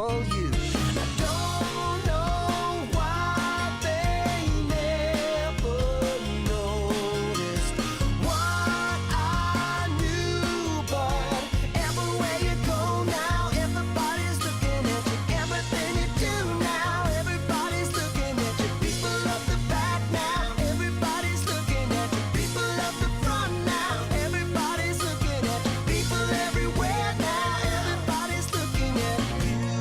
for you. I don't know why they never noticed what I knew, but everywhere you go now, everybody's looking at you. Everything you do now, everybody's looking at you. People of the back now, everybody's looking at you. People of the front now, everybody's looking at you. People everywhere now, everybody's looking at you.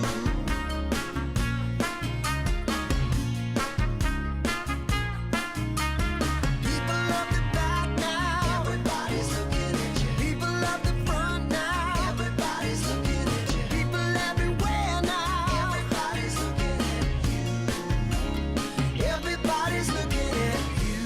People of the back now, everybody's looking at you. People of the front now, everybody's looking at you. People everywhere now, everybody's looking at you. Everybody's looking at you.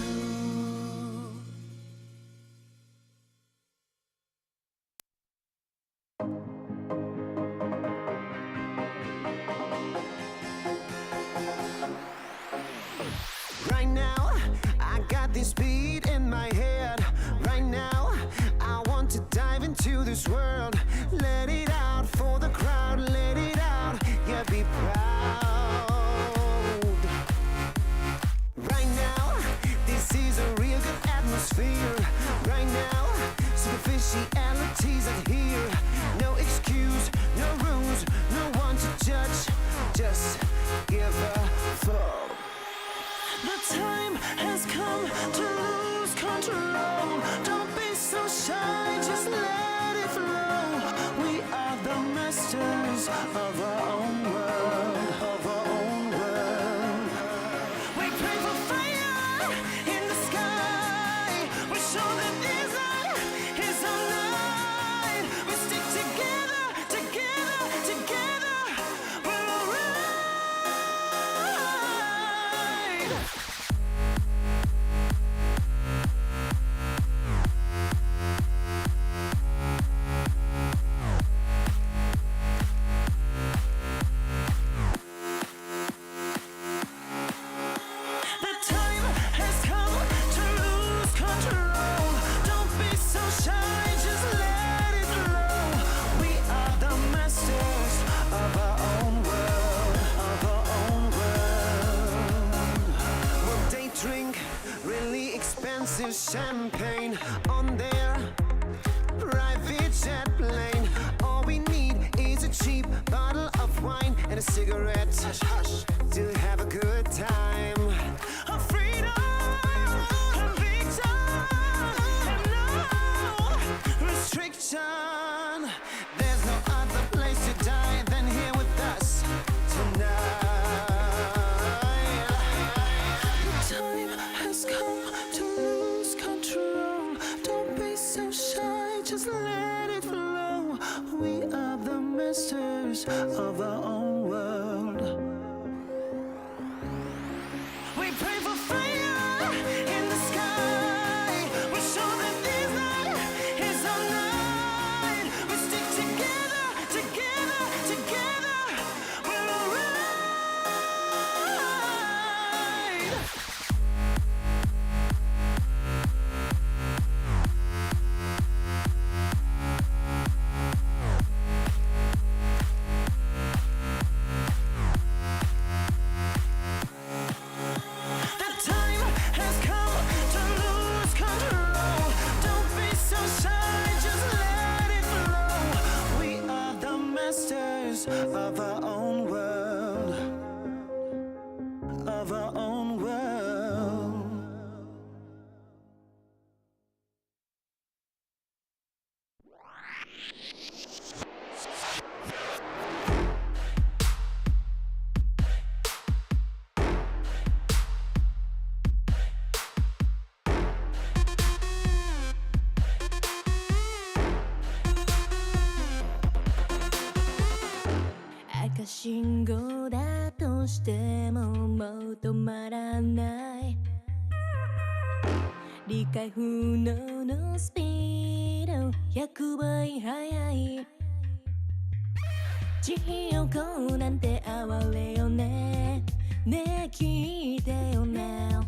Right now, I got this beat in my head. Right now, I want to dive into this world. Let it out for the crowd, let it out, yeah, be proud. Right now, this is a real good atmosphere. Right now, superficialities are here. No excuse, no rules, no one to judge. Just give a fuck. The time has come to lose control. Don't be so shy, just let it flow. We are the masters of our own world, of our own world. We pray for fire in the sky. We show that desire is our light. We stick together, together, together. We're alright. The time has come to lose control. Don't be so shy, just let it flow. We are the masters of our own world, of our own world. Well, they drink really expensive champagne on their private jet plane. All we need is a cheap bottle of wine and a cigarette to have a good time. A freedom, a big time, and no restriction. There's no other place to die than here with us tonight. The time has come to lose control. Don't be so shy, just let it flow. We are the masters of our own world. We pray for fire in the sky. We show that this night is our night. We stick together, together, together. We're alright. The time has come to lose control. Don't be so shy, just let it flow. We are the masters of our own world, of our own world.赤信号だとしてももう止まらない。理解不能のスピード100倍速い。地横なんて哀れよね。ねえ聞いてよな。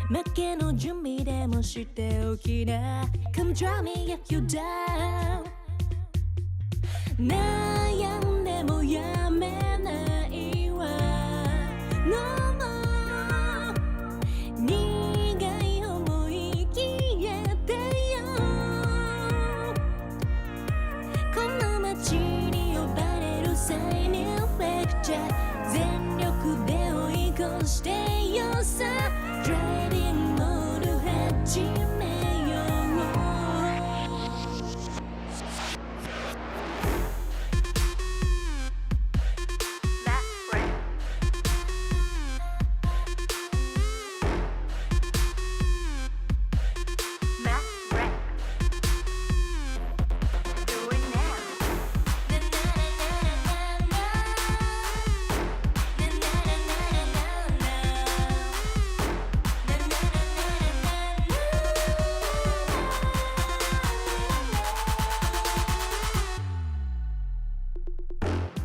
負けの準備でもしておきな。Come drive me if you down。悩んでもやくちゃ全力で追い越してよさドライビングモード始めよう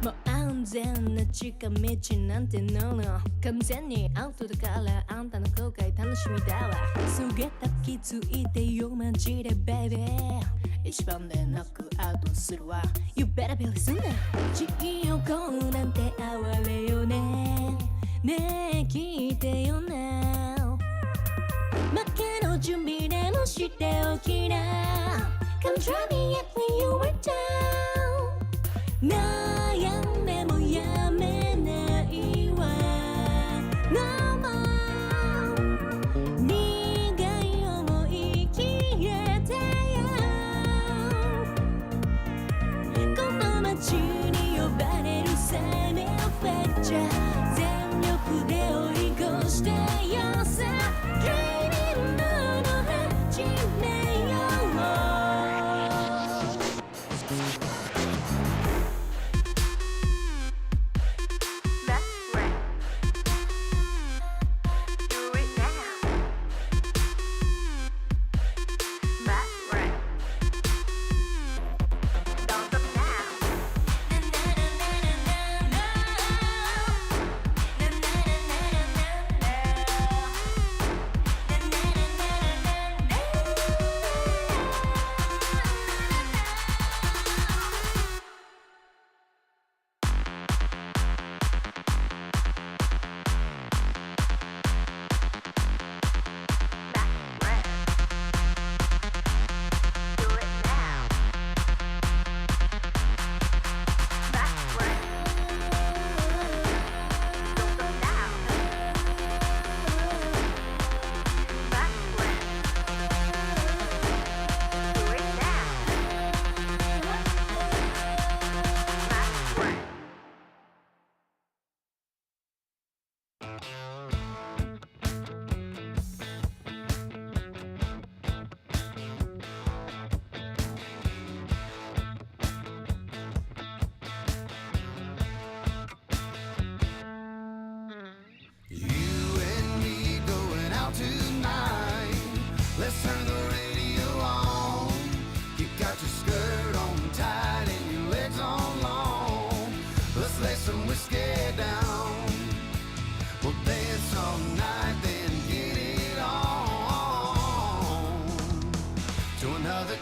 もう安全な近道なんてのの完全にアウトだからあんたの後悔楽しみだわすげた気づいてよマジでベイビー一番でノックアウトするわ You better be listening 地横なんて哀れよねねえ聞いてよな負けの準備でもしておきな Come try me if you were down 悩んでもやめないわ No more 苦い思い消えてよこの街に呼ばれるサイドフェクチャー全力で追い越してよさ Dreaming moon を始めよう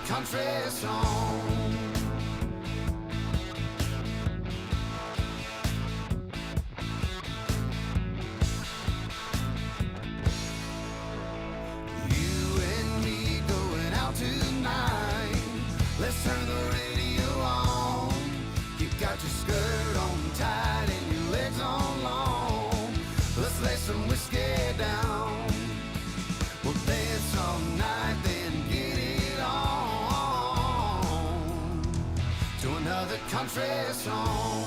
country song. You and me going out tonight. Let's turn the radio on. You got your skirt on tight and your legs on long. Let's lay some whiskey down. We'll dance all night, then get it on to another country song.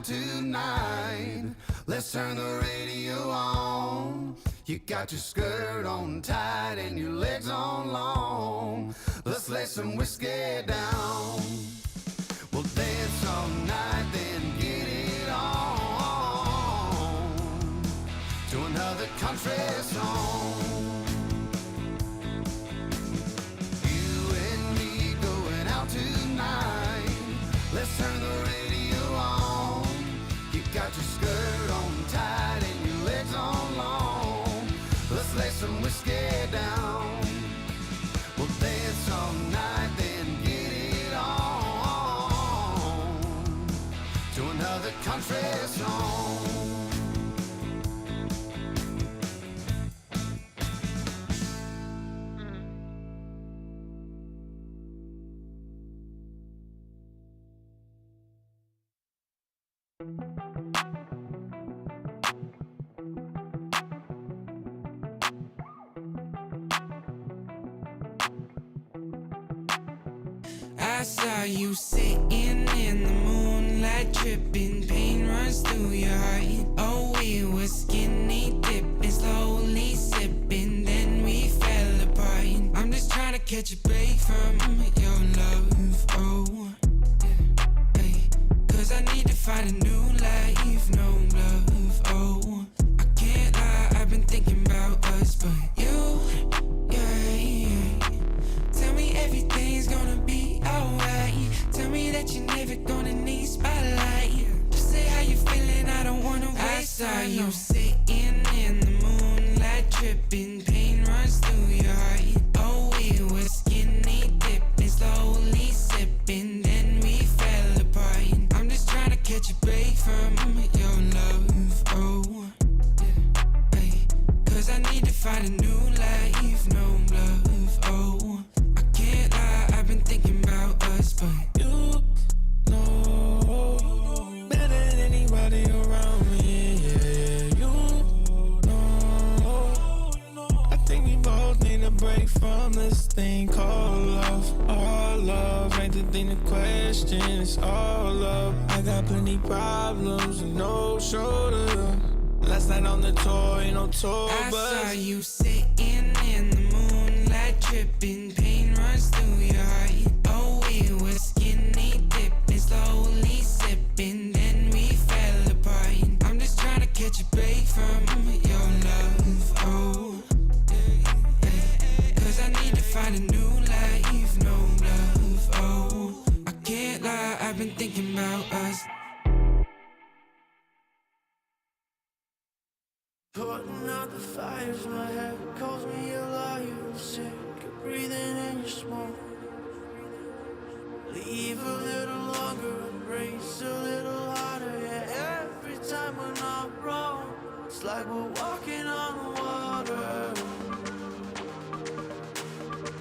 Tonight, let's turn the radio on. You got your skirt on tight and your legs on long. Let's lay some whiskey down. We'll dance all night, then get it on to another country song. You and me going out tonight. Let's turn the radio on. got your skirt on tight and your legs on long. Let's lay some whiskey down. We'll dance all night, then get it on to another country song. I saw you sitting in the moonlight, tripping, pain runs through your heart. Oh, we were skinny dipping, slowly sipping, then we fell apart. I'm just trying to catch a break from your love, oh, hey. Cause I need to find a new life, no love, oh. I can't lie, I've been thinking about us, but you, yeah. Tell me everything's gonna be alright. Tell me that you're never gonna need spotlight. Just say how you feeling, I don't wanna waste time. I saw you sitting in the moonlight, tripping, pain runs through your heart. Oh, we were skinny dipping, slowly sipping, then we fell apart. I'm just trying to catch a break from your love, oh, hey. Cause I need to find a new life, no love, oh. I've been thinking about us, but you know better than anybody around me. Yeah, you know. I think we both need a break from this thing called love. All love ain't the thing to question. It's all love. I got plenty problems and no shoulder. Last night on the tour, ain't no tour bus. I saw you sitting in the moonlight, tripping, pain runs through your heart. Oh, we were skinny dipping, slowly sipping, then we fell apart. I'm just trying to catch a break from your love, oh, hey. Cause I need to find a new life, no love, oh. I can't lie, I've been thinking about us. Putting out the fires, my head calls me a liar. I'm sick of breathing in your smoke. Leave a little longer, embrace a little harder. Yeah, every time we're not wrong, it's like we're walking on water.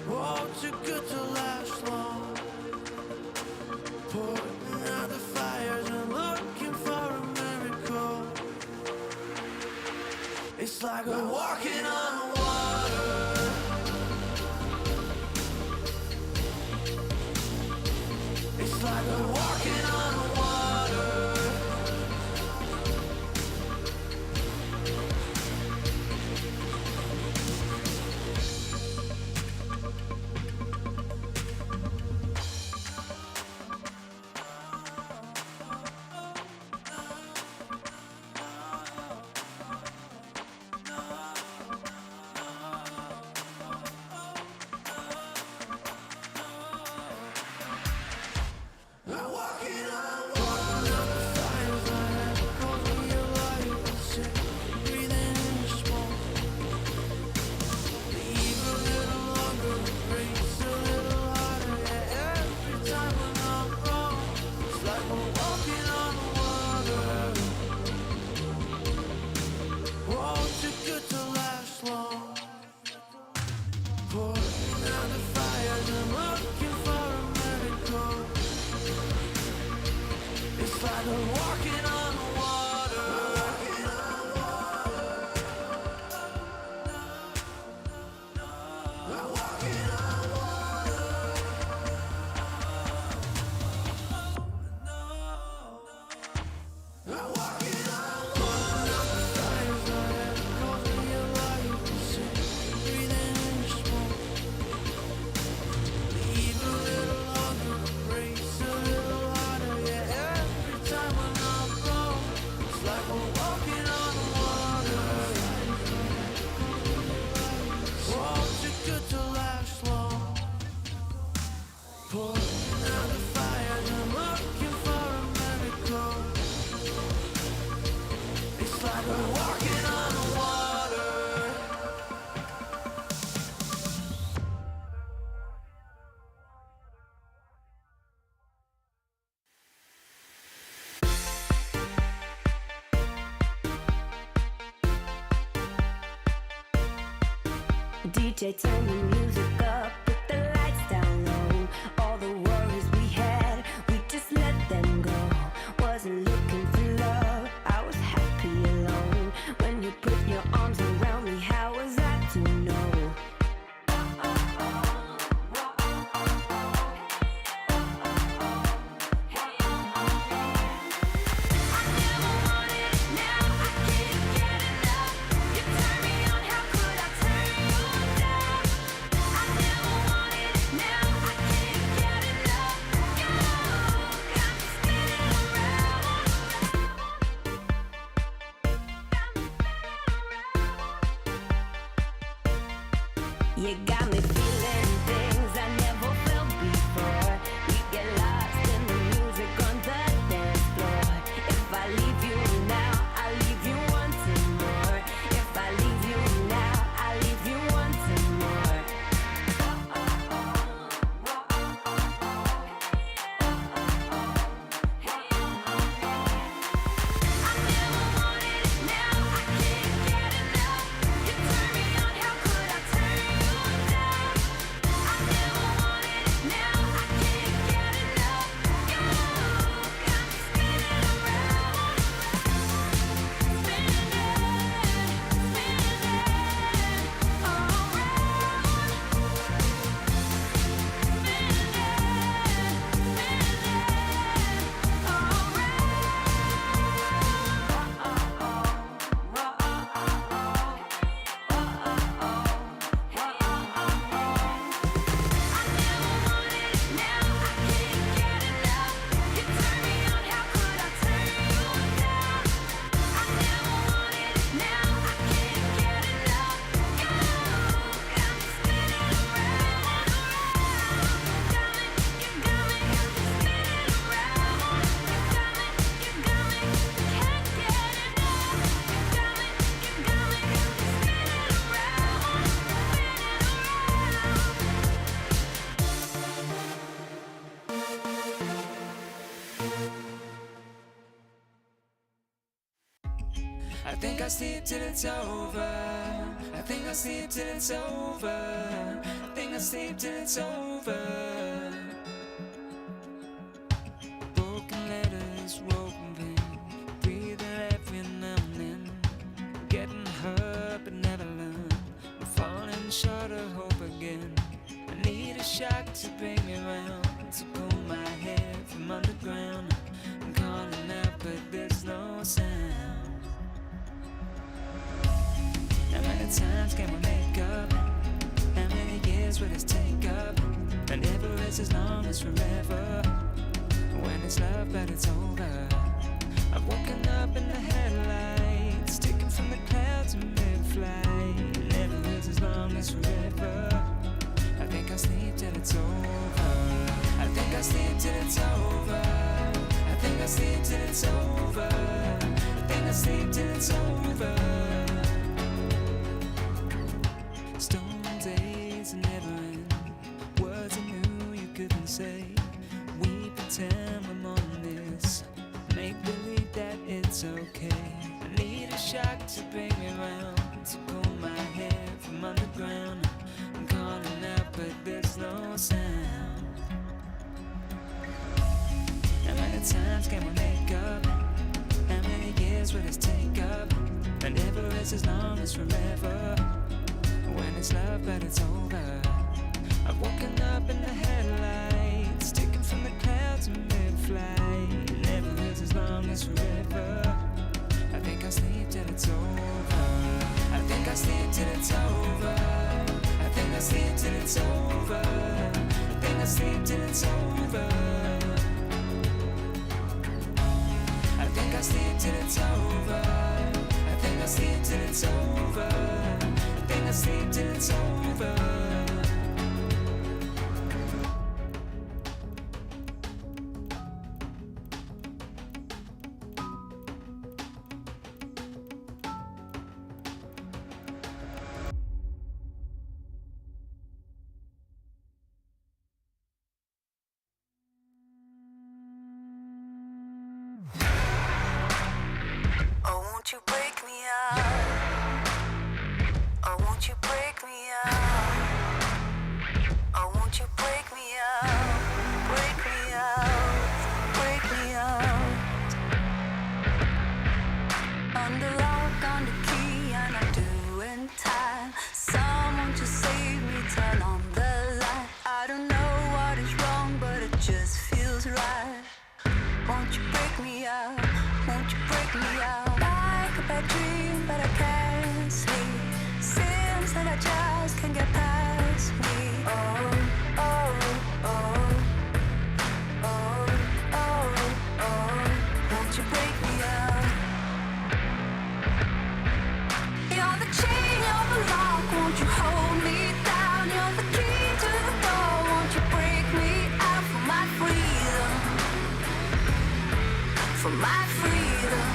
Oh, too good to last long. Putting out the fires and looking for a miracle. It's like we're walking on water. It's like we're walking on water. Breathe a little harder, yeah. Every time we're not wrong. DJ turn the music up, put the lights down low. All the worries we had, we just let them go. Wasn't looking for love, I was happy alone. When you put your arms around me, how was I to know? You got me feeling things I never felt before. We get lost in the music on the dance floor. If I leave you now, I'll leave you wanting more. If I leave you now, I'll leave you wanting more. I never wanted it, now I can't get enough. You turn me on, how could I turn you down? I never wanted it, now I can't get enough. You got me spinning around, spinning I think I'll sleep till it's over. I think I'll sleep till it's over. I think I'll sleep till it's over. Broken letters, broken pain, breathing every now and then. Getting hurt but never learn. I'm falling short of hope again. I need a shock to bring me round, to pull my head from underground. I'm calling out but there's no sound. How many times can we make up? How many years will this take up? And never is as long as forever. When it's love but it's over. I've woken up in the headlights, sticking from the clouds in mid-flight. Never is as long as forever. I think I'll sleep till it's over. I think I'll sleep till it's over. I think I'll sleep till it's over. I think I'll sleep till it's over. Stone days never end. Words I knew you couldn't say. We pretend we're more than this. Make believe that it's okay. I need a shock to bring me round, to pull my head from underground. I'm calling out but there's no sound. How many times can we make up? How many years will this take up? And never is as long as forever. When it's love but it's over. I've woken up in the headlights, sticking from the clouds in mid-flight. Never is as long as forever. I think I'll sleep till it's over. I think I'll sleep till it's over. I think I'll sleep till it's over. I think I'll sleep till it's over. I think I'll sleep till it's over. I think I'll sleep till it's over. I think I'll sleep till it's over. Oh, won't you break me up? Oh, won't you break me up? Won't you break me out like a bad dream, but I can't sleep. Seems like I just can't get past me. Oh, oh, oh, oh, oh, oh. Won't you break me out? You're the chain, you're the lock. Won't you hold me down? You're the key to the door. Won't you break me out for my freedom? For my freedom.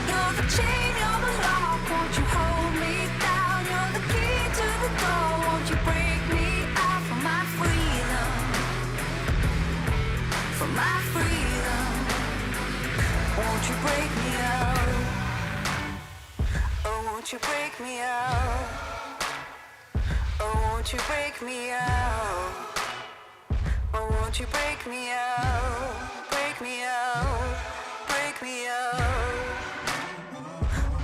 You're the chain, you're the lock. Won't you hold me down? You're the key to the door. Won't you break me out for my freedom? For my freedom. Won't you break me out? Oh, won't you break me out? Oh, won't you break me out? Oh, won't you break me out? Break me out, break me out.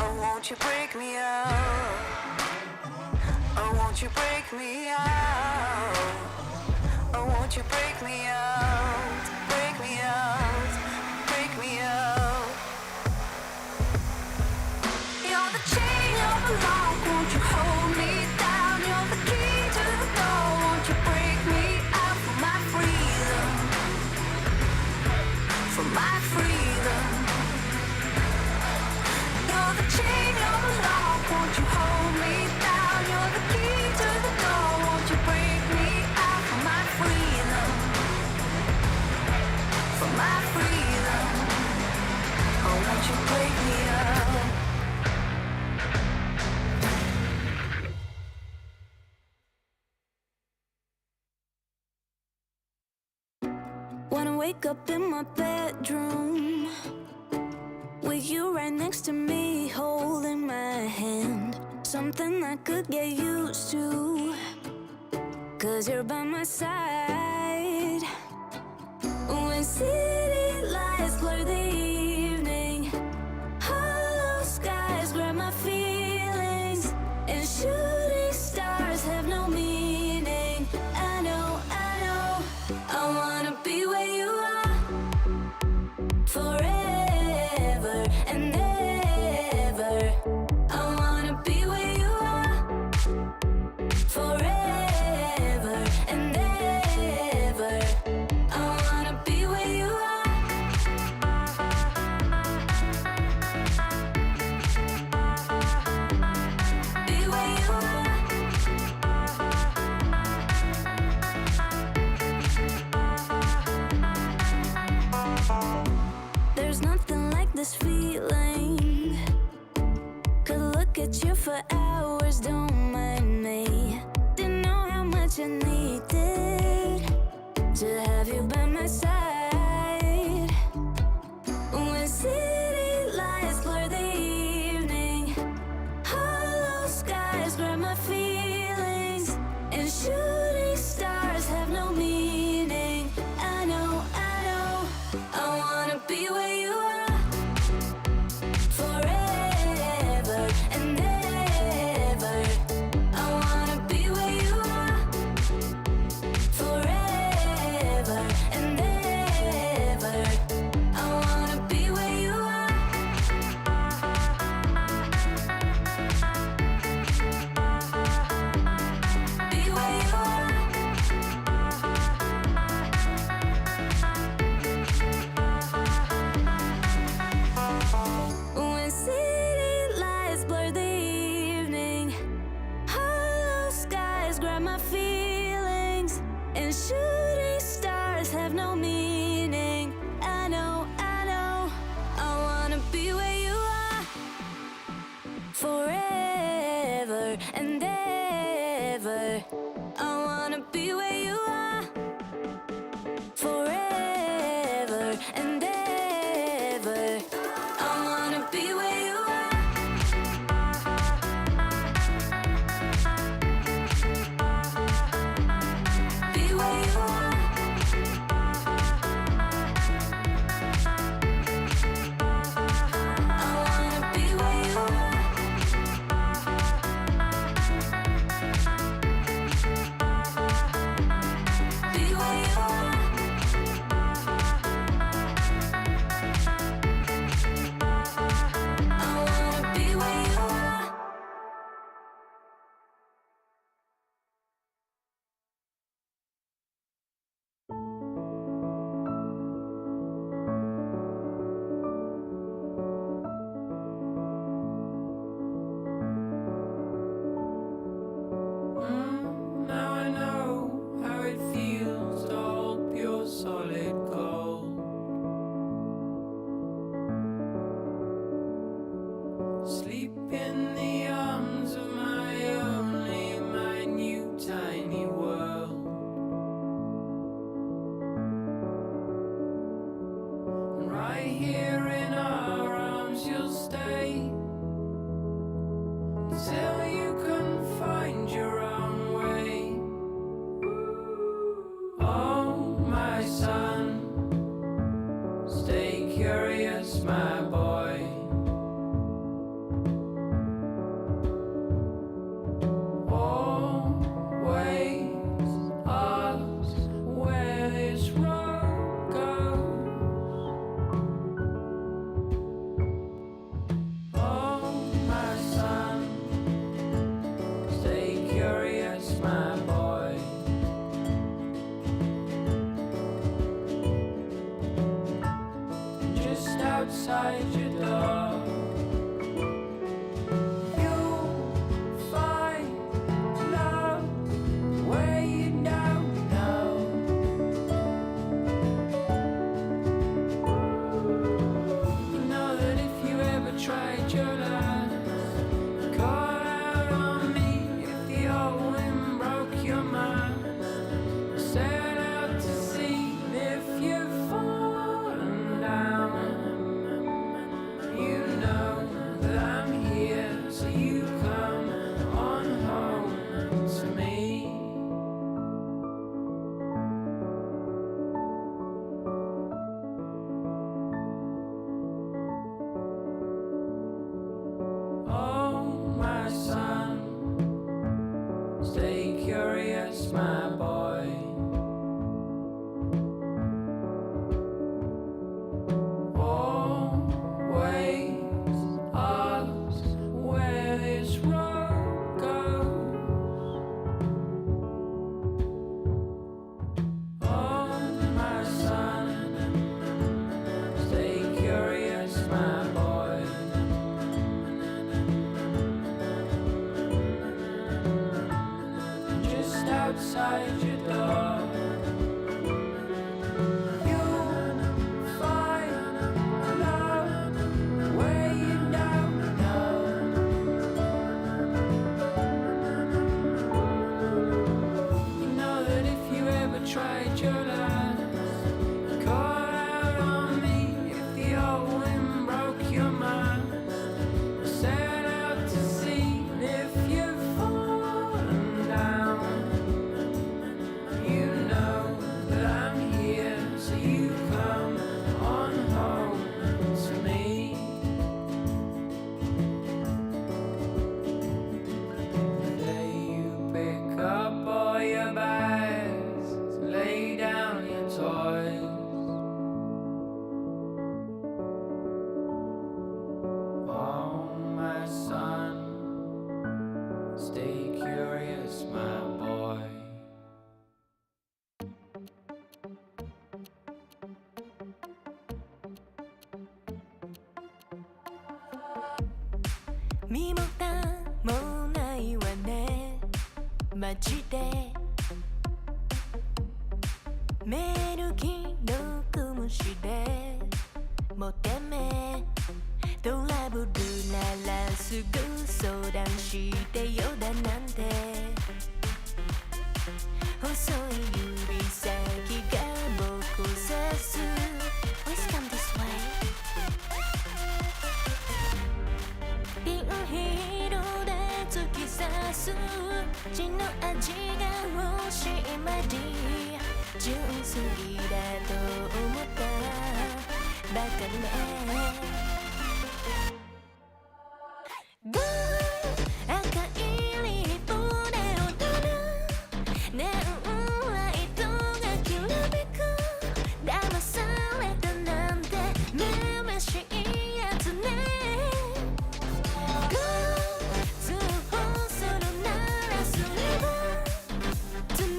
Oh, won't you break me out? Oh, won't you break me out? Oh, won't you break me out? Break me out, break me out. You're the chain, you're the lock. Won't you hold me down? You're the key to the door. Won't you break me out for my freedom? For my freedom. You're the chain, you're the lock. Won't you hold me down? You're the key to the door. Won't you break me out for my freedom? For my freedom. Oh, won't you break me out? Wanna wake up in my bedroom with you right next to me, holding my hand. Something I could get used to, 'cause you're by my side. When city lights blur the evening, hollow skies grab my feelings, and shooting stars have no meaning. I know, I wanna be where you are forever and ever. I wanna be where you are forever and ever. I wanna be where you are. Be where you are. There's nothing like this feeling. Could look at you for hours, don't mind me. Didn't know how much I needed to have you by my side. When city lights blur the evening, hollow skies grab my feelings, and shooting stars have no meaning. I know, I wanna be where you are forever and ever. I wanna be where you are forever and ever. I wanna be where you are. Be where you are. in the arms of my only minute tiny world. And right here in our arms you'll stay till you can find your own way. Oh my son, stay curious my boy. Always ask where this road goes. Oh my son, stay curious my boy. Just outside your door you'll find love where you don't know. You know that if you ever tried your last, call out on me if the old wind broke your mind. Set out to sea if you've fallen down. You know that I'm here, so you come on home to me. Oh my son, stay curious my boy. Always ask where this road goes. Oh my son, stay curious my boy. Just outside your door you'll find love where you don't know. You know that if you ever tried your last, call out on me if the old wind broke your mind. Set out to sea if you've fallen down. You know that I'm here, so you come on home to me. Today you pick up all your bags, lay down your toys. Oh my son, stay curious my boy.身も蓋もないわねマジでメール既読無視でもてめトラブルならすぐ相談してよだなんて細い指先が僕を指す Please come this way ピンヒールで突き刺す血の味が欲しいまで純粋だと思ったバカねゴー赤いリップで踊るネオンライトがきらめく騙されたなんてめめしいやつねゴー通報するならすれば罪深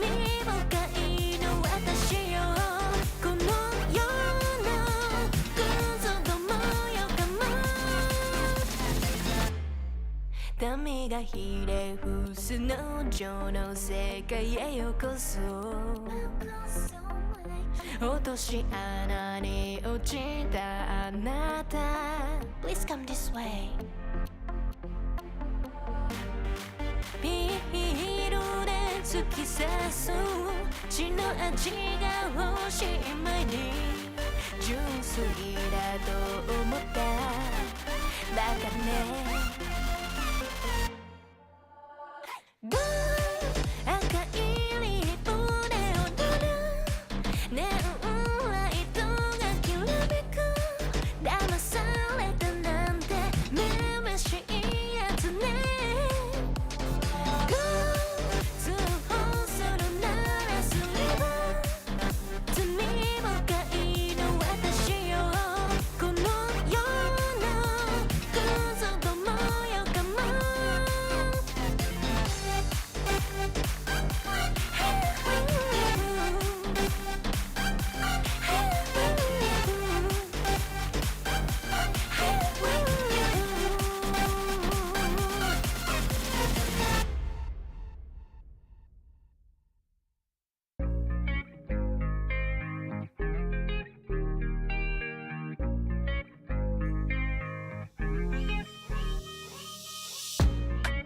いの私よこの世のクズどもよかも民がひれ伏す農場の世界へようこそ落とし穴に落ちたあなた Please come this way きさそう血の味が欲しい前に純粋だと思っただからね赤いリボンで踊るネオンライトがきらめく騙されたなんてめめしいやつね通報するならすれば罪深いの私よこの世のクズどもよかも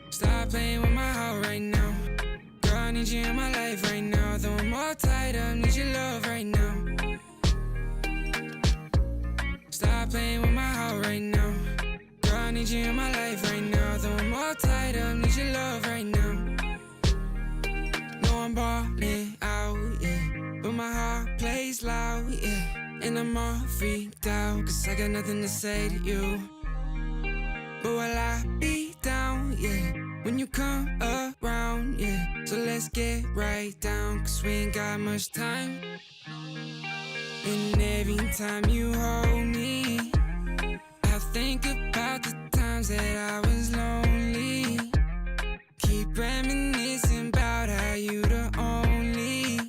Stop playing with my heart right now. Girl, I need you in my life right now. Though I'm all tied up, need your love right now. Stop playing with my heart right now. Girl, I need you in my life right now. Though I'm all tied up, need your love right now. No, I'm balling out, yeah. But my heart plays loud, yeah. And I'm all freaked out, cause I got nothing to say to you. But will I be down, yeah, when you come around, yeah. So let's get right down, cause we ain't got much time. And every time you hold me, I think about the times that I was lonely. Keep reminiscing about how you the only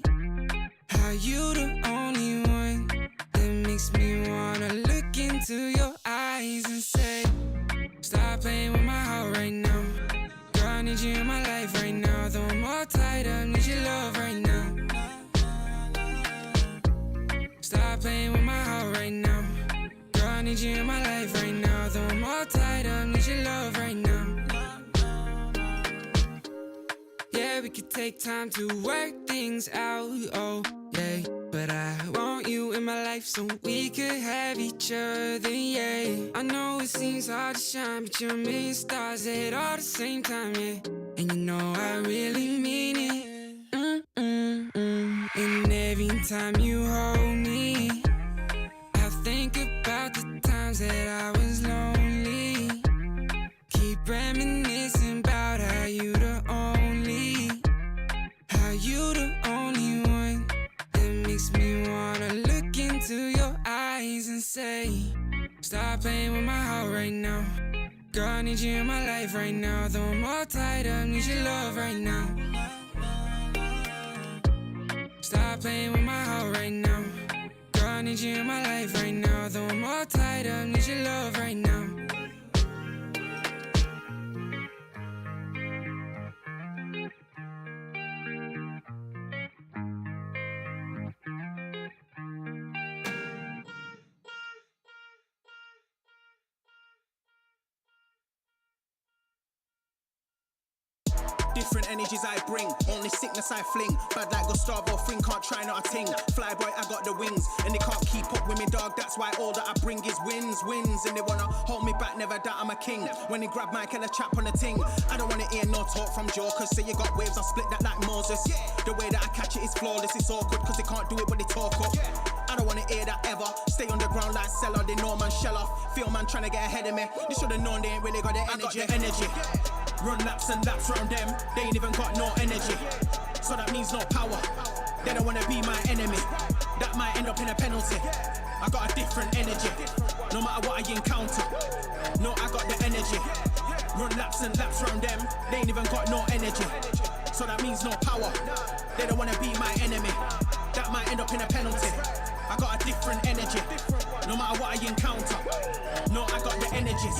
one that makes me wanna look into your eyes and say, stop playing with my heart right now. Girl, I need you in my life right now. Though I'm all tied up, need your love right now. Stop playing with my heart right now. Girl, I need you in my life right now. Though I'm all tied up, need your love right now. Yeah, we could take time to work things out, oh, yeah. But I want you in my life so we could have each other, yeah. I know it seems hard to shine, but you're a million stars at all the same time, yeah. And you know I really mean it. And every time you hold me, I think about the times that I was lonely. Keep reminiscing about how you the only one that makes me wanna look into your eyes and say, stop playing with my heart right now. Girl, I need you in my life right now. Though I'm all tied up, need your love right now. Stop playing with my heart right now. Girl, I need you in my life right now. Though I'm all tied up, need your love right now. Different energies I bring, only sickness I fling. Bad like Gustavo Fring, can't try not a ting. Flyboy, I got the wings, and they can't keep up with me, dog. That's why all that I bring is wins. And they wanna hold me back, never doubt I'm a king. When they grab Mike and a chap on the ting, I don't wanna hear no talk from jokers. Say you got waves, I'll split that like Moses. The way that I catch it is flawless, it's awkward, cause they can't do it when they talk up. I don't wanna hear that ever. Stay on the ground like Cellar, they know man shell off. Feel man trying to get ahead of me. They should've known they ain't really got the energy. I got the energy. Run laps and laps round them, they ain't even got no energy. So that means no power. They don't wanna be my enemy. That might end up in a penalty. I got a different energy, no matter what I encounter. No, I got the energy. Run laps and laps round them, they ain't even got no energy. So that means no power. They don't wanna be my enemy. That might end up in a penalty. I got a different energy, no matter what I encounter. No, I got the energies.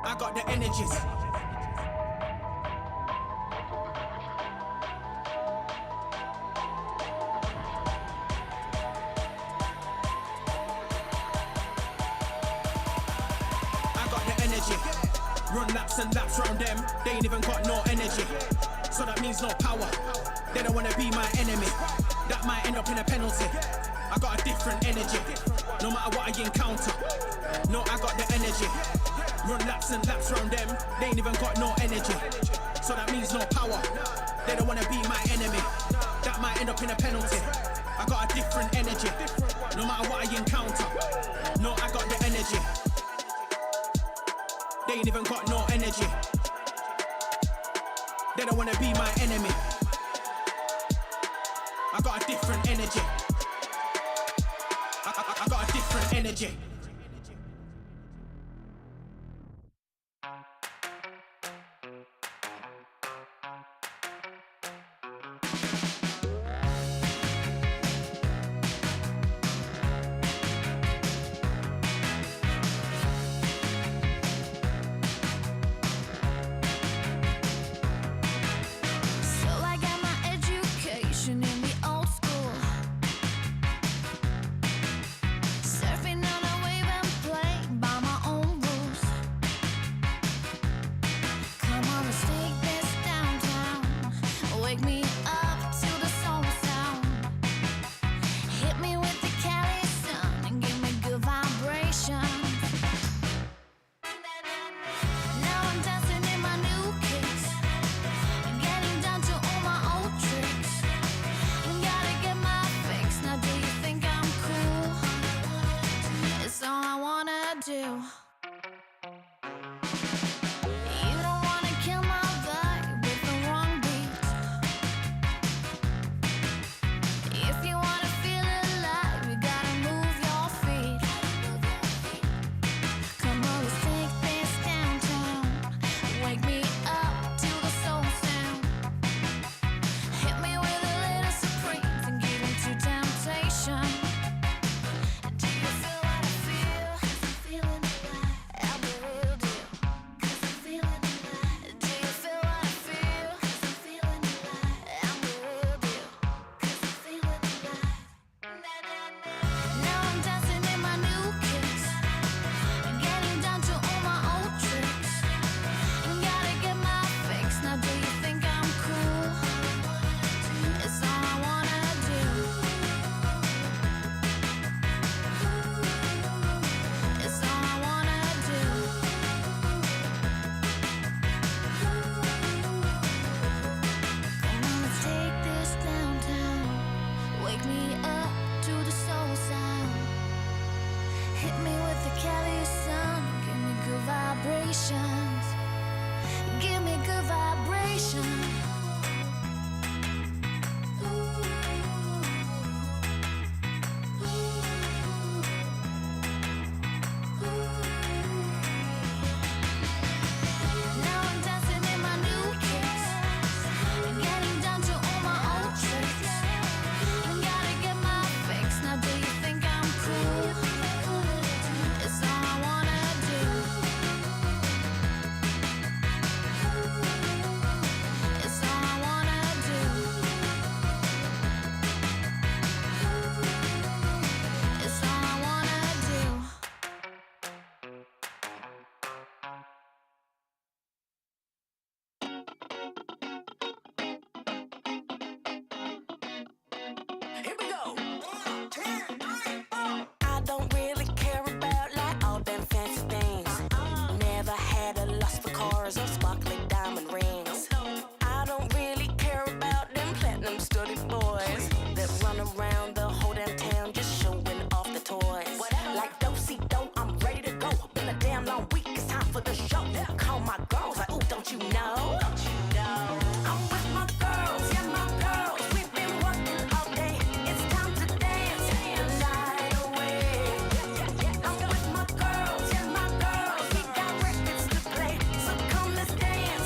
I got the energies. Run laps and laps round them, they ain't even got no energy. So that means no power, they don't wanna be my enemy. That might end up in a penalty. I got a different energy, no matter what I encounter. No, I got the energy. Run laps and laps round them, they ain't even got no energy. So that means no power, they don't wanna be my enemy. That might end up in a penalty. I got a different energy, no matter what I encounter. No, I got the energy. They ain't even got no energy. They don't wanna be my enemy. I got a different energy. I got a different energy. So I got my education in the old school, surfing on a wave and playing by my own rules. Come on, let's take this downtown. Wake me up to the soul sound. Hit me with the Cali sun and give me good vibrations. Now I'm dancing in my new kicks, getting down to all my old tricks. Gotta get my fix. Now do you think I'm cool? It's all I wanna do. You don't wanna kill my vibe with the wrong beat. If you wanna feel alive, you gotta move your feet. Come on, let's take this downtown. Wake me up to the soul sound. Hit me with a little surprise and give into temptation. Do you feel what I feel? 'Cause I'm feeling alive. I'll be real deal. 'Cause I'm feeling alive. Do you feel what I feel? 'Cause I'm feeling alive. I'll be real deal. 'Cause I'm feeling alive. Now I'm dancing in my new kicks, getting down to all my old tricks. Gotta get my fix. Now do you think I'm cool? It's all I wanna do. It's all I wanna do. Come on, let's take this downtown. Wake me up to the soul sound. Hit me with the Cali sun. Give me good vibrations. Give me good vibrations. Now I'm dancing in my new kicks, getting down to all my old tricks. Gotta get my fix. Now do you think I'm cool? It's all I wanna do. It's all I wanna do. It's all I wanna do. Here we go. 1, 2, 3, 4. I don't really care about like all them fancy things. Never had a lust for cars or sparkly diamond rings. I don't really care about them platinum studded boys that run around the whole damn town just showing off the toys. Like do-si-do, I'm ready to go. Been a damn long week, it's time for the show. Call my girls like, ooh, don't you know? I'm with my girls, yeah, my girls. We've been working all day. It's time to dance the night away. I'm with my girls, yeah, my girls. We got records to play, so come let's dance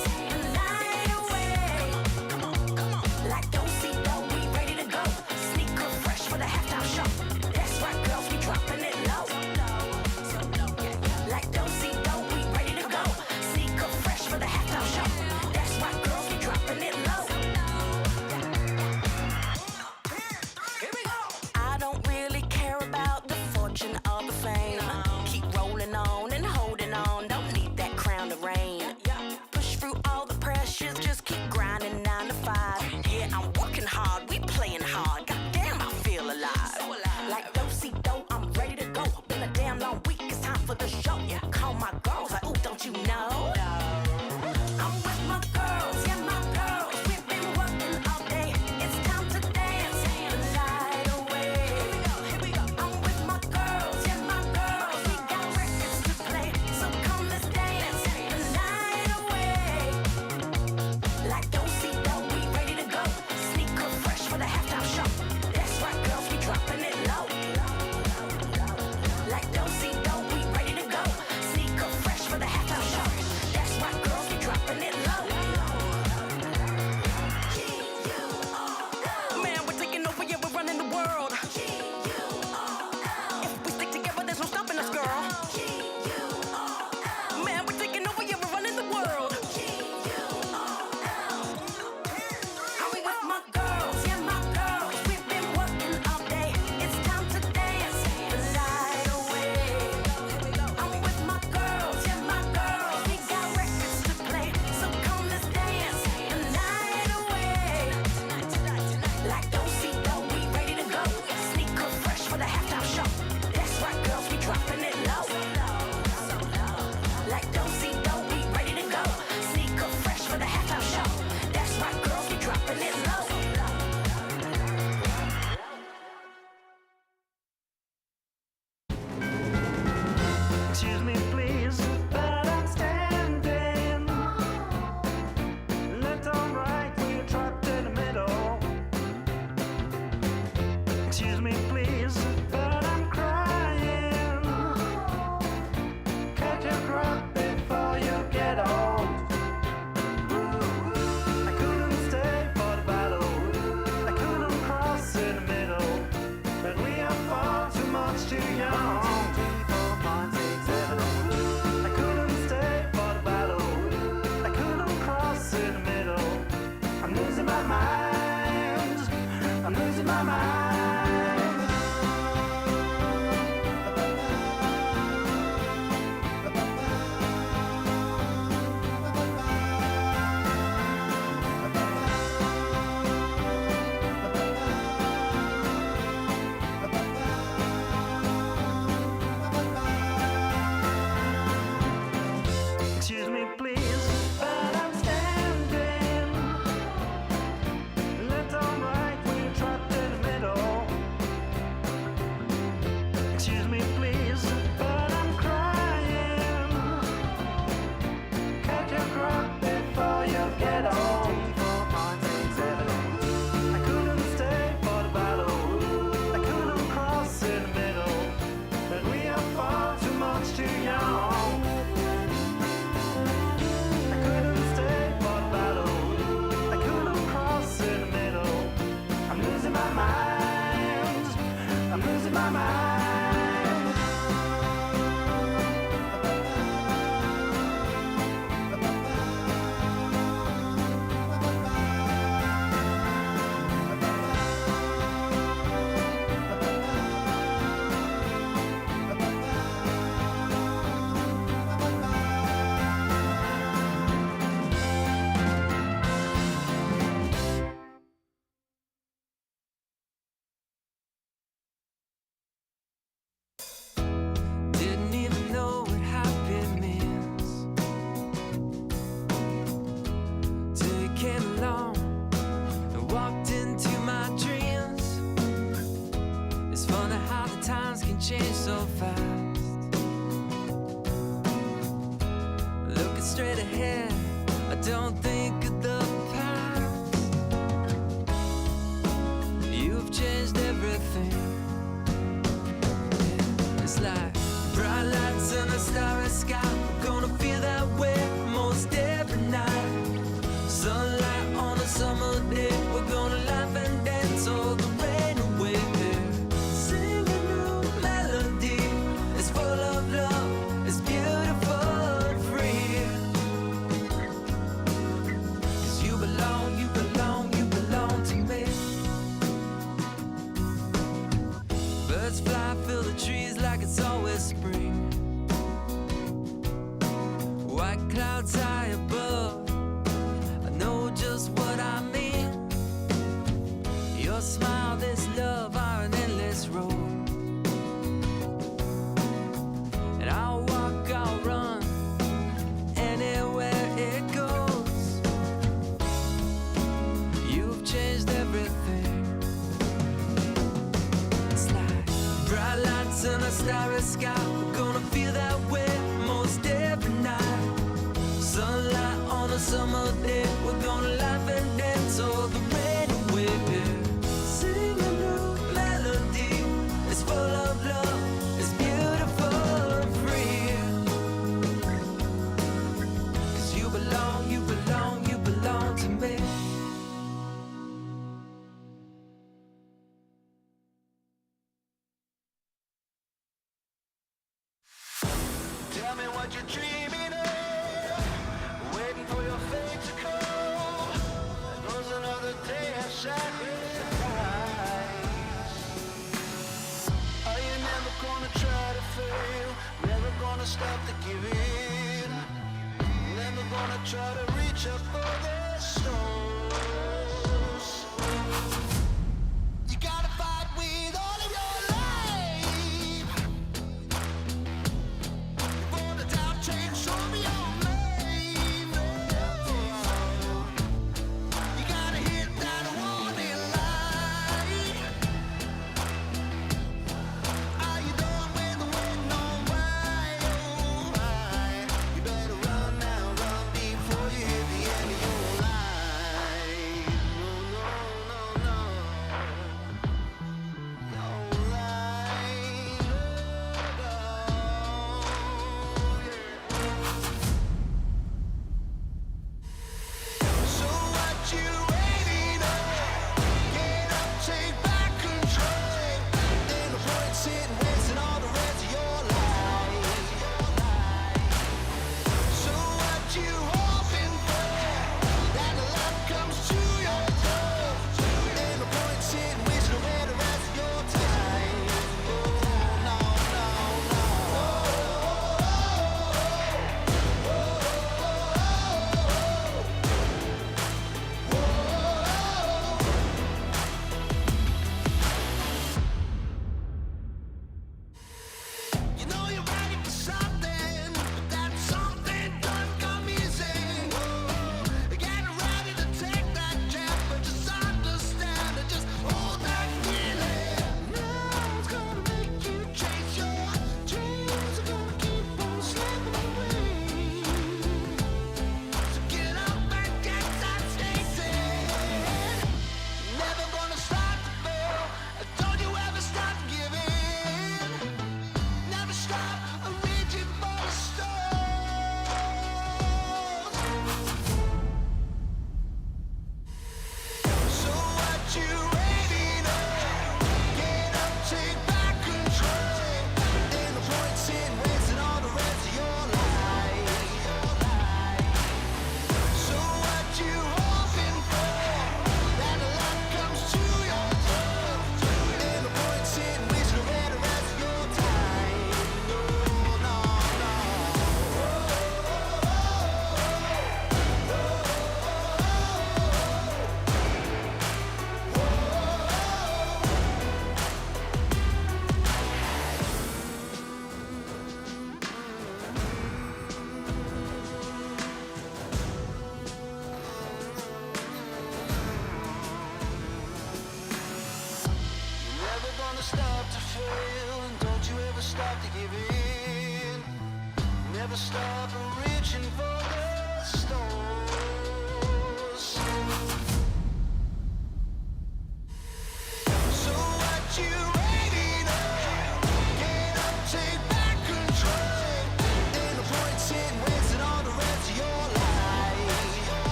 my mind. I'm losing my mind. Excuse me, please, but I'm standing. Left or right, we're trapped in the middle. Excuse me, please, but I'm crying. Catch your breath before you get home. I couldn't stay for the battle. I couldn't cross in the middle. But we are far too much too young. I couldn't stay for the battle. I couldn't cross in the middle. I'm losing my mind. I'm losing my mind. Didn't even know what happy means till you came along and walked into my dreams. It's funny how the times can change so fast. Looking straight ahead, I don't think of the past. You've changed everything. It's like bright lights and a starry sky. We're gonna feel that way most every night. Sunlight on a summer day. We're gonna laugh and dance all the rain away. Sing a new melody. It's full of love. It's beautiful and free. 'Cause you belong, you belong, you belong to me. Birds fly, fill the trees like it's always spring. White clouds high above, I know just what I mean. Your smile, this love are an endless road. And I'll walk, I'll run, anywhere it goes. You've changed everything. It's like bright lights and a starry sky. We're gonna feel that way most every night. Sunlight on a summer day. We're gonna laugh and dance all the rain away. Sing a new melody. It's full of love. It's beautiful and free. 'Cause you belong, you belong, you belong to me. Tell me what you're dreaming of, waiting for your fate to come. There goes another day of sacrifice. Are you never gonna try to fail? Never gonna stop to give in? Never gonna try to reach up for the stars? You gotta fight with all of your life. For the doubt change, show me your name. You gotta hit that warning light. Are you done with the waiting on why? Oh why? You better run now, run before you hit the end of your life.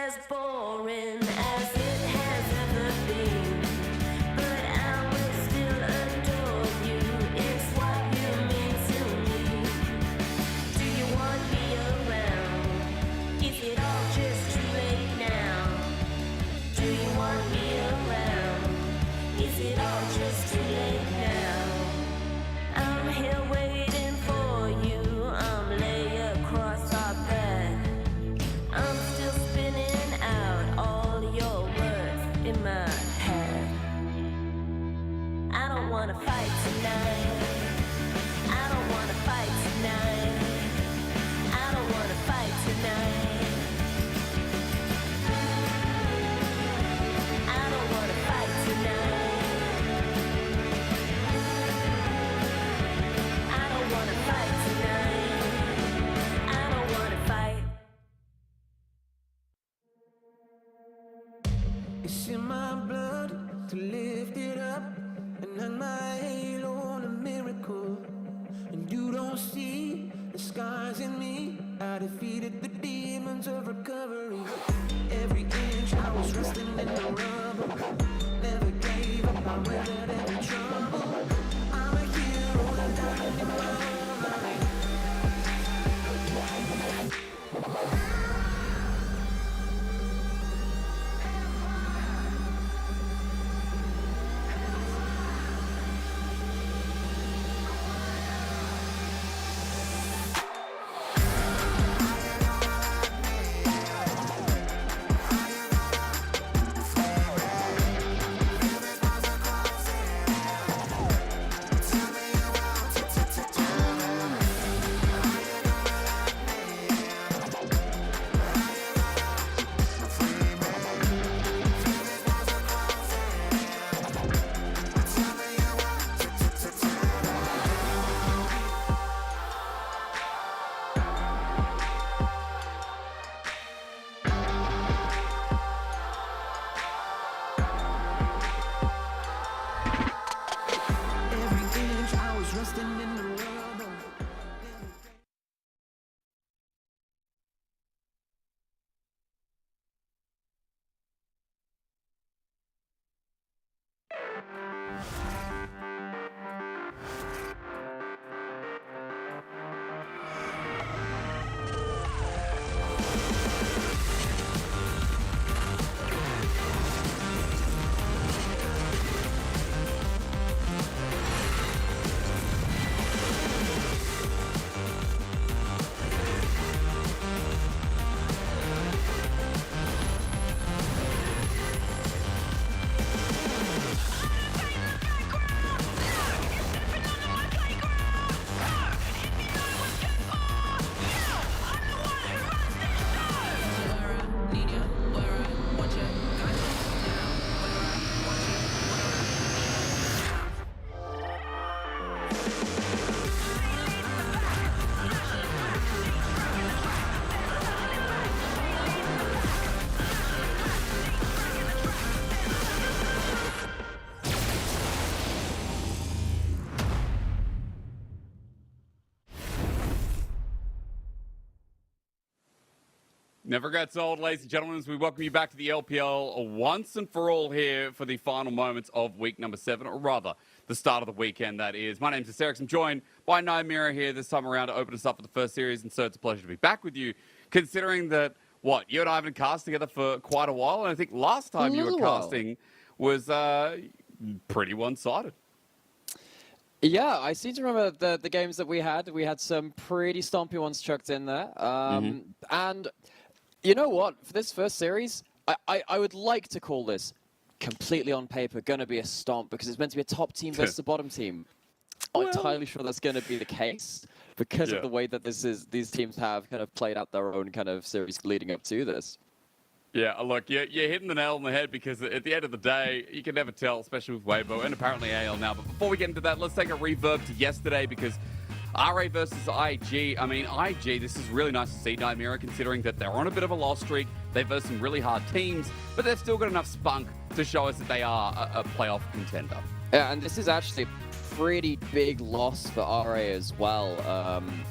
as boring as it has ever been. But I will still adore you. It's what you mean to me. Do you want me around? Is it all just too late now? Do you want me around? Is it all just too late now? I'm here waiting for you. I'm lay across our bed. I'm still spinning out all your words in my head. I don't wanna fight tonight. I don't wanna fight tonight. I don't wanna fight tonight. I don't wanna fight tonight. I don't wanna fight tonight. I don't wanna fight. It's in my blood to lift it up and hang my halo on a miracle. And you don't see the scars in me. I defeated the demons of recovery. Every inch I was resting in the rubble. Never gave up, I weathered every trouble. I'm a hero that died in my life. Every inch I was resting in the rubble. Never gets old, ladies and gentlemen, as we welcome you back to the LPL once and for all here for the final moments of week number 7, or rather, the start of the weekend, that is. My name's Eric. I'm joined by Naimira here this time around to open us up for the first series, and so it's a pleasure to be back with you, considering that, you and I have been cast together for quite a while, and I think last time you were casting was pretty one-sided. Yeah, I seem to remember the games that we had. We had some pretty stompy ones chucked in there. And you know what? For this first series, I would like to call this completely on paper going to be a stomp because it's meant to be a top team versus a bottom team. I'm not entirely sure that's going to be the case because of the way that these teams have kind of played out their own kind of series leading up to this. Yeah, look, you're hitting the nail on the head because at the end of the day, you can never tell, especially with Weibo and apparently AL now. But before we get into that, let's take a reverb to yesterday because RA versus IG. I mean, IG, this is really nice to see, Naimira, considering that they're on a bit of a loss streak. They've versed some really hard teams, but they've still got enough spunk to show us that they are a playoff contender. Yeah, and this is actually pretty big loss for RA as well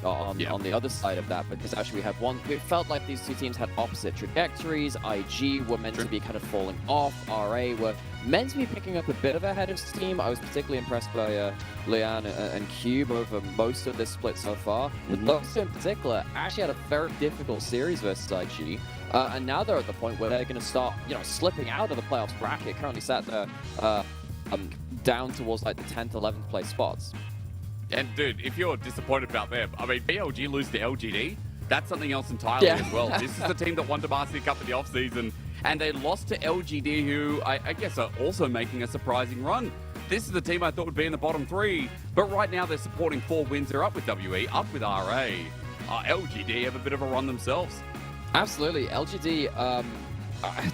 on the other side of that, because actually it felt like these two teams had opposite trajectories. IG were meant to be kind of falling off. RA were meant to be picking up a bit of a head of steam. I was particularly impressed by Lian and Cube over most of this split so far. But those two in particular actually had a very difficult series versus IG. And now they're at the point where they're going to start, slipping out of the playoffs bracket. Currently sat there down towards like the 10th, 11th place spots. And dude, if you're disappointed about them, I mean, BLG lose to LGD, that's something else entirely as well. This is the team that won Demacia Cup in the offseason, and they lost to LGD, who I guess are also making a surprising run. This is the team I thought would be in the bottom 3, but right now they're supporting 4 wins. They're up with WE, up with RA. LGD have a bit of a run themselves. Absolutely. LGD,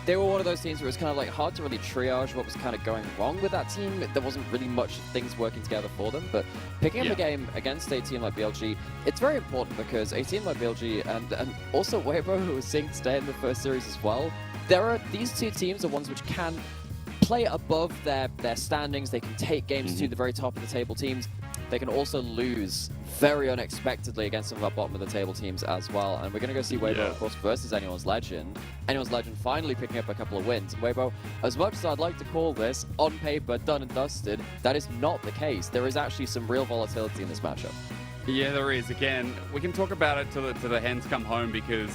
they were one of those teams where it was kind of like hard to really triage what was kind of going wrong with that team. There wasn't really much things working together for them, but picking up a game against a team like BLG, it's very important because a team like BLG and also Weibo, who was seeing today in the first series as well, these two teams are ones which can play above their standings. They can take games to the very top of the table teams. They can also lose very unexpectedly against some of our bottom of the table teams as well. And we're going to go see Weibo, of course, versus Anyone's Legend. Anyone's Legend finally picking up a couple of wins. And Weibo, as much as I'd like to call this, on paper, done and dusted, that is not the case. There is actually some real volatility in this matchup. Yeah, there is. Again, we can talk about it till the hens come home, because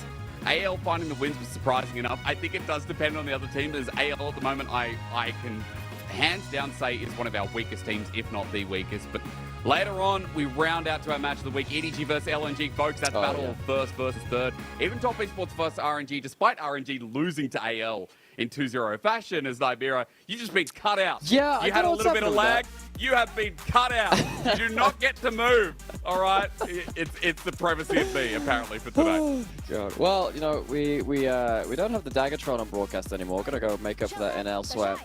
AL finding the wins was surprising enough. I think it does depend on the other team. As AL at the moment, I can hands down say is one of our weakest teams, if not the weakest. But later on, we round out to our match of the week. EDG versus LNG, folks. That's battle of first versus third. Even Top Esports versus RNG, despite RNG losing to AL in 2-0 fashion as Nibira, you just been cut out. Yeah, you had a little bit of lag. You have been cut out. You do not get to move. All right, it's the privacy of me apparently for today. Oh, God. Well, we don't have the Daggertron on broadcast anymore. We're gonna go make up for that in elsewhere.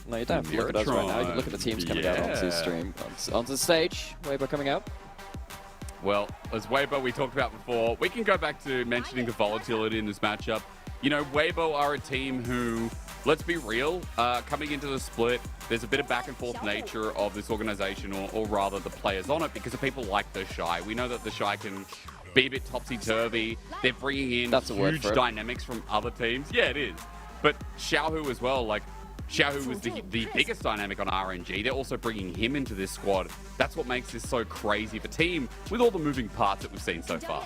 No, you don't have to look at us right now. You can look at the teams coming out onto stream, onto the stage. Weibo coming up. Well, as Weibo we talked about before, we can go back to mentioning the volatility in this matchup. Weibo are a team who, let's be real, coming into the split, there's a bit of back and forth nature of this organization, or rather the players on it, because of people like the Shy. We know that the Shy can be a bit topsy-turvy. They're bringing in huge dynamics from other teams. Yeah, it is. But Xiaohu as well, Xiaohu was the biggest dynamic on RNG. They're also bringing him into this squad. That's what makes this so crazy of a team with all the moving parts that we've seen so far.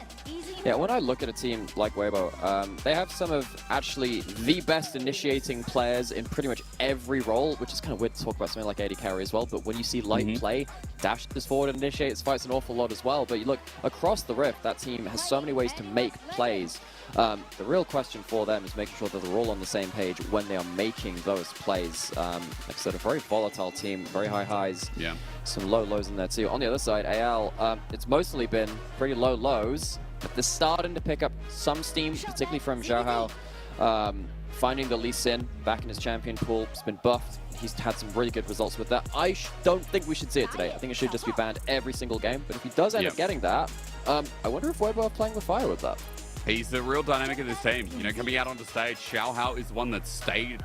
Yeah, when I look at a team like Weibo, they have some of actually the best initiating players in pretty much every role, which is kind of weird to talk about something like AD Carry as well, but when you see Light play, dashes forward and initiates fights an awful lot as well. But you look across the Rift, that team has so many ways to make plays. The real question for them is making sure that they're all on the same page when they are making those plays. Like I said, a very volatile team, very high highs, some low lows in there too. On the other side, AL, it's mostly been pretty low lows, but they're starting to pick up some steam, particularly from Xiaohao. Finding the Lee Sin back in his champion pool. He's been buffed. He's had some really good results with that. I don't think we should see it today. I think it should just be banned every single game. But if he does end up getting that, I wonder if Weibo are playing with fire with that. He's the real dynamic of this team. Coming out onto stage, Xiaohao is one that stayed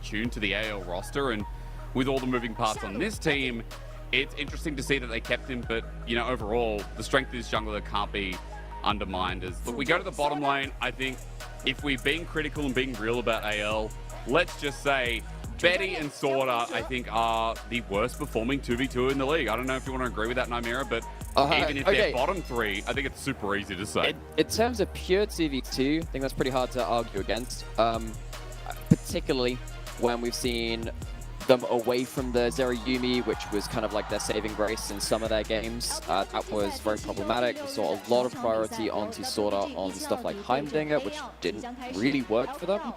tuned to the AL roster, and with all the moving parts on this team, it's interesting to see that they kept him. But overall, the strength of this jungler can't be undermined. Look, we go to the bottom lane. I think if we're being critical and being real about AL, let's just say Betty and Sorta, I think, are the worst performing 2v2 in the league. I don't know if you want to agree with that, Nymira, but even if they're bottom 3, I think it's super easy to say. In terms of pure 2v2, I think that's pretty hard to argue against, particularly when we've seen them away from the Zerayumi, which was kind of like their saving grace in some of their games. That was very problematic. We saw a lot of priority onto Sorta on stuff like Heimdinger, which didn't really work for them.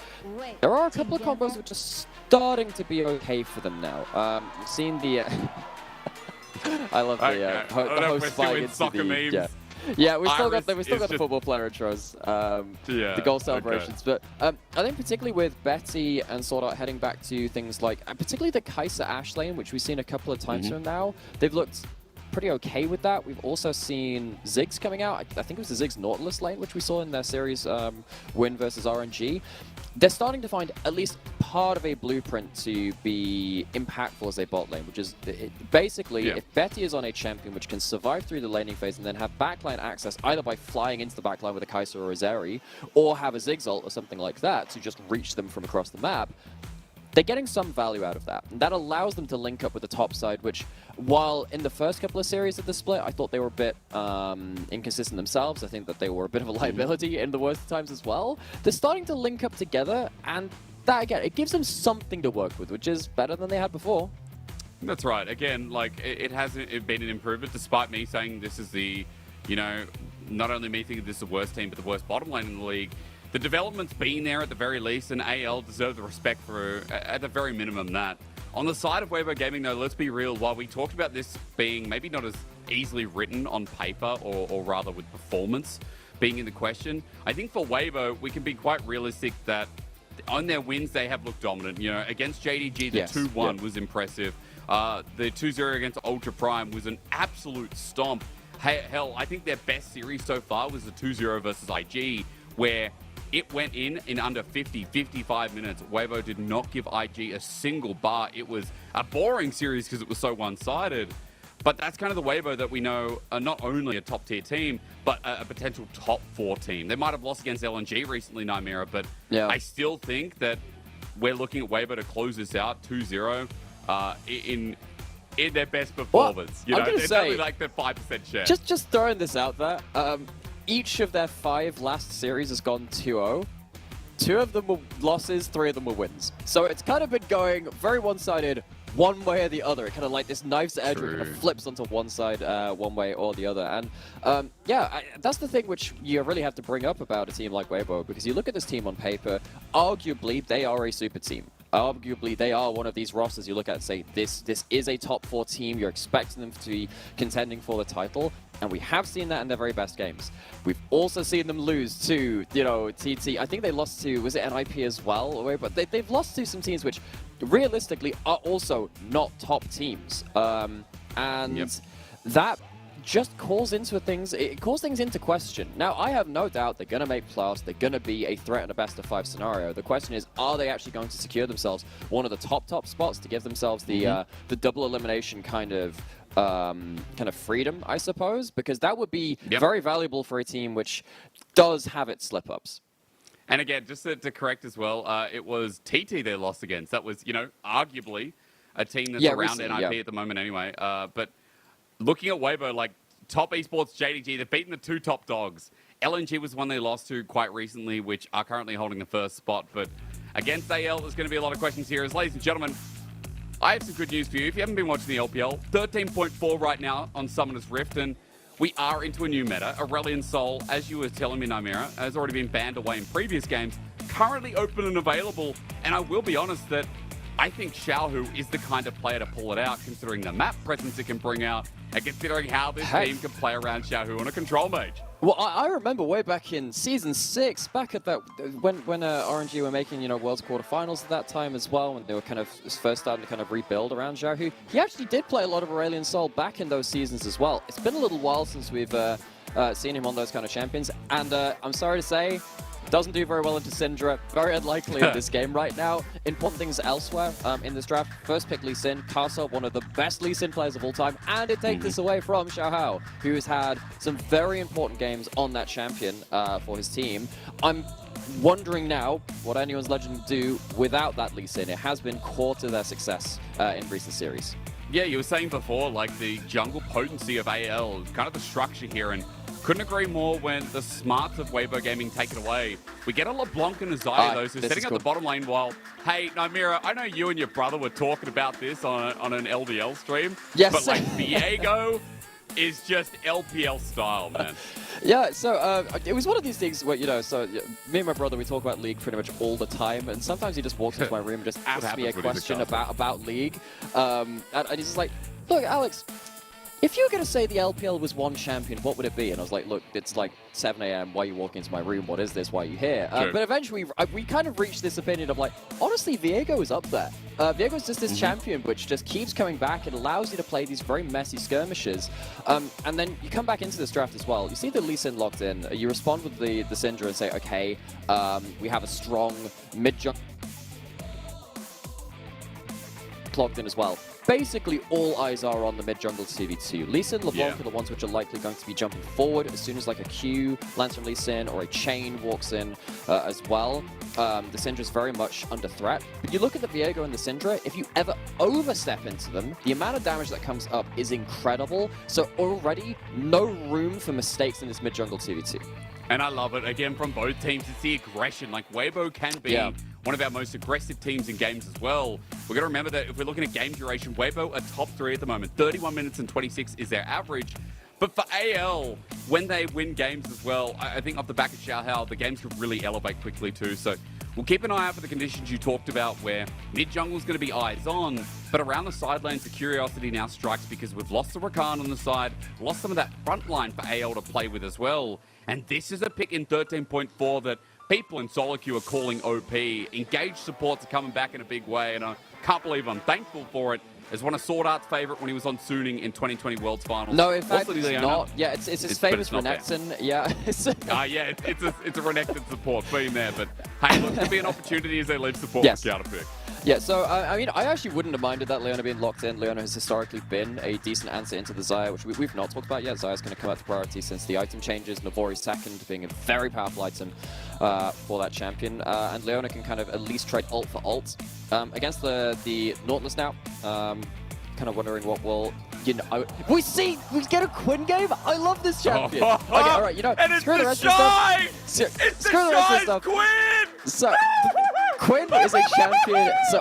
There are a couple of combos which are starting to be okay for them now. We've seen the... I love the host flying into the... Yeah, we've still got the football player intros, the goal celebrations. But I think particularly with Betty and Sword Art heading back to things like, particularly the Kai'Sa Ashe lane, which we've seen a couple of times from now, they've looked pretty okay with that. We've also seen Ziggs coming out. I think it was the Ziggs Nautilus lane, which we saw in their series win versus RNG. they're starting to find at least part of a blueprint to be impactful as a bot lane, which is basically if Betty is on a champion which can survive through the laning phase and then have backline access either by flying into the backline with a Kai'Sa or a Zeri, or have a Zigzult or something like that to just reach them from across the map, they're getting some value out of that. And that allows them to link up with the top side, which, while in the first couple of series of the split, I thought they were a bit inconsistent themselves. I think that they were a bit of a liability in the worst times as well. They're starting to link up together, and that, again, it gives them something to work with, which is better than they had before. That's right. Again, like, it hasn't been an improvement, despite me saying this is the, you know, not only me thinking this is the worst team, but the worst bottom lane in the league. The development's been there at the very least, and AL deserve the respect for, at the very minimum, that. On the side of Weibo Gaming, though, let's be real. While we talked about this being maybe not as easily written on paper, or rather with performance being in the question, I think for Weibo, we can be quite realistic that on their wins, they have looked dominant. You know, against JDG, the 2-1 was impressive. The 2-0 against Ultra Prime was an absolute stomp. Hell, I think their best series so far was the 2-0 versus IG, where it went in under 55 minutes. Weibo did not give IG a single bar. It was a boring series because it was so one-sided. But that's kind of the Weibo that we know are not only a top-tier team, but a potential top-4 team. They might have lost against LNG recently, Nymera, but I still think that we're looking at Weibo to close this out 2-0 in their best performance. Well, you know, it's only like the 5% share. Just throwing this out there. Each of their 5 last series has gone 2-0. 2 of them were losses, 3 of them were wins. So it's kind of been going very one-sided, one way or the other. It kind of like this knife's edge where it kind of flips onto one side, one way or the other. And that's the thing which you really have to bring up about a team like Weibo, because you look at this team on paper, arguably they are a super team. Arguably, they are one of these rosters you look at and say, this is a top 4 team. You're expecting them to be contending for the title. And we have seen that in their very best games. We've also seen them lose to, you know, TT. I think they lost to, was it NIP as well? But they've lost to some teams which, realistically, are also not top teams. That just calls things into question. Now, I have no doubt they're going to make playoffs. They're going to be a threat in a best-of-5 scenario. The question is, are they actually going to secure themselves one of the top spots to give themselves the double elimination kind of freedom, I suppose, because that would be very valuable for a team which does have its slip-ups. And again, just to correct as well, it was TT they lost against. That was, you know, arguably a team that's around NIP at the moment anyway. But looking at Weibo, like top esports JDG, they've beaten the 2 top dogs. LNG was one they lost to quite recently, which are currently holding the first spot. But against AL, there's going to be a lot of questions here. As ladies and gentlemen, I have some good news for you. If you haven't been watching the LPL, 13.4 right now on Summoner's Rift, and we are into a new meta. Aurelion Sol, as you were telling me, Nymera, has already been banned away in previous games, currently open and available, and I will be honest that I think Xiaohu is the kind of player to pull it out, considering the map presence it can bring out, and considering how this team can play around Xiaohu on a control mage. Well, I remember way back in Season 6, back at that, when RNG were making, you know, Worlds quarterfinals at that time as well, when they were kind of first starting to kind of rebuild around Xiaohu. He actually did play a lot of Aurelion Sol back in those seasons as well. It's been a little while since we've seen him on those kind of champions, and I'm sorry to say, doesn't do very well into Syndra. Very unlikely in this game right now. Important things elsewhere in this draft. First pick Lee Sin. Kai'Sa, one of the best Lee Sin players of all time. And it takes this away from Xiaohu, who has had some very important games on that champion for his team. I'm wondering now what Anyone's Legend do without that Lee Sin. It has been core to their success in recent series. Yeah, you were saying before, like the jungle potency of AL, kind of the structure here, and couldn't agree more when the smarts of Weibo Gaming take it away. We get a LeBlanc and a Xayah, though, so setting up the bottom lane while, hey, Nymera, I know you and your brother were talking about this on an LVL stream. Yes. But, like, Viego is just LPL style, man. Yeah, so it was one of these things where, you know, so me and my brother, we talk about League pretty much all the time, and sometimes he just walks into my room and just asks me a question about League. And he's just like, look, Alex, if you were going to say the LPL was one champion, what would it be? And I was like, look, it's like 7 a.m. Why are you walking into my room? What is this? Why are you here? But eventually, we kind of reached this opinion of like, honestly, Viego is up there. Viego's just this champion which just keeps coming back. It allows you to play these very messy skirmishes. And then you come back into this draft as well. You see the Lee Sin locked in. You respond with the Syndra and say, okay, we have a strong mid-jump locked in as well. Basically, all eyes are on the mid-jungle CV2. Lee Sin, LeBlanc are the ones which are likely going to be jumping forward as soon as like a Q lands from Lee Sin or a chain walks in as well. The Syndra is very much under threat. But you look at the Viego and the Syndra, if you ever overstep into them, the amount of damage that comes up is incredible. So already, no room for mistakes in this mid-jungle CV2. And I love it, again, from both teams. It's the aggression. Like, Weibo can be one of our most aggressive teams in games as well. We've got to remember that if we're looking at game duration, Weibo are top 3 at the moment. 31 minutes and 26 is their average. But for AL, when they win games as well, I think off the back of Xiaohao, the games could really elevate quickly too. So we'll keep an eye out for the conditions you talked about where mid-jungle is going to be eyes on, but around the side lanes, the curiosity now strikes because we've lost the Rakan on the side, lost some of that front line for AL to play with as well. And this is a pick in 13.4 that people in solo queue are calling OP. Engaged supports are coming back in a big way, and I can't believe I'm thankful for it. As one of Sword Art's favorite when he was on Suning in 2020 Worlds Finals. No, in fact, it's not. Yeah, it's his famous Renekton. Yeah. It's a Renekton support being there. But hey, look, could be an opportunity as they leave support with counter pick. Yeah, so, I mean, I actually wouldn't have minded that Leona being locked in. Leona has historically been a decent answer into the Xayah, which we've not talked about yet. Xayah's going to come out to priority since the item changes. Navori's second being a very powerful item for that champion. And Leona can kind of at least trade ult for ult. Against the Nautilus now, kind of wondering what will... You know, we get a Quinn game. I love this champion. Okay, all right, you know, and screw the rest of the stuff. It's screw the rest of the stuff. Quinn. So Quinn is a champion. So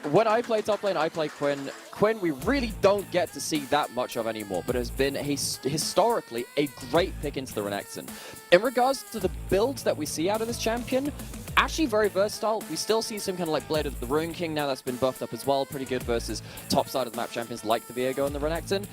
when I play top lane, I play Quinn. Quinn, we really don't get to see that much of anymore, but has been historically a great pick into the Renekton. In regards to the builds that we see out of this champion, actually very versatile. We still see some kind of like Blade of the Ruin King now that's been buffed up as well. Pretty good versus top side of the map champions like the Viego and the Renekton.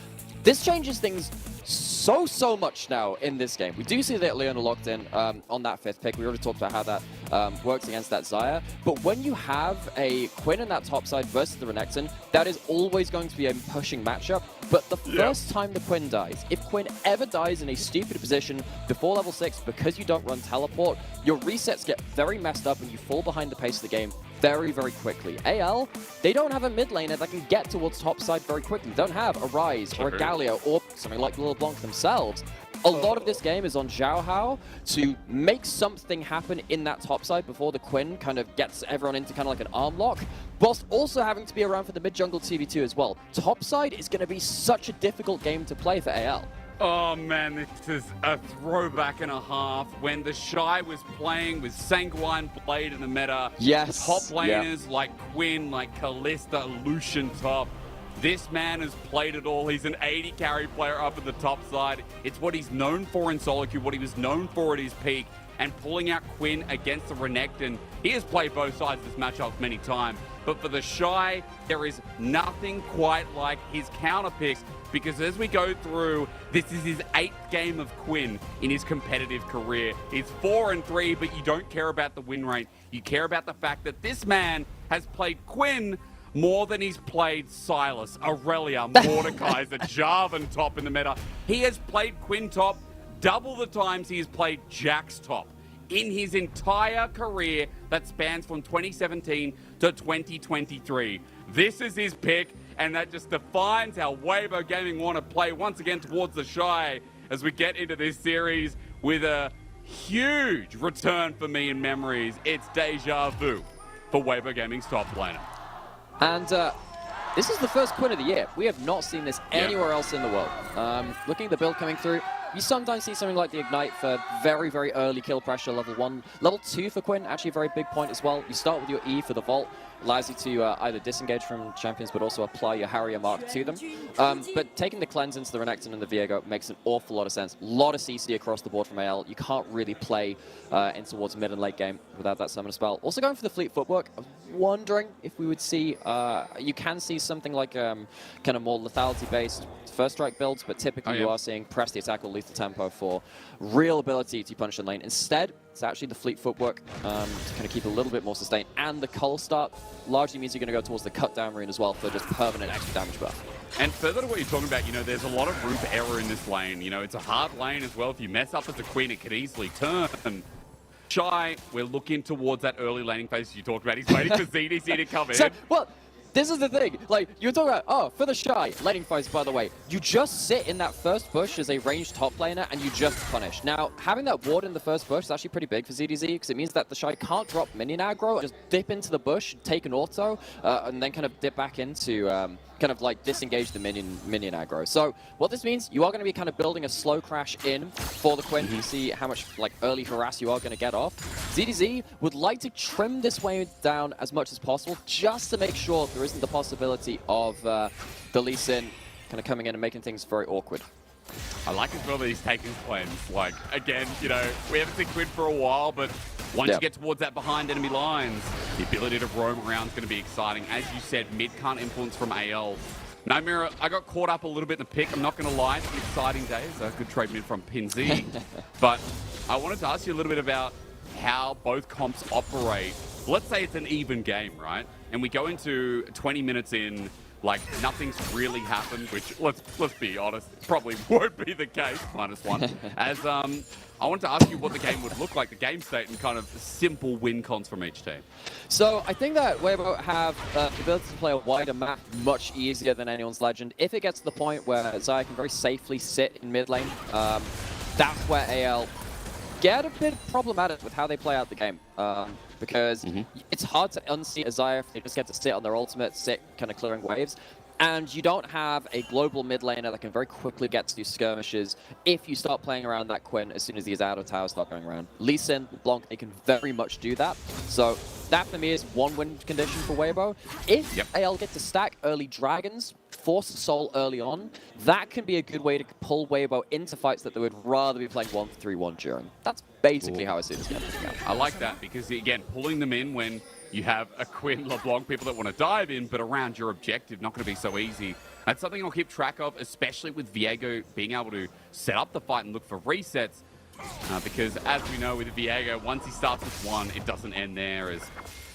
This changes things so much now in this game. We do see that Leona locked in on that 5th pick. We already talked about how that works against that Xayah. But when you have a Quinn in that top side versus the Renekton, that is always going to be a pushing matchup. But the first time the Quinn dies, if Quinn ever dies in a stupid position before level 6 because you don't run teleport, your resets get very messed up and you fall behind the pace of the game very quickly. AL, they don't have a mid laner that can get towards top side very quickly. They don't have a Ryze or a Galio or something like LeBlanc themselves. A lot of this game is on Xiaohao to make something happen in that top side before the Quinn kind of gets everyone into kind of like an arm lock, whilst also having to be around for the mid-jungle TV2 as well. Top side is going to be such a difficult game to play for AL. Oh man, this is a throwback and a half when the Shy was playing with Sanguine Blade in the meta. Yes. Top laners like Quinn, like Kalista, Lucian top. This man has played it all. He's an 80 carry player up at the top side. It's what he's known for in solo queue, what he was known for at his peak. And pulling out Quinn against the Renekton, he has played both sides of this matchup many times. But for the Shy, there is nothing quite like his counter picks, because as we go through, this is his 8th game of Quinn in his competitive career. He's 4-3, but you don't care about the win rate. You care about the fact that this man has played Quinn more than he's played Silas, Aurelia, Mordekaiser, Jarvan top in the meta. He has played Quinn top double the times he has played Jax top in his entire career that spans from 2017 to 2023. This is his pick, and that just defines how Weibo Gaming want to play once again towards the Shy as we get into this series with a huge return for me in memories. It's deja vu for Weibo Gaming's top laner. And this is the first Quinn of the year. We have not seen this anywhere else in the world. Looking at the build coming through, you sometimes see something like the Ignite for very early kill pressure, level 1. Level 2 for Quinn, actually a very big point as well. You start with your E for the Vault, allows you to either disengage from champions, but also apply your Harrier mark to them. But taking the cleanse into the Renekton and the Viego makes an awful lot of sense. A lot of CC across the board from AL. You can't really play in towards mid and late game without that summoner spell. Also going for the fleet footwork. wondering if we would see, you can see something like kind of more lethality-based first strike builds, but typically you are seeing press the attack or lethal tempo for real ability to punish the lane. Instead, it's actually the fleet footwork to kind of keep a little bit more sustained, and the cull start largely means you're going to go towards the cut down rune as well for just permanent extra damage buff. And further to what you're talking about, you know, there's a lot of room for error in this lane. You know, it's a hard lane as well. If you mess up as a queen, it could easily turn. Shy, we're looking towards that early laning phase you talked about. He's waiting for ZDC to come in. So, well, this is the thing. Like, you were talking about, oh, for the Shy, laning phase, by the way, you just sit in that first bush as a ranged top laner and you just punish. Now, having that ward in the first bush is actually pretty big for ZDZ because it means that the Shy can't drop minion aggro and just dip into the bush, take an auto, and then kind of dip back into kind of like disengage the minion aggro. So what this means, you are going to be kind of building a slow crash in for the Quinn to see how much like early harass you are going to get off. ZDZ would like to trim this wave down as much as possible just to make sure there isn't the possibility of the Lee Sin kind of coming in and making things very awkward. I like as well that he's taking Quins. Like, again, you know, we haven't seen Quinn for a while, but once you get towards that behind enemy lines, the ability to roam around is going to be exciting. As you said, mid can't influence from AL. No, Mira, I got caught up a little bit in the pick. I'm not going to lie, it's an exciting day. It's a good trade mid from Pinzi. But I wanted to ask you a little bit about how both comps operate. Let's say it's an even game, right? And we go into 20 minutes in, like nothing's really happened, which let's be honest, probably won't be the case, -1. As I wanted to ask you what the game would look like, the game state, and kind of simple win cons from each team. So I think that Weibo have the ability to play a wider map much easier than anyone's Legend. If it gets to the point where Xayah can very safely sit in mid lane, that's where AL get a bit problematic with how they play out the game. Because it's hard to unsee Xayah if they just get to sit on their ultimate, sit kind of clearing waves. And you don't have a global mid laner that can very quickly get to skirmishes if you start playing around that Quinn as soon as these outer towers start going around. Lee Sin, Blanc, they can very much do that. So that for me is one win condition for Weibo. If AL get to stack early dragons, force Soul early on, that can be a good way to pull Weibo into fights that they would rather be playing 1-3-1 during. That's basically how I see this game. I like that because, again, pulling them in when you have a Quinn, LeBlanc, people that want to dive in, but around your objective, not going to be so easy. That's something I'll keep track of, especially with Viego being able to set up the fight and look for resets. Because as we know with Viego, once he starts with one, it doesn't end there. As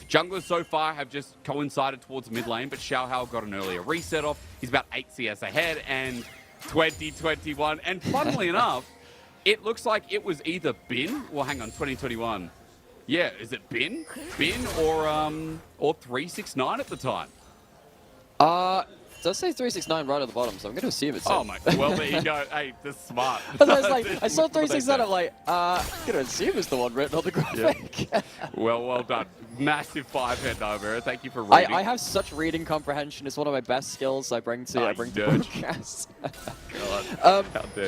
junglers so far have just coincided towards mid lane, but Xiaohao got an earlier reset off. He's about 8 CS ahead, and 2021. And funnily enough, it looks like it was either Bin, well, hang on, 2021. Yeah, is it Bin or 369 at the time? It does say 369 right at the bottom, so I'm going to assume it's Oh, my. Well, there you go. Hey, that's smart. I saw 369, I'm like, I'm going to assume it's the one written on the graphic. Yeah. well done. Massive 5-head Nova. Thank you for reading. I have such reading comprehension. It's one of my best skills I bring to podcasts.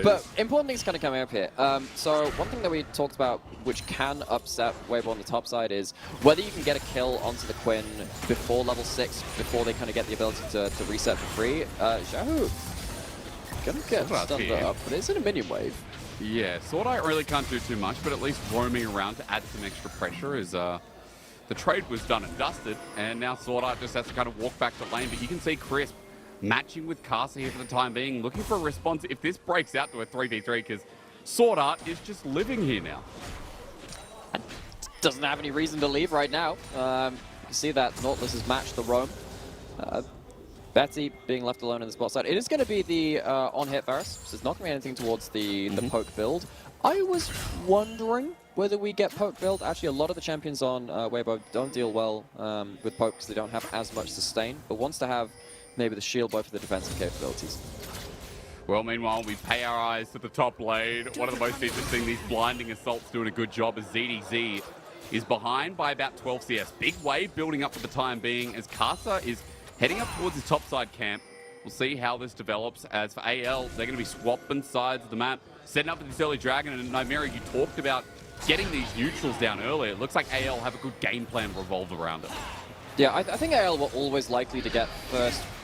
But important things kind of coming up here. So one thing that we talked about, which can upset Weibo on the top side, is whether you can get a kill onto the Quinn before level 6, before they kind of get the ability to reset for free. Xiaohu gonna get stunned up, but it's in a minion wave. Yeah, Sword Art really can't do too much, but at least roaming around to add some extra pressure is the trade was done and dusted, and now Sword Art just has to kind of walk back to lane. But you can see Crisp matching with Casa here for the time being, looking for a response if this breaks out to a 3v3, because Sword Art is just living here now. Doesn't have any reason to leave right now. You can see that Nautilus has matched the roam. Betty being left alone in the spot side. It is going to be the on-hit Varus, so it's not going to be anything towards the poke build. I was wondering whether we get poke build. Actually, a lot of the champions on Weibo don't deal well with poke because they don't have as much sustain, but wants to have maybe the shield bow for the defensive capabilities. Well, meanwhile, we pay our eyes to the top lane. One of the most interesting, these blinding assaults doing a good job as ZDZ is behind by about 12 CS. Big wave building up for the time being as Casa is heading up towards his topside camp. We'll see how this develops. As for AL, they're going to be swapping sides of the map, setting up with this early dragon. And Nymera, you talked about getting these neutrals down earlier. It looks like AL have a good game plan revolved around it. Yeah, I think AL were always likely to get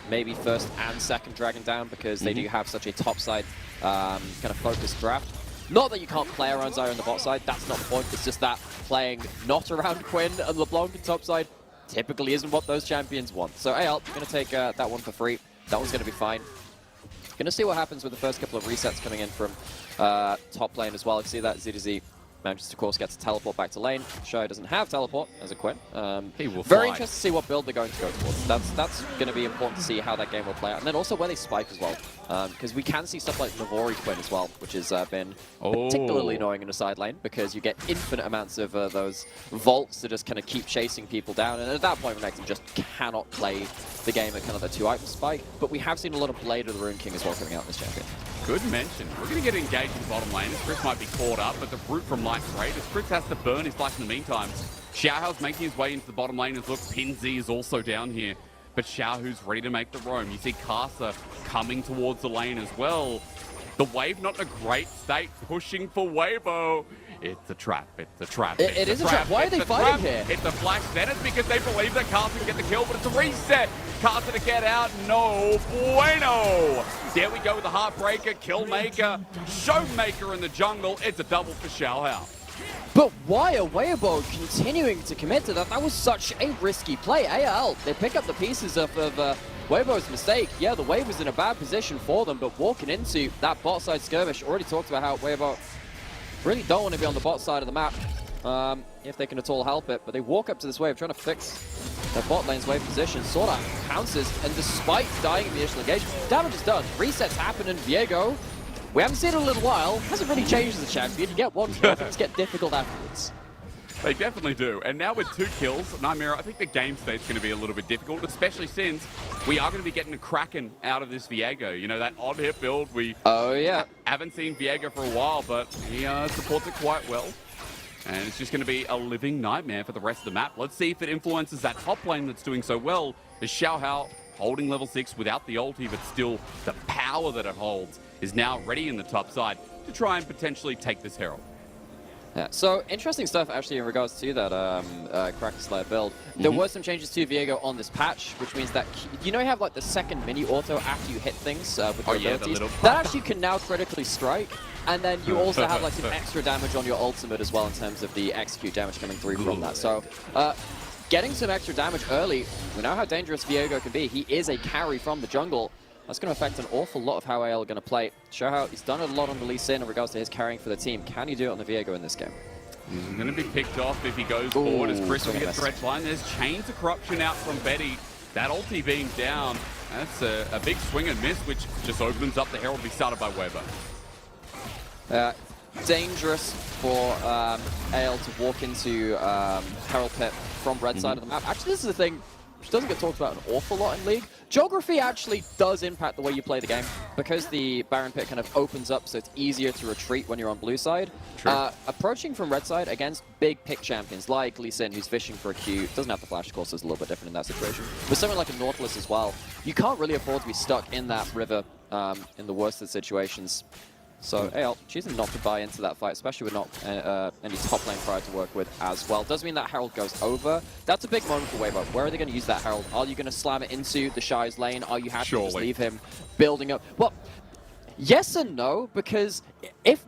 maybe first and second dragon down because they do have such a topside kind of focused draft. Not that you can't play around Xayah on the bot side, that's not the point. It's just that playing not around Quinn and LeBlanc in topside typically isn't what those champions want. So AL, going to take that one for free. That one's going to be fine. Going to see what happens with the first couple of resets coming in from top lane as well. You can see that ZDZ manages to, of course, get to teleport back to lane. Shy doesn't have teleport as a Quinn. He will Very fly. interested to see what build they're going to go towards. That's going to be important to see how that game will play out. And then also where they spike as well. Because we can see stuff like Navori Quinn as well, which has been particularly annoying in the side lane because you get infinite amounts of those vaults to just kind of keep chasing people down. And at that point, Renekton just cannot play the game at kind of the 2-item spike. But we have seen a lot of Blade of the Rune King as well coming out in this champion. Good mention. We're going to get engaged in the bottom lane as Chris might be caught up, but the route from Light's great as Chris has to burn his life in the meantime. Xiaohu's making his way into the bottom lane as look, Pinzi is also down here. But Xiaohu's ready to make the roam. You see Kasa coming towards the lane as well. The wave not in a great state, pushing for Weibo. It's a trap, it's a trap. It is a trap. Why are they fighting here? It's a flash, then it's because they believe that Kasa can get the kill, but it's a reset. Kasa to get out, no bueno. There we go with the Heartbreaker, Killmaker, Showmaker in the jungle. It's a double for Xiaohao. But why are Weibo continuing to commit to that? That was such a risky play. AL, they pick up the pieces of Weibo's mistake. Yeah, the wave was in a bad position for them, but walking into that bot side skirmish, already talked about how Weibo really don't want to be on the bot side of the map if they can at all help it. But they walk up to this wave, trying to fix their bot lane's wave position. Sorta pounces, and despite dying in the initial engagement, damage is done. Resets happen, and Viego, we haven't seen it in a little while, hasn't really changed as a champion. You get one kill, things get difficult afterwards. They definitely do. And now with 2 kills, Nymera, I think the game state's going to be a little bit difficult, especially since we are going to be getting a Kraken out of this Viego. You know, that odd hit build, we haven't seen Viego for a while, but he supports it quite well. And it's just going to be a living nightmare for the rest of the map. Let's see if it influences that top lane that's doing so well. Is Xiaohao holding level 6 without the ulti, but still the power that it holds is now ready in the top side to try and potentially take this Herald. Yeah, so interesting stuff actually in regards to that Kraken Slayer build. There were some changes to Viego on this patch, which means that, you know, you have like the second mini auto after you hit things with your abilities. That actually can now critically strike, and then you also have like some extra damage on your ultimate as well in terms of the execute damage coming through from that. So getting some extra damage early, we know how dangerous Viego can be. He is a carry from the jungle. That's going to affect an awful lot of how AL are going to play. Xiaohao, he's done it a lot on the Lee Sin in regards to his carrying for the team. Can he do it on the Viego in this game? He's going to be picked off if he goes forward as Chris will get threat blind. There's Chains of Corruption out from Betty. That ulti being down, that's a big swing and miss, which just opens up the Herald to be started by Weber. Dangerous for AL to walk into Herald Pit from red side of the map. Actually, this is the thing which doesn't get talked about an awful lot in League. Geography actually does impact the way you play the game because the Baron Pit kind of opens up so it's easier to retreat when you're on blue side. Approaching from red side against big pick champions like Lee Sin, who's fishing for a Q, doesn't have the flash, of course, is a little bit different in that situation. But something like a Nautilus as well, you can't really afford to be stuck in that river in the worst of situations. So AL choosing not to buy into that fight, especially with not any top lane prior to work with as well. Does mean that Herald goes over. That's a big moment for Weibo. Where are they going to use that Herald? Are you going to slam it into the Shy's lane? Are you happy to just leave him building up? Well, yes and no, because if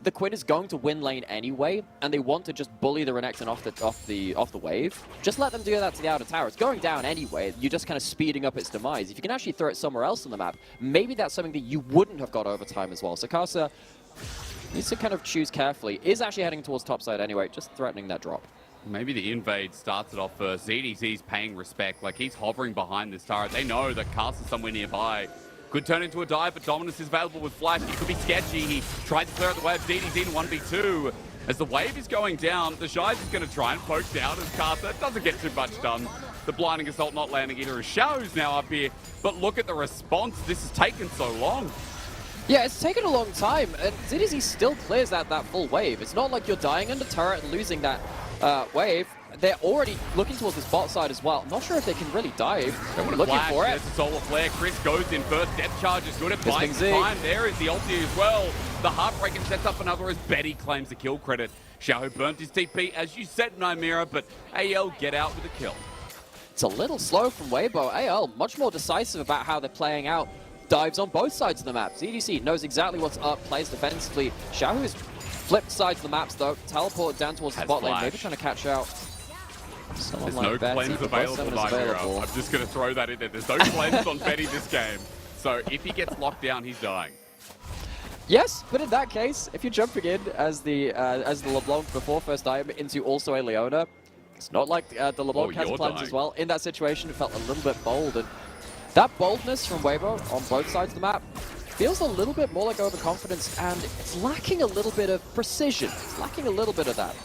the Quinn is going to win lane anyway, and they want to just bully the Renekton off the wave, just let them do that to the outer tower. It's going down anyway. You're just kind of speeding up its demise. If you can actually throw it somewhere else on the map, maybe that's something that you wouldn't have got over time as well. So Kasa needs to kind of choose carefully. Is actually heading towards top side anyway, just threatening that drop. Maybe the invade starts it off first. ZDZ's paying respect. Like, he's hovering behind this turret. They know that Kasa's somewhere nearby. Could turn into a dive, but Dominus is available with Flash. He could be sketchy. He tried to clear out the wave. ZDZ in 1v2. As the wave is going down, the Shies is going to try and poke down as Kasa doesn't get too much done. The blinding assault not landing either. As Xiao's now up here. But look at the response. This has taken so long. Yeah, it's taken a long time, and ZDZ still clears that full wave. It's not like you're dying under turret and losing that wave. They're already looking towards this bot side as well. I'm not sure if they can really dive. They're looking for it. There's a solar flare. Chris goes in first. Death charge is good at buying time. There is the ulti as well. The Heartbreaker sets up another as Betty claims the kill credit. Xiao burnt his TP, as you said, Nymera, but AL get out with a kill. It's a little slow from Weibo. AL much more decisive about how they're playing out. Dives on both sides of the map. ZDC knows exactly what's up, plays defensively. Xiao is flipped sides of the maps though. Teleported down towards the bot lane, maybe trying to catch out Someone There's no like Betty, cleanse but both available, summoners available. I'm just going to throw that in there. There's no cleanse on Betty this game. So if he gets locked down, he's dying. Yes, but in that case, if you're jumping in as the LeBlanc before first item into also a Leona, it's not like the LeBlanc has plans dying as well. In that situation, it felt a little bit bold, and that boldness from Weibo on both sides of the map feels a little bit more like overconfidence, and it's lacking a little bit of precision. It's lacking a little bit of that.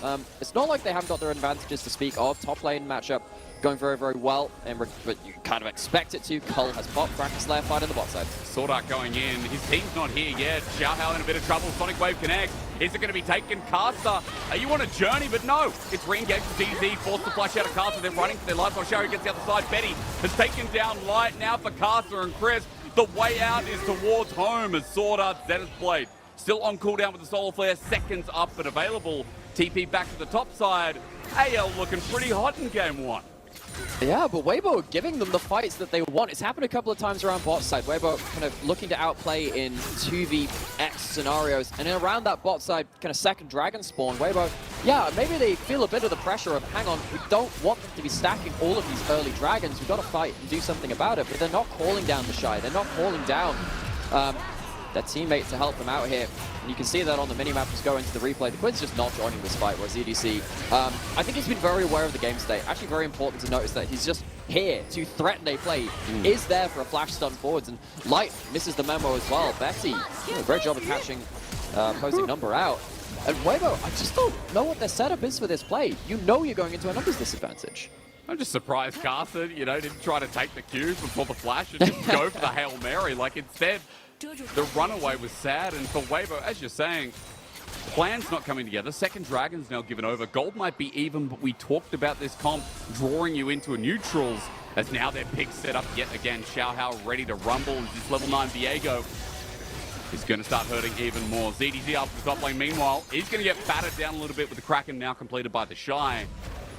It's not like they haven't got their advantages to speak of. Top lane matchup going very, very well, but you kind of expect it to. Cull has popped, Kraken's Lair fight on the bot side. Sword Art going in. His team's not here yet. Xiaohao in a bit of trouble. Sonic Wave connects. Is it going to be taken? Caster, are you on a journey? But no, it's re-engaged with DZ, forced to flash out of Caster. They're running for their lives. Sherry gets the other side. Betty has taken down Light now for Caster and Chris. The way out is towards home as Sword Art Zenith Blade still on cooldown with the Solar Flare. Seconds up but available. TP back to the top side. AL looking pretty hot in game one. Yeah, but Weibo giving them the fights that they want. It's happened a couple of times around bot side. Weibo kind of looking to outplay in 2vx scenarios. And then around that bot side, kind of second dragon spawn, Weibo, yeah, maybe they feel a bit of the pressure of, hang on, we don't want them to be stacking all of these early dragons. We've got to fight and do something about it. But they're not calling down the Shy. They're not calling down their teammate to help them out here. And you can see that on the minimap as go into the replay. The Quid's just not joining this fight, whereas EDC, I think he's been very aware of the game state. Actually very important to notice that he's just here to threaten a play. Is there for a flash stun forwards, and Light misses the memo as well. Betty, great job of catching opposing number out. And Weibo, I just don't know what their setup is for this play. You know you're going into a numbers disadvantage. I'm just surprised Caster, didn't try to take the cues before the flash and just go for the Hail Mary. Like, instead, the runaway was sad, and for Weibo, as you're saying, plans not coming together. Second Dragon's now given over. Gold might be even, but we talked about this comp drawing you into a neutrals, as now their pick set up yet again. Xiaohao ready to rumble. This level 9 Viego is going to start hurting even more. ZDZ up the top lane. Meanwhile, he's going to get battered down a little bit with the Kraken now completed by the Shy.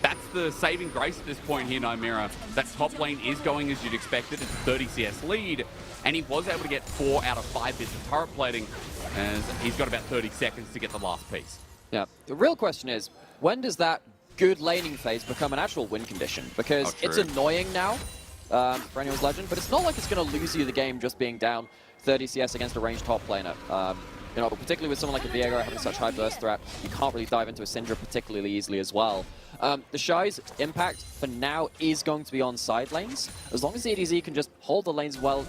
That's the saving grace at this point here, Nymera. That top lane is going as you'd expected. It's a 30 CS lead, and he was able to get 4 out of 5 bits of turret plating, as he's got about 30 seconds to get the last piece. Yeah, the real question is, when does that good laning phase become an actual win condition? Because it's annoying now for anyone's legend, but it's not like it's going to lose you the game just being down 30 CS against a ranged top laner. Particularly with someone like a Viego having such high burst threat, you can't really dive into a Syndra particularly easily as well. The Shy's impact for now is going to be on side lanes. As long as the EDZ can just hold the lanes well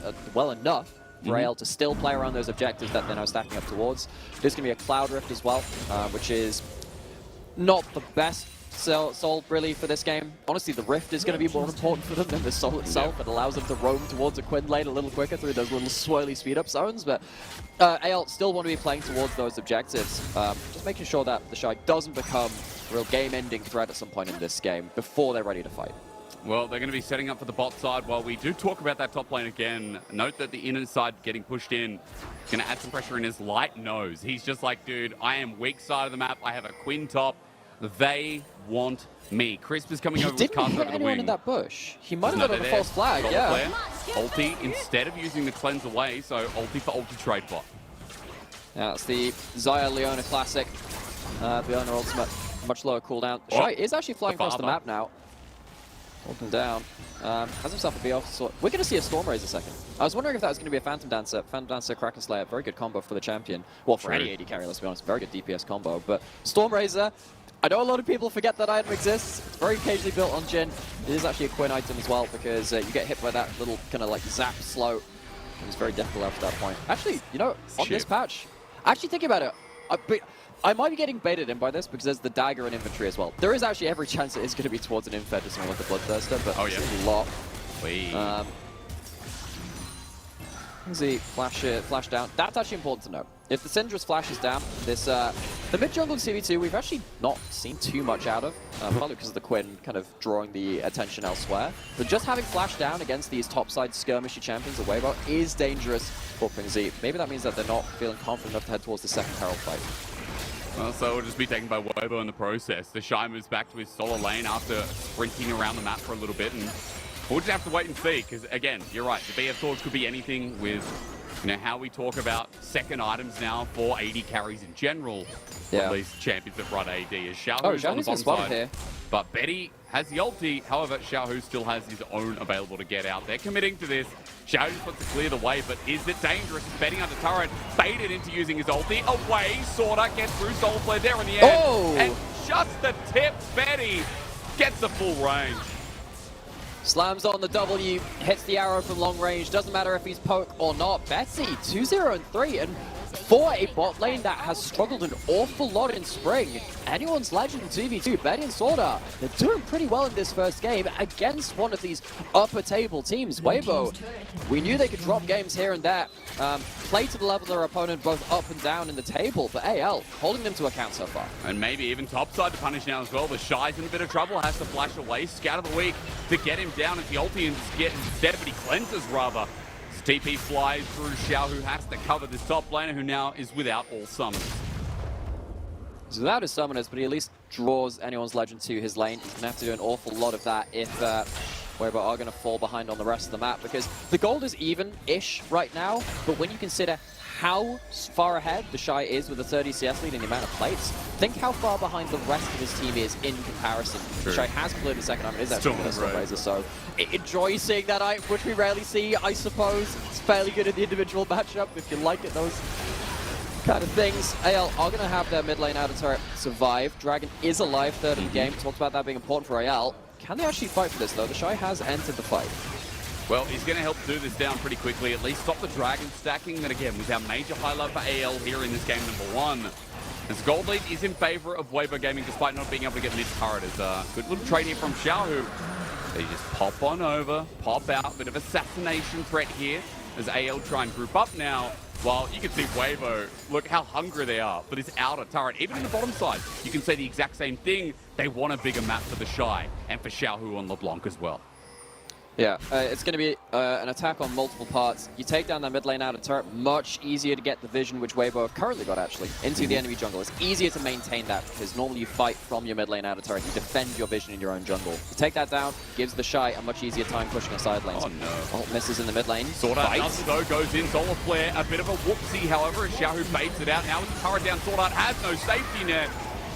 enough for AL to still play around those objectives that they're now stacking up towards. There's going to be a Cloud Rift as well, which is not the best soul really for this game. Honestly, the Rift is going to be more important for them than the soul itself. It allows them to roam towards a Quinn lane a little quicker through those little swirly speed up zones, but AL still want to be playing towards those objectives. Just making sure that the Shy doesn't become a real game-ending threat at some point in this game before they're ready to fight. Well, they're going to be setting up for the bot side while we do talk about that top lane again. Note that the inner side getting pushed in is going to add some pressure in his Light nose. He's just like, dude, I am weak side of the map. I have a Quinn top. They want me. Crisp is coming over with Caster over the wing. In that bush. He might have got a false flag, yeah. Ulti, instead of using the cleanse away, so ulti for ulti trade bot. Yeah, it's the Xayah Leona Classic. Leona Ultimate, much lower cooldown. Shy is actually flying across the map now. Walking down. Has himself a B off. So we're going to see a Storm Razor second. I was wondering if that was going to be a Phantom Dancer. Phantom Dancer, Kraken Slayer, very good combo for the champion. Well, for any AD carry, let's be honest. Very good DPS combo. But Storm Razor, I know a lot of people forget that item exists. It's very occasionally built on Jhin. It is actually a Quinn item as well, because you get hit by that little kind of like zap slow. It's very difficult after that point. Actually, on this patch, actually thinking about it, I might be getting baited in by this because there's the dagger and infantry as well. There is actually every chance it is going to be towards an infed or something like the Bloodthirster, but it's a lot. Easy flash down. That's actually important to know. If the Syndra's flashes down, this the mid jungle in CV2 we've actually not seen too much out of, probably because of the Quinn kind of drawing the attention elsewhere. But just having flash down against these topside skirmishy champions of Weibo is dangerous for PingZ. Maybe that means that they're not feeling confident enough to head towards the second Herald fight. Well, so it'll just be taken by Weibo in the process. The Shy moves back to his solo lane after sprinting around the map for a little bit, and we'll just have to wait and see, because again, you're right, the BF Swords could be anything with how we talk about second items now for AD carries in general. At least champions that run AD. As Xiao on the bottom side. Here. But Betty has the ulti. However, Xiaohu still has his own available to get out. They're committing to this. Xiaohu just wants to clear the way, but is it dangerous? Betting under turret, baited into using his ulti. Away, sorta gets through Soul Flare there in the end. Oh! And just the tip, Betty gets the full range. Slams on the W, hits the arrow from long range. Doesn't matter if he's poke or not. Betsy, 2-0 and 3, and for a bot lane that has struggled an awful lot in spring, anyone's legend 2v2, Betty and Sorda, they're doing pretty well in this first game against one of these upper table teams. Weibo, we knew they could drop games here and there, play to the level of their opponent both up and down in the table, but AL holding them to account so far. And maybe even topside to punish now as well. The Shy's in a bit of trouble, has to flash away, scout of the week to get him down at the ulti and get instead, but he cleanses rather. TP flies through Xiao, who has to cover this top laner, who now is without all summons. He's without his summoners, but he at least draws anyone's legend to his lane. He's going to have to do an awful lot of that if Weibo are going to fall behind on the rest of the map, because the gold is even-ish right now, but when you consider how far ahead the Shy is with a 30 CS lead and the amount of plates, think how far behind the rest of his team is in comparison. True. The Shy has cleared the second arm, it is actually the Storm Razor, so enjoy seeing that item, which we rarely see, I suppose. It's fairly good in the individual matchup if you like it, those kind of things. AL are going to have their mid lane outer turret survive. Dragon is alive, third of the game. Talked about that being important for AL. Can they actually fight for this, though? The Shy has entered the fight. Well, he's going to help do this down pretty quickly, at least stop the Dragon stacking. That, again, was our major highlight for AL here in this game number 1. As gold lead is in favor of Weibo Gaming, despite not being able to get mid turret. As a good little trade here from Xiao, who they just pop on over, pop out. Bit of assassination threat here as AL try and group up now. While you can see Weibo, look how hungry they are for this outer turret. Even in the bottom side, you can say the exact same thing. They want a bigger map for the Shy and for Xiaohu on LeBlanc as well. Yeah, it's going to be an attack on multiple parts. You take down that mid lane outer turret, much easier to get the vision, which Weibo have currently got actually, into the enemy jungle. It's easier to maintain that because normally you fight from your mid lane outer turret. You defend your vision in your own jungle. You take that down, gives the Shy a much easier time pushing a side lane. Oh no. Ult misses in the mid lane. Sword Art does though, goes in, Solar Flare, a bit of a whoopsie, however, as Xiaohu baits it out. Now with the turret down, Sword Art has no safety net.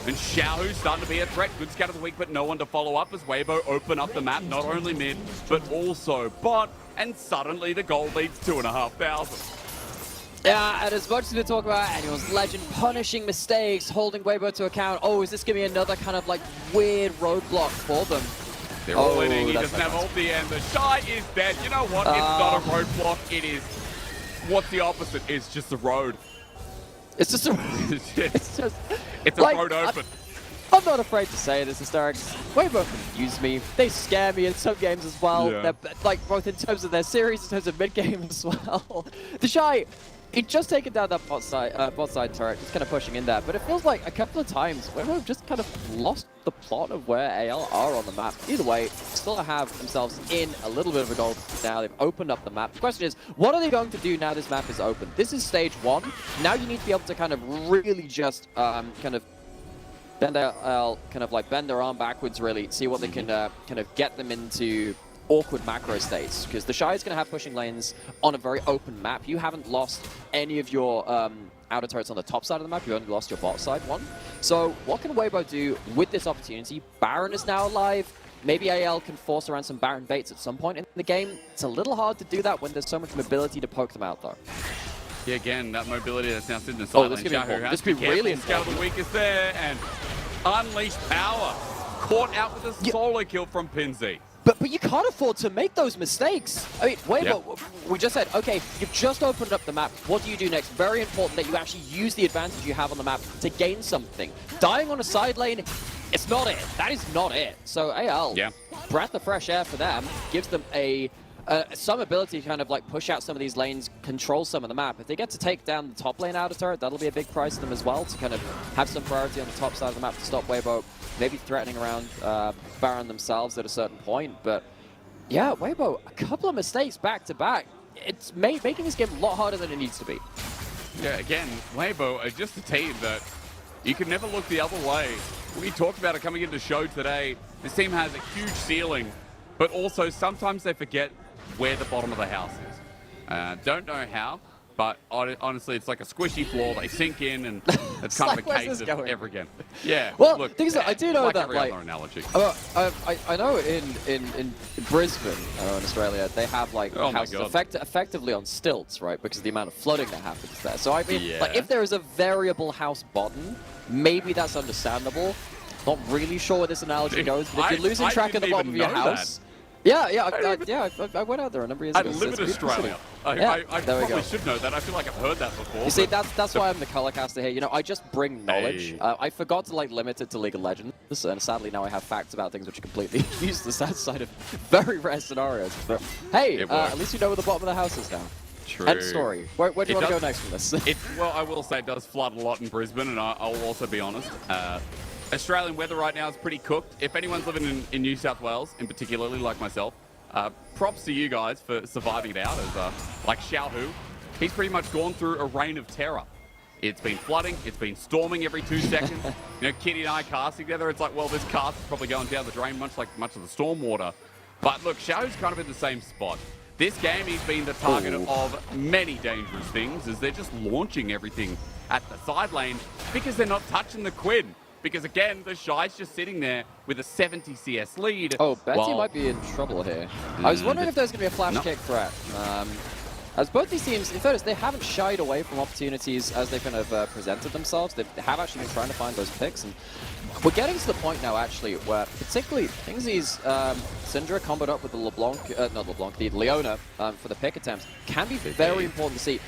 And Xiaohu's starting to be a threat. Good scout of the week, but no one to follow up as Weibo open up the map, not only mid, but also bot. And suddenly the goal leads 2,500. Yeah, and as much as we talk about anyone's legend punishing mistakes, holding Weibo to account, oh, is this going to be another kind of like weird roadblock for them? They're all winning. He doesn't have ulti, and the Shy is dead. You know what? It's not a roadblock. It is. What's the opposite? It's just a road. It's just a it's a road open. I'm not afraid to say this, Hysterics. Weibo confuse me. They scare me in some games as well. Yeah. They're, like, both in terms of their series, in terms of mid-game as well. The Shy, he'd just taken down that bot side turret, just kind of pushing in there. But it feels like a couple of times Weibo have just kind of lost the plot of where AL are on the map. Either way, still have themselves in a little bit of a goal now. They've opened up the map. The question is, what are they going to do now this map is open? This is stage 1. Now you need to be able to kind of really just kind of bend their arm backwards, really, see what they can kind of get them into awkward macro states, because the Shy is going to have pushing lanes on a very open map. You haven't lost any of your outer turrets on the top side of the map. You only lost your bot side one. So what can Weibo do with this opportunity? Baron is now alive. Maybe AL can force around some Baron baits at some point in the game. It's a little hard to do that when there's so much mobility to poke them out, though. Yeah, again, that mobility that's now sitting in the side this lane. could be important. This could be really important. Scout of the week is there, and unleashed power. Caught out with a solo kill from Pinzi. But you can't afford to make those mistakes. I mean, Weibo, we just said, okay, you've just opened up the map. What do you do next? Very important that you actually use the advantage you have on the map to gain something. Dying on a side lane, it's not it. That is not it. So AL, breath of fresh air for them, gives them some ability to kind of like push out some of these lanes, control some of the map. If they get to take down the top lane outer turret, that'll be a big price to them as well, to kind of have some priority on the top side of the map to stop Weibo maybe threatening around Baron themselves at a certain point. But yeah, Weibo, a couple of mistakes back to back. It's making this game a lot harder than it needs to be. Yeah, again, Weibo are just a team that you can never look the other way. We talked about it coming into the show today. This team has a huge ceiling, but also sometimes they forget where the bottom of the house is. Don't know how, but honestly, it's like a squishy floor. They sink in, and it's kind like, of a where's case this of going? every game. Yeah. Well, look, things that I do know like that, every like, other analogy. I know in Brisbane, in Australia, they have like Oh my houses God. effectively on stilts, right? Because of the amount of flooding that happens there. So I mean, Yeah. like if there is a variable house bottom, maybe that's understandable. Not really sure where this analogy goes, but if you're losing I track of the didn't bottom of even your know house. Yeah, I went out there a number of years I ago. so live it's in beautiful city. Australia. Yeah, I there we probably go. should know that. I feel like I've heard that before. You see, but- that's why I'm the color caster here. You know, I just bring knowledge. Hey. I forgot to like limit it to League of Legends, and sadly now I have facts about things which are completely useless outside of very rare scenarios. But hey, It works. at least you know where the bottom of the house is now. True. End story. Where do you It want to go does- next from this? Well, I will say it does flood a lot in Brisbane, and I'll also be honest. Australian weather right now is pretty cooked. If anyone's living in New South Wales, in particularly like myself, props to you guys for surviving it out. As like Xiaohu, he's pretty much gone through a reign of terror. It's been flooding, it's been storming every 2 seconds. You know, Kitty and I casting together, it's like, well, this cast is probably going down the drain, much of the storm water. But look, Xiaohu's kind of in the same spot. This game, he's been the target of many dangerous things, as they're just launching everything at the side lane because they're not touching the Quinn. Because again, the Shy's just sitting there with a 70 CS lead. Oh, Betty while- might be in trouble here. I was wondering if there's going to be a flash No. kick threat. As both these teams, in fairness, they haven't shied away from opportunities as they've kind of presented themselves. They have actually been trying to find those picks, and we're getting to the point now, actually, where particularly Kingsy's Syndra comboed up with the the Leona for the pick attempts can be very important to see.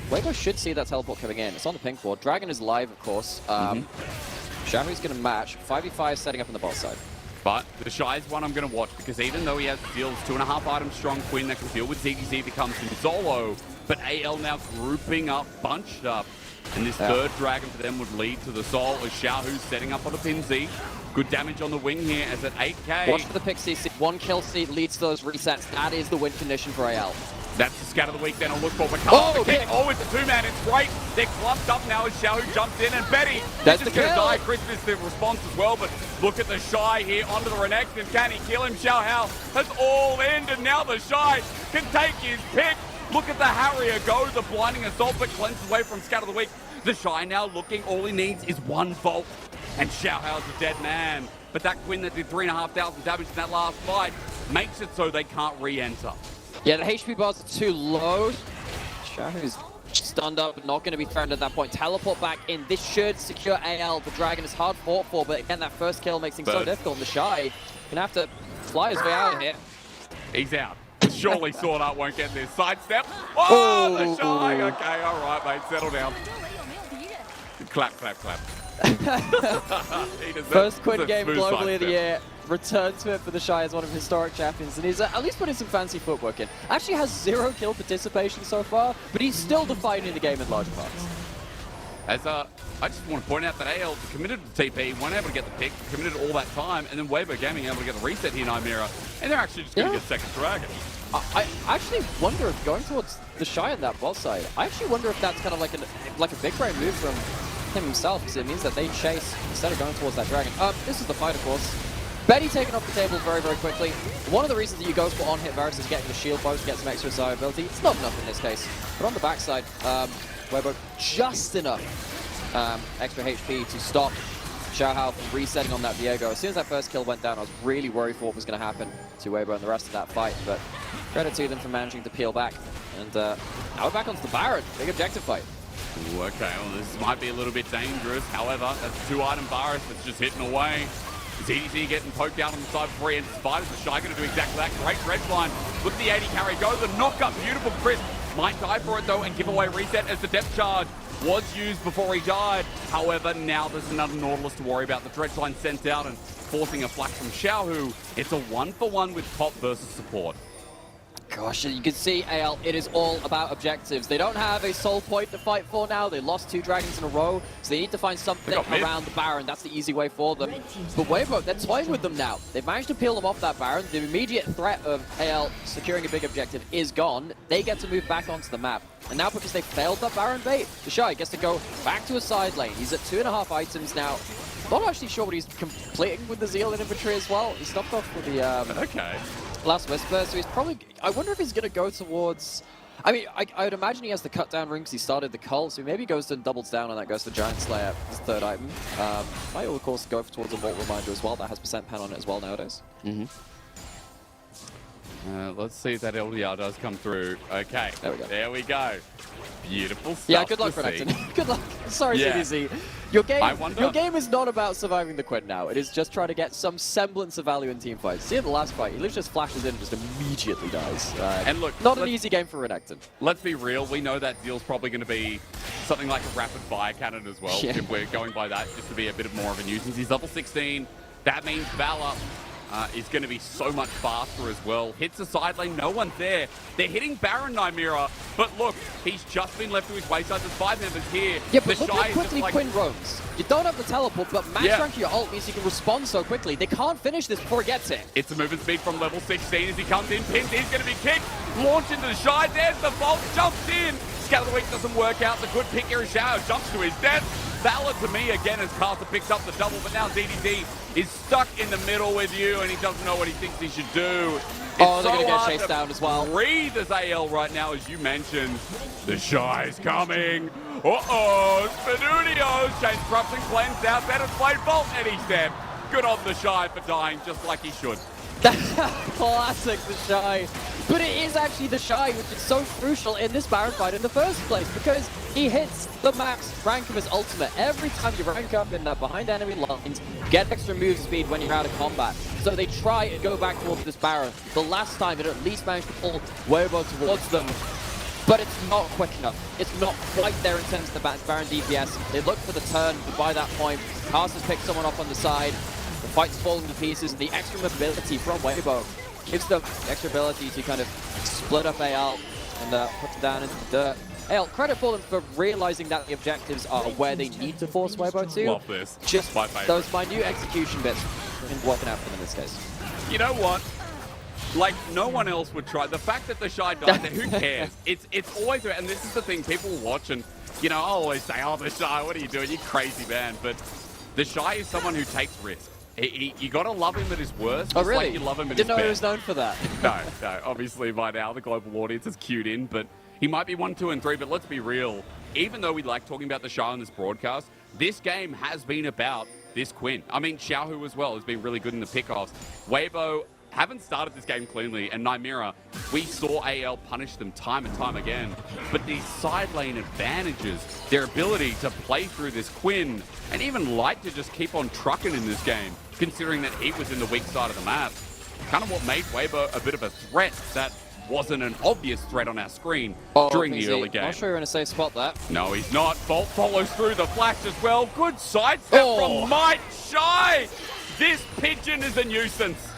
Weibo should see that teleport coming in. It's on the pink board. Dragon is live, of course. Xiaohu's going to match. 5v5 setting up on the bot side. But the Shy is one I'm going to watch because even though he has deals 2.5 items strong Quinn that can deal with ZDZ becomes in solo, but AL now grouping up, bunched up, and this third dragon for them would lead to the soul as Xiaohu's setting up on the pin Z. Good damage on the wing here as at 8k. Watch for the pick CC. 1 kill seat leads to those resets. That is the win condition for AL. That's the scat of the week then I'll look for. But Oh, kick. kick. Oh, it's a 2-man. It's great. They're clumped up now as Xiaohu jumps in, and Betty That's is just the going to kill. die. Chris missed the response as well, but look at the Shy here onto the Renekton, and can he kill him? Xiaohu has all end, and now the Shy can take his pick. Look at the Harrier go, the blinding assault, but cleanses away from scat of the week. The Shy now looking, all he needs is 1 volt, and Xiaohu's a dead man. But that Quinn that did 3,500 damage in that last fight makes it so they can't re-enter. Yeah, the HP bars are too low. Xiaohu's stunned up, but not going to be threatened at that point. Teleport back in. This should secure AL. The Dragon is hard fought for, but again, that first kill makes things so difficult. The Shy gonna have to fly his way out of here. He's out. Surely Sword Art won't get this sidestep. Oh, the Shy. Okay, all right, mate, settle down. Clap, clap, clap. First Quinn game globally of the year. Return to it for the Shy as one of his historic champions, and he's at least putting some fancy footwork in. Actually has 0 kill participation so far, but he's still defining the game in large parts. As I just want to point out that AL committed to TP, weren't able to get the pick, committed all that time, and then Weibo Gaming able to get the reset here, Nymera, and they're actually just going to get second dragon. I actually wonder if going towards the Shy on that bot side, I actually wonder if that's kind of like a big brain move from him himself, because it means that they chase instead of going towards that dragon. This is the fight, of course. Betty taken off the table very, very quickly. One of the reasons that you go for on-hit Varus is getting the shield bow to get some extra survivability. It's not enough in this case. But on the backside, Weibo just enough extra HP to stop Xiaohu from resetting on that Viego. As soon as that first kill went down, I was really worried for what was going to happen to Weibo and the rest of that fight. But credit to them for managing to peel back. And now we're back onto the Baron. Big objective fight. Ooh, okay, well, this might be a little bit dangerous. However, that's a 2-item Varus that's just hitting away. ZDZ getting poked out on the side before he enters Spiders. The Shy going to do exactly that. Great dredge line. Look at the 80 carry go. The knock-up, beautiful Chris. Might die for it, though, and give away reset as the depth charge was used before he died. However, now there's another Nautilus to worry about. The dredge line sent out and forcing a flash from Xiaohu. It's a 1-for-1 with top versus support. Gosh, you can see AL, it is all about objectives. They don't have a soul point to fight for now. They lost 2 dragons in a row, so they need to find something around the Baron. That's the easy way for them. But Weibo, they're toying with them now. They've managed to peel them off that Baron. The immediate threat of AL securing a big objective is gone. They get to move back onto the map. And now because they failed that Baron bait, the Shy gets to go back to a side lane. He's at 2.5 items now. Not actually sure what he's completing with the Zeal in inventory as well. He stopped off with the Okay. Last Whisper, so he's probably... I wonder if he's going to go towards I mean, I would imagine he has the cut down ring because he started the cult, so he maybe goes and doubles down on that, goes to Giant Slayer, his third item. Might, of course, go towards a Vault Reminder as well. That has percent pen on it as well nowadays. Let's see if that LDR does come through. Okay, there we go. There we go. Beautiful stuff. Yeah, good luck, to see. Renekton. Good luck. Sorry, Yeah. CDC. Your game is not about surviving the Quinn now. It is just trying to get some semblance of value in team fights. See in the last fight, he literally just flashes in and just immediately dies. And look, not an easy game for Renekton. Let's be real. We know that deal's probably going to be something like a rapid fire cannon as well. Yeah. If we're going by that, just to be a bit more of a nuisance. He's level 16. That means Valor is going to be so much faster as well. Hits the side lane, no one's there. They're hitting Baron Nymera, but look, he's just been left to his wayside. There's 5 members here. Yeah, but the look how quickly Quinn roams. You don't have the teleport, but max rank your ult means you can respond so quickly. They can't finish this before he gets it. It's a movement speed from level 16 as he comes in. Pins, he's going to be kicked. Launched into the shy. There's the vault. Jumps in. Scout of the week doesn't work out. The good pick here is Shao. Jumps to his death. Valor to me again as Carter picks up the double, but now DDD is stuck in the middle with you and he doesn't know what he thinks he should do. It's they're so going to get hard chased to down as well. breathe as AL right now, as you mentioned. The Shy's coming. Uh-oh, Spinunio. Change corruption, cleansed out, better played Vault, and he's dead. Good on the Shy for dying just like he should. That's classic, the Shy. But it is actually the Shy which is so crucial in this Baron fight in the first place because he hits the max rank of his ultimate. Every time you rank up in the behind enemy lines, get extra move speed when you're out of combat. So they try and go back towards this Baron. The last time it at least managed to pull Weibo towards them. But it's not quick enough. It's not quite there in terms of the Baron DPS. They look for the turn, but by that point, Casters picked someone up on the side. The fight's falling to pieces, and the extra mobility from Weibo gives them the extra ability to kind of split up AL and put them down into the dirt. AL, credit for them for realizing that the objectives are where they need to force Weibo to. Love this. Just My favorite. those minute execution bits and working out for them in this case. You know what? Like, no one else would try. The fact that the Shy died there, who cares? It's always, and this is the thing, people watch and, you know, I'll always say, oh, the Shy, what are you doing? You crazy man. But the Shy is someone who takes risks. You gotta love him at his worst. Oh, really? Like you love him at Didn't his know he best. was known for that. No. Obviously, by now, the global audience is cued in, but he might be 1, 2, and 3. But let's be real. Even though we like talking about the Shy on this broadcast, this game has been about this Quinn. I mean, Xiaohu as well has been really good in the pickoffs. Weibo haven't started this game cleanly, and Nymera, we saw AL punish them time and time again. But these side lane advantages, their ability to play through this Quinn, and even Light to just keep on trucking in this game, considering that he was in the weak side of the map, kind of what made Weibo a bit of a threat that wasn't an obvious threat on our screen during the early game. I'll show you in a safe spot there. No, he's not. Bolt follows through the flash as well. Good sidestep from Might Shy. This pigeon is a nuisance.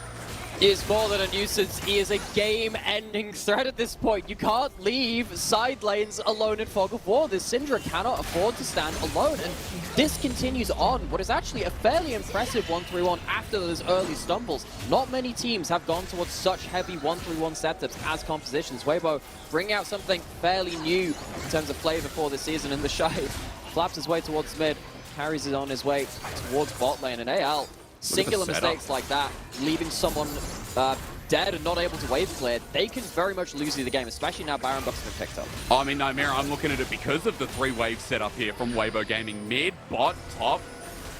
He is more than a nuisance. He is a game-ending threat at this point. You can't leave side lanes alone in Fog of War. This Syndra cannot afford to stand alone, and this continues on what is actually a fairly impressive 1-3-1 after those early stumbles. Not many teams have gone towards such heavy 1-3-1 setups as compositions. Weibo bring out something fairly new in terms of flavor for this season, and the Shy flaps his way towards mid, carries it on his way towards bot lane, and AL, singular mistakes like that, leaving someone dead and not able to wave clear, they can very much lose the game, especially now Baron Buck's been picked up. I mean, Nymera, I'm looking at it because of the 3-wave setup here from Weibo Gaming. Mid, bot, top.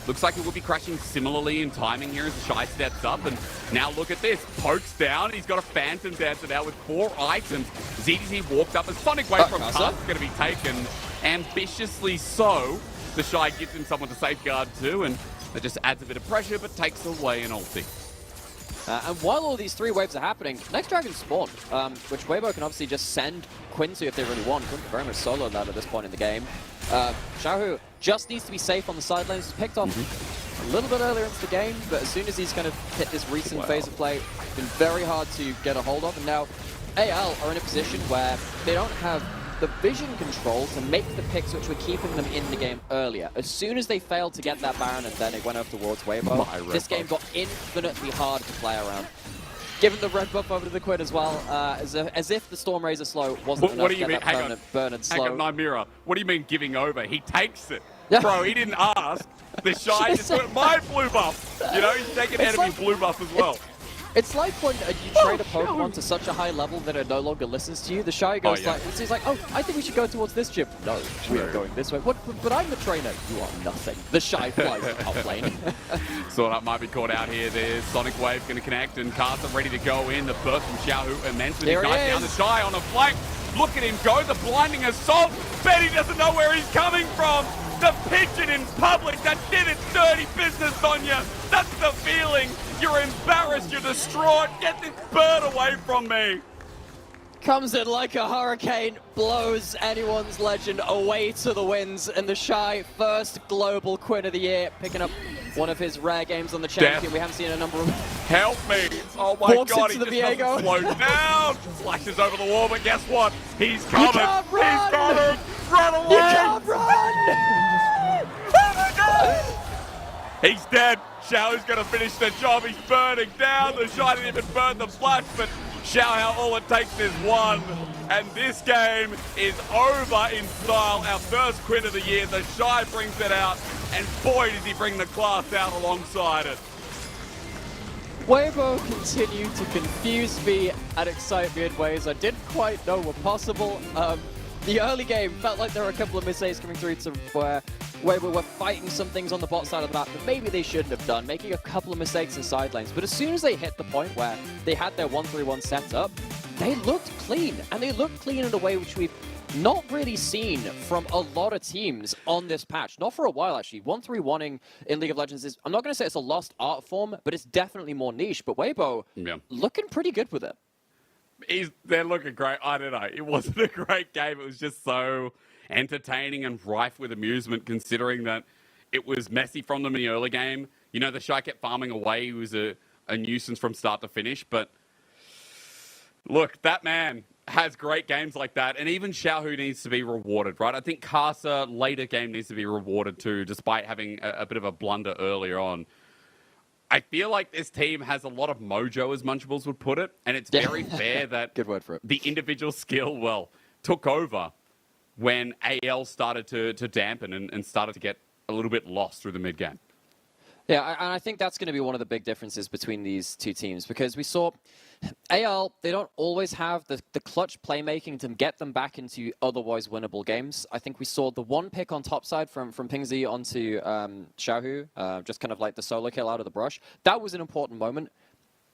Looks like it will be crashing similarly in timing here as the Shy steps up. And now look at this. Pokes down. He's got a Phantom Dancer now with 4 items. ZDZ walked up. A Sonic Wave from Cast is going to be taken ambitiously so. The Shy gives him someone to safeguard too, and that just adds a bit of pressure, but takes away an ulti. And while all these 3 waves are happening, next dragon spawn, which Weibo can obviously just send Quinn to if they really want. Quinn can very much solo that at this point in the game. Xiaohu just needs to be safe on the side lanes. He's picked off a little bit earlier into the game, but as soon as he's kind of hit this recent phase of play, it's been very hard to get a hold of. And now AL are in a position where they don't have the vision control to make the picks which were keeping them in the game earlier. As soon as they failed to get that Baron and then it went over towards Weibo, this game got infinitely hard to play around. Given the red buff over to the Quinn as well, as if the Storm Razor slow wasn't enough to get that permanent burn and slow. Hang on, Nymera. What do you mean giving over? He takes it. Bro, he didn't ask. The Shy just went, my blue buff. You know, he's taking enemy blue buff as well. It's like when you train a Pokemon to such a high level that it no longer listens to you. The Shy goes like, he's like, oh, I think we should go towards this gym. No, we are going this way. But I'm the trainer. You are nothing. The Shy flies out lane. So that might be caught out here. There's Sonic Wave going to connect, and Carson ready to go in. The burst from Xiaohu immense with his knife down the Shy on a flank. Look at him go, the blinding assault. Betty doesn't know where he's coming from. The pigeon in public that did its dirty business on you. That's the feeling. You're embarrassed, you're distraught. Get this bird away from me. Comes in like a hurricane, blows anyone's legend away to the winds, and the Shy first global quit of the year, picking up one of his rare games on the champion. We haven't seen a number of... Help me! Oh my Walks god, into he the just doesn't slow down! Flashes over the wall, but guess what? He's coming! Can't run! He's coming! Run away! You can't run! Oh my god! He's dead! Xiao's gonna finish the job, he's burning down! The Shy didn't even burn the flash, but Xiao, all it takes is one. And this game is over in style. Our first quit of the year. The Shy brings it out, and boy, does he bring the class out alongside it. Weibo continued to confuse me and excite me in ways I didn't quite know were possible. The early game felt like there were a couple of mistakes coming through to where Weibo were fighting some things on the bot side of the map that maybe they shouldn't have done, making a couple of mistakes in side lanes. But as soon as they hit the point where they had their 1-3-1 set up, they looked clean, and they looked clean in a way which we've not really seen from a lot of teams on this patch. Not for a while, actually. 1-3-1ing in League of Legends is, I'm not going to say it's a lost art form, but it's definitely more niche. But Weibo, looking pretty good with it. They're looking great. I don't know. It wasn't a great game. It was just so entertaining and rife with amusement, considering that it was messy from them in the early game. You know, the Shy kept farming away. He was a nuisance from start to finish. But look, that man has great games like that. And even Xiaohu needs to be rewarded, right? I think Casa later game needs to be rewarded too, despite having a bit of a blunder earlier on. I feel like this team has a lot of mojo, as Munchables would put it, and it's very fair that good word for it. The individual skill, took over when AL started to dampen and started to get a little bit lost through the mid-game. Yeah, and I think that's going to be one of the big differences between these two teams, because we saw AL, they don't always have the clutch playmaking to get them back into otherwise winnable games. I think we saw the one pick on top side from Pingzi onto Xiaohu, just kind of like the solo kill out of the brush. That was an important moment.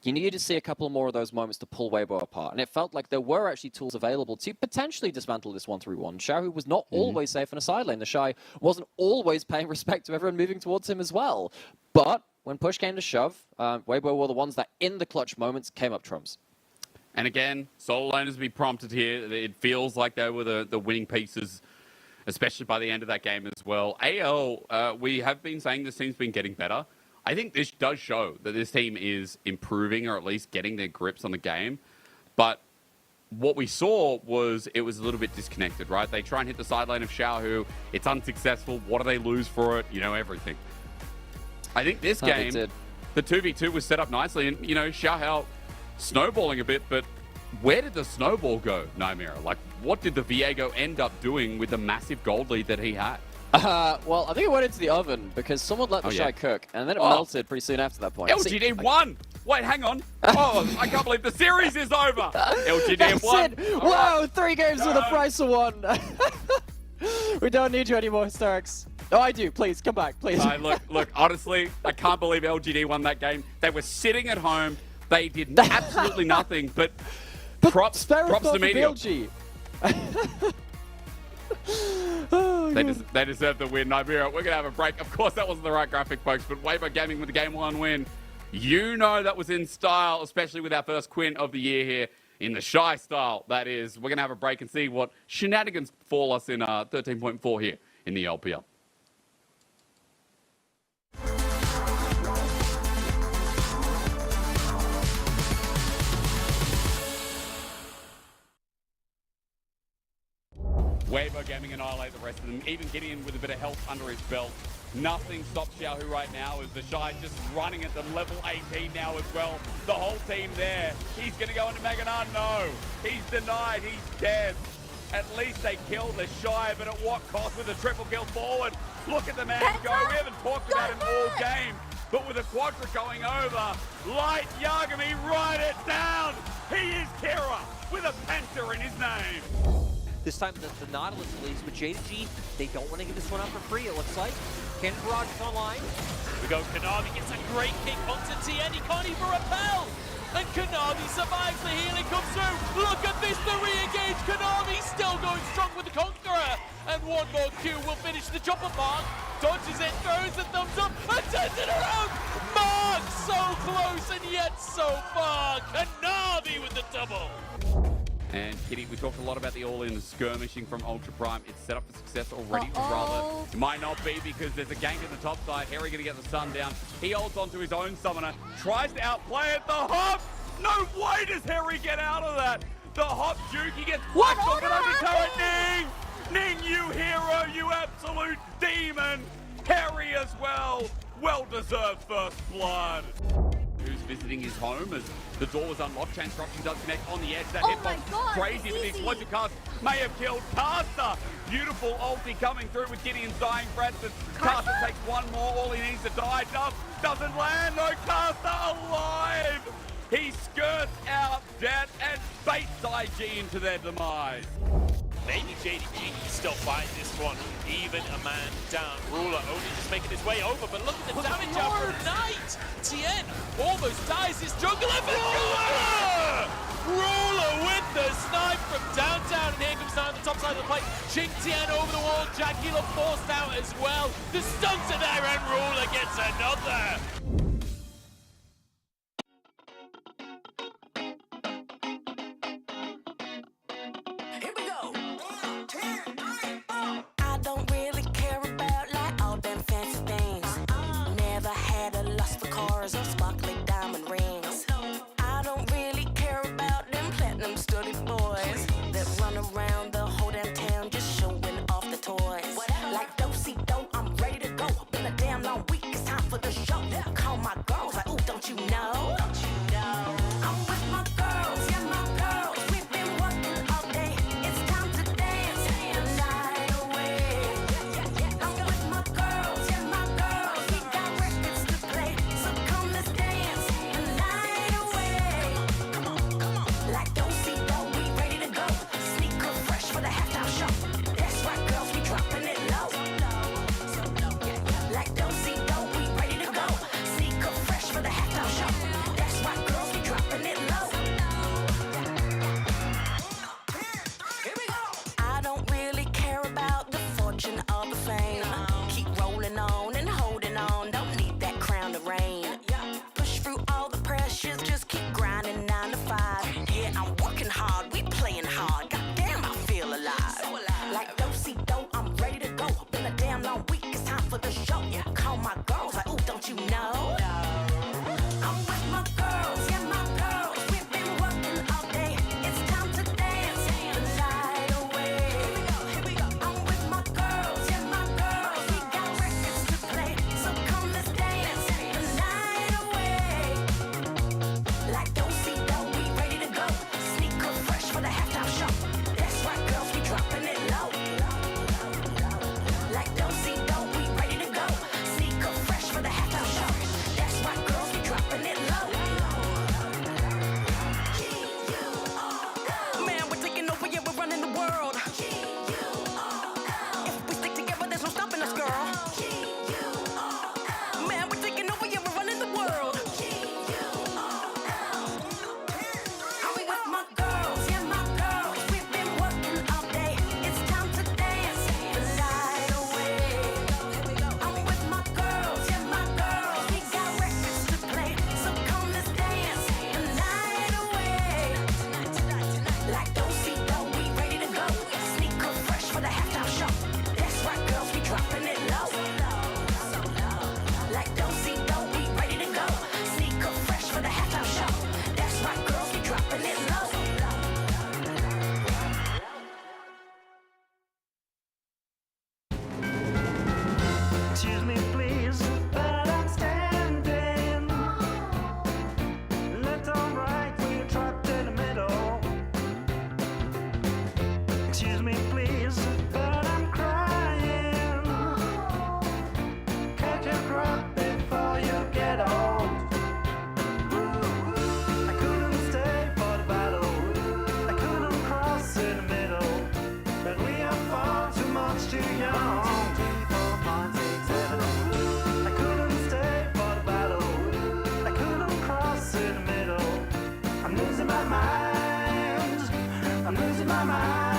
You needed to see a couple more of those moments to pull Weibo apart, and it felt like there were actually tools available to potentially dismantle this 1-3-1. Xiaohu was not always safe in a side lane. The Shy wasn't always paying respect to everyone moving towards him as well. But when push came to shove, Weibo were the ones that in the clutch moments came up trumps. And again, solo laners be prompted here. It feels like they were the winning pieces, especially by the end of that game as well. AL, we have been saying this team's been getting better. I think this does show that this team is improving, or at least getting their grips on the game. But what we saw was it was a little bit disconnected, right? They try and hit the side lane of Xiaohu. It's unsuccessful. What do they lose for it? You know, everything. I think this game, the 2v2 was set up nicely. And, you know, Xiaohu snowballing a bit, but where did the snowball go, Nymera? Like, what did the Viego end up doing with the massive gold lead that he had? Well, I think it went into the oven because someone let the Shy cook, and then it melted pretty soon after that point. LGD won! Wait, hang on. Oh, I can't believe the series is over! LGD won! Wow, 3 games with the price of 1! We don't need you anymore, Hysterics. Oh, I do. Please, come back, please. Look, honestly, I can't believe LGD won that game. They were sitting at home. They did absolutely nothing, but props to Meteor. They deserve the win. Nymera, we're going to have a break. Of course, that wasn't the right graphic, folks, but Weibo Gaming with the Game 1 win. You know that was in style, especially with our first quint of the year here in the Shy style. That is, we're going to have a break and see what shenanigans fall us in 13.4 here in the LPL. Weibo Gaming annihilate the rest of them. Even Gideon with a bit of health under his belt. Nothing stops Xiaohu right now as the Shy just running at them. Level 18 now as well. The whole team there. He's going to go into Maganar. No. He's denied. He's dead. At least they kill the Shy, but at what cost with a triple kill forward? Look at the man go. We haven't talked about him all game. but with a quadra going over, Light Yagami, write it down. He is Kira with a penta in his name. This time the Nautilus leads with JDG. They don't want to give this one up for free, it looks like. Cannon Barrage is online. We go, Kanavi gets a great kick onto TN, he can't even repel! And Kanavi survives, the healing comes through! Look at this, the re-engage, Kanavi still going strong with the Conqueror! And one more Q will finish the job of Mark, dodges it, throws the thumbs up, and turns it around! Mark, so close and yet so far! Kanavi with the double! And Kitty, we talked a lot about the all-in skirmishing from Ultra Prime. It's set up for success already, or rather, it might not be because there's a gank in the top side. Harry gonna get the sun down. He holds onto his own summoner, tries to outplay it. The hop! No way does Harry get out of that. The hop juke, he gets whacked off an underturret. Ning, you hero, you absolute demon. Harry as well. Well-deserved first blood. Who's visiting his home as the door was unlocked. Chain Disruption does connect on the edge. That hitbox crazy, but the explosive cast may have killed Caster. Beautiful ulti coming through with Gideon's dying breath. Caster takes one more. All he needs to die. Doesn't land. No, Caster alive. He skirts out death and baits IG into their demise. Maybe JDG can still fight this one, even a man down. Ruler only just making his way over, but look at the damage out from Knight! Tien almost dies his jungler, but Ruler with the snipe from downtown, and here comes down the top side of the plate. Ching Tien over the wall, Jackila forced out as well. The stunts are there, and Ruler gets another! Here we go. 1, 2, 3, 4. I don't really care about like all them fancy things. Never had a lust for cars or sparkly diamond rings. I don't really care about them platinum studded boys that run around the whole damn town just showing off the toys. Like do-si-do, I'm ready to go. Been a damn long week, it's time for the show. Call my girls like, ooh, don't you know? I'm with my girls, yeah, my girls. We've been working all day. It's time to dance the night away. I'm with my girls, yeah, my girls. We got records to play, so come let's dance the night away. Come on, like do-si-do, we ready to go. Sneaker fresh for the halftime show. That's right, girls, we dropping it low. Like do-si-do, we ready to go. Sneaker fresh for the halftime show. I'm losing my mind. I'm losing my mind.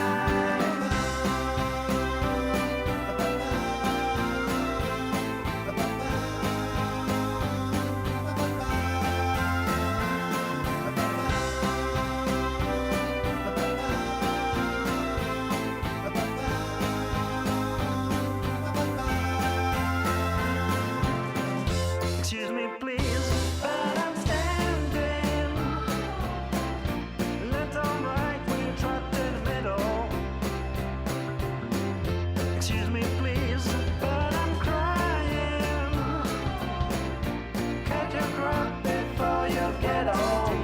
Excuse me, please, but I'm standing. Left on right when you're trapped in the middle. Excuse me, please, but I'm crying. Catch your breath before you get old.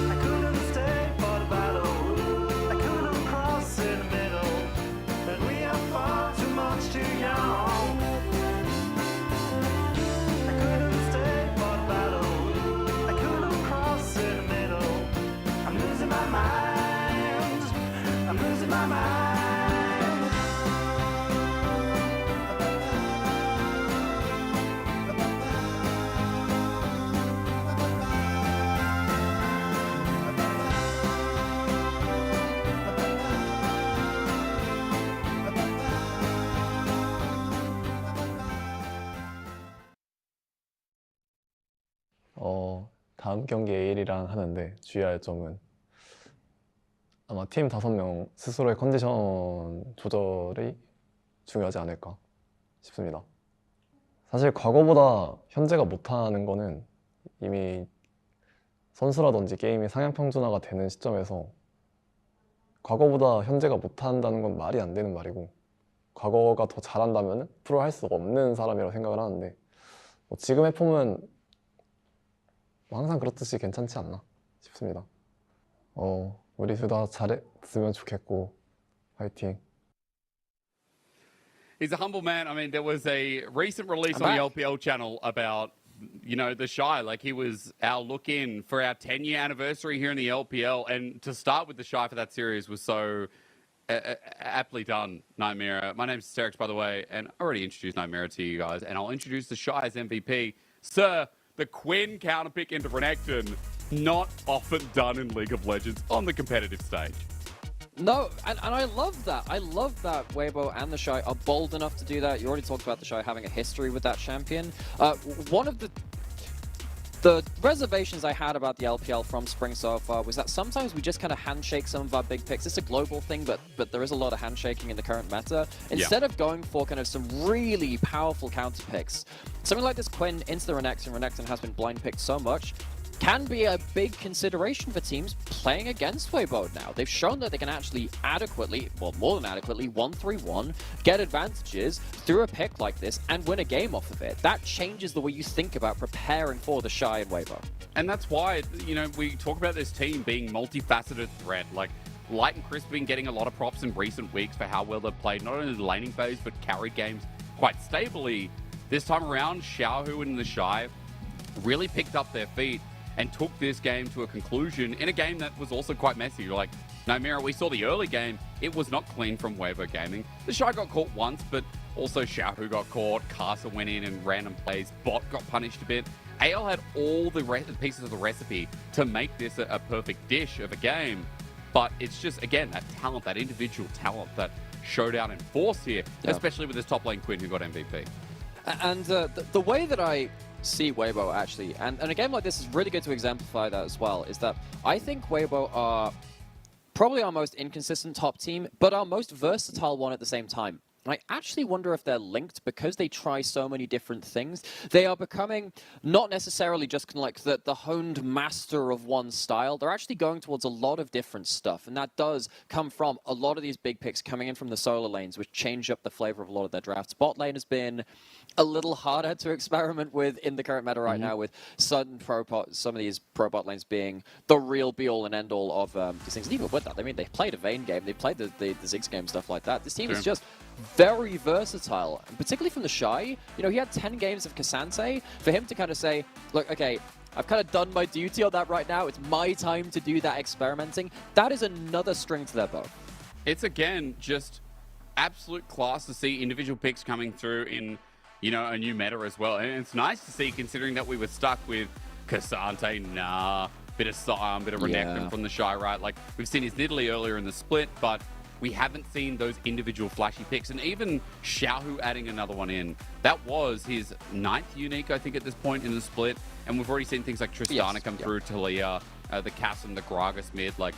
I couldn't stay for the battle. I couldn't cross in the middle. But we are far too much too young. I'm losing my mind. 다음 경기 AL이랑 하는데 주의해야 할 점은 아마 팀 5명 스스로의 컨디션 조절이 중요하지 않을까 싶습니다. 사실 과거보다 현재가 못하는 거는 이미 선수라든지 게임이 상향 평준화가 되는 시점에서 과거보다 현재가 못한다는 건 말이 안 되는 말이고, 과거가 더 잘한다면 프로 할 수 없는 사람이라고 생각을 하는데, 지금의 폼은 항상 그렇듯이 괜찮지 않나 싶습니다. 우리 둘 다 잘했으면 좋겠고, 화이팅. He's a humble man. I mean, there was a recent release on the LPL channel about, you know, the Shy. Like, he was our look-in for our 10-year anniversary here in the LPL. And to start with the Shy for that series was so aptly done, Nightmare. My name's Serex, by the way, and I already introduced Nightmare to you guys. And I'll introduce the Shy as MVP. Sir, the Quinn counterpick into Renekton, not often done in League of Legends on the competitive stage. No, and I love that. I love that Weibo and the Shy are bold enough to do that. You already talked about the Shy having a history with that champion. One of the reservations I had about the LPL from spring so far was that sometimes we just kind of handshake some of our big picks. It's a global thing, but there is a lot of handshaking in the current meta. Instead of going for kind of some really powerful counter picks, something like this Quinn into the Renekton has been blind picked so much, can be a big consideration for teams playing against Weibo now. They've shown that they can actually adequately, well, more than adequately, 1-3-1, get advantages through a pick like this and win a game off of it. That changes the way you think about preparing for the Shy and Weibo. And that's why, you know, we talk about this team being multifaceted threat. Like, Light and Chris have been getting a lot of props in recent weeks for how well they've played, not only the laning phase, but carried games quite stably. This time around, Xiaohu and the Shy really picked up their feet and took this game to a conclusion in a game that was also quite messy. Like, Nightmare, we saw the early game, it was not clean from Weibo Gaming. The Shy got caught once, but also Xiaohu got caught, Casa went in random plays, Bot got punished a bit. AL had all the pieces of the recipe to make this a perfect dish of a game, but it's just, again, that talent, that individual talent that showdown in force here, especially with this top lane Quinn who got MVP. And the way that I see Weibo actually, and a game like this is really good to exemplify that as well, is that I think Weibo are probably our most inconsistent top team, but our most versatile one at the same time. I actually wonder if they're linked because they try so many different things. They are becoming not necessarily just kind of like the honed master of one style. They're actually going towards a lot of different stuff, and that does come from a lot of these big picks coming in from the solo lanes, which change up the flavor of a lot of their drafts. Bot lane has been a little harder to experiment with in the current meta right now, with some of these pro bot lanes being the real be-all and end-all of these things. And even with that, I mean, they played a Vayne game, they played the Ziggs game, stuff like that. This team is just very versatile, particularly from the Shy. You know, he had 10 games of Cassante. For him to kind of say, look, okay, I've kind of done my duty on that right now. It's my time to do that experimenting. That is another string to their bow. It's, again, just absolute class to see individual picks coming through in, you know, a new meta as well. And it's nice to see, considering that we were stuck with Cassante, nah. Bit of Scion, bit of Renekton from the Shy, right? Like, we've seen his Nidalee earlier in the split, but we haven't seen those individual flashy picks. And even Xiaohu adding another one in. That was his 9th unique, I think, at this point in the split. And we've already seen things like Tristana come through, Talia, the Cassam, the Gragas mid. Like,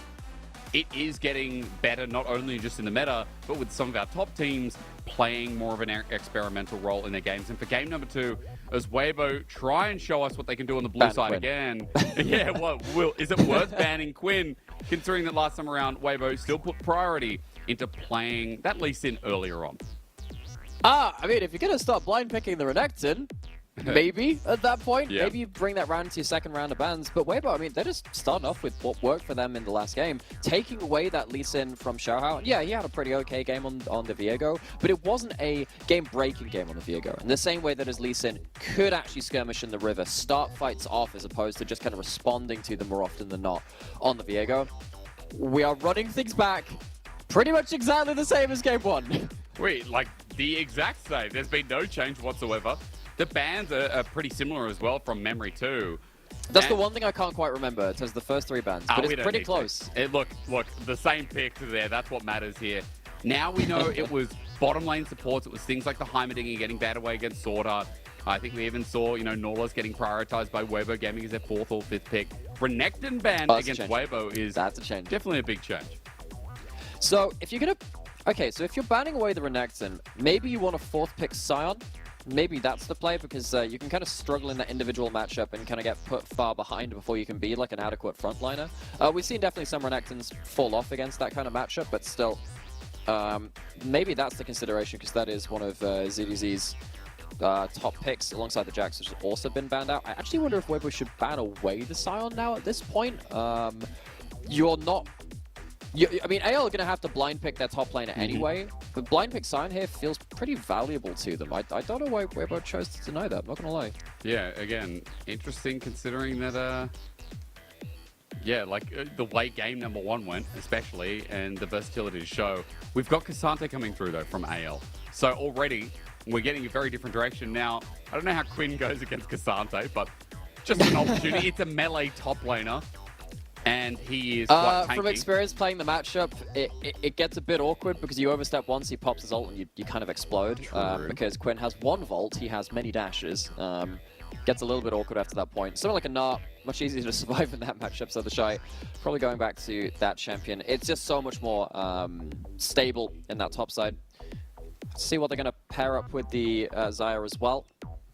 it is getting better, not only just in the meta, but with some of our top teams playing more of an experimental role in their games. And for game number 2, as Weibo try and show us what they can do on the blue side again. Yeah, what is it worth banning Quinn, considering that last time around Weibo still put priority into playing that Lee Sin earlier on? I mean, if you're going to start blind picking the Renekton, maybe at that point, maybe you bring that round to your second round of bans. But Weibo, I mean, they're just starting off with what worked for them in the last game, taking away that Lee Sin from Xiaohao. Yeah, he had a pretty okay game on the Viego, but it wasn't a game-breaking game on the Viego. In the same way that his Lee Sin could actually skirmish in the river, start fights off as opposed to just kind of responding to them more often than not on the Viego. We are running things back pretty much exactly the same as game 1. Wait, like the exact same. There's been no change whatsoever. The bans are pretty similar as well from memory too. That's the one thing I can't quite remember. It says the first 3 bans, but it's pretty close. Look, the same picks are there. That's what matters here. Now we know it was bottom lane supports. It was things like the Heimerdinger getting bad away against Sword Art. I think we even saw, Nautilus getting prioritized by Weibo Gaming as their 4th or 5th pick. Renekton ban against Weibo is definitely a big change. So if you're if you're banning away the Renekton, maybe you want a 4th pick Scion. Maybe that's the play, because you can kind of struggle in that individual matchup and kind of get put far behind before you can be like an adequate frontliner. We've seen definitely some Renektons fall off against that kind of matchup, but still, maybe that's the consideration, because that is one of ZDZ's top picks alongside the Jax, which has also been banned out. I actually wonder if Weibo should ban away the Scion now at this point. You're not... I mean, AL are going to have to blind pick their top laner anyway, but blind pick Scion here feels pretty valuable to them. I don't know why Weibo chose to deny that, I'm not going to lie. Yeah, again, interesting considering that, the way game number 1 went, especially, and the versatility to show. We've got Cassante coming through, though, from AL. So already, we're getting a very different direction. Now, I don't know how Quinn goes against Cassante, but just an opportunity. It's a melee top laner. And he is quite tanky. From experience playing the matchup, it gets a bit awkward because you overstep once, he pops his ult, and you kind of explode. Because Quinn has 1 Volt, he has many dashes. Gets a little bit awkward after that point. Someone like a Nart, much easier to survive in that matchup, so the Shy probably going back to that champion. It's just so much more stable in that top side. See what they're going to pair up with the Xayah as well.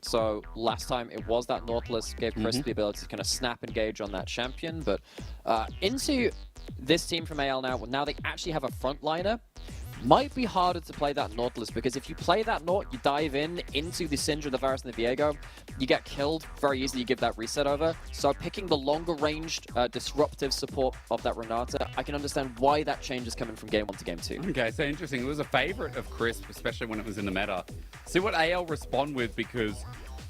So last time it was that Nautilus gave Chris the ability to kind of snap engage on that champion, but into this team from AL now they actually have a frontliner. Might be harder to play that Nautilus, because if you play that Naut, you dive into the Syndra, the Varus, and the Viego, you get killed very easily, you give that reset over. So picking the longer ranged, disruptive support of that Renata, I can understand why that change is coming from game 1 to game 2. Okay, so interesting. It was a favorite of Crisp, especially when it was in the meta. See what AL respond with, because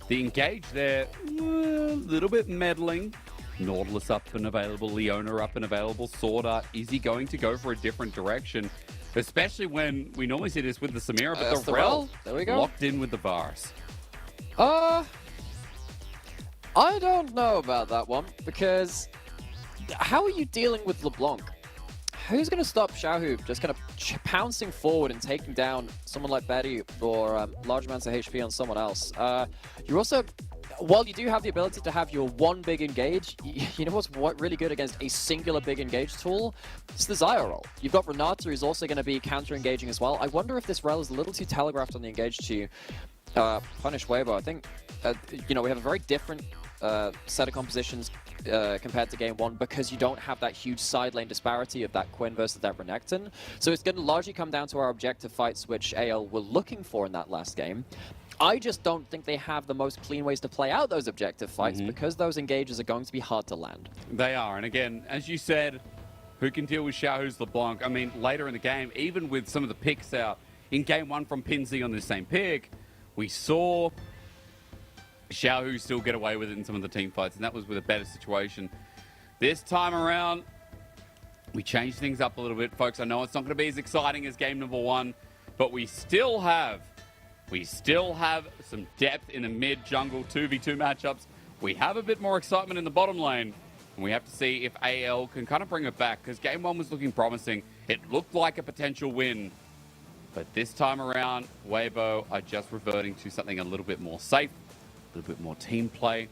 the engage there, a little bit meddling. Nautilus up and available, Leona up and available, Sword Art. Is he going to go for a different direction? Especially when we normally see this with the Samira, but the Rel there we go. Locked in with the Varus. I don't know about that one, because how are you dealing with LeBlanc? Who's going to stop Xiaohu just kind of pouncing forward and taking down someone like Betty or large amounts of HP on someone else? You're also, while you do have the ability to have your 1 big engage, you know what's really good against a singular big engage tool? It's the Xayah role. You've got Renata, who's also going to be counter-engaging as well. I wonder if this rel is a little too telegraphed on the engage to punish Weibo. I think, we have a very different set of compositions compared to game 1, because you don't have that huge side lane disparity of that Quinn versus that Renekton. So it's going to largely come down to our objective fights, which AL were looking for in that last game. I just don't think they have the most clean ways to play out those objective fights, because those engages are going to be hard to land. They are, and again, as you said, who can deal with Xiaohu's LeBlanc? I mean, later in the game, even with some of the picks out, in game 1 from Pinsy on the same pick, we saw Xiaohu still get away with it in some of the team fights, and that was with a better situation. This time around, we changed things up a little bit, folks. I know it's not going to be as exciting as game number 1, but we still have some depth in the mid-jungle 2v2 matchups. we have a bit more excitement in the bottom lane. And we have to see if AL can kind of bring it back, because game 1 was looking promising. It looked like a potential win. But this time around, Weibo are just reverting to something a little bit more safe, a little bit more team play.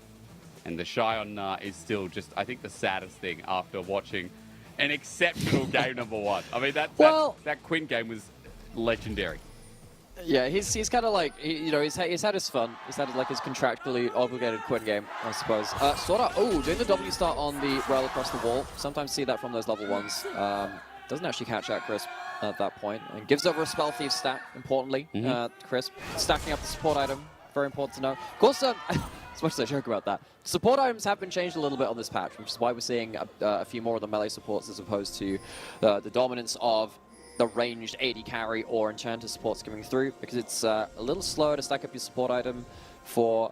And the shy on is still just, I think, the saddest thing after watching an exceptional game number 1. I mean, that Quinn game was legendary. Yeah, he's kind of like, he's had his fun. He's had like his contractually obligated Quinn game, I suppose. Sora, doing the W start on the rail across the wall. Sometimes see that from those level 1s. Doesn't actually catch out Crisp at that point. And gives over a Spell Thief stat, importantly. Crisp stacking up the support item, very important to know. Of course, as much as I joke about that, support items have been changed a little bit on this patch, which is why we're seeing a few more of the melee supports as opposed to the dominance of the ranged AD carry or enchanter supports coming through, because it's a little slower to stack up your support item for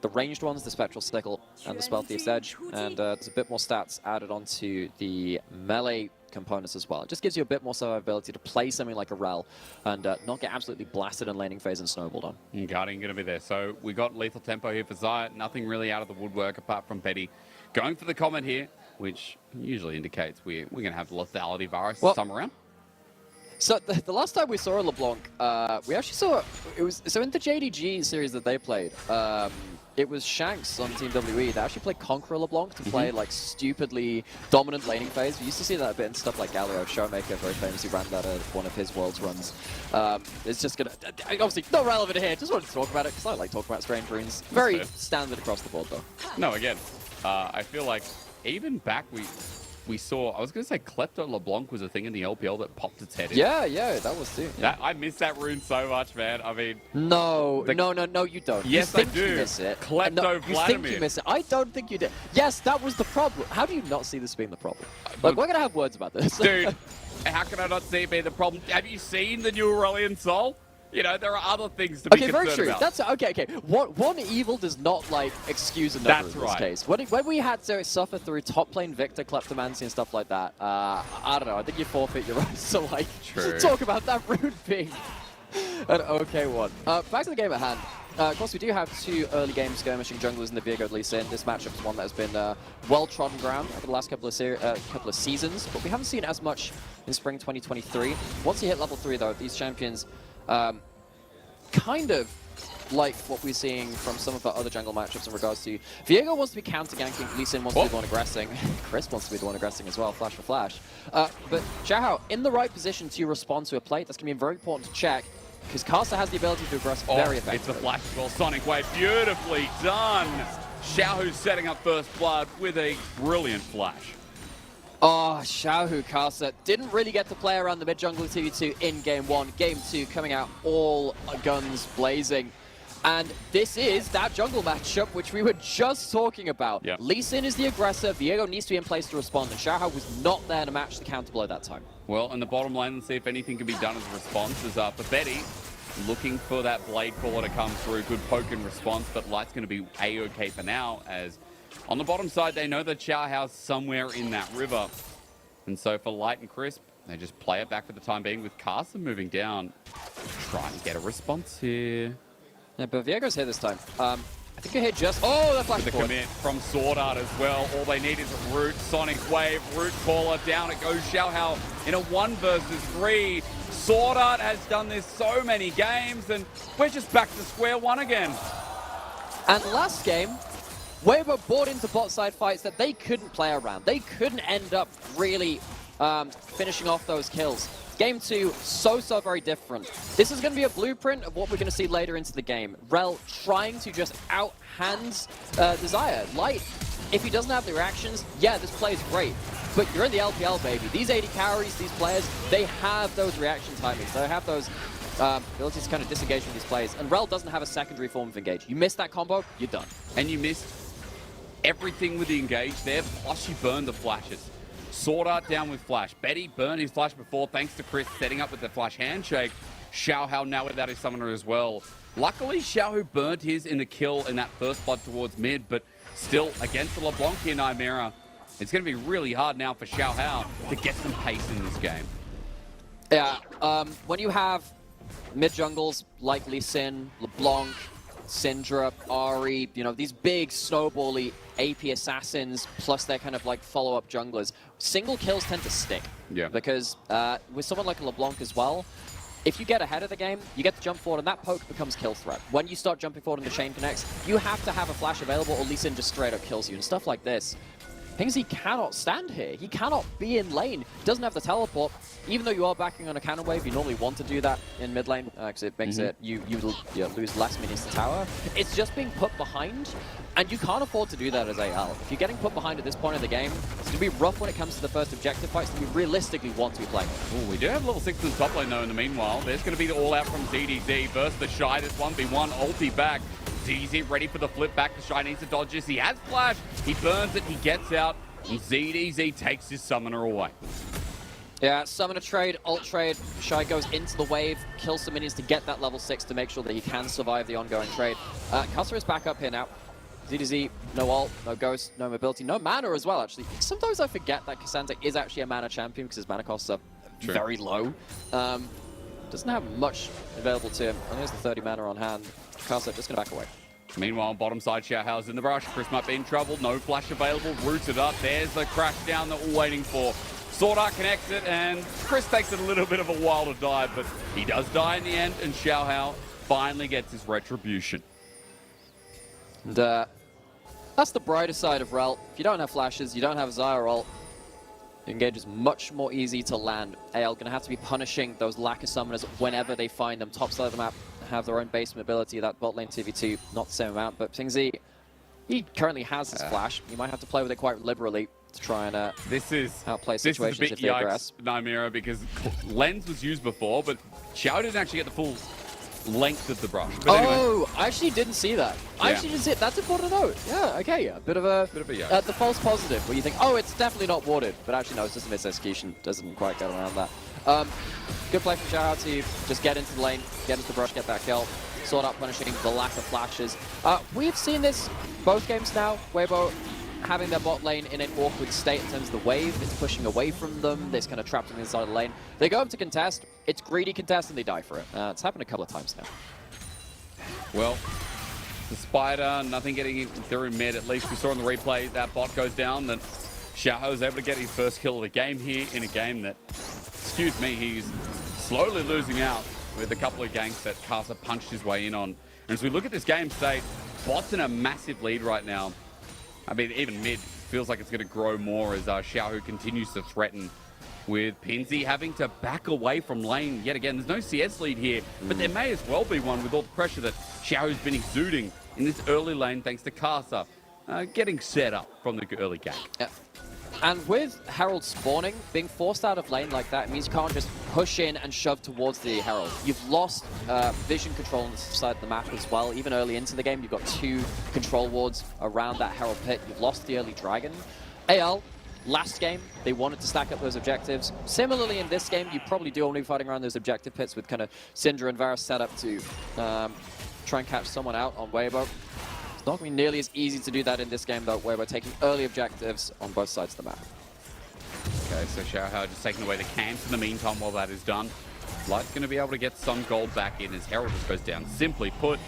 the ranged ones, the Spectral Sickle and the Spell Thief's Edge, and there's a bit more stats added onto the melee components as well. It just gives you a bit more survivability to play something like a Rel and not get absolutely blasted in laning phase and snowballed on. Guardian going to be there. So we got lethal tempo here for Xayah. Nothing really out of the woodwork apart from Betty going for the comment here, which usually indicates we're going to have lethality virus some around. So the last time we saw a LeBlanc, we actually saw in the JDG series that they played. It was Shanks on Team WE that actually played Conqueror LeBlanc to play like stupidly dominant laning phase. We used to see that a bit in stuff like Galio. Showmaker very famously ran that at one of his Worlds runs. It's just gonna obviously not relevant here. Just wanted to talk about it because I like talking about strange runes. Very standard across the board though. No, again, I feel like even back we saw, I was going to say Klepto LeBlanc was a thing in the LPL that popped its head in. Yeah, that was too. Yeah. I miss that rune so much, man. I mean... No, you don't. Yes, you I do. You miss it. Klepto no, Vladimir. You think you miss it. I don't think you did. Yes, that was the problem. How do you not see this being the problem? Like, we're going to have words about this. Dude, how can I not see it being the problem? Have you seen the new Aurelion Soul? You know, there are other things to be concerned very true. about. That's okay. One evil does not like excuse another in this case. When we had to suffer through top lane Victor, Kleptomancy, and stuff like that, I don't know. I think you forfeit your rights to like talk about that rune being an okay one. Back to the game at hand. Of course, we do have 2 early game skirmishing junglers in the Viego Lee Sin. This matchup is one that has been well-trodden ground over the last couple of seasons, but we haven't seen as much in spring 2023. Once you hit level 3, though, these champions kind of like what we're seeing from some of our other jungle matchups in regards to Viego wants to be counter-ganking, Lee Sin wants to be the one aggressing, Chris wants to be the one aggressing as well, flash for flash. But Xiaohao in the right position to respond to a plate. That's going to be very important to check, because Caster has the ability to aggress very effectively. It's a flash as well. Sonic Wave, beautifully done. Xiaohu setting up first blood with a brilliant flash. Oh, Xiaohu Caster didn't really get to play around the mid-jungle 2v2 in Game 1. Game 2 coming out all guns blazing. And this is that jungle matchup which we were just talking about. Yep. Lee Sin is the aggressor, Viego needs to be in place to respond, and Xiaohao was not there to match the counter blow that time. Well, in the bottom lane, let's see if anything can be done as a response. Is for Betty, looking for that blade caller to come through. Good poke in response, but Light's going to be A-okay for now, as on the bottom side, they know that Xiaohao's somewhere in that river. And so for Light and Crisp, they just play it back for the time being with Carson moving down. Try and get a response here. Yeah, but Viego's here this time. I think you're here just... Oh, that flash the commit from Sword Art as well. All they need is a root, Sonic Wave, root caller, down it goes Xiaohao in a 1 versus 3. Sword Art has done this so many games, and we're just back to square one again. And last game, Weibo bought into bot side fights that they couldn't play around. They couldn't end up really finishing off those kills. Game 2, so very different. This is going to be a blueprint of what we're going to see later into the game. Rel trying to just out-hand Desire. Light, if he doesn't have the reactions, yeah, this play is great. But you're in the LPL, baby. These AD carries, these players, they have those reaction timings. They have those abilities to kind of disengage from these plays. And Rel doesn't have a secondary form of engage. You miss that combo, you're done. And you missed everything with the engage there, plus you burned the flashes. Sword Art down with flash. Betty burned his flash before, thanks to Chris setting up with the flash handshake. Xiaohao now without his summoner as well. Luckily, Xiaohu burned his in the kill in that first blood towards mid, but still, against the LeBlanc here, Nymera, it's going to be really hard now for Xiaohao to get some pace in this game. Yeah, when you have mid-jungles like Lee Sin, LeBlanc, Syndra, Ari, you know, these big snowbally AP assassins, plus their kind of like follow-up junglers, single kills tend to stick. Yeah. Because with someone like a LeBlanc as well, if you get ahead of the game, you get to jump forward, and that poke becomes kill threat. When you start jumping forward and the chain connects, you have to have a flash available, or Lee Sin just straight up kills you, and stuff like this. Pingsy cannot stand here. He cannot be in lane. He doesn't have the teleport. Even though you are backing on a cannon wave, you normally want to do that in mid lane, because it makes it, you lose less minions to tower. It's just being put behind, and you can't afford to do that as AL. If you're getting put behind at this point of the game, it's going to be rough when it comes to the first objective fights that we realistically want to be playing. Ooh, we do have level 6 in the top lane though in the meanwhile. There's going to be the all-out from ZDZ versus the Shy. This 1v1 ulti back. ZDZ ready for the flip back. The Shy needs to dodge this. He has flash. He burns it. He gets out. And ZDZ takes his summoner away. Yeah, summoner trade, ult trade. Shy goes into the wave, kills some minions to get that level 6 to make sure that he can survive the ongoing trade. Custer is back up here now. ZDZ, no ult, no ghost, no mobility, no mana as well, actually. Sometimes I forget that Cassandra is actually a mana champion because his mana costs are very low. Doesn't have much available to him. Only has the 30 mana on hand. Custer just going to back away. Meanwhile, bottom side, Xiaohao's in the brush. Chris might be in trouble. No flash available. Rooted up. There's the crash down that we're waiting for. Sword Art connects it, and Chris takes it a little bit of a while to die, but he does die in the end, and Xiaohao finally gets his retribution. And that's the brighter side of Rel. If you don't have flashes, you don't have Zyra ult, the engage is much more easy to land. AL going to have to be punishing those Lacquer summoners whenever they find them. Top side of the map have their own base mobility. That bot lane 2v2, not the same amount, but Pingsy, he currently has his flash. You might have to play with it quite liberally to try and outplay situations if they aggress. Nymera, because Lens was used before, but Xiao didn't actually get the full length of the brush. But anyway. I actually didn't see that. I actually didn't see it. That's important to note. Yeah, okay, yeah. Bit of a yikes. The false positive, where you think, oh, it's definitely not warded, but actually no, it's just a misexecution. Doesn't quite get around that. Good play from Xiao to just get into the lane, get into the brush, get that kill. Sword Art punishing the lack of flashes. We've seen this both games now. Weibo having their bot lane in an awkward state in terms of the wave. It's pushing away from them. It's kind of trapped them inside the lane. They go up to contest. It's greedy contest, and they die for it. It's happened a couple of times now. Well, the Spider, nothing getting through mid. At least we saw in the replay that bot goes down. Then Xiao is able to get his first kill of the game here in a game that, excuse me, he's slowly losing out with a couple of ganks that Casa punched his way in on. And as we look at this game state, bot's in a massive lead right now. I mean, even mid feels like it's going to grow more as Xiao continues to threaten, with Pinsy having to back away from lane yet again. There's no CS lead here, but there may as well be one with all the pressure that Xiao's been exuding in this early lane thanks to Casa getting set up from the early gank. Yeah. And with Herald spawning, being forced out of lane like that means you can't just push in and shove towards the Herald. You've lost vision control on the side of the map as well. Even early into the game, you've got 2 control wards around that Herald pit. You've lost the early dragon. AL, last game, they wanted to stack up those objectives. Similarly, in this game, you probably do only be fighting around those objective pits with kind of Syndra and Varus set up to try and catch someone out on Weibo. It's not going to be nearly as easy to do that in this game, though, where we're taking early objectives on both sides of the map. Okay, so Xiaohao just taking away the camps in the meantime while that is done. Light's going to be able to get some gold back in as Herald just goes down. Simply put,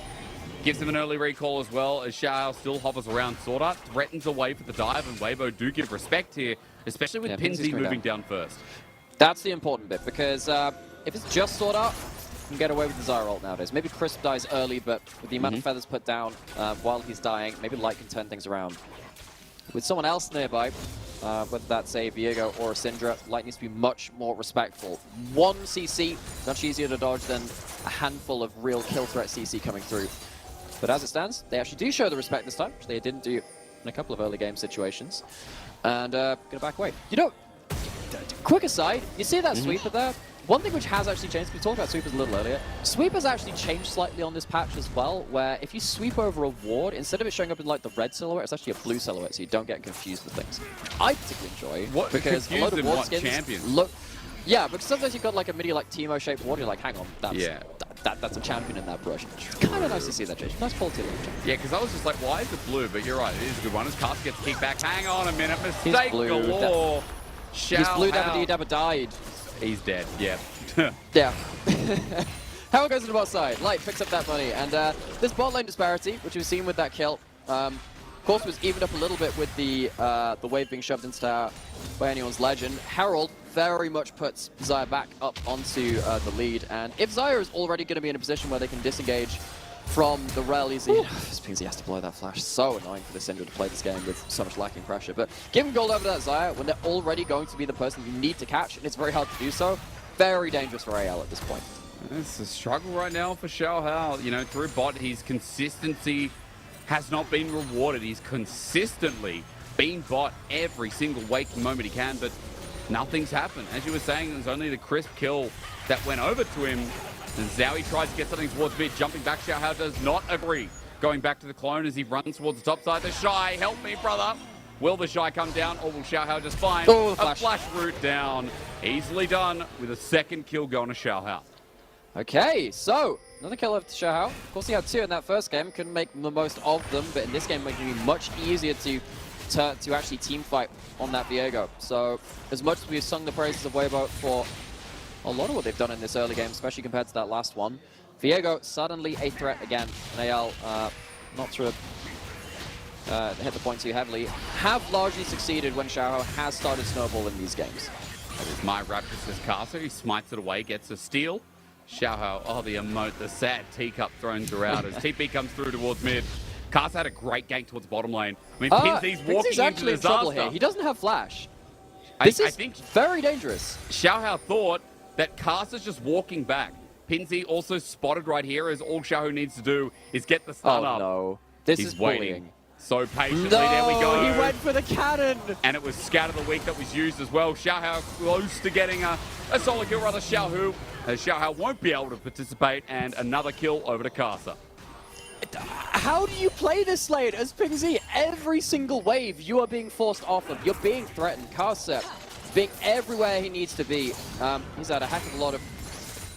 gives him an early recall as well as Xiao still hovers around. Sword Art threatens away for the dive, and Weibo do give respect here, especially with Pinsy moving down first. That's the important bit, because if it's just Sword Art, you can get away with the Zyra ult nowadays. Maybe Crisp dies early, but with the amount of feathers put down while he's dying, maybe Light can turn things around. With someone else nearby, whether that's a Viego or a Syndra, Light needs to be much more respectful. 1 CC, much easier to dodge than a handful of real kill threat CC coming through. But as it stands, they actually do show the respect this time, which they didn't do in a couple of early game situations. And gonna back away. You know, quick aside, you see that sweeper there? One thing which has actually changed, we talked about sweepers a little earlier, sweepers actually changed slightly on this patch as well, where if you sweep over a ward, instead of it showing up in like the red silhouette, it's actually a blue silhouette, so you don't get confused with things. I particularly enjoy, because a lot of ward skins look... Yeah, because sometimes you've got like a mini like Teemo-shaped ward, you're like, hang on, that's a champion in that brush. Kind of nice to see that change. Nice quality of change. Yeah, because I was just like, why is it blue? But you're right, it is a good one. As Cast gets kicked back, hang on a minute, mistake galore. He's blue, never died. He's dead, yeah. Yeah. Harold goes to the bot side. Light picks up that money. And this bot lane disparity, which we've seen with that kill, of course was evened up a little bit with the wave being shoved into tower by anyone's legend. Harold very much puts Xayah back up onto the lead. And if Xayah is already going to be in a position where they can disengage from the rel easy, this means he has to blow that flash. So annoying for this Syndra to play this game with so much lacking pressure. But giving gold over to that Xayah when they're already going to be the person you need to catch, and it's very hard to do so, very dangerous for AL at this point. It's a struggle right now for Xiaohao. You know, through bot, his consistency has not been rewarded. He's consistently been bot every single waking moment he can, but nothing's happened. As you were saying, there's only the crisp kill that went over to him. And Zowie tries to get something towards mid, jumping back. Xiaohao does not agree. Going back to the clone as he runs towards the top side. The Shy, help me, brother. Will the Shy come down, or will Xiaohao just find a flash route down? Easily done with a second kill going to Xiaohao. Okay, so another kill over to Xiaohao. Of course, he had 2 in that first game. Couldn't make the most of them, but in this game, making it much easier to actually team fight on that Viego. So as much as we've sung the praises of Weibo for a lot of what they've done in this early game, especially compared to that last one, Viego suddenly a threat again. And AL, not to hit the point too heavily, have largely succeeded when Xiaohao has started snowballing these games. That is my Raptor says Casa. He smites it away, gets a steal. Xiaohao, oh, the emote, the sad teacup thrones are out as TP comes through towards mid. Casa had a great gank towards bottom lane. I mean, Pinsy's walking actually into in trouble disaster. here. He doesn't have flash. I This think is very dangerous. Xiaohao thought that Casa's just walking back. Pinsy also spotted right here as all Xiaohao needs to do is get the stun up. Oh no, this He's is waiting. bullying. So patiently, No, there we go. he went for the cannon. And it was Scout of the Week that was used as well. Xiaohao close to getting a solo kill, rather Xiaohu. As Xiaohao won't be able to participate, and another kill over to Casa. How do you play this lane as Pingsy? Every single wave you are being forced off of. You're being threatened. Casa being everywhere he needs to be. He's had a heck of a lot of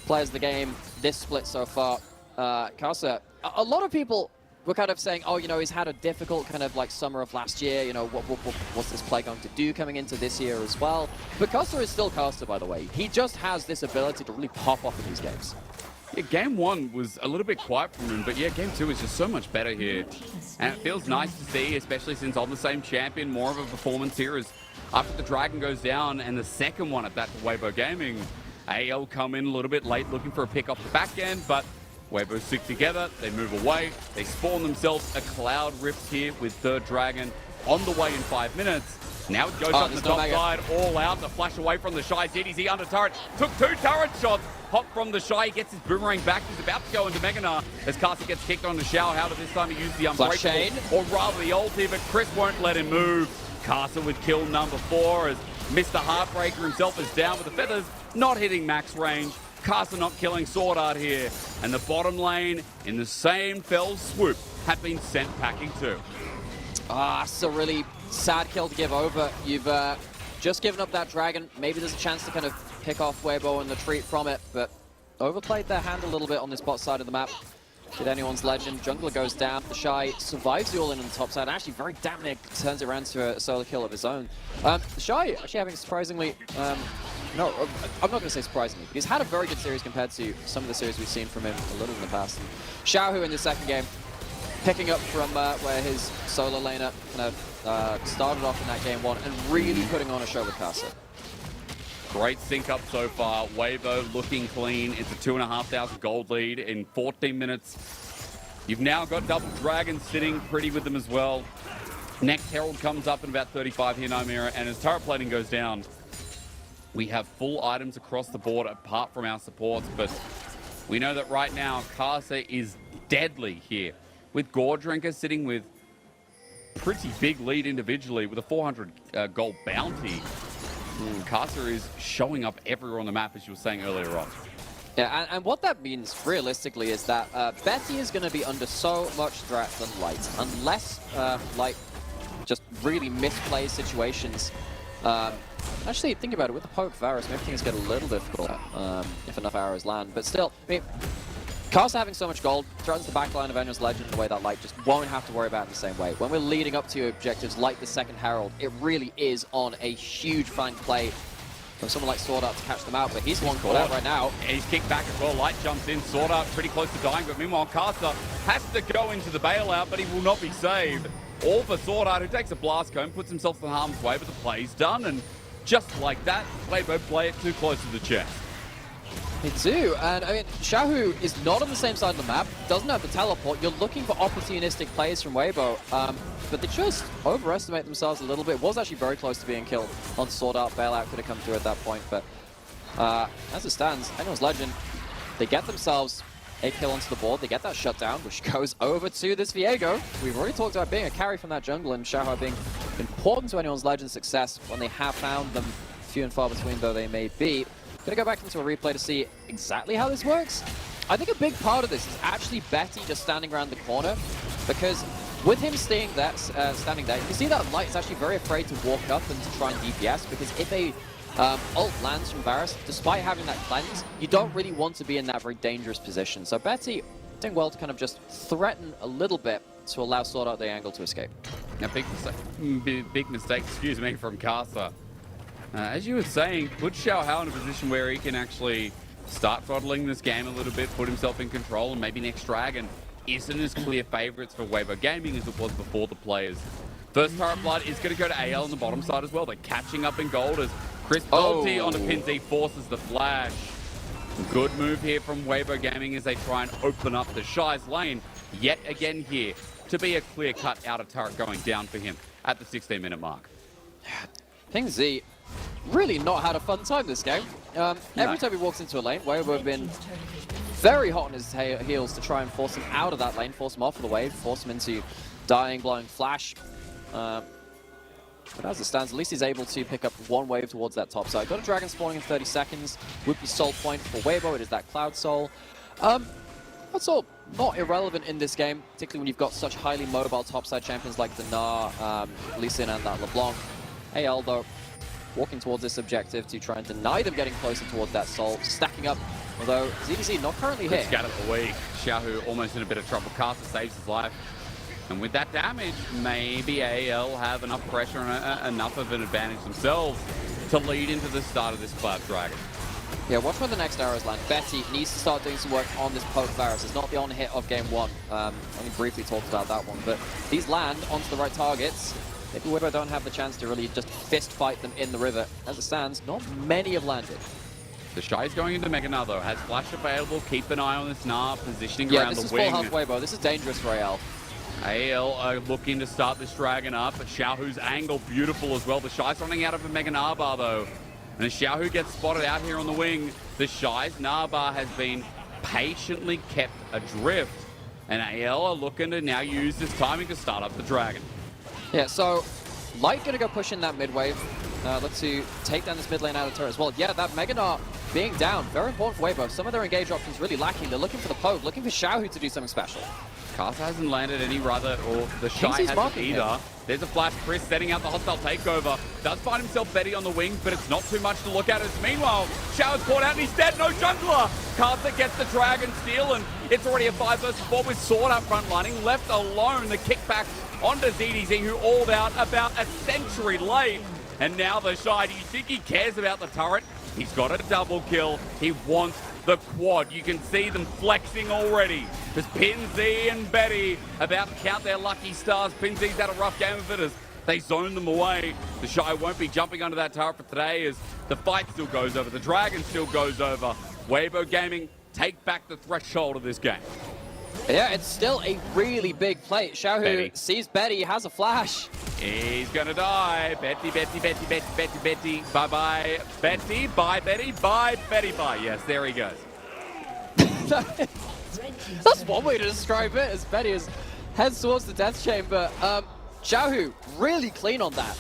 players in the game this split so far. Casa, a lot of people were kind of saying, oh, you know, he's had a difficult kind of like summer of last year. You know, what's this play going to do coming into this year as well? But Casa is still Casa, by the way. He just has this ability to really pop off in these games. Yeah, game 1 was a little bit quiet from him, but yeah, game 2 is just so much better here. And it feels nice to see, especially since I'm the same champion, more of a performance here as after the Dragon goes down and the second one at that for Weibo Gaming. AL come in a little bit late looking for a pick off the back end, but Weibo stick together, they move away, they spawn themselves a Cloud Rift here with third Dragon on the way in 5 minutes. Now it goes up the top side, all out, the flash away from the Shy. ZDZ under turret, took 2 turret shots, hop from the Shy, he gets his boomerang back, he's about to go into Meganar as Casa gets kicked on the Xiaohao, but this time he used the Unbreakable, or rather the ulti, but Chris won't let him move. Casa with kill number 4 as Mr. Heartbreaker himself is down with the feathers, not hitting max range. Casa not killing Sword Art here, and the bottom lane in the same fell swoop had been sent packing too. It's a really sad kill to give over. You've just given up that Dragon. Maybe there's a chance to kind of pick off Weibo and retreat from it, but overplayed their hand a little bit on this bot side of the map. Did anyone's legend. Jungler goes down. The Shy survives the all-in on the top side. Actually, very damn near turns it around to a solo kill of his own. The Shy actually having surprisingly... no, I'm not going to say surprisingly. He's had a very good series compared to some of the series we've seen from him a little in the past. Xiaohu in the second game, picking up from where his solo laner kind of started off in that game 1 and really putting on a show with Casa. Great sync up so far. Weibo looking clean. It's a 2,500 gold lead in 14 minutes. You've now got double Dragon sitting pretty with them as well. Next Herald comes up in about 35 here, Nomira, and as turret plating goes down, we have full items across the board apart from our supports, but we know that right now Casa is deadly here. With Gore Drinker sitting with pretty big lead individually with a 400 gold bounty. Casa is showing up everywhere on the map, as you were saying earlier on. Yeah, and what that means realistically is that Betty is going to be under so much threat than Light, unless Light just really misplays situations. Actually, think about it, with the poke of arrows, maybe things get a little difficult if enough arrows land. But still, I mean, Casa having so much gold threatens the backline of Enyo's Legend in a way that Light just won't have to worry about in the same way. When we're leading up to objectives like the second Herald, it really is on a huge flank play from someone like Sword Art to catch them out, but he's the one caught out right now. And he's kicked back as well. Light jumps in. Sword Art pretty close to dying, but meanwhile, Carter has to go into the bailout, but he will not be saved. All for Sword Art, who takes a blast cone, puts himself in harm's way, but the play's done, and just like that, Weibo play it too close to the chest. They do, and I mean, Xiaohu is not on the same side of the map, doesn't have the teleport. You're looking for opportunistic plays from Weibo, but they just overestimate themselves a little bit. Was actually very close to being killed on Sword Art. Bailout could have come through at that point, but as it stands, Anyone's Legend, they get themselves a kill onto the board. They get that shutdown, which goes over to this Viego. We've already talked about being a carry from that jungle and Xiaohu being important to Anyone's Legend's success when they have found them, few and far between though they may be. Gonna go back into a replay to see exactly how this works. I think a big part of this is actually Betty just standing around the corner, because with him staying there, standing there, you can see that Light is actually very afraid to walk up and to try and DPS, because if a ult lands from Varus, despite having that cleanse, you don't really want to be in that very dangerous position. So Betty doing well to kind of just threaten a little bit to allow Sword Art the angle to escape. Now, big mistake, excuse me, from Casa. As you were saying, put Xiaohao in a position where he can actually start throttling this game a little bit, put himself in control, and maybe next Dragon isn't as clear favourites for Weibo Gaming as it was before the players. First Turret Blood is going to go to AL on the bottom side as well. They're catching up in gold as Chris Bolte onto Pinzi forces the flash. Good move here from Weibo Gaming as they try and open up the Shy's lane yet again here to be a clear-cut outer turret going down for him at the 16-minute mark. Pinzi really not had a fun time this game. Every time he walks into a lane, Weibo have been very hot on his heels to try and force him out of that lane, force him off of the wave, force him into dying, blowing flash. But as it stands, at least he's able to pick up one wave towards that top side. Got a Dragon spawning in 30 seconds. Would be soul point for Weibo. It is that Cloud Soul. That's all not irrelevant in this game, particularly when you've got such highly mobile topside champions like the Gnar, Lee Sin, and that LeBlanc. AL, though, walking towards this objective to try and deny them getting closer towards that soul. Stacking up, although ZDZ not currently here. Scat of the week. Xiaohu almost in a bit of trouble. Carter saves his life. And with that damage, maybe AL have enough pressure and enough of an advantage themselves to lead into the start of this Cloud Dragon. Yeah, watch where the next arrows land. Betty needs to start doing some work on this poke Varus. It's not the on-hit of game one. Only briefly talked about that one, but these land onto the right targets. Maybe Weibo don't have the chance to really just fist fight them in the river. As it stands, not many have landed. The Shy is going into Mega Gnar though, has flash available. Keep an eye on this Gnar, positioning around the wing. Yeah, this is full health Weibo. This is dangerous for AL. AL are looking to start this Dragon up, but Xiaohu's angle beautiful as well. The Shy's running out of a Mega Gnar bar though. And as Xiaohu gets spotted out here on the wing, the Shy's Gnar bar has been patiently kept adrift. And AL are looking to now use this timing to start up the Dragon. Yeah, so Light gonna go push in that mid wave. Look to take down this mid lane out of turret as well. Yeah, that Mega Gnar being down, very important for Weibo. Some of their engage options really lacking. They're looking for the poke, looking for Xiaohu to do something special. Carter hasn't landed any rather, or the Shy hasn't either. There's a flash. Chris setting out the hostile takeover. Does find himself Betty on the wing, but it's not too much to look at. As meanwhile, Shower's caught out and he's dead. No jungler. Carter gets the Dragon steal, and it's already a 5 versus 4 with Sword up front lining. Left alone, the kickback onto ZDZ, who alled out about a century late. And now the Shy, do you think he cares about the turret? He's got a double kill. He wants the quad. You can see them flexing already. There's Pinzi and Betty about to count their lucky stars. Pinzi's had a rough game of it as they zone them away. The Shy won't be jumping under that turret for today as the fight still goes over. The Dragon still goes over. Weibo Gaming take back the threshold of this game. Yeah, it's still a really big play. Xiaohu sees Betty, has a flash. He's gonna die. Betty, Betty, Betty, Betty, Betty, Betty. Bye-bye. Betty, bye, Betty, bye, Betty, bye. Yes, there he goes. That's one way to describe it, as Betty heads towards the death chamber. Xiaohu really clean on that.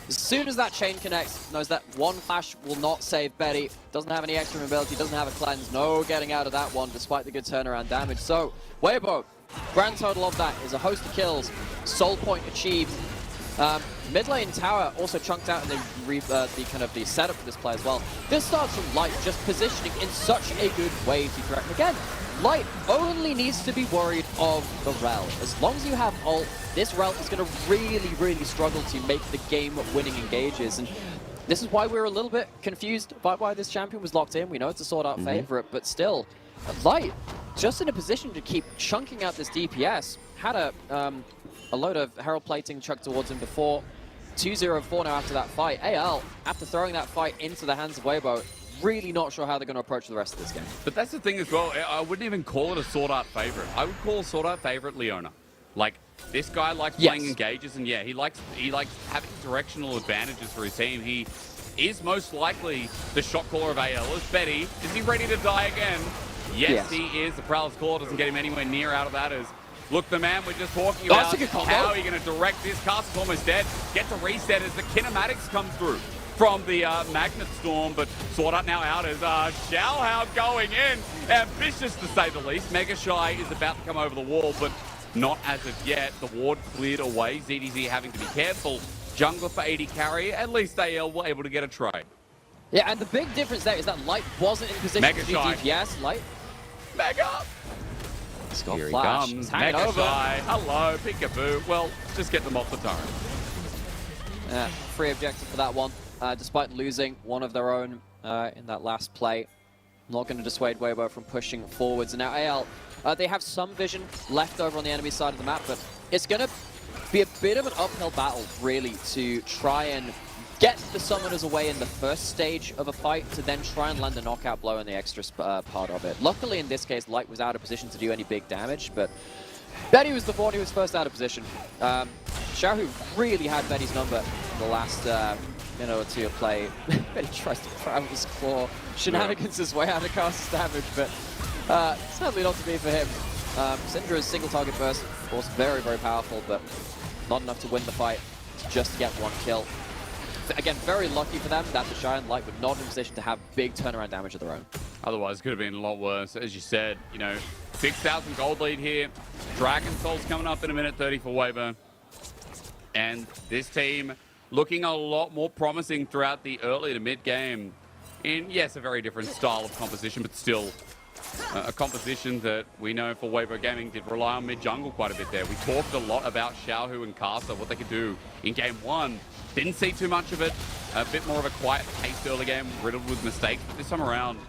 As soon as that chain connects, knows that one flash will not save Betty. Doesn't have any extra mobility, doesn't have a cleanse. No getting out of that one, despite the good turnaround damage. So, Weibo, grand total of that is a host of kills. Soul point achieved. Mid lane tower also chunked out in the setup for this play as well. This starts from Light just positioning in such a good way to threaten again. Light only needs to be worried of the Rel. As long as you have ult, this Rel is going to really, really struggle to make the game-winning engages. And This is why we're a little bit confused by why this champion was locked in. We know it's a sought-out favorite, but still, Light just in a position to keep chunking out this DPS. Had a load of Herald plating chucked towards him before. 2-0-4 now after that fight. AL, after throwing that fight into the hands of Weibo, really not sure how they're going to approach the rest of this game. But that's the thing as well. I wouldn't even call it a sought-out favorite. I would call a sought-out favorite Leona. Like, this guy likes playing engages, and yeah, he likes having directional advantages for his team. He is most likely the shot caller of AL. Is Betty? Is he ready to die again? Yes, he is. The Prowler's Claw doesn't get him anywhere near out of that. As look, the man we're just talking about, how are you going to direct this? Castle's almost dead. Get to reset as the kinematics come through from the Magnet Storm, but Sword Art now out as Xiaohao going in. Ambitious to say the least. Mega Shy is about to come over the wall, but not as of yet. The ward cleared away. ZDZ having to be careful. Jungler for AD carry. At least AL were able to get a trade. Yeah, and the big difference there is that Light wasn't in position to do DPS. Light. Mega! Here he comes. Mega over. Shy. Hello, peekaboo. Well, just get them off the turret. Free objective for that one. Despite losing one of their own in that last play. Not going to dissuade Weibo from pushing forwards. And now AL, they have some vision left over on the enemy side of the map, but it's going to be a bit of an uphill battle, really, to try and get the summoners away in the first stage of a fight to then try and land a knockout blow in the extra part of it. Luckily, in this case, Light was out of position to do any big damage, but Betty was the one who was first out of position. Xiaohu really had Betty's number in the last minute or two of play. Betty tries to prowl his claw. Shenanigans his way out of cast damage, but sadly not to be for him. Syndra's single target burst, of course, very, very powerful, but not enough to win the fight, just to get one kill. Again, very lucky for them that the Shy and Light were not in a position to have big turnaround damage of their own. Otherwise, it could have been a lot worse. As you said, you know, 6,000 gold lead here. Dragon Soul's coming up in a minute 30 for Weibo. And this team looking a lot more promising throughout the early to mid game. In, yes, a very different style of composition, but still a composition that we know for Weibo Gaming did rely on mid-jungle quite a bit there. We talked a lot about Xiaohu and Kasa, what they could do in game one. Didn't see too much of it. A bit more of a quiet pace early game, riddled with mistakes. But this time around,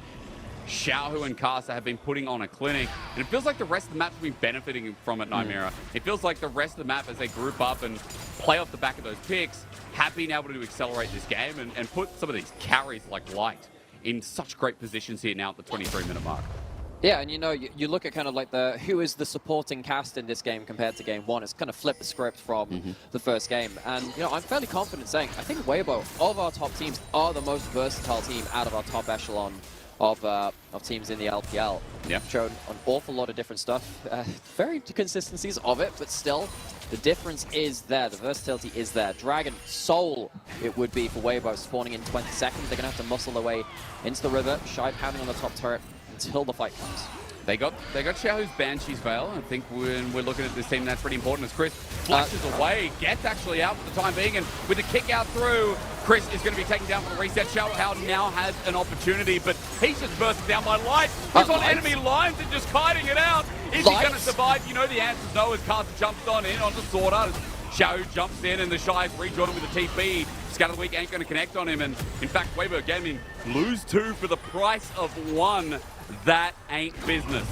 Xiaohu and Kasa have been putting on a clinic. And it feels like the rest of the map's been benefiting from it, Nightmare. It feels like the rest of the map, as they group up and play off the back of those picks, have been able to accelerate this game and put some of these carries like Light in such great positions here now at the 23-minute mark. Yeah, and you know, you look at kind of like who is the supporting cast in this game compared to game one. It's kind of flipped the script from the first game. And, you know, I'm fairly confident saying, I think Weibo, of our top teams, are the most versatile team out of our top echelon of teams in the LPL. Yeah. Shown an awful lot of different stuff. Very consistencies of it, but still, the difference is there. The versatility is there. Dragon Soul, it would be for Weibo, spawning in 20 seconds. They're going to have to muscle their way into the river. Shy pounding on the top turret until the fight comes. They got Xiaohu's Banshee's Veil. I think when we're looking at this team, that's pretty important as Chris flashes away. Gets actually out for the time being, and with the kick out through, Chris is going to be taken down for the reset. Xiaohu now has an opportunity, but he's just bursted down by Light. He's on enemy lines and just kiting it out. Is he going to survive? You know the answer is no, as Carter jumps on in onto Sword Art. Xiaohu jumps in, and the Shy's rejoined him with a TP. Scatter the Weak ain't going to connect on him, and in fact, Weibo Gaming lose 2 for the price of 1. That ain't business.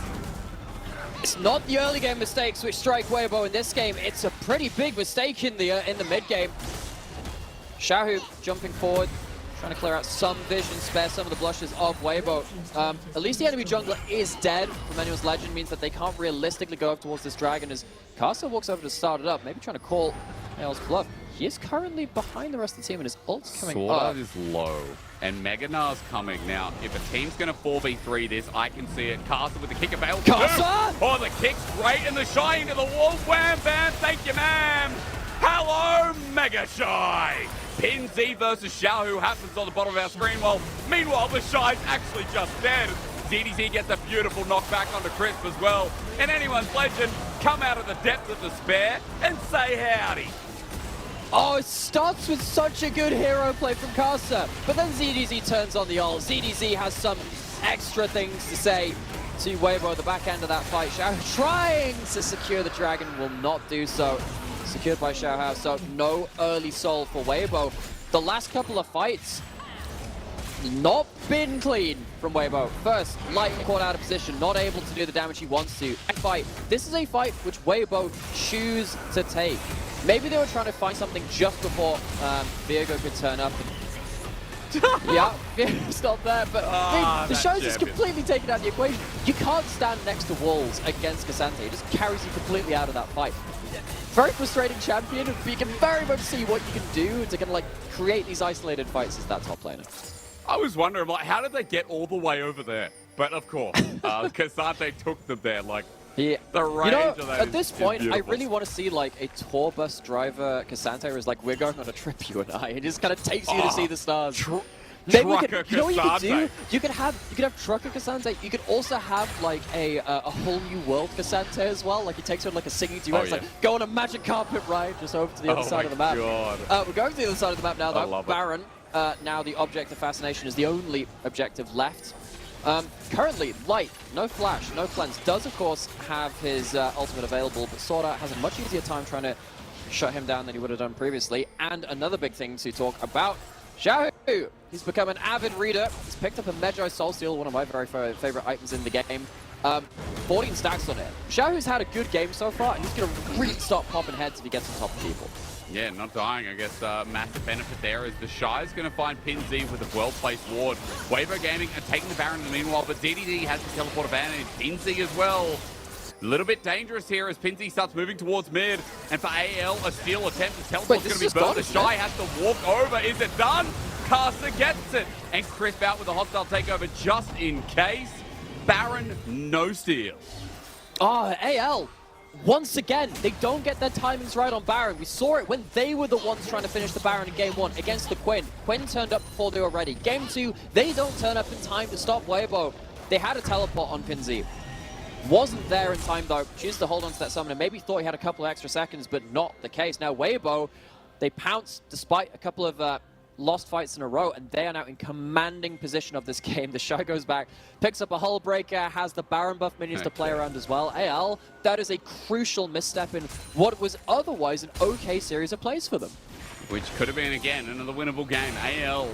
It's not the early game mistakes which strike Weibo in this game. It's a pretty big mistake in the mid game. Xiaohu jumping forward, trying to clear out some vision, spare some of the blushes of Weibo. At least the enemy jungler is dead from anyone's legend, means that they can't realistically go up towards this dragon as Kasa walks over to start it up, maybe trying to call Nail's bluff. He is currently behind the rest of the team and his ult's coming Sword up. Art is low, and Meganar's coming. Now, if a team's going to 4v3 this, I can see it. Kasa with the kick of Bale. Kasa! Oh, the kick's great, and the Shy into the wall. Wham, bam, thank you, ma'am. Hello, Mega Shy. Pin Z versus Xiaohu happens on the bottom of our screen. Well, meanwhile, the Shy's actually just dead. ZDZ gets a beautiful knockback onto Crisp as well. And anyone's legend come out of the depths of despair and say howdy. Oh, it starts with such a good hero play from Kasa, but then ZDZ turns on the ult. ZDZ has some extra things to say to Weibo at the back end of that fight. Xiaohu trying to secure the dragon, will not do so. Secured by Xiaohu, so no early soul for Weibo. the last couple of fights, not been clean from Weibo. First, Light caught out of position, not able to do the damage he wants to. Fight. This is a fight which Weibo choose to take. Maybe they were trying to find something just before Viego could turn up. Yeah, Viego's not there, but the show's just completely taken out of the equation. You can't stand next to walls against Cassante. It just carries you completely out of that fight. Very frustrating champion, but you can very much see what you can do to kind of like create these isolated fights as that top laner. I was wondering, like, how did they get all the way over there? But of course, Cassante took them there. Like, yeah. The range of that at this point, I beautiful. really want to see like a tour bus driver Cassante where it's like, we're going on a trip, you and I. It just kind of takes you to see the stars. Maybe you could, you know what you could do? You could have Trucker Cassante. You could also have like a whole new world Cassante as well. Like he takes her like a singing duet. It's like go on a magic carpet ride just over to the other side of the map. We're going to the other side of the map now though. Baron. Now the object of fascination is the only objective left. Currently, Light, no flash, no cleanse, does of course have his ultimate available, but Sorta has a much easier time trying to shut him down than he would have done previously. And another big thing to talk about, Xiaohu. He's become an avid reader. He's picked up a Medjai Soul Steel, one of my very favorite items in the game. 14 stacks on it. Xiaohu's had a good game so far, and he's going to really start popping heads if he gets on top of people. Yeah, not dying. I guess massive benefit there is the Shy's going to find PinZ with a well-placed ward. Weibo Gaming are taking the Baron in the meanwhile, but DDD has the teleport advantage. PinZ as well. A little bit dangerous here as PinZ starts moving towards mid. And for AL, a steal attempt. The teleport's going to be burnt. The Shy has to walk over. Is it done? Caster gets it. And Crisp out with a hostile takeover just in case. Baron, no steal. Oh, AL. Once again, they don't get their timings right on Baron. We saw it when they were the ones trying to finish the Baron in Game 1 against the Quinn. Quinn turned up before they were ready. Game 2, they don't turn up in time to stop Weibo. They had a teleport on PinZ. Wasn't there in time though. Chooses to hold on to that summoner. Maybe thought he had a couple of extra seconds, but not the case. Now Weibo, they pounced despite a couple of lost fights in a row, and they are now in commanding position of this game. The Shy goes back, picks up a Hull Breaker, has the Baron buff minions to play around as well. AL, that is a crucial misstep in what was otherwise an okay series of plays for them. Which could have been, again, another winnable game. AL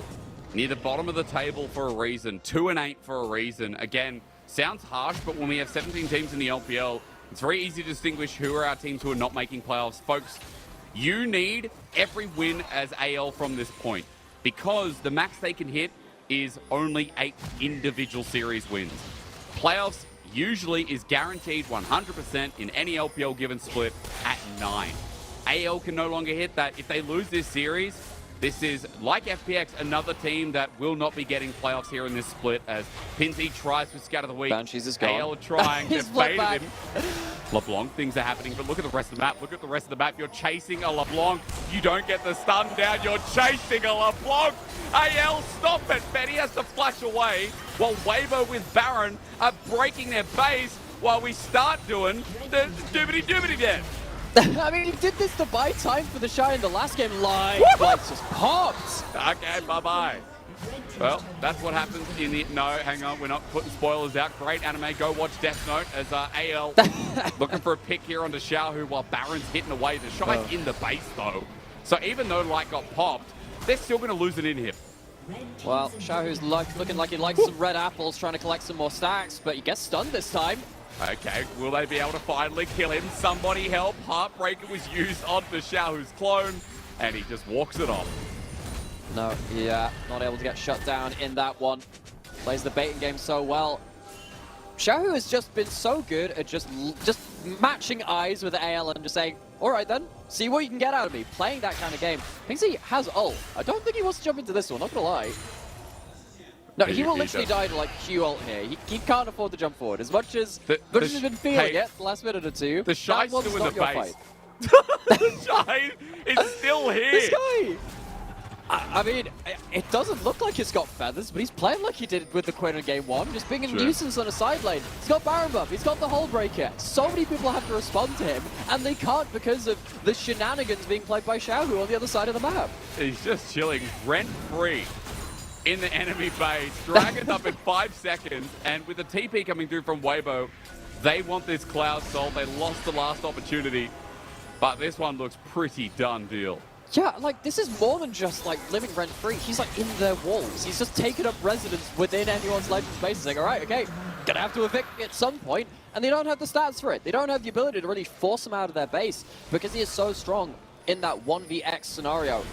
near the bottom of the table for a reason. 2-8 for a reason. Again, sounds harsh, but when we have 17 teams in the LPL, it's very easy to distinguish who are our teams who are not making playoffs. Folks, you need every win as AL from this point, because the max they can hit is only 8 individual series wins. Playoffs usually is guaranteed 100% in any LPL given split at 9. AL can no longer hit that. If they lose this series, this is, like FPX, another team that will not be getting playoffs here in this split as PinZ tries to scatter the weak. Banshees is gone. AL trying to bait him. LeBlanc, things are happening, but look at the rest of the map. Look at the rest of the map. You're chasing a LeBlanc. You don't get the stun down. You're chasing a LeBlanc. AL, stop it. Betty has to flash away while Weibo with Baron are breaking their base while we start doing the doobity-doobity dance. I mean, he did this to buy time for the Shy in the last game. Lights just popped. Okay, bye-bye. Well, that's what happens in the... No, hang on, we're not putting spoilers out. Great anime, go watch Death Note as AL looking for a pick here onto Xiaohu while Baron's hitting away. The Shy's in the base, though. So even though Light got popped, they're still going to lose an in-hit. Well, Xiaohu's looking like he likes some red apples, trying to collect some more stacks, but he gets stunned this time. Okay, will they be able to finally kill him? Somebody help. Heartbreaker was used onto Xiaohu's clone, and he just walks it off. No, yeah, not able to get shut down in that one. Plays the baiting game so well. Xiaohu has just been so good at just matching eyes with AL and just saying, all right then, see what you can get out of me. Playing that kind of game. PinZ has ult. I don't think he wants to jump into this one, not gonna lie. No, he will literally die to like Q ult here. He can't afford to jump forward. As much as he's been feeling it the last minute or two, the Shy's still in the base. Fight. The Shy is still here. This guy! I mean, it doesn't look like he's got feathers, but he's playing like he did with the Quinn in Game 1, just being a nuisance on a side lane. He's got Baron buff, he's got the Hull Breaker. So many people have to respond to him, and they can't because of the shenanigans being played by Xiaohu on the other side of the map. He's just chilling rent-free in the enemy base. Dragon's up in 5 seconds, and with the TP coming through from Weibo, they want this Cloud Soul. They lost the last opportunity, but this one looks pretty done deal. Yeah, like, this is more than just, like, living rent-free. He's, like, in their walls. He's just taken up residence within anyone's Legends base, saying, all right, okay, gonna have to evict at some point, and they don't have the stats for it. They don't have the ability to really force him out of their base, because he is so strong in that 1vX scenario.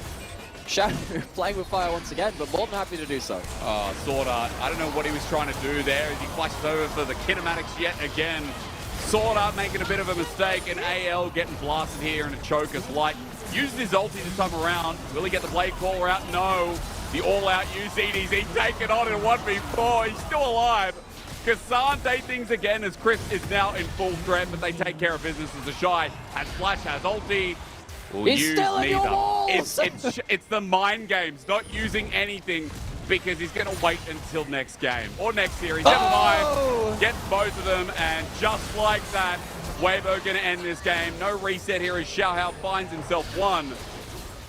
Shadow playing with fire once again, but more than happy to do so. Oh, Sword Art, I don't know what he was trying to do there as he flashes over for the kinematics yet again. Sword Art making a bit of a mistake, and AL getting blasted here in a choke as Light uses his ulti this time around. Will he get the Blade Caller out? No. The all-out use EDG taken on in a 1v4. He's still alive. Kassan things again as Chris is now in full threat, but they take care of business as the Shy has Flash, has ulti. He's still in your walls! It's the mind games, not using anything, because he's going to wait until next game or next series. Never mind. Gets both of them, and just like that, Weibo going to end this game. No reset here as Xiaohao finds himself one.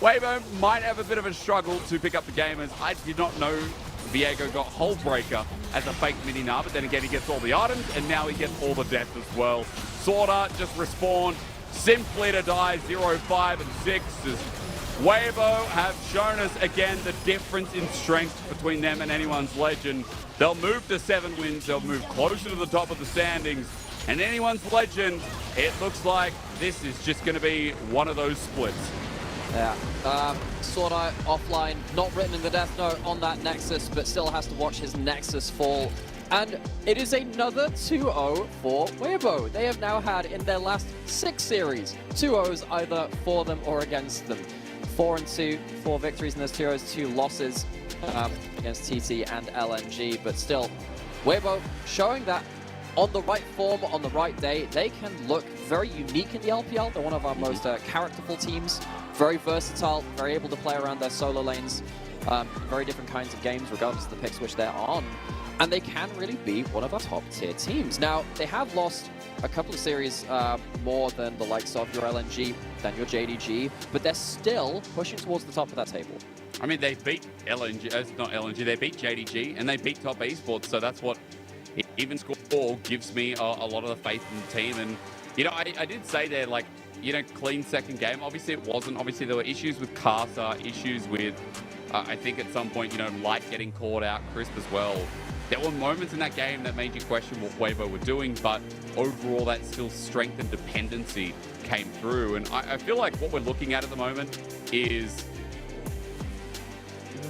Weibo might have a bit of a struggle to pick up the game, as I did not know Viego got Hullbreaker as a fake mini-nar, but then again he gets all the items, and now he gets all the death as well. Sword Art just respawned. Simply to die 0, 5, and 6 as Weibo have shown us again the difference in strength between them and anyone's Legend. They'll move to 7 wins, they'll move closer to the top of the standings, and anyone's Legend, it looks like this is just going to be one of those splits. Yeah, Sword Art offline, not written in the death note on that Nexus, but still has to watch his Nexus fall. And it is another 2-0 for Weibo. They have now had, in their last 6 series, 2-0s either for them or against them. 4-2, 4 victories in those 2-0s, 2 losses against TT and LNG. But still, Weibo showing that on the right form, on the right day, they can look very unique in the LPL. They're one of our most characterful teams. Very versatile, very able to play around their solo lanes. Very different kinds of games, regardless of the picks which they're on. And they can really be one of our top-tier teams. Now, they have lost a couple of series more than the likes of your LNG, than your JDG, but they're still pushing towards the top of that table. I mean, they beat LNG, not LNG, they beat JDG, and they beat Top Esports, so that's what even score gives me a lot of the faith in the team. And, you know, I did say there, like, you know, clean second game. Obviously, it wasn't. Obviously, there were issues with Casa, issues with, I think at some point, you know, Light getting caught out, Crisp as well. There were moments in that game that made you question what Weibo were doing, but overall that still strength and dependency came through. And I feel like what we're looking at the moment is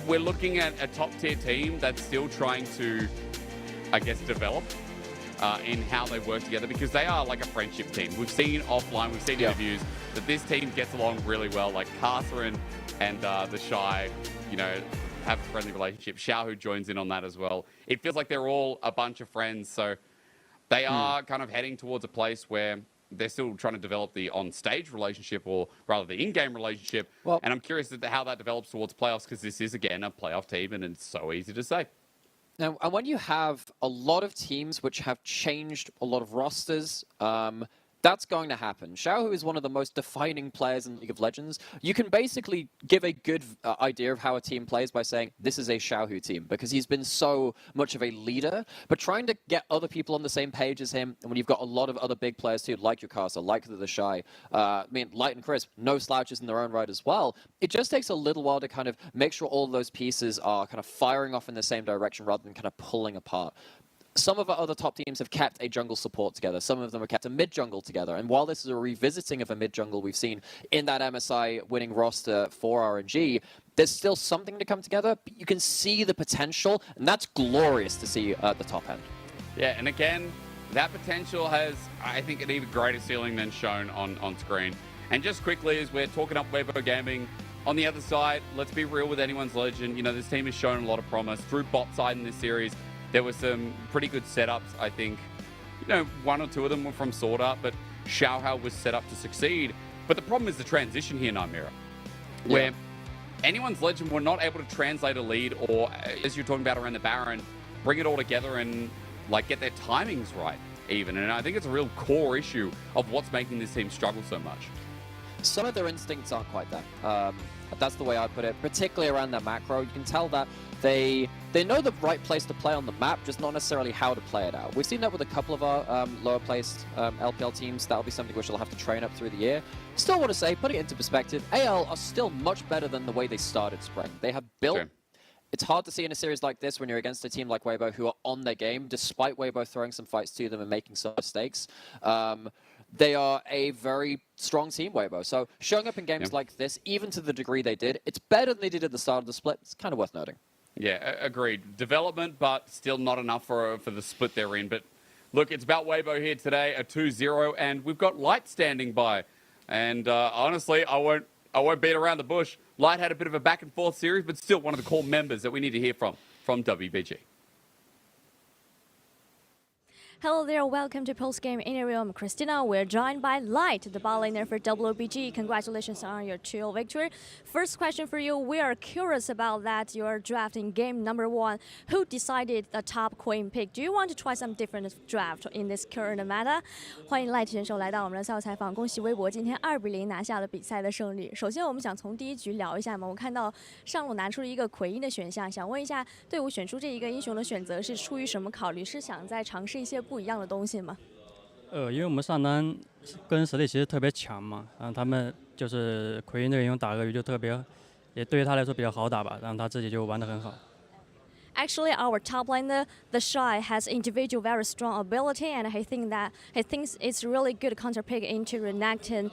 we're looking at a top-tier team that's still trying to, I guess, develop in how they work together, because they are like a friendship team. We've seen offline, we've seen interviews that this team gets along really well. Like Casa and the Shy, you know, have a friendly relationship. Xiao, who joins in on that as well. It feels like they're all a bunch of friends, so they are kind of heading towards a place where they're still trying to develop the on-stage relationship, or rather the in-game relationship. Well, and I'm curious how that develops towards playoffs, because this is, again, a playoff team, and it's so easy to say. Now, and when you have a lot of teams which have changed a lot of rosters, that's going to happen. Xiaohu is one of the most defining players in League of Legends. You can basically give a good idea of how a team plays by saying, this is a Xiaohu team, because he's been so much of a leader. But trying to get other people on the same page as him, and when you've got a lot of other big players too, like your Casa, like the Shy, I mean, Light and Crisp, no slouches in their own right as well, it just takes a little while to kind of make sure all of those pieces are kind of firing off in the same direction rather than kind of pulling apart. Some of our other top teams have kept a jungle support together. Some of them have kept a mid-jungle together. And while this is a revisiting of a mid-jungle we've seen in that MSI winning roster for RNG, there's still something to come together, but you can see the potential, and that's glorious to see at the top end. Yeah, and again, that potential has, I think, an even greater ceiling than shown on screen. And just quickly, as we're talking up Weibo Gaming, on the other side, let's be real with anyone's Legend. You know, this team has shown a lot of promise. Through bot side in this series, there were some pretty good setups, I think. You know, 1 or 2 of them were from Sword Art, but Xiaohao was set up to succeed. But the problem is the transition here, Nymera, where anyone's Legend were not able to translate a lead, or, as you're talking about around the Baron, bring it all together and, like, get their timings right, even. And I think it's a real core issue of what's making this team struggle so much. Some of their instincts aren't quite there. That's the way I put it, particularly around that macro. You can tell that they know the right place to play on the map, just not necessarily how to play it out. We've seen that with a couple of our lower placed LPL teams. That'll be something which they'll have to train up through the year. Still want to say, putting it into perspective, AL are still much better than the way they started Spring. They have built. Okay. It's hard to see in a series like this when you're against a team like Weibo who are on their game, despite Weibo throwing some fights to them and making some mistakes. They are a very strong team, Weibo. So showing up in games like this, even to the degree they did, it's better than they did at the start of the split. It's kind of worth noting. Yeah, agreed. Development, but still not enough for the split they're in. But look, it's about Weibo here today, a 2-0, and we've got Light standing by. And honestly, I won't beat around the bush. Light had a bit of a back and forth series, but still one of the core members that we need to hear from WBG. Hello there, welcome to Postgame Interview. I'm Christina. We're joined by Light, the ball laner for WBG. Congratulations on your 2-0 victory. First question for you, we are curious about that. You're drafting game number 1. Who decided the top queen pick? Do you want to try some different draft in this current meta? 欢迎 Light 选手来到我们的赛后采访。恭喜微博今天2-0拿下了比赛的胜利。首先，我们想从第一局聊一下嘛。我看到上路拿出了一个奎因的选项，想问一下，队伍选出这一个英雄的选择是出于什么考虑？是想再尝试一些不一样的东西吗？因为我们上单个人实力其实特别强嘛，然后他们就是奎因这个英雄打鳄鱼就特别，也对于他来说比较好打吧，然后他自己就玩得很好。Actually, our top laner, the Shy, has individual very strong ability, and he thinks it's really good counter pick into Renekton,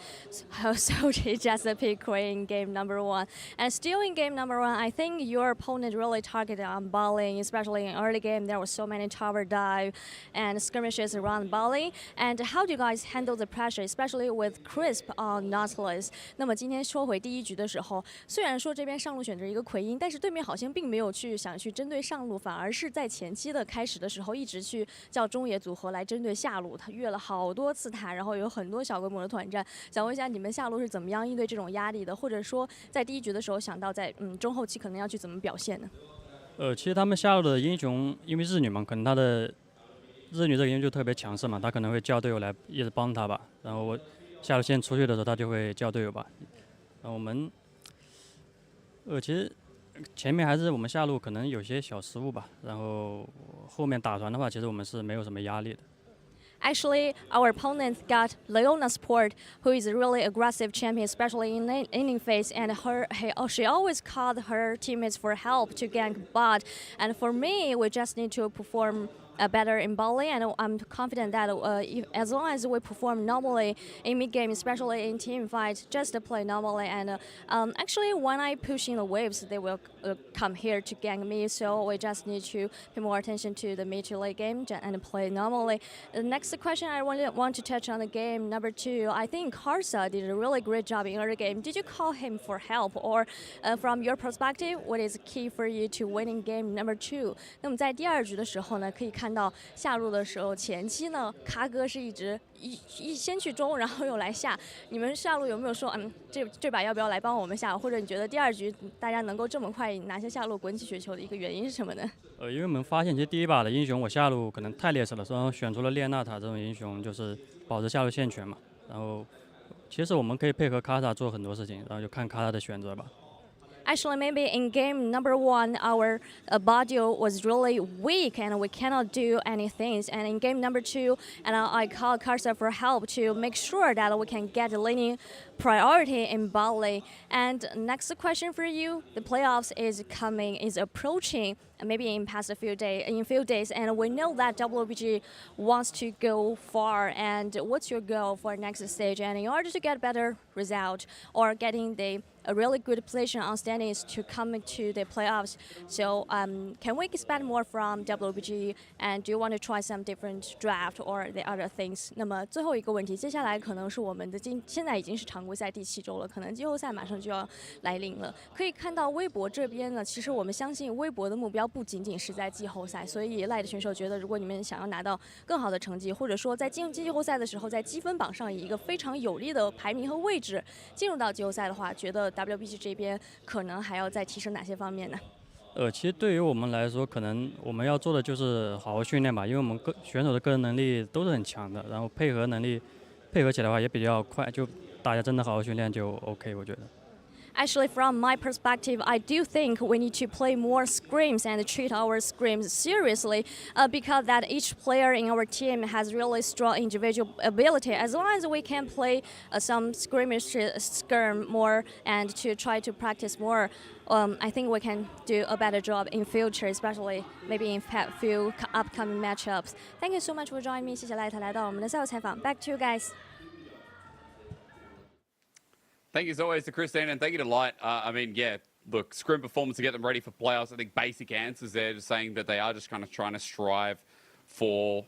so he just picked Queen in game number 1. And still in game number 1, I think your opponent really targeted on Bali, especially in early game. There were so many tower dive and skirmishes around Bali. And how do you guys handle the pressure, especially with Crisp on Nautilus? 那么今天说回第一局的时候，虽然说这边上路选择一个奎因，但是对面好像并没有想去针对上路，反而是在前期的开始的时候一直去叫中野组合来针对下路，他越了好多次塔，然后有很多小规模的团战。想问一下你们下路是怎么样应对这种压力的，或者说在第一局的时候想到在中后期可能要去怎么表现呢？其实他们下路的英雄因为日女嘛，可能他的日女这个英雄就特别强势嘛，他可能会叫队友来一直帮他吧，然后我下路线出去的时候他就会叫队友吧。然后我们其实前面还是我们下路可能有些小失误吧，然后后面打团的话，其实我们是没有什么压力的。Actually, our opponent got Leona Sport, who is a really aggressive champion, especially in laning phase, and she always called her teammates for help to gank bot. And for me, we just need to perform better in Bali, and I'm confident that as long as we perform normally in mid game, especially in team fights, just to play normally. And actually, when I push in the waves, they will come here to gank me. So we just need to pay more attention to the mid to late game and play normally. The next question I want to touch on the game number 2. I think Karsa did a really great job in early game. Did you call him for help, or from your perspective, what is key for you to winning game number 2? 那么在第二局的时候呢，可以看到下路的时候，前期呢，咖哥是一直先去中，然后又来下。你们下路有没有说，这把要不要来帮我们下？或者你觉得第二局大家能够这么快拿下下路滚起雪球的一个原因是什么呢？因为我们发现其实第一把的英雄我下路可能太劣势了，所以选出了列娜塔这种英雄，就是保持下路线权嘛。然后其实我们可以配合卡塔做很多事情，然后就看卡塔的选择吧。Actually, maybe in game number 1, our Badio was really weak and we cannot do anything. And in game number 2, and I called Karsa for help to make sure that we can get the laning priority in Bali. And next question for you, the playoffs is approaching. Maybe in few days, and we know that WBG wants to go far. And what's your goal for next stage? And in order to get better result or getting a really good position on standings to come to the playoffs. So can we expect more from WBG? And do you want to try some different draft or the other things? 那么最后一个问题，接下来可能是我们的现在已经是常规赛第7周了，可能季后赛马上就要来临了。可以看到微博这边呢，其实我们相信微博的目标不仅仅是在季后赛，所以赖的选手觉得，如果你们想要拿到更好的成绩，或者说在进季后赛的时候，在积分榜上以一个非常有利的排名和位置进入到季后赛的话，觉得 WBG 这边可能还要再提升哪些方面呢？其实对于我们来说，可能我们要做的就是好好训练吧，因为我们选手的个人能力都是很强的，然后配合能力配合起来的话也比较快，就大家真的好好训练就 OK， 我觉得。Actually, from my perspective, I do think we need to play more scrims and treat our scrims seriously because that each player in our team has really strong individual ability. As long as we can play some skirm more and to try to practice more, I think we can do a better job in future, especially maybe in few upcoming matchups. Thank you so much for joining me. 谢谢赖特来到我们的赛后采访。Back to you guys. Thank you as always to Christine, and thank you to Light. I mean, yeah, look, scrim performance to get them ready for playoffs. I think basic answers there, just saying that they are just kind of trying to strive for,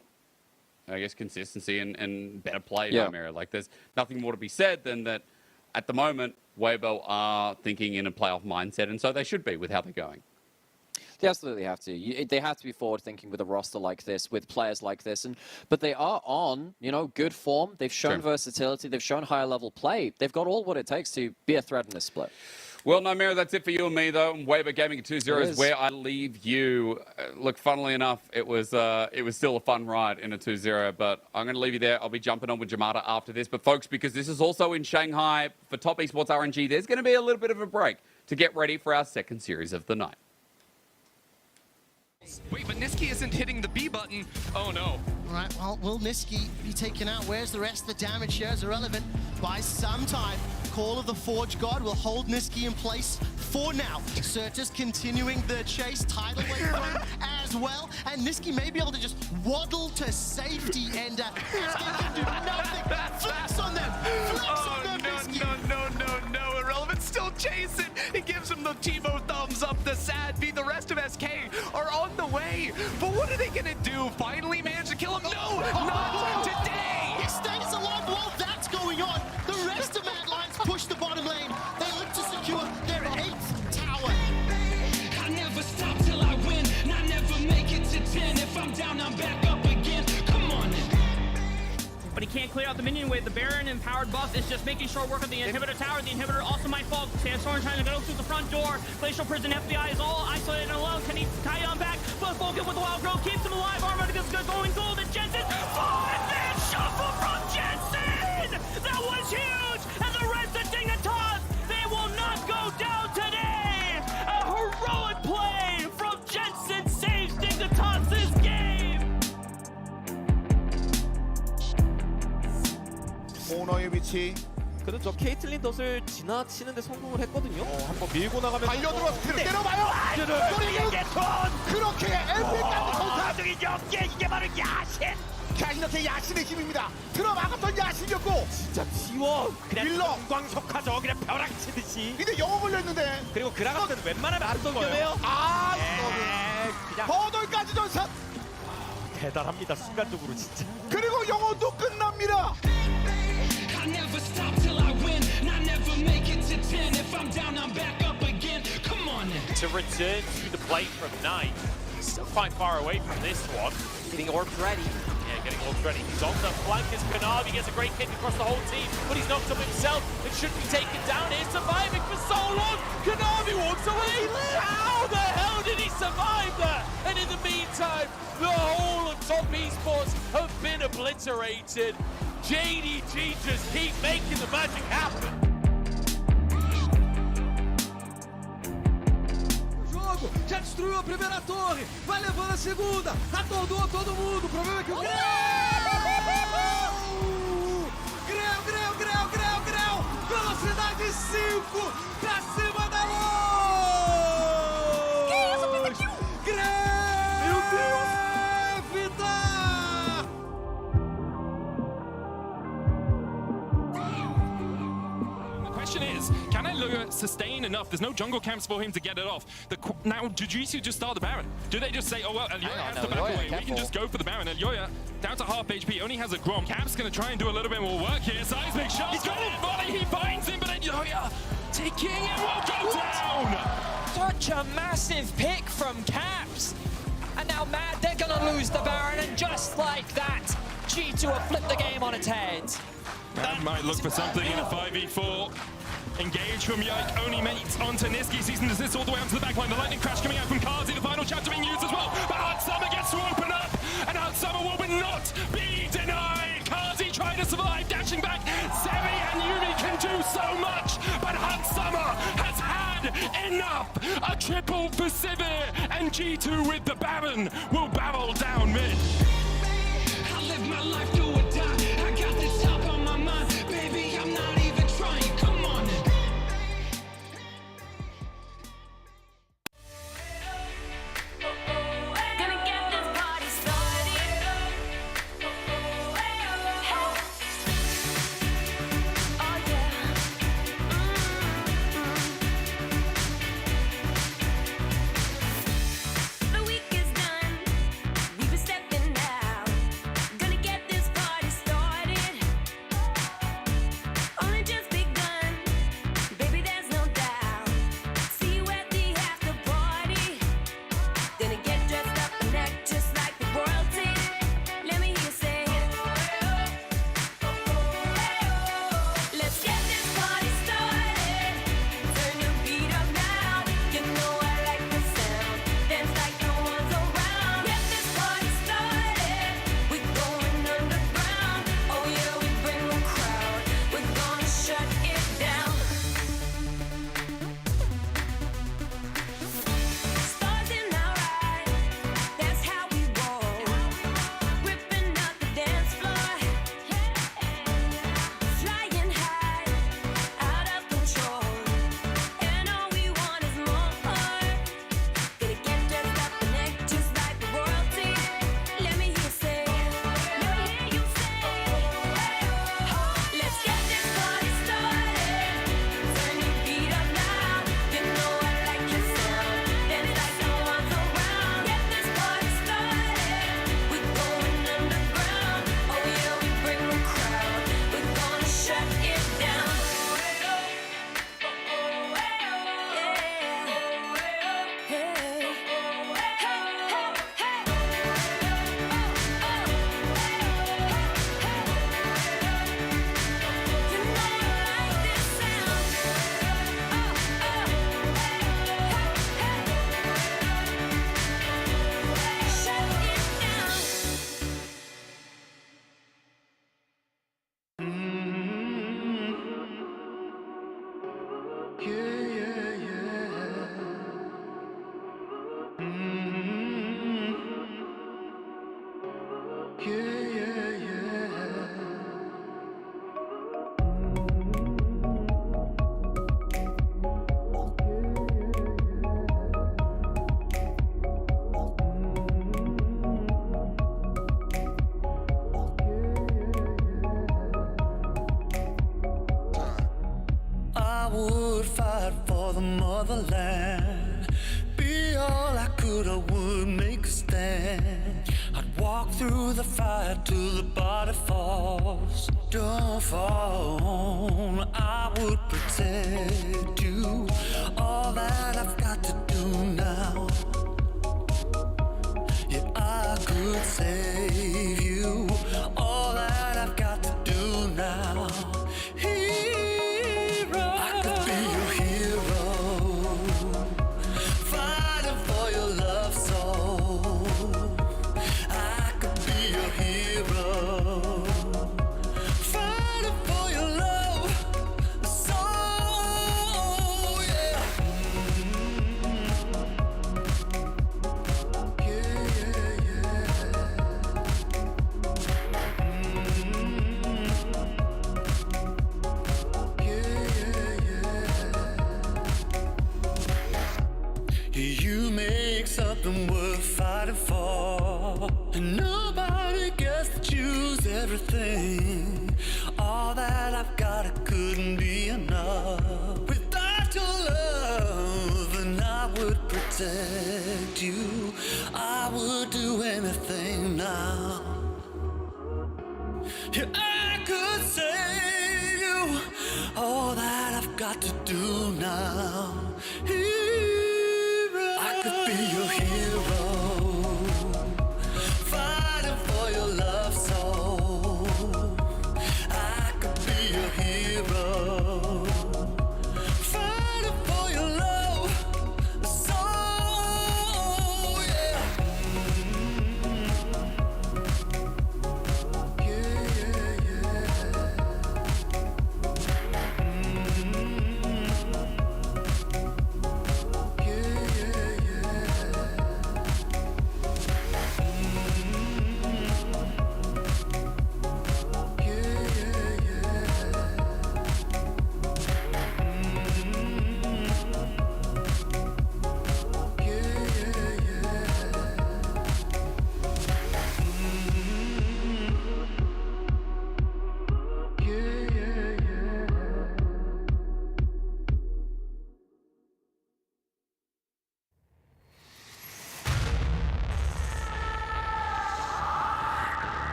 I guess, consistency and better play. Yeah. Like, there's nothing more to be said than that. At the moment, Weibo are thinking in a playoff mindset, and so they should be with how they're going. They absolutely have to. They have to be forward-thinking with a roster like this, with players like this. But they are on, good form. They've shown versatility. They've shown higher-level play. They've got all what it takes to be a threat in this split. Well, Naimira, that's it for you and me, though. Weibo Gaming at 2-0 is where I leave you. Look, funnily enough, it was still a fun ride in a 2-0, but I'm going to leave you there. I'll be jumping on with Jamada after this. But, folks, because this is also in Shanghai for Top Esports RNG, there's going to be a little bit of a break to get ready for our second series of the night. Wait, but Niski isn't hitting the B button. Oh no. Right, well, will Niski be taken out? Where's the rest? The damage here is irrelevant. By some time, Call of the Forge God will hold Niski in place for now. Certus continuing the chase, tidal wave from as well, and Niski may be able to just waddle to safety, and Niski can do nothing. Flex on them! Flex on them, Niski! No, Irrelevant still chasing. It gives him the TiVo thumbs up. The sad B, the rest of SK are on the way. But what are they gonna do? Finally manage to kill him? No, not today! He stays alive while that's going on. The rest of Mad Lions push the bottom lane. They look to secure their 8th tower. I never stop till I win. And I never make it to 10. If I'm down, I'm back up again. Come on. But he can't clear out the minion wave. The Baron and powered buff is just making short work of the inhibitor tower. The inhibitor also might fall. Sandstorm trying to go through the front door. Glacial Prison FBI is all isolated and alone. Can he tie on back? But Vulcan with the wild growth keeps him alive. Armor is going gold. And Jensen, 4-man shuffle from Jensen! That was huge! And the rest of Dignitas, they will not go down today! A heroic play from Jensen saves Dignitas' game! 오너의 위치. 그렇죠. 케이틀린 덫을 지나치는데 성공을 했거든요. 한번 밀고 나가면 달려들어서 그대로 때려봐요. 그렇게 LPL까지 통과중인 연계 이게 바로 야신. 이렇게 야신의 힘입니다. 들어막았던 야신이었고 진짜 지워. 그냥 밀러. 광석하죠. 그냥 벼락 치듯이. 근데 영어 걸렸는데. 그리고 그라가스는 웬만하면 안 던져요. 그냥 버돌까지 전사. 대단합니다. 순간적으로 진짜. 그리고 영어도 끝납니다. I never stop till I win, and I never make it to 10. If I'm down, I'm back up again. Come on. To return to the plate from 9. He's still quite far away from this one. Getting orbs ready. Yeah, getting orbs ready. He's on the flank as Kanavi gets a great kick across the whole team, but he's knocked up himself and should be taken down here, surviving for so long. Kanavi walks away. How the hell did he survive that? And in the meantime, the whole of Top Esports have been obliterated. JDG just keep making the magic happen. Jogo já destruiu a primeira torre, vai levando a segunda, atordou todo mundo. O problema é que o Greu, velocidade 5 pra cima da luz. Que isso, Pitaquil? Meu Deus! Question is, can Elua sustain enough? There's no jungle camps for him to get it off. Now, Jiu-Jitsu just start the Baron. Do they just say, oh, well, Elioya has to back away. We can just go for the Baron. Elioya, down to half HP, only has a Grom. Cap's going to try and do a little bit more work here. Seismic shot. He's got it, body. He finds him, but Elioya taking it will go down. Such a massive pick from Caps. And now Mad, they're going to lose the Baron. And just like that, G2 have flipped the game on its head. Mad might look for something in a 5v4. Engage from Yike, only mates onto Niski. Season desist all the way onto the backline. The lightning crash coming out from Kazi. The final chapter being used as well. But Hot Summer gets swooped up. And Hot Summer will not be denied. Kazi trying to survive, dashing back. Sevi and Yumi can do so much. But Hot Summer Enough! A triple for Sivir, and G2 with the Baron will barrel down mid. I live my life do or die. I got this top on my mind, baby. I'm not even trying. Come on. Gonna get this party started. Oh yeah. The week is done. We've been stepping out. Gonna get this party started. Only just begun. Baby, there's no doubt. See you at the after party. Gonna get dressed up and act just like the royalty. Let me hear you say, let's get this party started. Turn your beat up now. You know I like the sound. Dance like no one's around. Get this party started. We're going underground. Oh yeah, we bring the crowd. We're gonna shut it down. Stars in our eyes, that's how we roll. Ripping up the dance floor, flying high, out of control. And all we want is more. Gonna get dressed up and act just like the royalty. Let me hear you say, let's get this party started. Turn your beat up now. You know I like your sound. Dance like no one's around. Get this party started. We're going underground. Oh yeah, we bring the crowd. We're gonna shut it down. I would fight for the motherland. Be all I could, I would make a stand. I'd walk through the fire till the body falls. Don't fall, I would protect you. All that I've got to do now. Yeah, I could save you. All that I've got to do now. I could be your hero, fighting for your love soul. I could be your hero, fighting for your love soul. Yeah. You make something worth fighting for, and nobody gets to choose everything. All that I've got, it couldn't be enough. Without your love, and I would protect you. I would do anything now. Yeah, I could save you. All that I've got to do now. I could be your hero, fighting for your love soul. I could be your hero, fighting for your love soul. Yeah.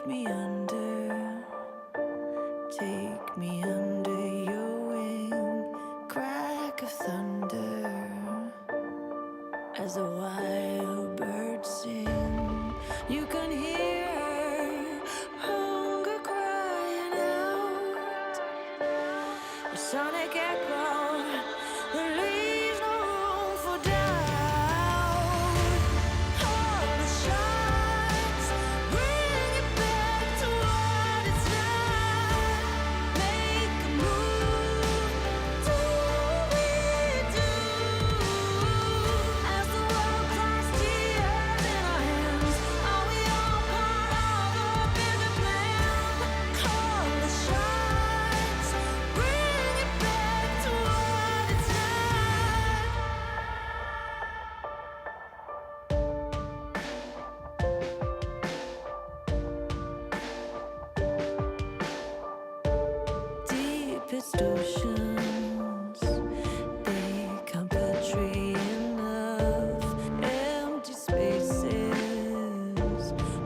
me under, take me under your wing, crack of thunder, as the wild birds sing. You can hear hunger crying out, a sonic echo that leaves no room for doubt. All the shots, bring it back to what it's not. Make a move, do what we do. As the world cries tears in our hands, are we all part of a bigger plan? Call the shots, bring it back to what it's not. Deepest oceans, they can't portray enough empty spaces,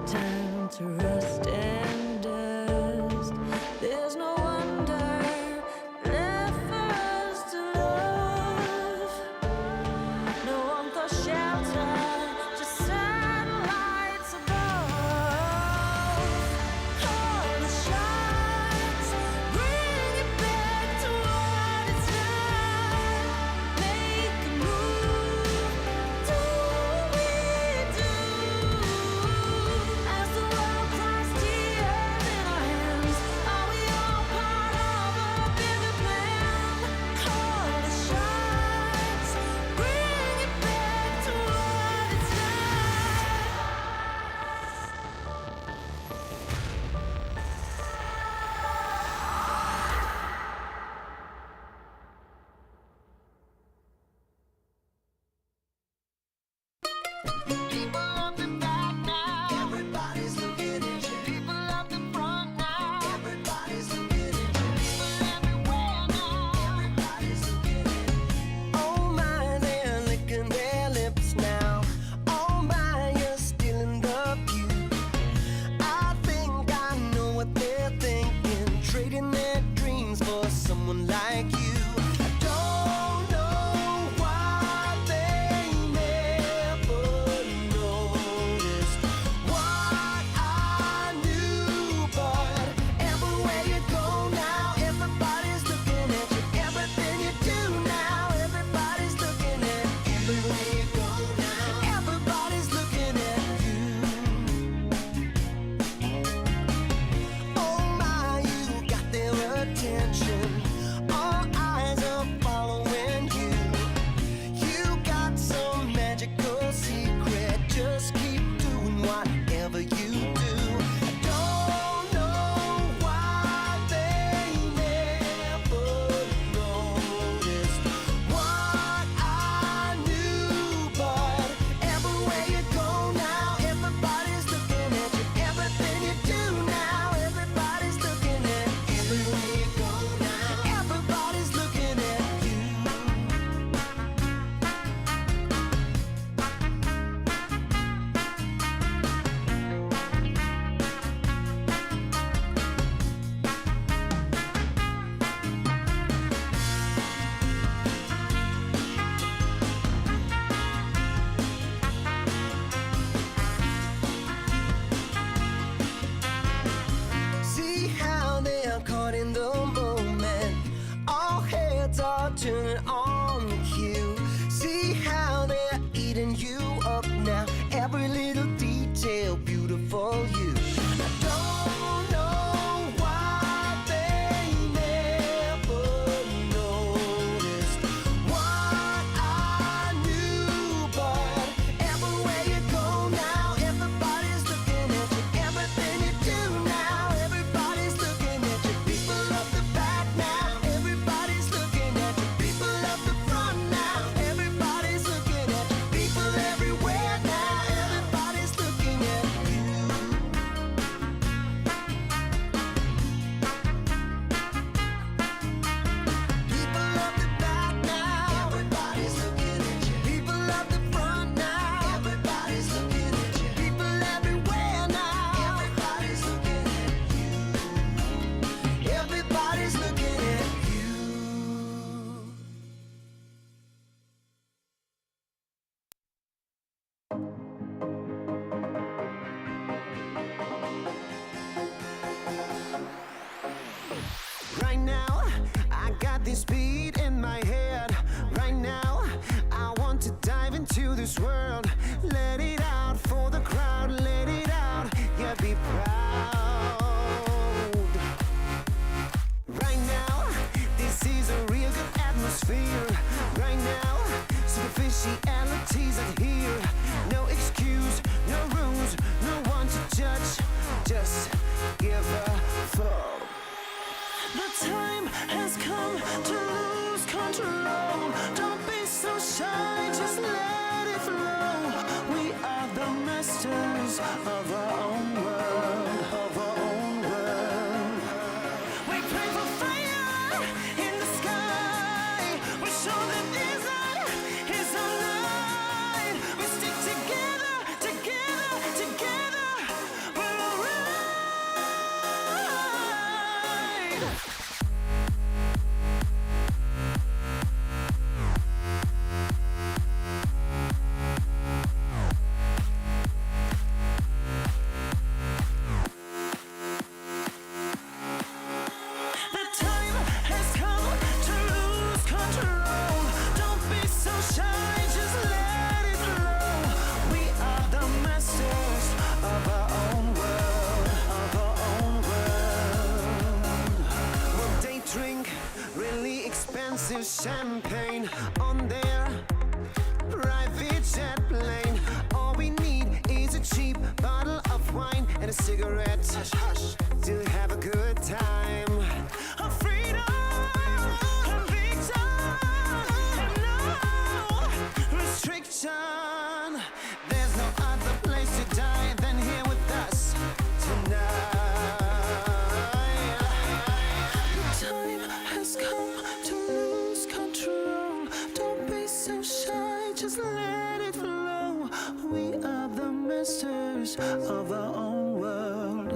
time to rust and dust. There's no wonder left for us to love. No warmth or shelter, just satellites above. All the shots, bring it back to what this beat in my head right now. I want to dive into this world. Let it out for the crowd. Let it out. Yeah, be proud. Right now, this is a real good atmosphere. Right now, superficialities are here. No excuse, no rules, no one to judge. Just give a fuck. The time has come to lose control. Don't be so shy, just let it flow. We are the masters of our own world, of our own world. We pray for fire in the sky. We show that this night is our night. We stick together, together, together. We're alright. The time has come to lose control. Don't be so shy, just let it flow. We are the masters of our own world, of our own world. Well, they drink really expensive champagne on their private jet plane. All we need is a cheap bottle of wine and a cigarette to have a good time. A freedom, a victim, and no restriction. There's no other place to die than here with us tonight. The time has come to lose control. Don't be so shy, just let it flow. We are the masters of our own world.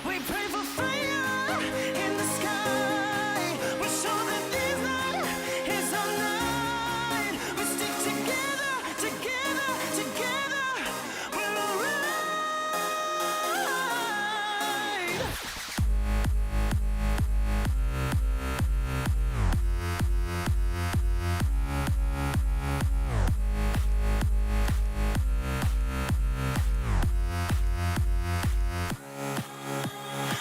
We pray for fire in the sky. We show that this night is our night. We stick together, together, together. We're alright.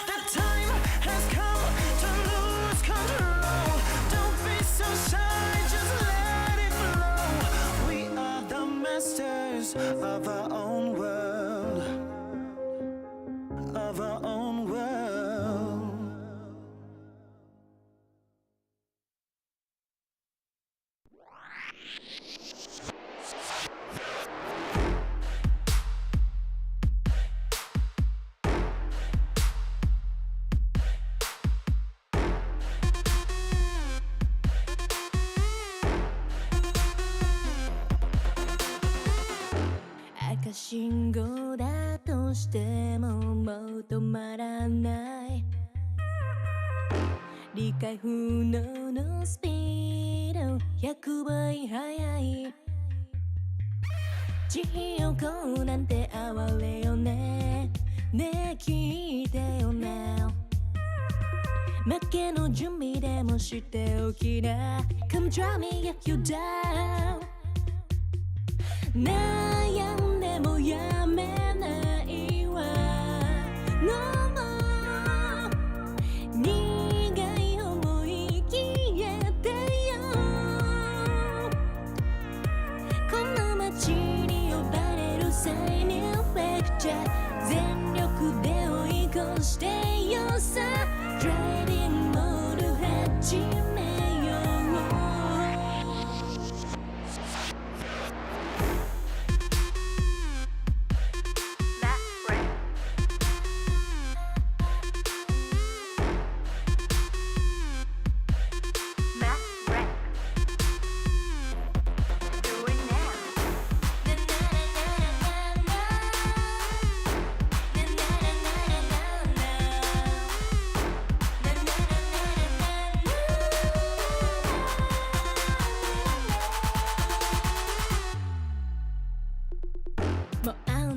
The time has come to lose control. Don't be so shy, just let it flow. We are the masters of our own world, of our own world.赤信号だとしてももう止まらない理解不能のスピード100倍速い地獄なんて哀れよねねえ聞いてよな負けの準備でもしておきな Come try me get you down 悩んでもやめないわ No more 苦い思い消えてよこの街に呼ばれる際にレクチャー全力で追い越してよさ Trading モール始めよう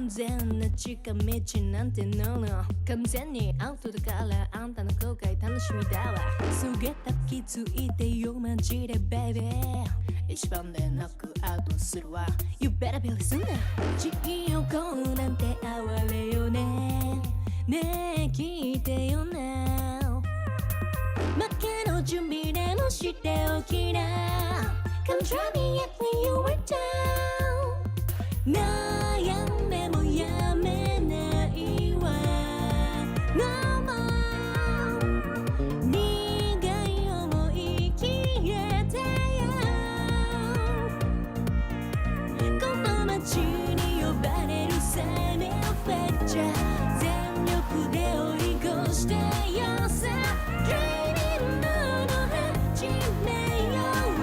完全な近道なんての完全にアウトだからあんたの後悔楽しみだわそげた気づいてよマジでベイベー一番でノックアウトするわ You better be listening 地横なんて哀れよねねえ聞いてよな負けの準備でもしておきな Come try me yet when you were down 悩んでもやめないわ No more 苦い思い消えてよこの街に呼ばれる生命をフェクチャー全力で追い越してよさ Dreaming の始めよう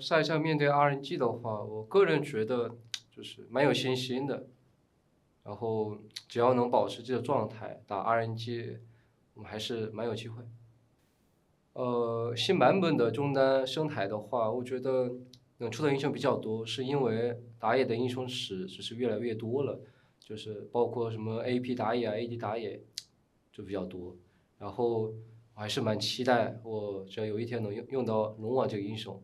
下一场面对 RNG 的话，我个人觉得就是蛮有信心的。然后只要能保持这个状态打 RNG， 我们还是蛮有机会。新版本的中单生态的话，我觉得能出的英雄比较多，是因为打野的英雄池就是越来越多了，就是包括什么 AP 打野啊、AD 打野就比较多。然后我还是蛮期待，我只要有一天能用到龙王这个英雄。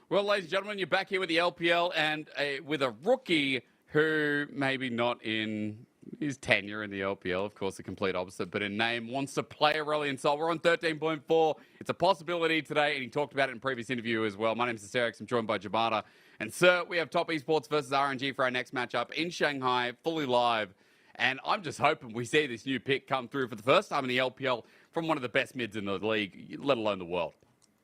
Well, ladies and gentlemen, you're back here with the LPL and with a rookie who maybe not in his tenure in the LPL, of course, the complete opposite, but in name wants to play Aurelion Sol. We're on 13.4. It's a possibility today, and he talked about it in a previous interview as well. My name's Asterix. I'm joined by Jabata. And, sir, we have Top Esports versus RNG for our next matchup in Shanghai, fully live. And I'm just hoping we see this new pick come through for the first time in the LPL from one of the best mids in the league, let alone the world.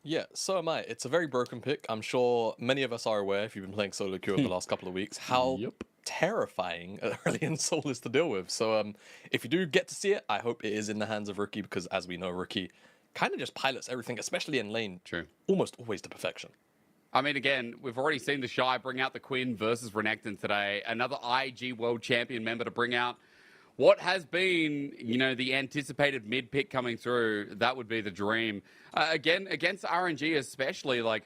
Yeah, so am I. It's a very broken pick. I'm sure many of us are aware, if you've been playing solo queue over the last couple of weeks, how terrifying Aurelion Sol is to deal with. So if you do get to see it, I hope it is in the hands of Rookie, because as we know, Rookie kind of just pilots everything, especially in lane, almost always to perfection. I mean, again, we've already seen the Shy bring out the Quinn versus Renekton today. Another IG World Champion member to bring out what has been, you know, the anticipated mid pick coming through. That would be the dream. Again, against RNG especially, like,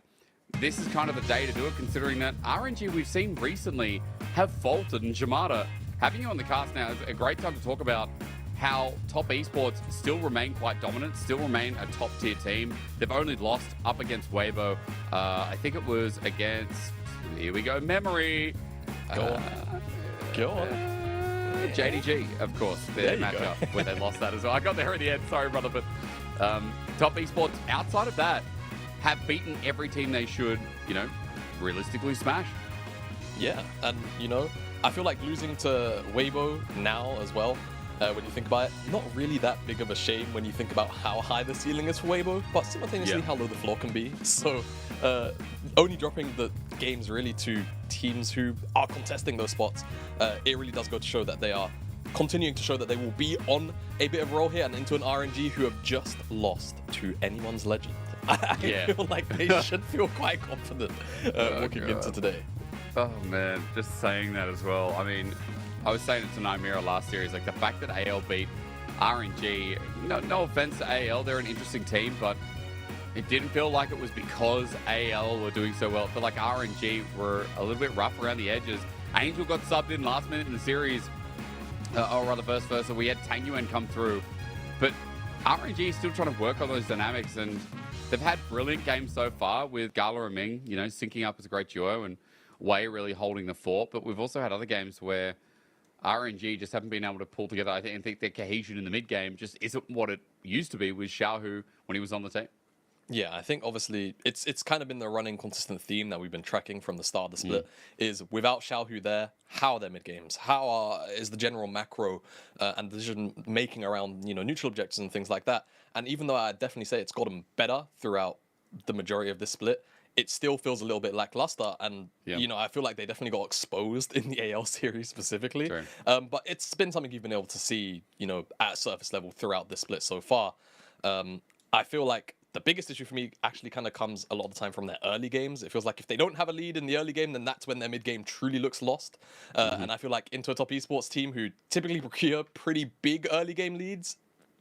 this is kind of the day to do it, considering that RNG we've seen recently have faltered. And Jamada, having you on the cast now is a great time to talk about how Top Esports still remain quite dominant, still remain a top-tier team. They've only lost up against Weibo. I think it was against, here we go, Memory. Go on. JDG, of course, their matchup where they lost that as well. I got there in the end, sorry, brother, but Top Esports, outside of that, have beaten every team they should, you know, realistically smash. Yeah, and, you know, I feel like losing to Weibo now as well, when you think about it, not really that big of a shame when you think about how high the ceiling is for Weibo, but simultaneously how low the floor can be. So, only dropping the games really to teams who are contesting those spots, it really does go to show that they are continuing to show that they will be on a bit of a roll here and into an RNG who have just lost to anyone's legend. I feel like they should feel quite confident walking into today. Oh man, just saying that as well. I mean, I was saying it to Nymera last series, like the fact that AL beat RNG, no offense to AL, they're an interesting team, but it didn't feel like it was because AL were doing so well. It felt like RNG were a little bit rough around the edges. Angel got subbed in last minute in the series, or rather vice versa. We had Tangyuan come through, but RNG is still trying to work on those dynamics, and they've had brilliant games so far with Gala and Ming, you know, syncing up as a great duo, and Wei really holding the fort. But we've also had other games where RNG just haven't been able to pull together. I think their cohesion in the mid game just isn't what it used to be with Xiaohu when he was on the team. Yeah, I think obviously it's kind of been the running consistent theme that we've been tracking from the start of the split is without Xiaohu there, how are their mid games? Is the general macro and decision making around, you know, neutral objectives and things like that? And even though I definitely say it's gotten better throughout the majority of this split, it still feels a little bit lackluster. And, you know, I feel like they definitely got exposed in the AL series specifically. But it's been something you've been able to see, you know, at surface level throughout this split so far. I feel like the biggest issue for me actually kind of comes a lot of the time from their early games. It feels like if they don't have a lead in the early game, then that's when their mid game truly looks lost. And I feel like into a top esports team who typically procure pretty big early game leads,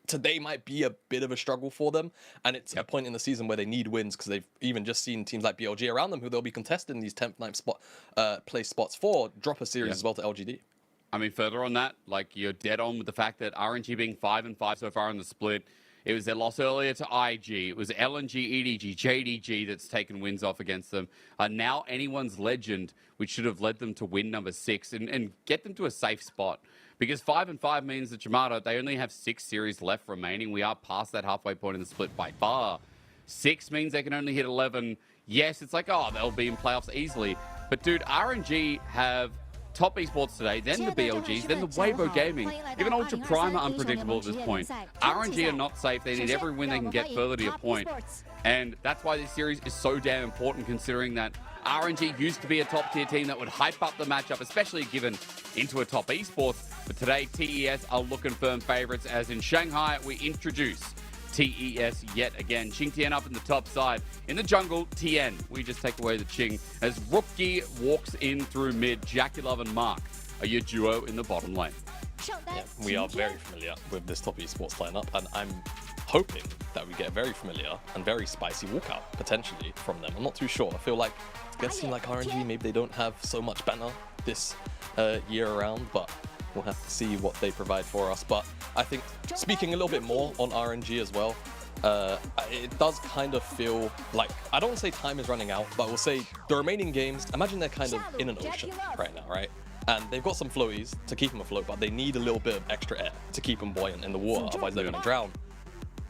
today might be a bit of a struggle for them. And it's a point in the season where they need wins because they've even just seen teams like BLG around them who they'll be contesting these 10th, 9th place spots for drop a series as well to LGD. I mean, further on that, like you're dead on with the fact that RNG being 5-5 so far in the split. It was their loss earlier to IG. It was LNG, EDG, JDG that's taken wins off against them. Now anyone's legend, which should have led them to win number 6 and get them to a safe spot. Because 5-5 means that Yamato, they only have 6 series left remaining. We are past that halfway point in the split by far. 6 means they can only hit 11. Yes, it's like, oh, they'll be in playoffs easily. But dude, RNG have top esports today, then the BLGs, then the Weibo Gaming. Even Ultra Prime are unpredictable at this point. RNG are not safe. They need every win they can get further to your point. And that's why this series is so damn important, considering that RNG used to be a top tier team that would hype up the matchup, especially given into a top esports. But today, TES are looking firm favorites, as in Shanghai, we introduce TES yet again. Ching Tian up in the top side. In the jungle, Tian. We just take away the Ching as Rookie walks in through mid. Jackie-Love and Mark are your duo in the bottom lane. Yeah, we are very familiar with this top esports lineup, and I'm hoping that we get a very familiar and very spicy walkout potentially from them. I'm not too sure. I feel like it's going to seem like RNG, maybe they don't have so much banner this year around, but we'll have to see what they provide for us. But I think speaking a little bit more on RNG as well, it does kind of feel like, I don't want to say time is running out, but we'll say the remaining games, imagine they're kind of in an ocean right now, right? And they've got some floaties to keep them afloat, but they need a little bit of extra air to keep them buoyant in the water, otherwise they're going to drown.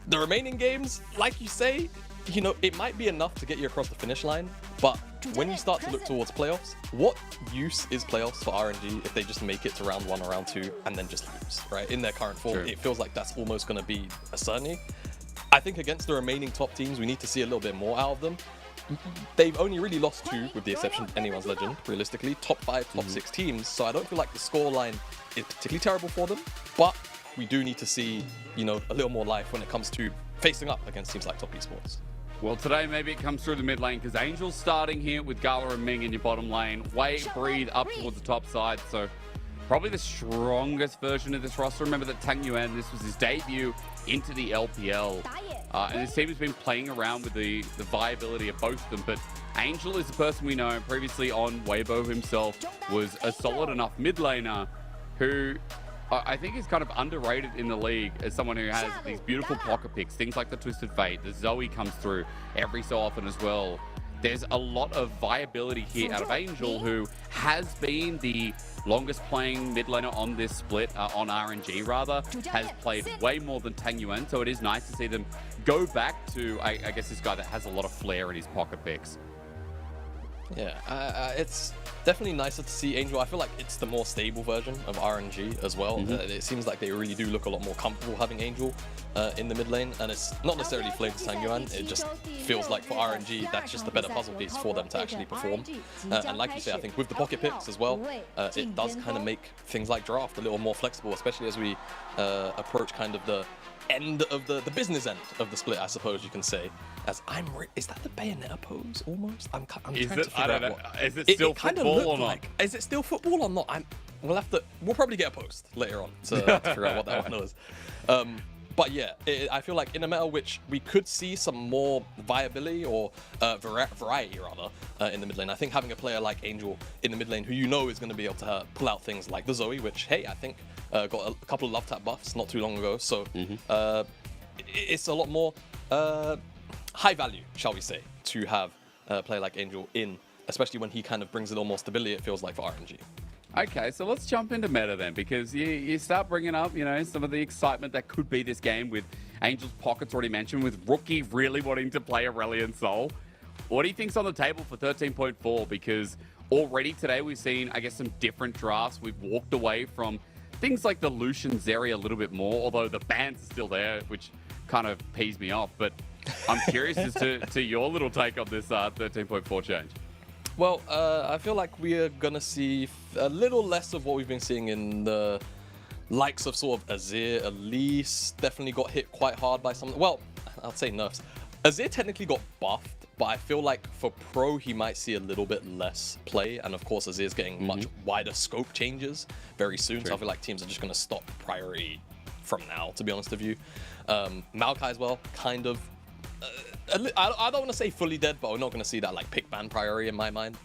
The remaining games, like you say, you know, it might be enough to get you across the finish line, but when you start to look towards playoffs, what use is playoffs for RNG if they just make it to round 1 or round 2 and then just lose, right? In their current form, it feels like that's almost going to be a certainty. I think against the remaining top teams, we need to see a little bit more out of them. They've only really lost 2, with the exception of anyone's legend, realistically. Top 5, top 6 teams, so I don't feel like the scoreline is particularly terrible for them, but we do need to see, you know, a little more life when it comes to facing up against teams like top esports. Well, today maybe it comes through the mid lane, because Angel's starting here with Gala and Ming in your bottom lane. Wei, Breathe up towards the top side, so probably the strongest version of this roster. Remember that Tang Yuan, this was his debut into the LPL. And this team has been playing around with the viability of both of them, but Angel is the person we know previously on Weibo himself was a solid enough mid laner who I think is kind of underrated in the league as someone who has these beautiful pocket picks, things like the Twisted Fate. The Zoe comes through every so often as well. There's a lot of viability here out of Angel, who has been the longest playing mid laner on this split, on RNG rather, has played way more than Tang Yuan, so it is nice to see them go back to, I guess, this guy that has a lot of flair in his pocket picks. Yeah, it's definitely nicer to see Angel. I feel like it's the more stable version of RNG as well. It seems like they really do look a lot more comfortable having Angel in the mid lane, and it's not necessarily flamed to Tang Yuan. It just feels like for RNG, that's just the better puzzle piece for them to actually perform. And like you say, I think with the pocket picks as well, it does kind of make things like draft a little more flexible, especially as we approach kind of the end of the business end of the split, I suppose you can say. As is that the Bayonetta pose almost? I'm trying to figure out what. Is it still football or not? Like, is it still football or not? We'll probably get a post later on to figure out what that one was. But yeah, I feel like in a meta which we could see some more viability or variety rather in the mid lane. I think having a player like Angel in the mid lane who you know is going to be able to pull out things like the Zoe, which hey, I think got a couple of love tap buffs not too long ago. So it's a lot more high value, shall we say, to have a player like Angel in, especially when he kind of brings a little more stability, it feels like, for RNG. Okay, so let's jump into meta then, because you start bringing up, you know, some of the excitement that could be this game with Angel's pockets already mentioned, with Rookie really wanting to play Aurelion Sol. What do you think's on the table for 13.4? Because already today we've seen, I guess, some different drafts. We've walked away from things like the Lucian Zeri a little bit more, although the bans are still there, which kind of pees me off. But I'm curious as to your little take on this 13.4 change. Well, I feel like we're going to see a little less of what we've been seeing in the likes of sort of Azir. Elise definitely got hit quite hard by some, well, I'll say nerfs. Azir technically got buffed, but I feel like for Pro, he might see a little bit less play. And of course, Azir's getting much wider scope changes very soon. So I feel like teams are just going to stop priority from now, to be honest with you. Maokai as well, kind of. I don't want to say fully dead, but we're not going to see that like pick ban priority in my mind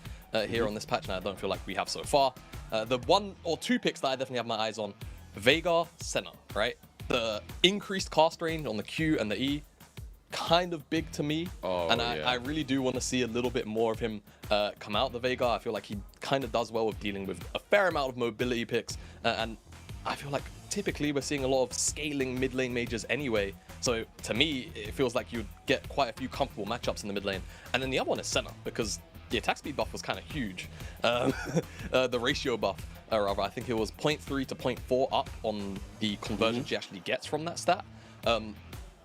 here on this patch. And I don't feel like we have so far. The 1 or 2 picks that I definitely have my eyes on, Veigar, Senna, right? The increased cast range on the Q and the E, kind of big to me. I really do want to see a little bit more of him come out the Veigar. I feel like he kind of does well with dealing with a fair amount of mobility picks. And I feel like typically we're seeing a lot of scaling mid lane mages anyway. So to me, it feels like you'd get quite a few comfortable matchups in the mid lane. And then the other one is Senna, because the attack speed buff was kind of huge. The ratio buff, rather, I think it was 0.3 to 0.4 up on the conversion she actually gets from that stat.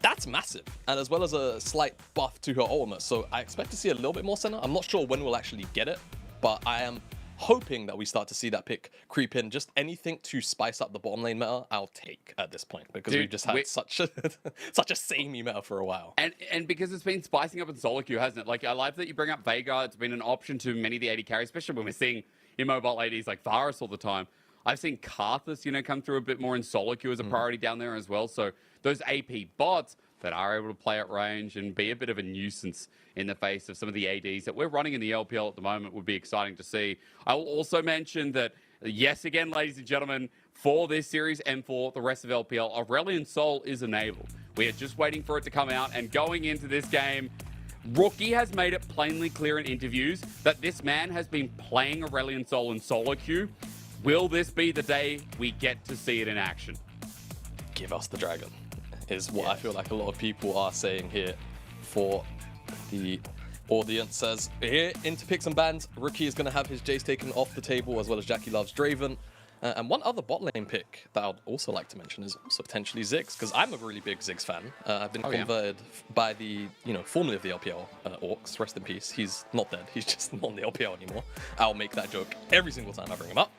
That's massive, and as well as a slight buff to her ultimate. So I expect to see a little bit more Senna. I'm not sure when we'll actually get it, but I am hoping that we start to see that pick creep in. Just anything to spice up the bottom lane meta, I'll take at this point, because we've just had such a samey meta for a while. And because it's been spicing up in solo queue, hasn't it? Like, I like that you bring up Veigar. It's been an option to many of the AD carries, especially when we're seeing immobile ADs like Varus all the time. I've seen Karthus, come through a bit more in solo queue as a priority down there as well. So those AP bots that are able to play at range and be a bit of a nuisance in the face of some of the ADs that we're running in the LPL at the moment would be exciting to see. I will also mention that, yes, again, ladies and gentlemen, for this series and for the rest of LPL, Aurelion Sol is enabled. We are just waiting for it to come out, and going into this game, Rookie has made it plainly clear in interviews that this man has been playing Aurelion Sol in solo queue. Will this be the day we get to see it in action? Give us the dragon, is what I feel like a lot of people are saying here. For the audience says here, into picks and bans, Rookie is going to have his Jace taken off the table, as well as Jackie Loves Draven. And one other bot lane pick that I'd also like to mention is also potentially Ziggs, because I'm a really big Ziggs fan. I've been converted by the, formerly of the LPL Orcs, rest in peace. He's not dead, he's just not in the LPL anymore. I'll make that joke every single time I bring him up.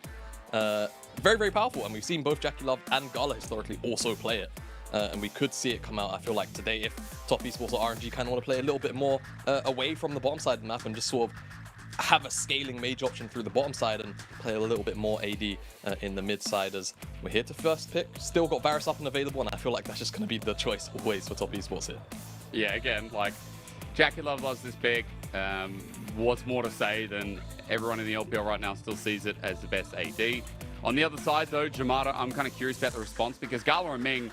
Very, very powerful, and we've seen both Jackie Love and Gala historically also play it. And we could see it come out, I feel like, today if Top Esports or RNG kind of want to play a little bit more away from the bottom side of the map and just sort of have a scaling mage option through the bottom side and play a little bit more AD in the mid side. As we're here to first pick, still got Varus up and available, and I feel like that's just going to be the choice always for Top Esports here. Yeah, again, like, Jackie Love loves this pick. What's more to say than everyone in the LPL right now still sees it as the best AD. On the other side, though, Jamada, I'm kind of curious about the response, because Gala and Ming,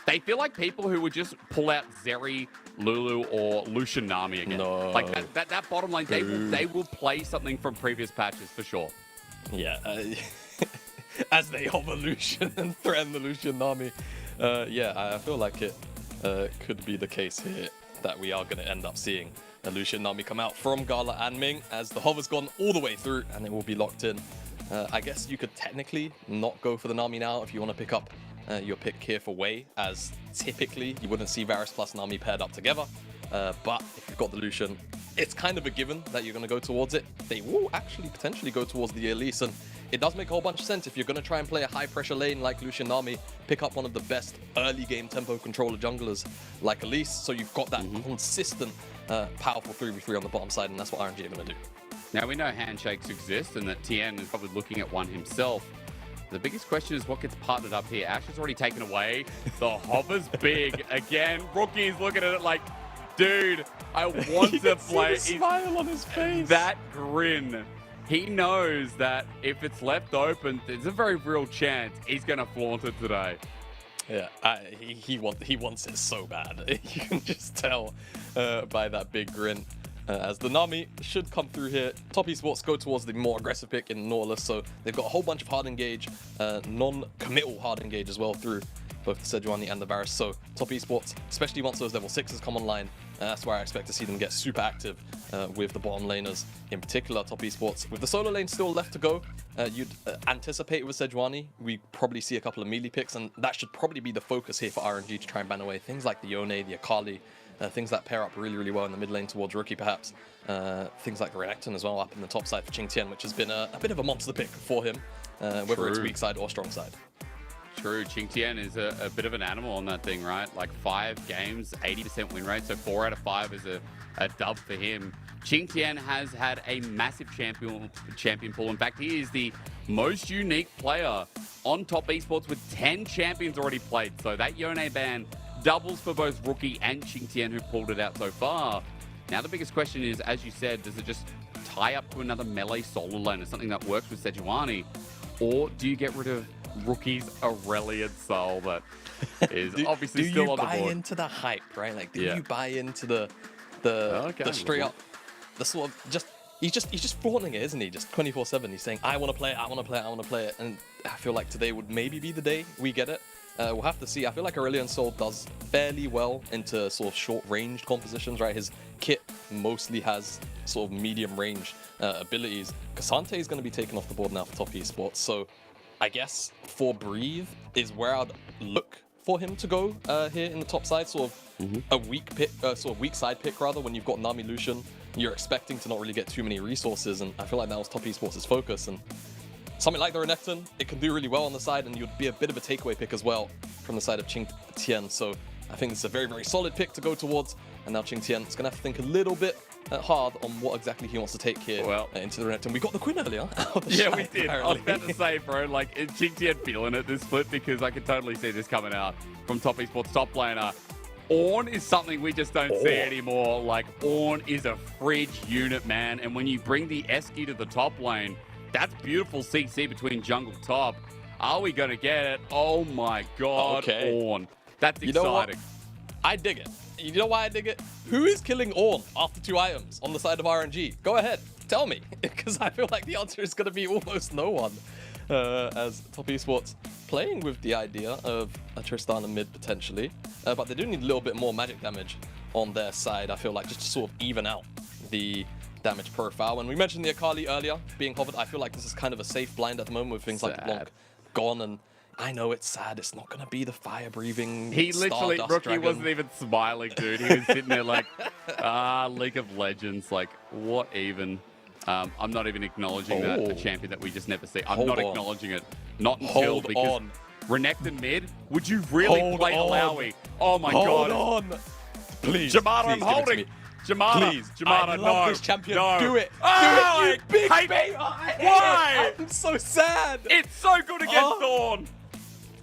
they feel like people who would just pull out Zeri, Lulu, or Lucian Nami again. No. Like, that bottom lane, they will play something from previous patches, for sure. Yeah, as they hover Lucian and threaten the Lucian Nami. Yeah, I feel like it could be the case here that we are going to end up seeing a Lucian Nami come out from Gala and Ming, as the hover's gone all the way through and it will be locked in. I guess you could technically not go for the Nami now if you want to pick up your pick here for Wei, as typically you wouldn't see Varus plus Nami paired up together. But if you've got the Lucian, it's kind of a given that you're going to go towards it. They will actually potentially go towards the Elise, and it does make a whole bunch of sense. If you're going to try and play a high pressure lane like Lucian Nami, pick up one of the best early game tempo controller junglers like Elise, so you've got that consistent powerful 3v3 on the bottom side, and that's what RNG are going to do. Now, we know handshakes exist and that TN is probably looking at one himself. The biggest question is what gets partnered up here. Ash has already taken away. The hover's big. Again, Rookie's looking at it like, dude, I want to play. See the smile on his face. That grin. He knows that if it's left open, there's a very real chance he's going to flaunt it today. Yeah, he wants it so bad. You can just tell by that big grin. As the Nami should come through here. Top Esports go towards the more aggressive pick in Nautilus, so they've got a whole bunch of hard engage, non-committal hard engage as well through both the Sejuani and the Varus. So Top Esports, especially once those level 6s come online, that's where I expect to see them get super active with the bottom laners. In particular, Top Esports, with the solo lane still left to go, you'd anticipate with Sejuani, we probably see a couple of melee picks, and that should probably be the focus here for RNG to try and ban away things like the Yone, the Akali, things that pair up really, really well in the mid lane towards Rookie, perhaps. Things like Renekton as well up in the top side for Qingtian, which has been a bit of a monster pick for him, whether it's weak side or strong side. true. Qingtian is a bit of an animal on that thing, right? Like 5 games, 80% win rate, so 4 out of 5 is a dub for him. Qingtian has had a massive champion pool. In fact, he is the most unique player on Top Esports with 10 champions already played. So that Yone ban doubles for both Rookie and Qingtian, who pulled it out so far. Now the biggest question is, as you said, does it just tie up to another melee solo lane, something that works with Sejuani, or do you get rid of Rookie's Aurelian Soul that is obviously still on the board? Do you buy into the hype, right? Like, do you buy into the straight up, the sort of he's just flaunting it, isn't he? Just 24/7. He's saying, I want to play it, I want to play it, I want to play it. And I feel like today would maybe be the day we get it. We'll have to see. I feel like Aurelian Soul does fairly well into sort of short-ranged compositions, right? His kit mostly has sort of medium-range abilities. Cassante is going to be taken off the board now for Top Esports, so I guess for Breathe is where I'd look for him to go here in the top side. Sort of a weak pick, sort of weak side pick rather. When you've got Nami Lucian, you're expecting to not really get too many resources, and I feel like that was Top Esports' focus. And something like the Renekton, it can do really well on the side, and you'd be a bit of a takeaway pick as well from the side of Qingtian. So I think it's a very, very solid pick to go towards. And now Qingtian is going to have to think a little bit hard on what exactly he wants to take here into the Renekton. We got the Queen earlier. Yeah, we did. I was about to say, bro, like, is Qingtian feeling it this split? Because I can totally see this coming out from Top Esports top laner. Ornn is something we just don't see anymore. Like, Ornn is a fridge unit, man. And when you bring the Esky to the top lane, that's beautiful CC between jungle top. Are we going to get it? Oh my God, Ornn. That's exciting. You know what? I dig it. You know why I dig it? Who is killing Ornn after 2 items on the side of RNG? Go ahead, tell me. Because I feel like the answer is going to be almost no one. As Top Esports playing with the idea of a Tristana mid potentially. But they do need a little bit more magic damage on their side, I feel like, just to sort of even out the damage profile. When we mentioned the Akali earlier being hovered, I feel like this is kind of a safe blind at the moment with things like LeBlanc gone, and I know it's sad. It's not going to be the fire-breathing He literally, Stardust Rookie Dragon. wasn't even smiling, dude. He was sitting there like, League of Legends, like, what even? I'm not even acknowledging that a champion that we just never see. I'm not acknowledging it. Not until because Renekton mid, would you really play Alawi? Oh my God. Hold on. Please. Jamada, I'm please give it to holding. me. Jamada, Please. Jamada, I no. love this champion. No. Do it. Oh, Do it, you big hate baby. Why? I'm so sad. It's so good against Dawn.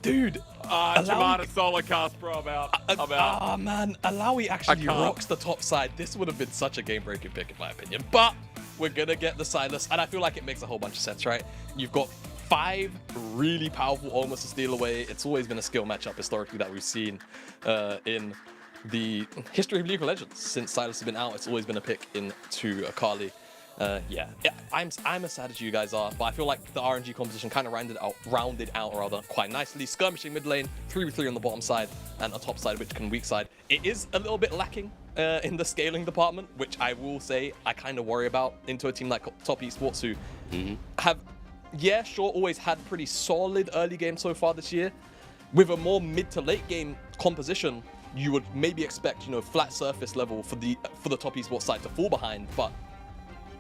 Dude. Jamada solo cast, bro. I'm out. I'm out. Ah, man. Alawi actually rocks the top side. This would have been such a game-breaking pick, in my opinion. But we're going to get the Silas. And I feel like it makes a whole bunch of sense, right? You've got 5 really powerful almost to steal away. It's always been a skill matchup historically that we've seen in the history of League of Legends. Since Silas has been out, it's always been a pick into Akali. Yeah, I'm as sad as you guys are, but I feel like the RNG composition kind of rounded out quite nicely. Skirmishing mid lane, 3v3 on the bottom side, and a top side which can weak side. It is a little bit lacking in the scaling department, which I will say I kind of worry about into a team like Top Esports, who have, yeah, sure, always had pretty solid early game so far this year. With a more mid to late game composition, you would maybe expect, you know, flat surface level for the Top Esports side to fall behind, but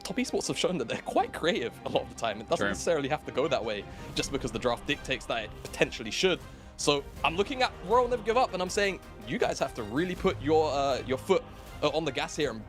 Top Esports have shown that they're quite creative a lot of the time. It doesn't necessarily have to go that way just because the draft dictates that it potentially should. So I'm looking at Royal Never Give Up and I'm saying, you guys have to really put your foot on the gas here and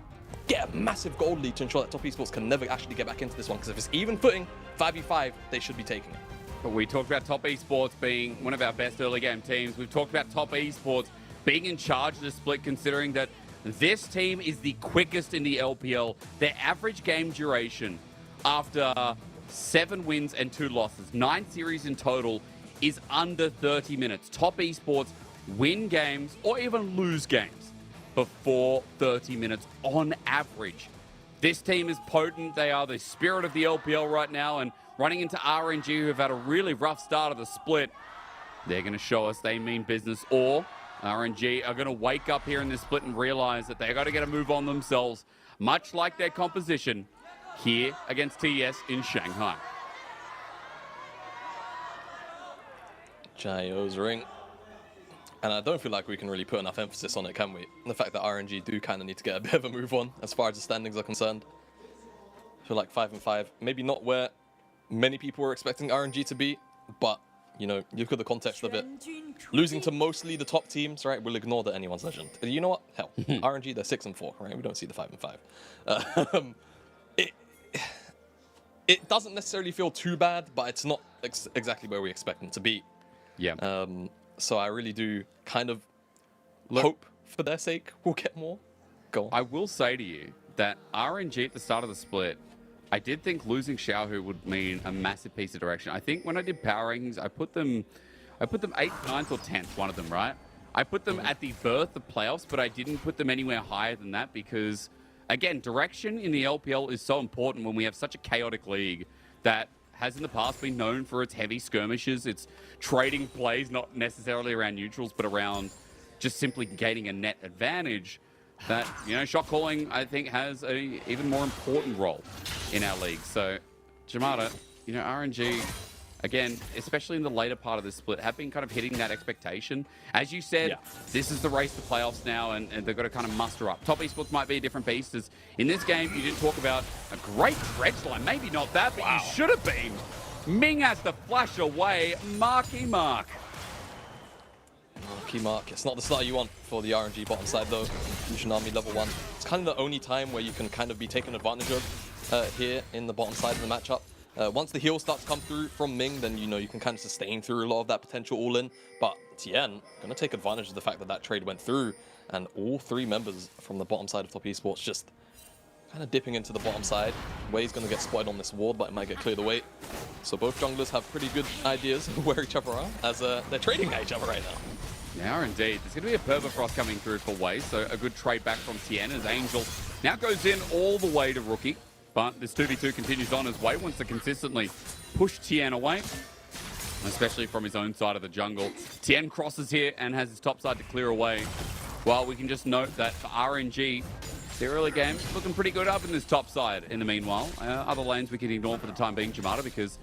get a massive gold lead to ensure that Top Esports can never actually get back into this one. Because if it's even footing, 5v5, they should be taking it. But we talked about Top Esports being one of our best early game teams. We've talked about Top Esports being in charge of the split, considering that this team is the quickest in the LPL. Their average game duration after 7 wins and 2 losses, 9 series in total, is under 30 minutes. Top Esports win games or even lose games before 30 minutes on average. This team is potent. They are the spirit of the LPL right now, and running into RNG, who have had a really rough start of the split, they're going to show us they mean business, or RNG are going to wake up here in this split and realize that they got to get a move on themselves, much like their composition here against TES in Shanghai. Jayo's ring. And I don't feel like we can really put enough emphasis on it, can we? The fact that RNG do kind of need to get a bit of a move on as far as the standings are concerned. I feel like 5-5, maybe not where many people were expecting RNG to be, but you know, you look at the context of it. Losing to mostly the top teams, right? We'll ignore that anyone's legend. You know what? Hell, RNG, they're 6-4, right? We don't see the 5-5. It doesn't necessarily feel too bad, but it's not exactly where we expect them to be. Yeah. So I really do kind of hope for their sake we'll get more. Go on. I will say to you that RNG at the start of the split, I did think losing Xiaohu would mean a massive piece of direction. I think when I did power rankings, I put them 8th, 9th, or 10th, one of them, right? I put them at the birth of playoffs, but I didn't put them anywhere higher than that because, again, direction in the LPL is so important when we have such a chaotic league that has in the past been known for its heavy skirmishes, its trading plays, not necessarily around neutrals, but around just simply gaining a net advantage. That, you know, shot calling, I think, has a even more important role in our league. So, Jamada, you know, RNG, again, especially in the later part of the split, have been kind of hitting that expectation. As you said, this is the race to playoffs now, and they've got to kind of muster up. Top esports might be a different beast. As in this game, you did talk about a great dredge line. Maybe not that, but you should have been. Ming has to flash away. Marky Mark. Marky Mark. It's not the start you want for the RNG bottom side, though. Fusion Army level 1. It's kind of the only time where you can kind of be taken advantage of here in the bottom side of the matchup. Once the heal starts to come through from Ming, then you know you can kind of sustain through a lot of that potential all-in. But Tien gonna take advantage of the fact that that trade went through, and all 3 members from the bottom side of Top Esports just kind of dipping into the bottom side. Wei's gonna get spotted on this ward, but it might get cleared away. So both junglers have pretty good ideas of where each other are, as they're trading at each other right now. Now, indeed. There's going to be a Permafrost coming through for Wei, so a good trade back from Tien as Angel now goes in all the way to Rookie. But this 2v2 continues on as Wei wants to consistently push Tien away, especially from his own side of the jungle. Tien crosses here and has his top side to clear away. Well, we can just note that for RNG, the early game looking pretty good up in this top side in the meanwhile. Other lanes we can ignore for the time being, Jamada, because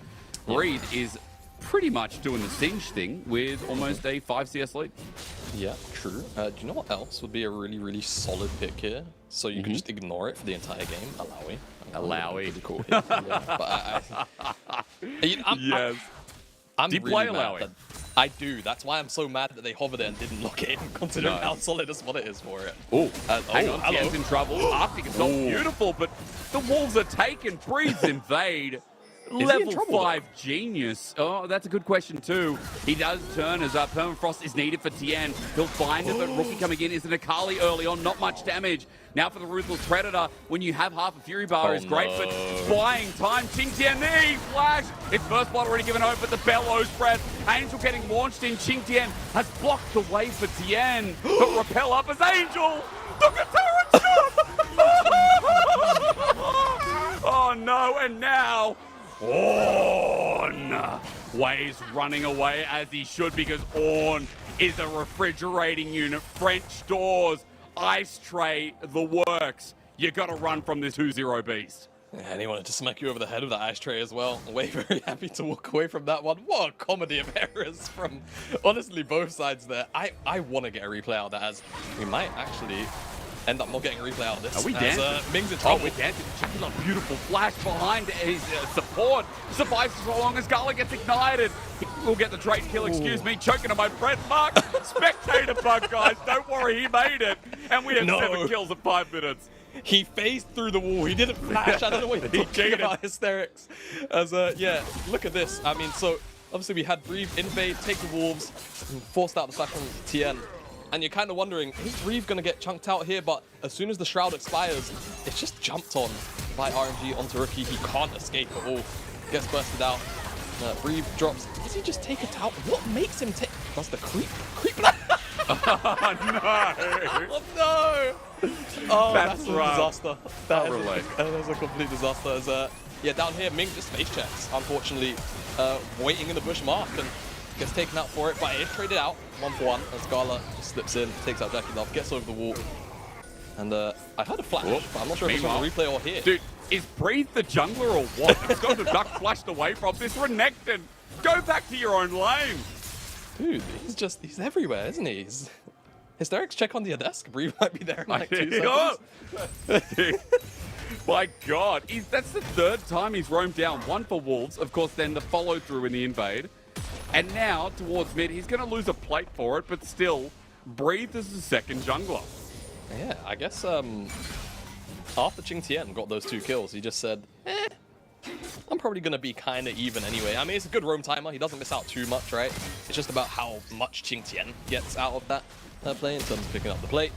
Breed is pretty much doing the Singe thing with almost a 5 CS lead. Yeah, true. Do you know what else would be a really, really solid pick here? So you can just ignore it for the entire game. Alawi. Alawi. Pretty cool. Yeah. But yes. I'm do you really play mad Alawi? that I do. That's why I'm so mad that they hovered it and didn't lock it in, considering how solid a spot it is for it. Oh, hang on. Hello. Tien's in trouble. Arctic is not beautiful, but the wolves are taken. Breeds invade. Level 5 genius. Oh, that's a good question too. He does turn as Permafrost is needed for Tien. He'll find it, but Rookie coming in is an Akali early on, not much damage. Now for the Ruthless Predator, when you have half a Fury Bar is great, but buying time. Ting Tien, knee, flash. Its first blood already given over, but the bellows spread. Angel getting launched in. Ting Tien has blocked the way for Tien, but repel up as Angel. Look at Terran shot! Oh no, and now Ornn! Wei's running away as he should because Ornn is a refrigerating unit. French doors, ice tray, the works. You gotta run from this 2-0 beast. Yeah, and he wanted to smack you over the head with that ice tray as well. Wei very happy to walk away from that one. What a comedy of errors from, honestly, both sides there. I want to get a replay out of that, as we might actually end up not getting a replay out of this. Are we dancing? Ming's in trouble. Oh, we're dancing. Check out a beautiful flash behind his support. Survives so long as Gala gets ignited. We'll get the trade kill, excuse me. Choking on my breath, Mark. Spectator bug, guys. Don't worry, he made it. And we have 7 kills in 5 minutes. He phased through the wall. He didn't flash. I don't know what you're talking about, hysterics. As, yeah, look at this. I mean, so, obviously we had Breathe invade, take the wolves, and forced out the flash from Tien. And you're kind of wondering, is Breathe going to get chunked out here? But as soon as the Shroud expires, it's just jumped on by RNG onto Rookie. He can't escape at all. Gets bursted out. Breathe drops. Does he just take it out? What makes him take? That's the creep. Oh, no. Oh, no. Oh, that's a disaster. That is a complete disaster. As, yeah, down here, Ming just face checks, unfortunately, waiting in the bush Mark and gets taken out for it, but it is traded out 1-for-1 as Gala just slips in, takes out Jackie Love, gets over the wall. And I heard a flash, but I'm not sure if it's on the replay or here. Dude, is Breathe the jungler or what? It's got the duck flashed away from this Renekton. Go back to your own lane. Dude, he's everywhere, isn't he? Hysterics, check on the desk. Breathe might be there in like 2 seconds. My God, that's the 3rd time he's roamed down. 1 for Wolves, of course, then the follow through in the invade. And now, towards mid, he's going to lose a plate for it, but still, Breathe is the second jungler. Yeah, I guess after Ching Tian got those 2 kills, he just said, I'm probably going to be kind of even anyway. I mean, it's a good roam timer. He doesn't miss out too much, right? It's just about how much Ching Tian gets out of that play in terms of picking up the plate.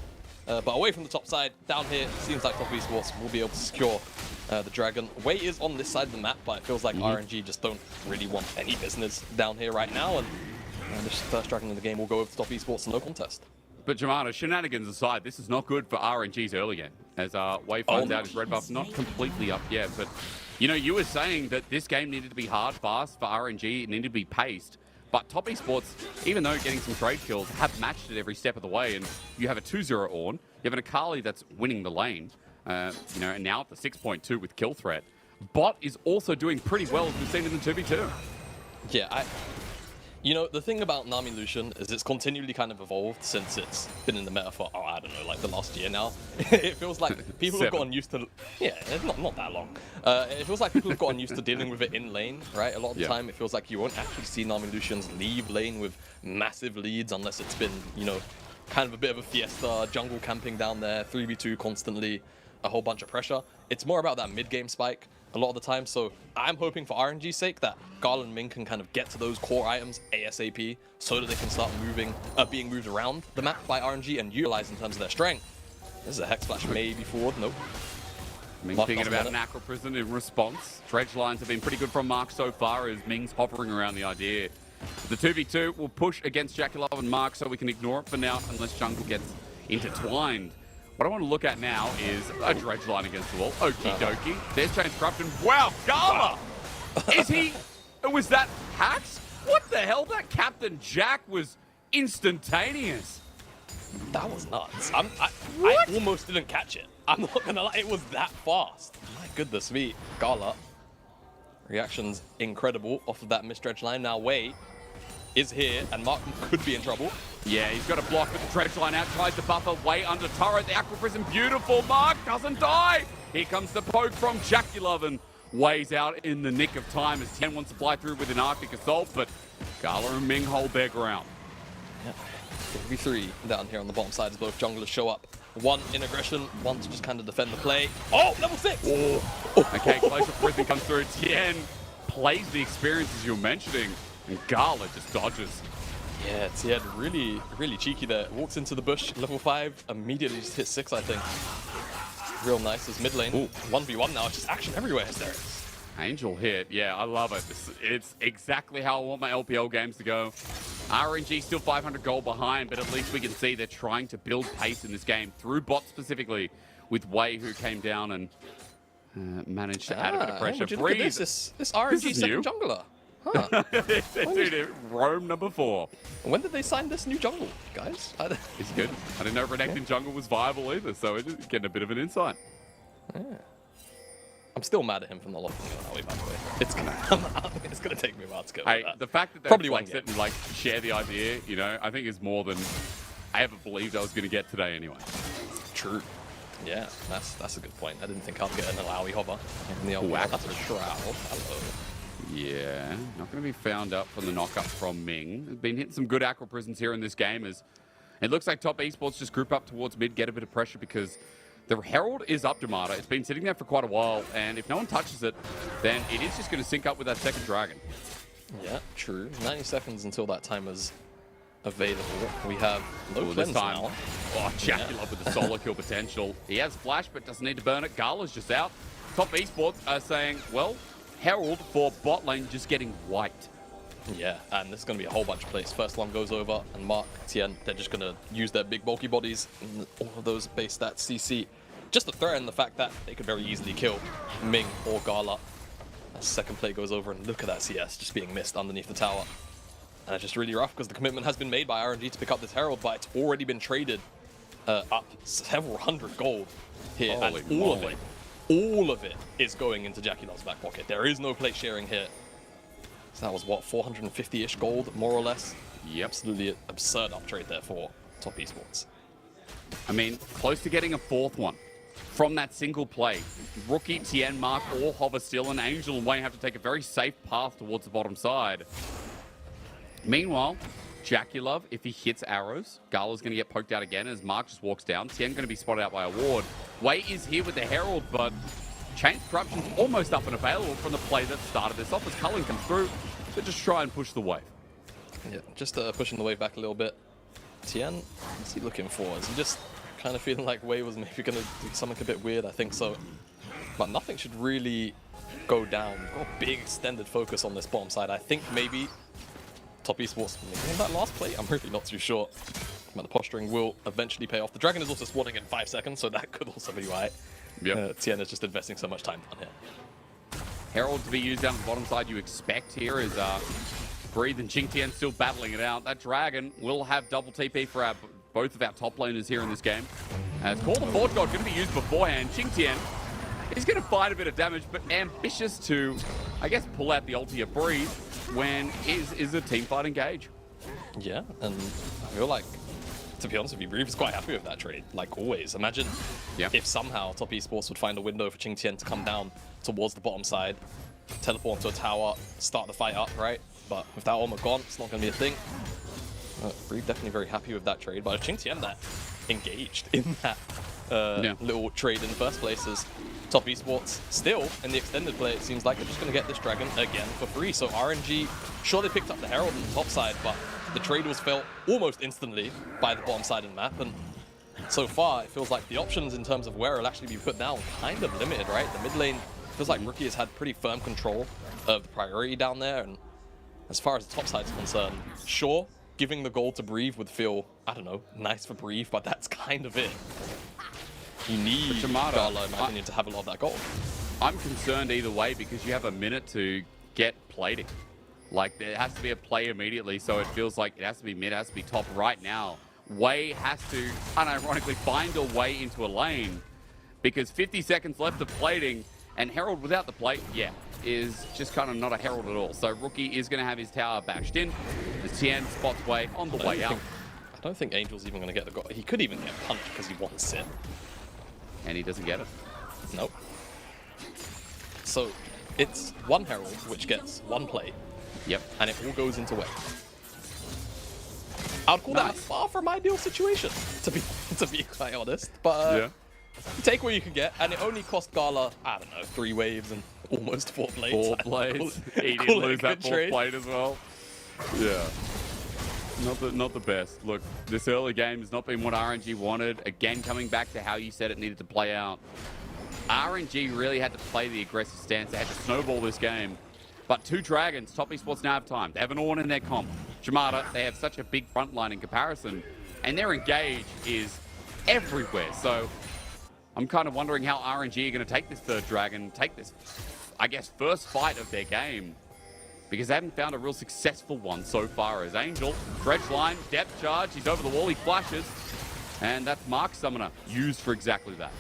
But away from the top side, down here, seems like Top Esports will be able to secure the Dragon. Wei is on this side of the map, but it feels like RNG just don't really want any business down here right now. And this first Dragon in the game will go over to Top Esports, no contest. But Jamana, shenanigans aside, this is not good for RNG's early game. As Wei finds out his red buff not completely up yet, but you know, you were saying that this game needed to be hard, fast for RNG. It needed to be paced. But Top Esports, even though getting some trade kills, have matched it every step of the way. And you have a 2-0 Ornn. You have an Akali that's winning the lane. You know, and now at the 6.2 with kill threat. Bot is also doing pretty well, as we've seen in the 2v2. Yeah, you know, the thing about Nami Lucian is it's continually kind of evolved since it's been in the meta for, I don't know, like the last year now. It feels like people have gotten used to, yeah, it's not that long. It feels like people have gotten used to dealing with it in lane, right? A lot of the time it feels like you won't actually see Nami Lucians leave lane with massive leads unless it's been, you know, kind of a bit of a fiesta, jungle camping down there, 3v2 constantly, a whole bunch of pressure. It's more about that mid-game spike a lot of the time, so I'm hoping for RNG's sake that Gala and Ming can kind of get to those core items ASAP so that they can start being moved around the map by RNG and utilize in terms of their strength. This is a Hex Flash maybe forward, nope. Ming thinking about an Acro Prison in response. Dredge lines have been pretty good from Mark so far as Ming's hovering around the idea. The 2v2 will push against Jackie and Mark so we can ignore it for now unless jungle gets intertwined. What I want to look at now is a Dredge line against the wall. Okie dokie. There's Chains Corruption. Wow, Gala! Is he... Was that hacks? What the hell? That Captain Jack was instantaneous. That was nuts. I almost didn't catch it. I'm not gonna lie, it was that fast. My goodness me. Gala. Reaction's incredible off of that missed Dredge line. Now Wei is here, and Mark could be in trouble. Yeah, he's got a block with the Dredge line out, tries to buffer Wei under turret. The Aqua Prison, beautiful. Mark doesn't die. Here comes the poke from Jackie Lovin. Wei's out in the nick of time as Tien wants to fly through with an Arctic Assault, but Gala and Ming hold their ground. Yeah. 3v3 down here on the bottom side as both junglers show up. One in aggression, one to just kind of defend the play. Oh, level 6! Oh. Okay, Glacial Prison comes through. Tien plays the experience as you were mentioning, and Gala just dodges. Yeah, Tien really, really cheeky there. Walks into the bush, level 5, immediately just hit 6, I think. Real nice as mid lane. Ooh, 1v1 now, it's just action everywhere. Is there? Angel hit, yeah, I love it. It's exactly how I want my LPL games to go. RNG still 500 gold behind, but at least we can see they're trying to build pace in this game through bot specifically, with Wei who came down and managed to add a bit of pressure. Look at this RNG second jungler. Huh. Dude, Rome number 4. When did they sign this new jungle, guys? It's good. I didn't know Renekton jungle was viable either, so it's just getting a bit of an insight. Yeah. I'm still mad at him from the locking going away, by the way. It's gonna take me a while to go. Hey, with that. the fact that they probably flex it and like share the idea, you know, I think is more than I ever believed I was gonna get today anyway. True. Yeah, that's a good point. I didn't think I'd get an Alawi hover in the old that's a shroud. Hello. Yeah, not going to be found up from the knock-up from Ming. Been hitting some good Aqua Prisons here in this game as it looks like Top Esports just group up towards mid, get a bit of pressure because the Herald is up to Mata. It's been sitting there for quite a while, and if no one touches it, then it is just going to sync up with that second dragon. Yeah, true. 90 seconds until that time is available. We have no cleanse now. Oh, Jackie Love with the solo kill potential. He has flash, but doesn't need to burn it. Gala's just out. Top Esports are saying, well, Herald for bot lane just getting wiped. Yeah, and there's going to be a whole bunch of plays. First one goes over, and Mark, Tien, they're just going to use their big bulky bodies and all of those base stats CC just to threaten the fact that they could very easily kill Ming or Gala. That second play goes over, and look at that CS just being missed underneath the tower. And it's just really rough because the commitment has been made by RNG to pick up this Herald, but it's already been traded up several hundred gold here. Holy and all of it is going into Jackie Love's back pocket. There is no plate sharing here. So that was, what, 450-ish gold, more or less? Yep. Absolutely absurd uptrade there for Top Esports. I mean, close to getting a 4th one from that single play. Rookie, Tien, Mark all hover still, and Angel and Wayne have to take a very safe path towards the bottom side. Meanwhile, Jaculov, if he hits arrows, Gala's going to get poked out again as Mark just walks down. Tien going to be spotted out by a ward. Wei is here with the Herald, but Chain's Corruption's almost up and available from the play that started this off as Cullen comes through to just try and push the wave. Yeah, just pushing the wave back a little bit. Tien, what's he looking for? Is he just kind of feeling like Wei was maybe going to do something a bit weird? I think so. But nothing should really go down. We've got a big extended focus on this bottom side. I think maybe Top Esports making that last play? I'm really not too sure. But the posturing will eventually pay off. The Dragon is also spawning in 5 seconds, so that could also be why. Yep. Tien is just investing so much time down here. Herald to be used down the bottom side you expect here is Breathe and Ching Tien still battling it out. That Dragon will have double TP for both of our top laners here in this game. As Call the Forge God going to be used beforehand. Ching Tien is going to find a bit of damage, but ambitious to, I guess, pull out the ulti of Breathe when is a teamfight engage. Yeah, and I feel like, to be honest with you, Breathe is quite happy with that trade, like always. Imagine if somehow Top Esports would find a window for Ching Tien to come down towards the bottom side, teleport to a tower, start the fight up, right? But with that armor gone, it's not going to be a thing. Breathe definitely very happy with that trade, but Ching Tien that engaged in that little trade in the first place is Top Esports still in the extended play. It seems like they're just going to get this Dragon again for free. So RNG, sure they picked up the Herald on the top side, but the trade was felt almost instantly by the bottom side of the map. And so far, it feels like the options in terms of where it'll actually be put down kind of limited, right? The mid lane feels like Rookie has had pretty firm control of the priority down there. And as far as the top side is concerned, sure, giving the gold to Breathe would feel, I don't know, nice for Breathe, but that's kind of it. You need Gala, in my opinion, to have a lot of that gold. I'm concerned either way because you have a minute to get plating. Like, there has to be a play immediately, so it feels like it has to be mid, it has to be top right now. Wei has to, unironically, find a way into a lane because 50 seconds left of plating, and Herald without the plate, is just kind of not a Herald at all. So Rookie is going to have his tower bashed in. The Tien spots Wei on the way out. I don't think Angel's even going to get the goal. He could even get punched because he wants it. And he doesn't get it. Nope. So it's one Herald, which gets one play. Yep. And it all goes into Wei. I'd call that a far from ideal situation, to be quite honest. But you take what you can get, and it only cost Gala, I don't know, 3 waves and almost 4 plays. 4 plays. He didn't lose that 4th plate as well. Yeah. Not the best. Look, this early game has not been what RNG wanted. Again, coming back to how you said it needed to play out. RNG really had to play the aggressive stance. They had to snowball this game. But 2 Dragons, Top Esports now have time. They have an Ornn in their comp. Jamada, they have such a big front line in comparison. And their engage is everywhere. So I'm kind of wondering how RNG are going to take this 3rd Dragon, take this, I guess, first fight of their game. Because they haven't found a real successful one so far as Angel. Dredge line, depth charge, he's over the wall, he flashes. And that's Mark Summoner, used for exactly that.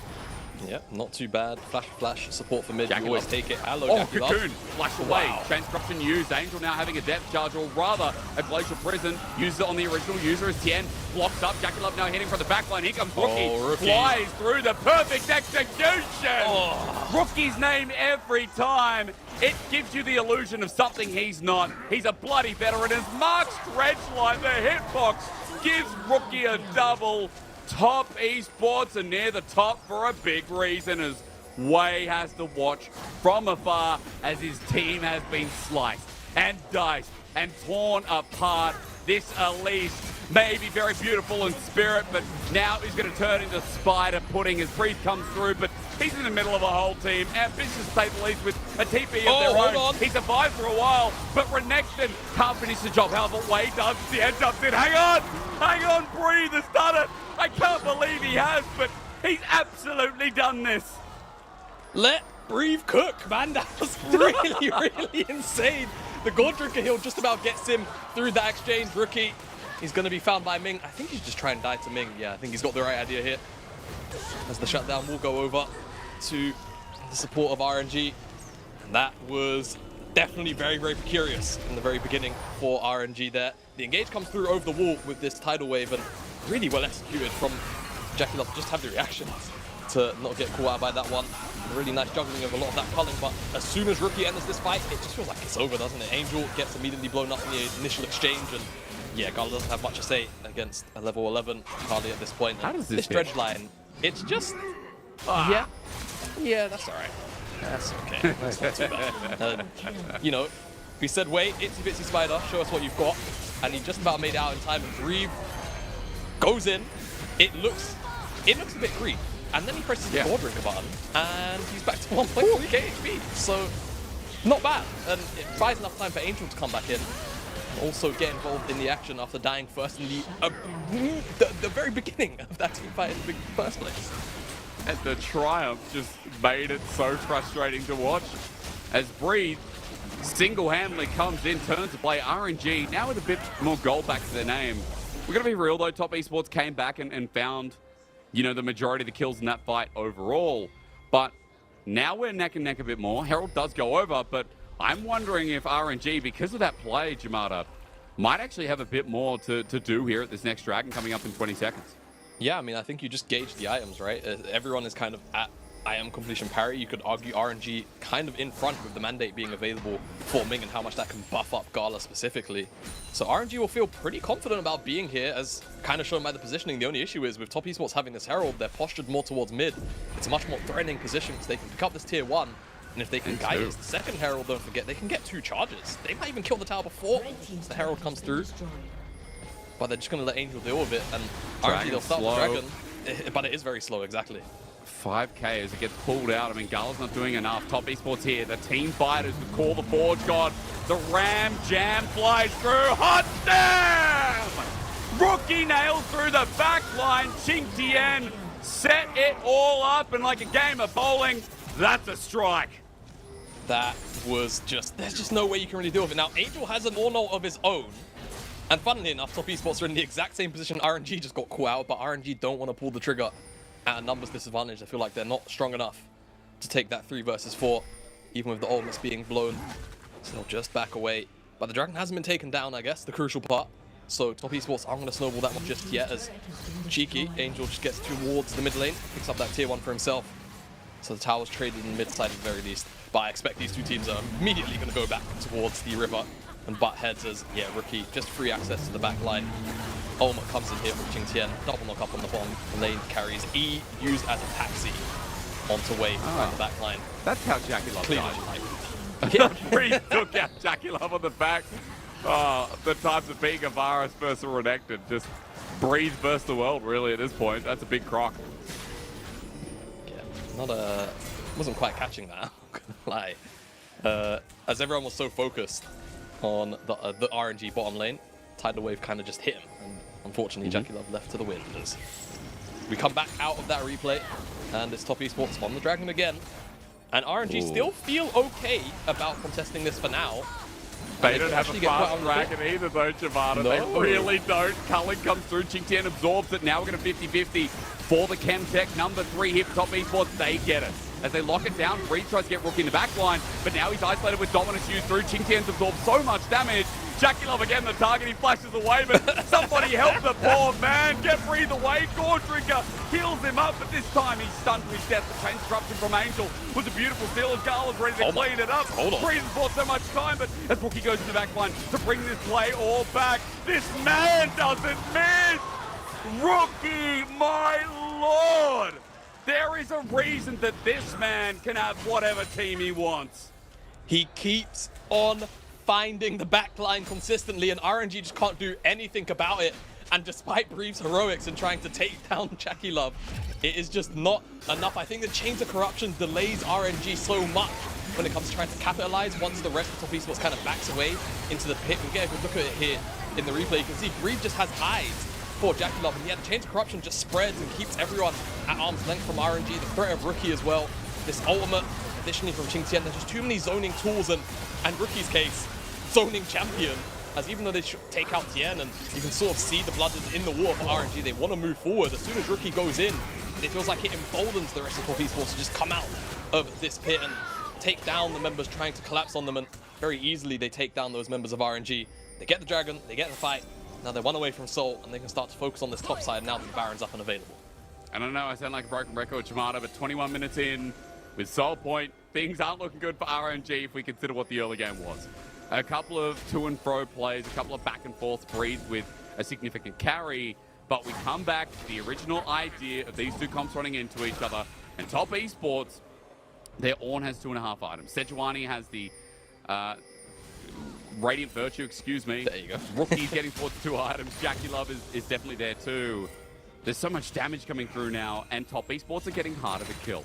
Yeah, not too bad. Flash, support for mid, you always take it. Hello, Jaculov. Cocoon, flash away. Transcorruption used. Angel now having a depth charge, or rather, a Glacial Prison. Uses it on the original user as Tien blocks up. Jaculov now hitting from the backline. Here comes Rookie. Flies through the perfect execution. Rookie's name every time. It gives you the illusion of something he's not. He's a bloody veteran. As Mark's dredge line, the hitbox gives Rookie a double. Top Esports are near the top for a big reason as Wei has to watch from afar as his team has been sliced and diced and torn apart. This Elise may be very beautiful in spirit, but now he's going to turn into spider pudding as Breathe comes through, but he's in the middle of a whole team. Ambitious to say the least with a TP of their own. He survived for a while, but Renekton can't finish the job. However, Wei does. The end jumps in. Hang on, Breathe has done it. I can't believe he has, but he's absolutely done this. Let Breathe cook, man. That was really, really insane. The Gold Drinker heal just about gets him through that exchange. Rookie, he's going to be found by Ming. I think he's just trying to die to Ming. Yeah, I think he's got the right idea here. As the shutdown will go over to the support of RNG. And that was definitely very, very precarious in the very beginning for RNG there. The engage comes through over the wall with this tidal wave and really well executed from Jaculov. Just have the reactions to not get caught out by that one. Really nice juggling of a lot of that culling, but as soon as Rookie enters this fight, it just feels like it's over, doesn't it? Angel gets immediately blown up in the initial exchange, and yeah, Gala doesn't have much to say against a level 11 Carly at this point. How does this dredge line? It's just, yeah, that's all right. That's okay. That's not too bad. You know, we said, wait, Itsy Bitsy Spider, show us what you've got, and he just about made it out in time. And Breathe goes in. It looks a bit creep, and then he presses the core drinker button, and he's back to 1.3k HP. So not bad, and it buys enough time for Angel to come back in. Also get involved in the action after dying first in the very beginning of that team fight in the first place. And the triumph just made it so frustrating to watch as Breathe single-handedly comes in, turns to play RNG, now with a bit more gold back to their name. We're going to be real though, Top Esports came back and found, you know, the majority of the kills in that fight overall. But now we're neck and neck a bit more. Herald does go over, but I'm wondering if RNG, because of that play, Jamada, might actually have a bit more to do here at this next Dragon coming up in 20 seconds. Yeah, I mean, I think you just gauge the items, right? Everyone is kind of at item completion parity. You could argue RNG kind of in front with the mandate being available for Ming and how much that can buff up Gala specifically. So RNG will feel pretty confident about being here, as kind of shown by the positioning. The only issue is with Top Esports having this Herald, they're postured more towards mid. It's a much more threatening position because they can pick up this tier 1. And if they can guide the second Herald, don't forget, they can get 2 charges. They might even kill the tower before the Herald comes through. But they're just going to let Angel deal with it, and RNG, they'll start the Dragon. But it is very slow, exactly. 5k as it gets pulled out. I mean, Gala's not doing enough. Top Esports here. The team fighters would call the Forge God. The Ram Jam flies through. Hot damn! Rookie nails through the back line. Ching Tien set it all up, and like a game of bowling, that's a strike. That was just, there's just no way you can really deal with it. Now, Angel has an all-note of his own. And funnily enough, Top Esports are in the exact same position. RNG just got caught out, but RNG don't want to pull the trigger at a numbers disadvantage. I feel like they're not strong enough to take that 3 versus 4, even with the ultimates being blown. So they'll just back away. But the Dragon hasn't been taken down, I guess, the crucial part. So Top Esports aren't going to snowball that one just yet, as Cheeky, Angel just gets towards the mid lane, picks up that tier 1 for himself. So the tower's traded in the mid side at the very least. But I expect these 2 teams are immediately going to go back towards the river and butt heads as, yeah, Rookie, just free access to the back line. Ultimate comes in here from Ching Tien, double knock up on the bottom lane, carries E, used as a taxi onto Wave on the back line. That's how Jackie Love Clean died. Breathe took out Jackie Love on the back. The times of being a virus versus a Renekton. Just Breathe versus the world, really, at this point. That's a big crock. Yeah, wasn't quite catching that, I'm not gonna lie. As everyone was so focused on the RNG bottom lane, Tidal Wave kind of just hit him, and unfortunately Jackie Love left to the wind. As we come back out of that replay, and it's Top Esports on the Dragon again, and RNG still feel okay about contesting this for now. They don't have a fast Dragon either though, Chavada. No. They really don't. Culling comes through, Ching Tien absorbs it. Now we're going to 50-50 for the Chemtech number 3 here for Top Esports. They get it. As they lock it down, Breeze tries to get Rookie in the back line, but now he's isolated with Dominance used through. Ching Tien's absorbed so much damage. Jackie Love again, the target, he flashes away, but somebody help the poor man. Get Breathe away. Gore Drinker heals him up, but this time he's stunned to his death. The chain disruption from Angel was a beautiful steal as Gala's ready to clean it up. Breeze has bought so much time, but as Rookie goes to the back line to bring this play all back, this man doesn't miss. Rookie, my lord. There is a reason that this man can have whatever team he wants. He keeps on finding the backline consistently, and RNG just can't do anything about it. And despite Breeve's heroics and trying to take down Jackie Love, it is just not enough. I think the Chains of Corruption delays RNG so much when it comes to trying to capitalize once the rest of Top Esports kind of backs away into the pit. We get a good look at it here in the replay. You can see Breeve just has eyes for Jackie Love, and yet the Chains of Corruption just spreads and keeps everyone at arm's length from RNG. The threat of Rookie as well. This ultimate, additionally from Ching Tien, there's just too many zoning tools, and Rookie's case, zoning champion, as even though they take out Tien, and you can sort of see the blood in the water for RNG, they want to move forward. As soon as Rookie goes in, it feels like it emboldens the rest of Top Esports to just come out of this pit and take down the members trying to collapse on them, and very easily they take down those members of RNG. They get the Dragon, they get the fight. Now they're one away from Seoul, and they can start to focus on this top side now that the Baron's up and available. I don't know, I sound like a broken record, Chamada, but 21 minutes in with Soul Point, things aren't looking good for RNG if we consider what the early game was. A couple of to and fro plays, a couple of back and forth breeds with a significant carry, but we come back to the original idea of these two comps running into each other, and Top Esports, their Ornn has 2.5 items. Sejuani has the Radiant Virtue, excuse me. There you go. Rookie's getting forward to 2 items. Jackie Love is definitely there too. There's so much damage coming through now, and Top Esports are getting harder to kill.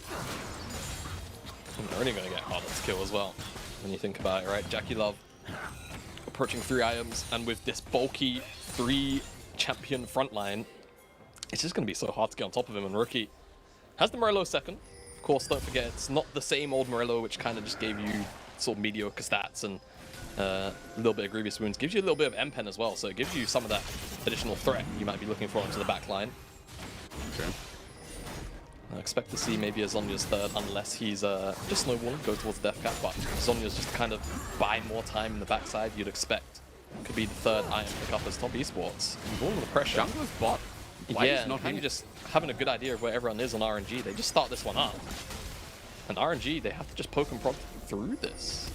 And they're only going to get harder to kill as well, when you think about it, right? Jackie Love approaching 3 items, and with this bulky 3 champion frontline, it's just going to be so hard to get on top of him. And Rookie has the Morello second. Of course, don't forget, it's not the same old Morello, which kind of just gave you sort of mediocre stats and a little bit of grievous wounds. Gives you a little bit of M-Pen as well, so it gives you some of that additional threat you might be looking for onto the back line. Okay. I expect to see maybe a Zhonya's third, unless he's just snowballing, go towards the death cap, but Zhonya's just to kind of buy more time in the backside, you'd expect. Could be the third item pick up as Top Esports. All the pressure. Jungler's bot. Yeah, not kind of just having a good idea of where everyone is on RNG. They just start this one up. And RNG, they have to just poke and prod through this.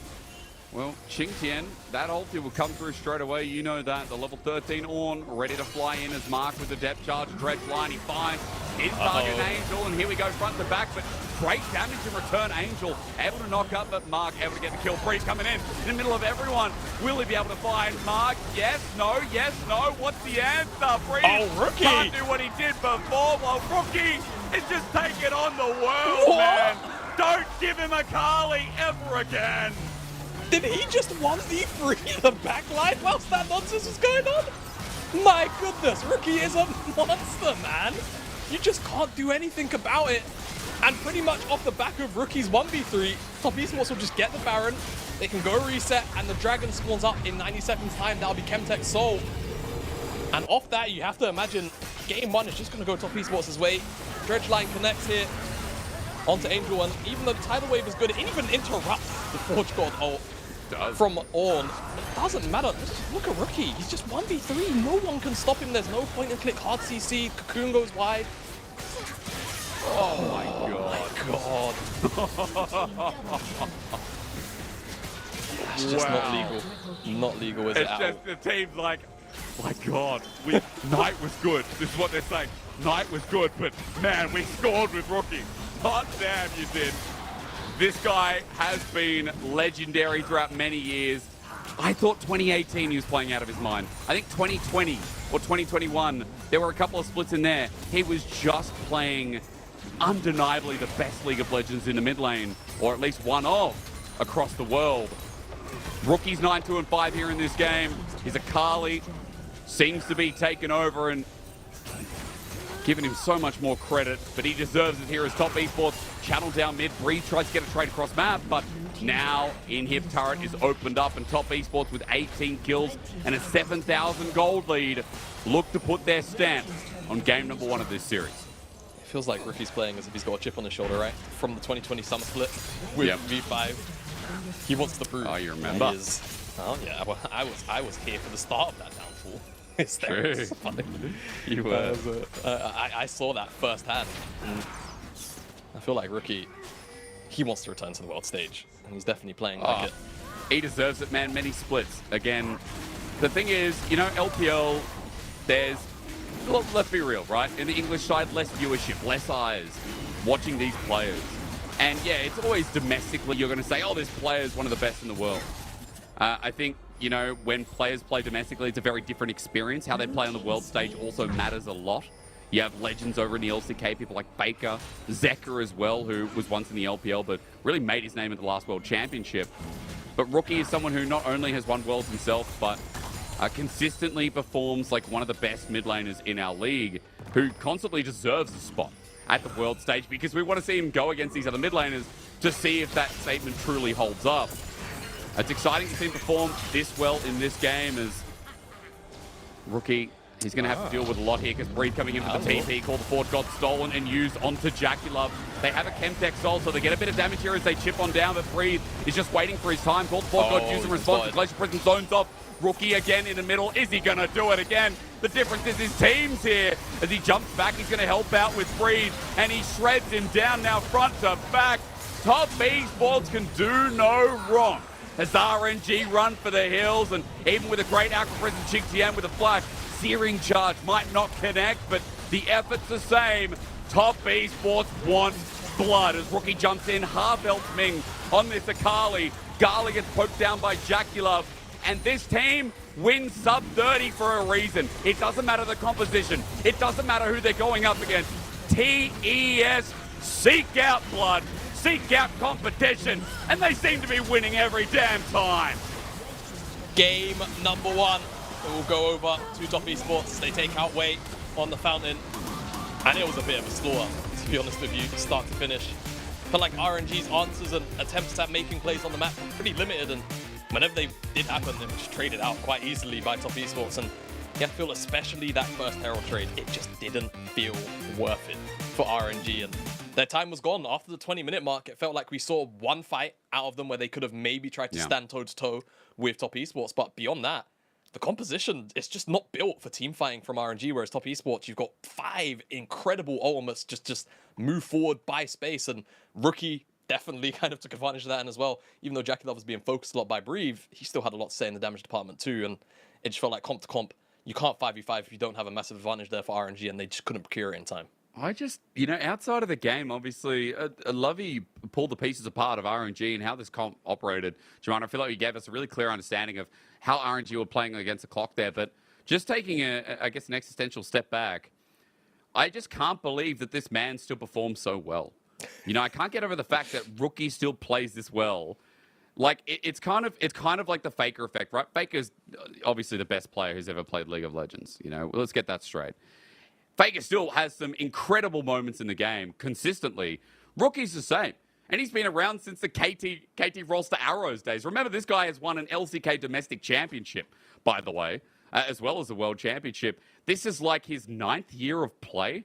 Well, Qingtian, that ulti will come through straight away. You know that. The level 13 Ornn ready to fly in as Mark with the depth charge. Dredge line, he finds his target Angel, and here we go front to back, but great damage in return. Angel able to knock up, but Mark able to get the kill. Breeze coming in the middle of everyone. Will he be able to find Mark? Yes, no, yes, no. What's the answer? Breeze Rookie can't do what he did before, while Rookie is just taking on the world, man. Don't give him a Kali ever again. Did he just 1v3 the backline whilst that nonsense was going on? My goodness, Rookie is a monster, man. You just can't do anything about it. And pretty much off the back of Rookie's 1v3, Top Esports will just get the Baron. They can go reset, and the Dragon spawns up in 90 seconds time. That'll be Chemtech's soul. And off that, you have to imagine game 1 is just going to go Top Esports' way. Dredge line connects here onto Angel, and even though the tidal wave is good, it even interrupts the Forge God ult from Ornn. It doesn't matter. Just look at Rookie. He's just 1v3. No one can stop him. There's no point and click hard CC. Cocoon goes wide. Oh my god. It's just not legal. Not legal, is it? It's just the team's like, my god, Knight was good. This is what they're saying. Knight was good, but man, we scored with Rookie. Hot damn, you did. This guy has been legendary throughout many years. I thought 2018 he was playing out of his mind. I think 2020 or 2021, there were a couple of splits in there. He was just playing undeniably the best League of Legends in the mid lane, or at least one of across the world. Rookie's 9-2-5 here in this game. He's a Kali, seems to be taken over and giving him so much more credit, but he deserves it here as Top Esports. Channel down mid, Breeze tries to get a trade across map, but now Inhib turret is opened up, and Top Esports with 18 kills and a 7,000 gold lead look to put their stamp on game number 1 of this series. It feels like Rookie's playing as if he's got a chip on his shoulder, right? From the 2020 summer split with V5. He wants to prove. Oh, you remember? He is. Oh yeah, well, I was here for the start of that downfall. It's there. It's funny. You were. I saw that firsthand. And I feel like Rookie, he wants to return to the world stage, and he's definitely playing like it. He deserves it, man. Many splits. Again, the thing is, you know, LPL, there's, let's be real, right? In the English side, less viewership, less eyes watching these players. And yeah, it's always domestically, you're going to say, oh, this player is one of the best in the world. I think, you know, when players play domestically, it's a very different experience. How they play on the world stage also matters a lot. You have legends over in the LCK, people like Baker, Zeka as well, who was once in the LPL, but really made his name at the last World Championship. But Rookie is someone who not only has won Worlds himself, but consistently performs like one of the best mid laners in our league, who constantly deserves a spot at the world stage, because we want to see him go against these other mid laners to see if that statement truly holds up. It's exciting to see him perform this well in this game, as Rookie He's going to have to deal with a lot here because Breed coming in for the TP, called the Ford got stolen and used onto Jackulove. They have a Chemtech Soul, so they get a bit of damage here as they chip on down, but Breed is just waiting for his time. Called the Ford got used in response to Glacier Prison zones off. Rookie again in the middle. Is he going to do it again? The difference is his team's here. As he jumps back, he's going to help out with Breed, and he shreds him down now front to back. Top Esports can do no wrong. As RNG run for the hills, and even with a great Aqua Prison Chictian with a flash, Searing Charge might not connect, but the effort's the same. Top Esports wants blood as Rookie jumps in, half health Ming on this Akali. Gali gets poked down by Jackulove, and this team wins sub 30 for a reason. It doesn't matter the composition. It doesn't matter who they're going up against. TES seek out blood, seek out competition, and they seem to be winning every damn time. Game number 1. It will go over to Top Esports. They take out Wei on the fountain. And it was a bit of a slaughter, to be honest with you, start to finish. Felt like RNG's answers and attempts at making plays on the map were pretty limited, and whenever they did happen, they were just traded out quite easily by Top Esports. And yeah, I feel especially that first Herald trade, it just didn't feel worth it for RNG. And their time was gone. After the 20-minute mark, it felt like we saw one fight out of them where they could have maybe tried to stand toe-to-toe with Top Esports. But beyond that, the composition is just not built for team fighting from RNG, whereas Top Esports, you've got 5 incredible ultimates just move forward by space, and Rookie definitely kind of took advantage of that. And as well, even though Jackulove was being focused a lot by Breathe, he still had a lot to say in the damage department too, and it just felt like comp to comp, you can't 5v5 if you don't have a massive advantage there for RNG, and they just couldn't procure it in time. I just, outside of the game, obviously, Lovey pulled the pieces apart of RNG and how this comp operated. Jermaine, I feel like he gave us a really clear understanding of how RNG were playing against the clock there. But just taking, an existential step back, I just can't believe that this man still performs so well. I can't get over the fact that Rookie still plays this well. Like, it's kind of like the Faker effect, right? Faker's obviously the best player who's ever played League of Legends. Let's get that straight. Faker still has some incredible moments in the game consistently. Rookie's the same. And he's been around since the KT Roster Arrows days. Remember, this guy has won an LCK Domestic Championship, by the way, as well as a World Championship. This is like his 9th year of play,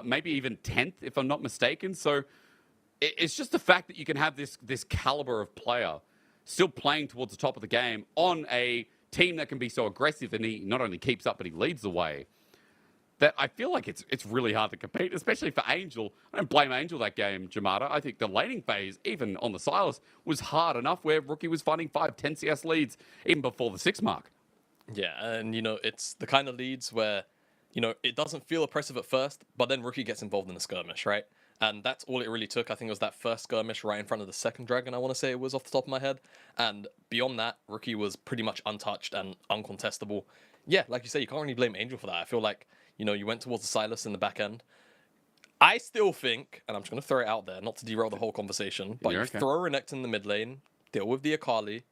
maybe even 10th, if I'm not mistaken. So it's just the fact that you can have this caliber of player still playing towards the top of the game on a team that can be so aggressive, and he not only keeps up, but he leads the way. That I feel like it's really hard to compete, especially for Angel. I don't blame Angel that game, Jamada. I think the laning phase, even on the Silas, was hard enough where Rookie was finding 5-10 CS leads even before the 6 mark. Yeah, and it's the kind of leads where, it doesn't feel oppressive at first, but then Rookie gets involved in the skirmish, right? And that's all it really took. I think it was that first skirmish right in front of the second dragon, I want to say it was off the top of my head. And beyond that, Rookie was pretty much untouched and uncontestable. Yeah, like you say, you can't really blame Angel for that. I feel like, you went towards the Silas in the back end. I still think, and I'm just going to throw it out there, not to derail the whole conversation, but throw a Renekton in the mid lane, deal with the Akali,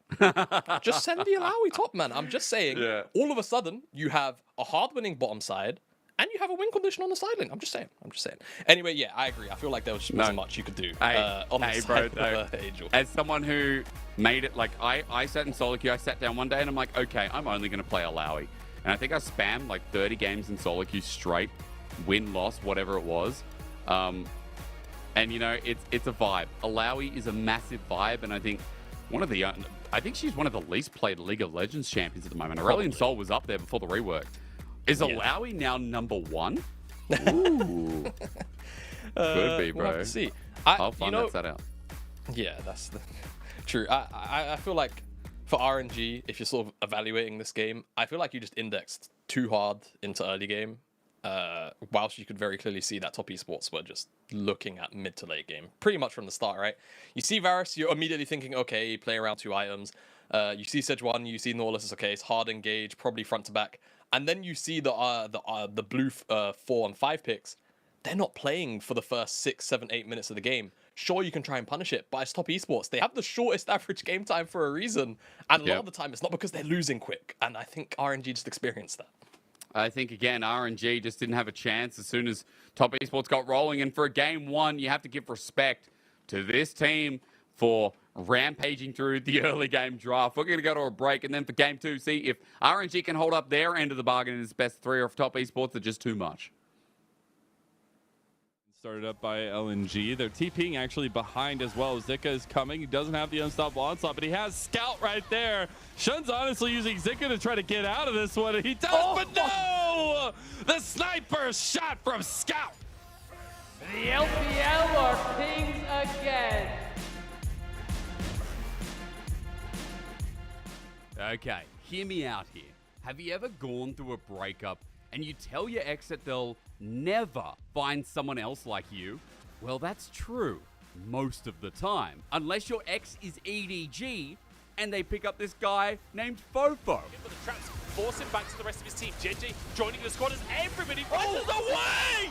just send the Alawi top, man. I'm just saying, all of a sudden, you have a hard-winning bottom side, and you have a win condition on the side lane. I'm just saying. Anyway, yeah, I agree. I feel like there was just not much you could do on the side of Angel. As someone who made it, like, I sat in solo queue, I sat down one day, and I'm like, okay, I'm only going to play Alawi. And I think I spammed like 30 games in solo queue straight, win, loss, whatever it was. And it's a vibe. Alawi is a massive vibe, and I think she's one of the least played League of Legends champions at the moment. Aurelion Sol was up there before the rework. Is Alawi now number 1? Ooh. Could be, bro. We'll have to see. I'll find that out. Yeah, that's true. I feel like for RNG, if you're sort of evaluating this game, I feel like you just indexed too hard into early game, whilst you could very clearly see that Top Esports were just looking at mid to late game, pretty much from the start, right? You see Varus, you're immediately thinking, okay, play around 2 items. You see Sejuani, you see Nautilus, it's okay, it's hard engage, probably front to back. And then you see the blue 4 and 5 picks. They're not playing for the first 6, 7, 8 minutes of the game. Sure, you can try and punish it, but it's Top Esports. They have the shortest average game time for a reason. And a lot of the time, it's not because they're losing quick. And I think RNG just experienced that. I think, again, RNG just didn't have a chance as soon as Top Esports got rolling. And for a game 1, you have to give respect to this team for rampaging through the early game draft. We're going to go to a break, and then for game 2, see if RNG can hold up their end of the bargain in its best 3, or if Top Esports are just too much. Started up by LNG. They're TPing actually behind as well. Zika is coming. He doesn't have the unstoppable onslaught, but he has Scout right there. Shun's honestly using Zika to try to get out of this one, and he does, but no! The sniper shot from Scout. The LPL are kings again. Okay, hear me out here. Have you ever gone through a breakup and you tell your ex that they'll never find someone else like you? Well, that's true most of the time, unless your ex is EDG and they pick up this guy named Fofo. For the traps, force him back to the rest of his team. JJ joining the squad as everybody presses away!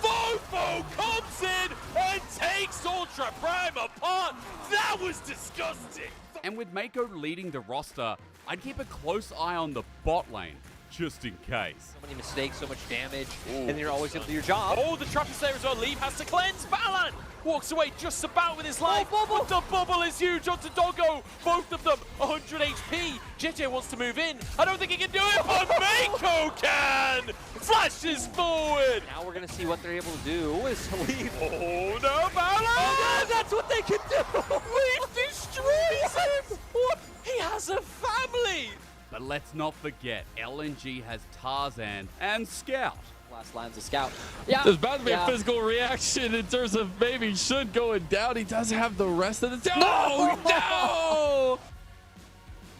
Fofo comes in and takes Ultra Prime apart. That was disgusting. And with Mako leading the roster, I'd keep a close eye on the bot lane, just in case. So many mistakes, so much damage, and then you're always able to do your job. Oh, the trap is there as well. Leave has to cleanse. Balan walks away just about with his life. But the bubble is huge onto Doggo. Both of them 100 HP. JJ wants to move in. I don't think he can do it, but Mako can! Flashes forward. Now we're going to see what they're able to do. Is Leaf. Oh, no, Balan! Oh, yeah, that's what they can do! Leaf destroys him! What? He has a family! But let's not forget, LNG has Tarzan and Scout. Last line's a Scout. Yeah. There's about to be a physical reaction in terms of maybe Shun going down. He does have the rest of the... No! No!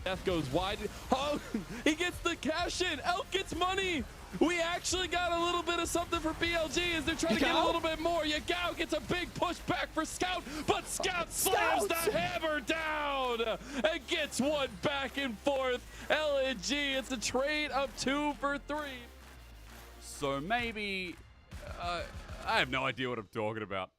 Death goes wide. Oh, he gets the cash in. Elk gets money. We actually got a little bit of something for BLG as they're trying to get a little bit more. Yagao gets a big push back for Scout, but Scout slams the hammer down and gets one back and forth. LNG, it's a trade of 2 for 3. So maybe... I have no idea what I'm talking about.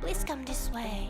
Please come this way.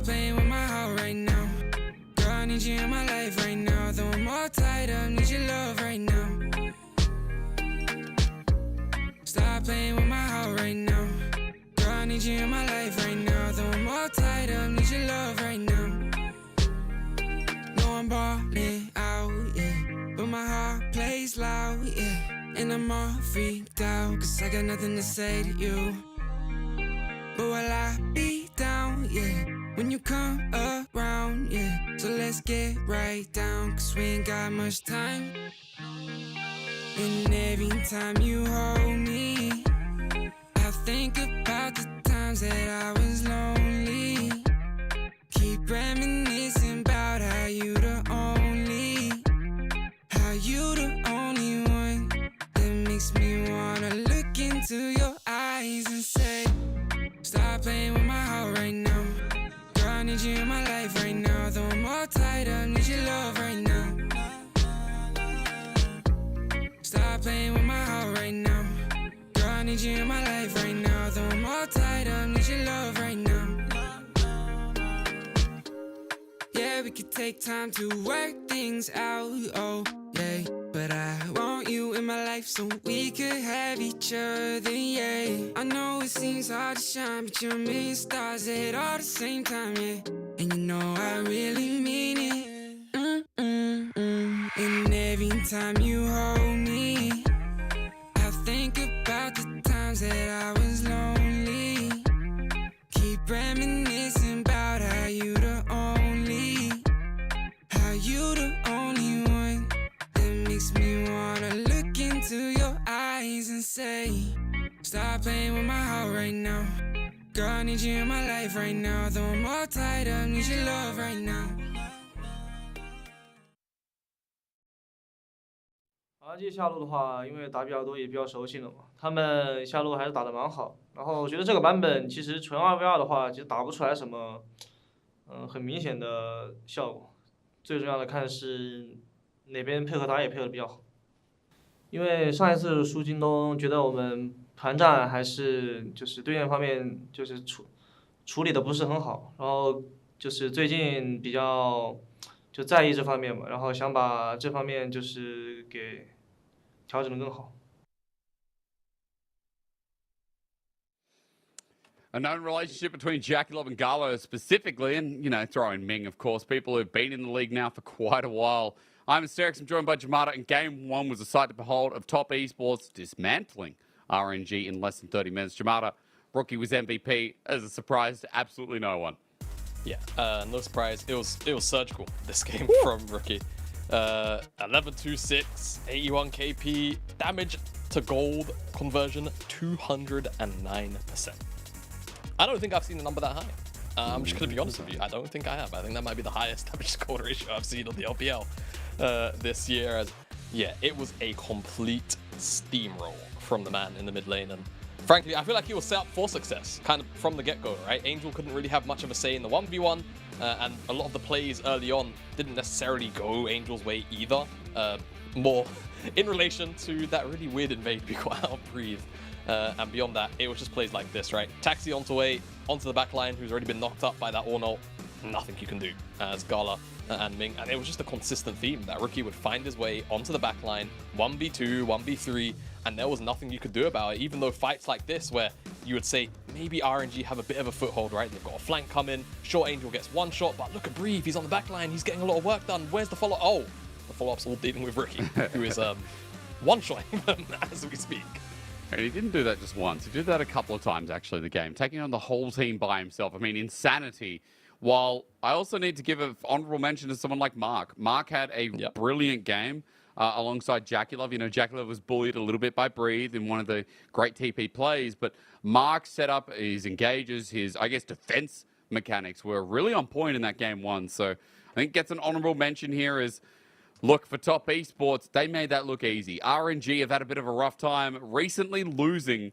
Stop playing with my heart right now. Girl, I need you in my life right now. Though I'm all tied up, need your love right now. Stop playing with my heart right now. Girl, I need you in my life right now. Though I'm all tied up, need your love right now. No, I'm balling out, yeah. But my heart plays loud, yeah. And I'm all freaked out, cause I got nothing to say to you. But will I be down, yeah, when you come around, yeah. So let's get right down, cause we ain't got much time. And every time you hold me, I think about the times that I was lonely. Keep reminiscing about how you the only one that makes me wanna look into your eyes and say, stop playing with my heart right now. Girl, I need you in my life right now. Though I'm all tied up, need your love right now. Stop playing with my heart right now. Girl, I need you in my life right now. Though I'm all tied up, need your love right now. Yeah, we could take time to work things out, oh, yeah. But I want you in my life so we could have each other, yeah. I know it seems hard to shine, but you're a million stars at all the same time, yeah. And you know I really mean it. And every time you hold me, I think about the times that I was lonely. Keep reminiscing about how you the only one that makes me wanna look into your eyes and say, stop playing with my heart right now. Girl, I need you in my life right now. Though I'm all tied up, need your love right now. RNG 下路的话，因为打比较多，也比较熟悉了嘛，他们下路还是打得蛮好。然后我觉得这个版本其实纯2v2的话，其实打不出来什么，很明显的效果。最重要的看是哪边配合打野配合的比较好。因为上一次输京东，觉得我们团战还是就是对面方面就是处理的不是很好，然后就是最近比较就在意这方面嘛，然后想把这方面就是给调整的更好。A known relationship between Jakilov and Gallo specifically, and, you know, throw in Ming, of course, people who've been in the league now for quite a while. I'm Asterix, I'm joined by Jamada, and Game 1 was a sight to behold of Top Esports dismantling RNG in less than 30 minutes. Jamada, Rookie was MVP as a surprise to absolutely no one. Yeah, no surprise. It was surgical, this game from Rookie. 11-2-6, 81 KP, damage to gold conversion 209%. I don't think I've seen a number that high. I'm just going to be honest with you. I don't think I have. I think that might be the highest damage to gold ratio I've seen on the LPL this year. As yeah, it was a complete steamroll from the man in the mid lane. And frankly, I feel like he was set up for success kind of from the get-go, right? Angel couldn't really have much of a say in the 1v1. And a lot of the plays early on didn't necessarily go Angel's way either. More in relation to that really weird invade before Outbreathe. And beyond that, it was just plays like this, right? Taxi onto the back line, who's already been knocked up by that Ornal. Nothing you can do as Gala and Ming. And it was just a consistent theme that Rookie would find his way onto the back line, 1v2, 1v3, and there was nothing you could do about it, even though fights like this where you would say maybe RNG have a bit of a foothold, right? They've got a flank coming, Short Angel gets one shot, but look at Breathe, he's on the back line, he's getting a lot of work done. Where's the follow? Oh, the follow-up's all dealing with Rookie, who is one-shotting them as we speak. And he didn't do that just once. He did that a couple of times, actually, in the game, taking on the whole team by himself. I mean, insanity. While I also need to give an honorable mention to someone like Mark. Mark had a brilliant game alongside Jakilov. You know, Jakilov was bullied a little bit by Breathe in one of the great TP plays, but Mark set up his engages, his, I guess, defense mechanics were really on point in that game 1. So I think gets an honorable mention here as, look, for Top Esports, they made that look easy. RNG have had a bit of a rough time recently losing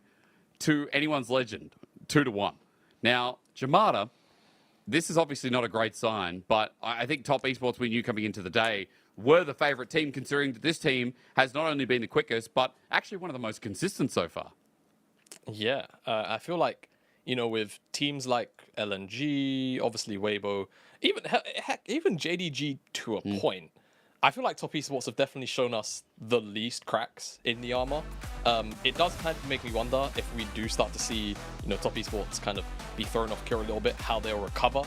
to anyone's legend, 2-1. Now, Jamada, this is obviously not a great sign, but I think Top Esports, when you coming into the day, were the favourite team, considering that this team has not only been the quickest, but actually one of the most consistent so far. Yeah, I feel like you know, with teams like LNG, obviously Weibo, even heck, even JDG to a point, I feel like Top Esports have definitely shown us the least cracks in the armor. It does kind of make me wonder if we do start to see, you know, Top Esports kind of be thrown off kilter a little bit, how they'll recover.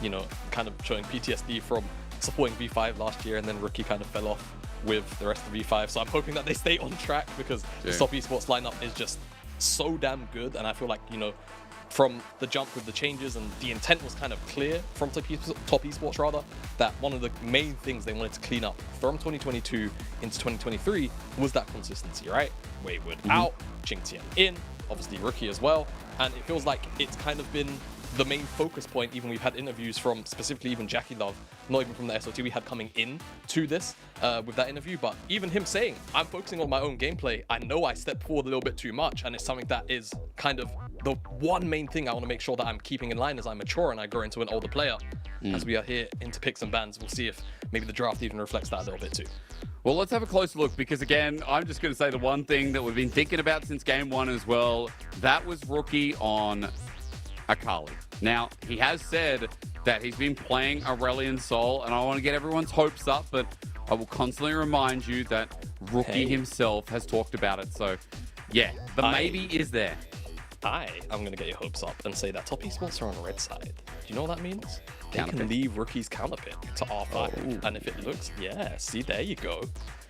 You know, kind of showing PTSD from supporting V5 last year, and then Rookie kind of fell off with the rest of V5. So I'm hoping that they stay on track, because the Top Esports lineup is just so damn good, and I feel like, you know, from the jump with the changes, and the intent was kind of clear from Top Esports rather, that one of the main things they wanted to clean up from 2022 into 2023 was that consistency, right? Wayward out, Qingtian in, obviously Rookie as well, and it feels like it's kind of been the main focus point. Even we've had interviews from specifically even Jackie Love, not even from the SOT we had coming in to this with that interview, but even him saying, I'm focusing on my own gameplay. I know I stepped forward a little bit too much, and it's something that is kind of the one main thing I want to make sure that I'm keeping in line as I mature and I grow into an older player. As we are here into picks and bans, we'll see if maybe the draft even reflects that a little bit too. Well, let's have a closer look, because again, I'm just going to say the one thing that we've been thinking about since game one as well, that was Rookie on Akali. Now, he has said that he's been playing Aurelion Sol, and I want to get everyone's hopes up, but I will constantly remind you that Rookie himself has talked about it. So, yeah, the maybe is there. I'm going to get your hopes up and say that Top Esports are on the red side. Do you know what that means? They can leave Rookie's counterpick to R5, and if it looks, see, there you go.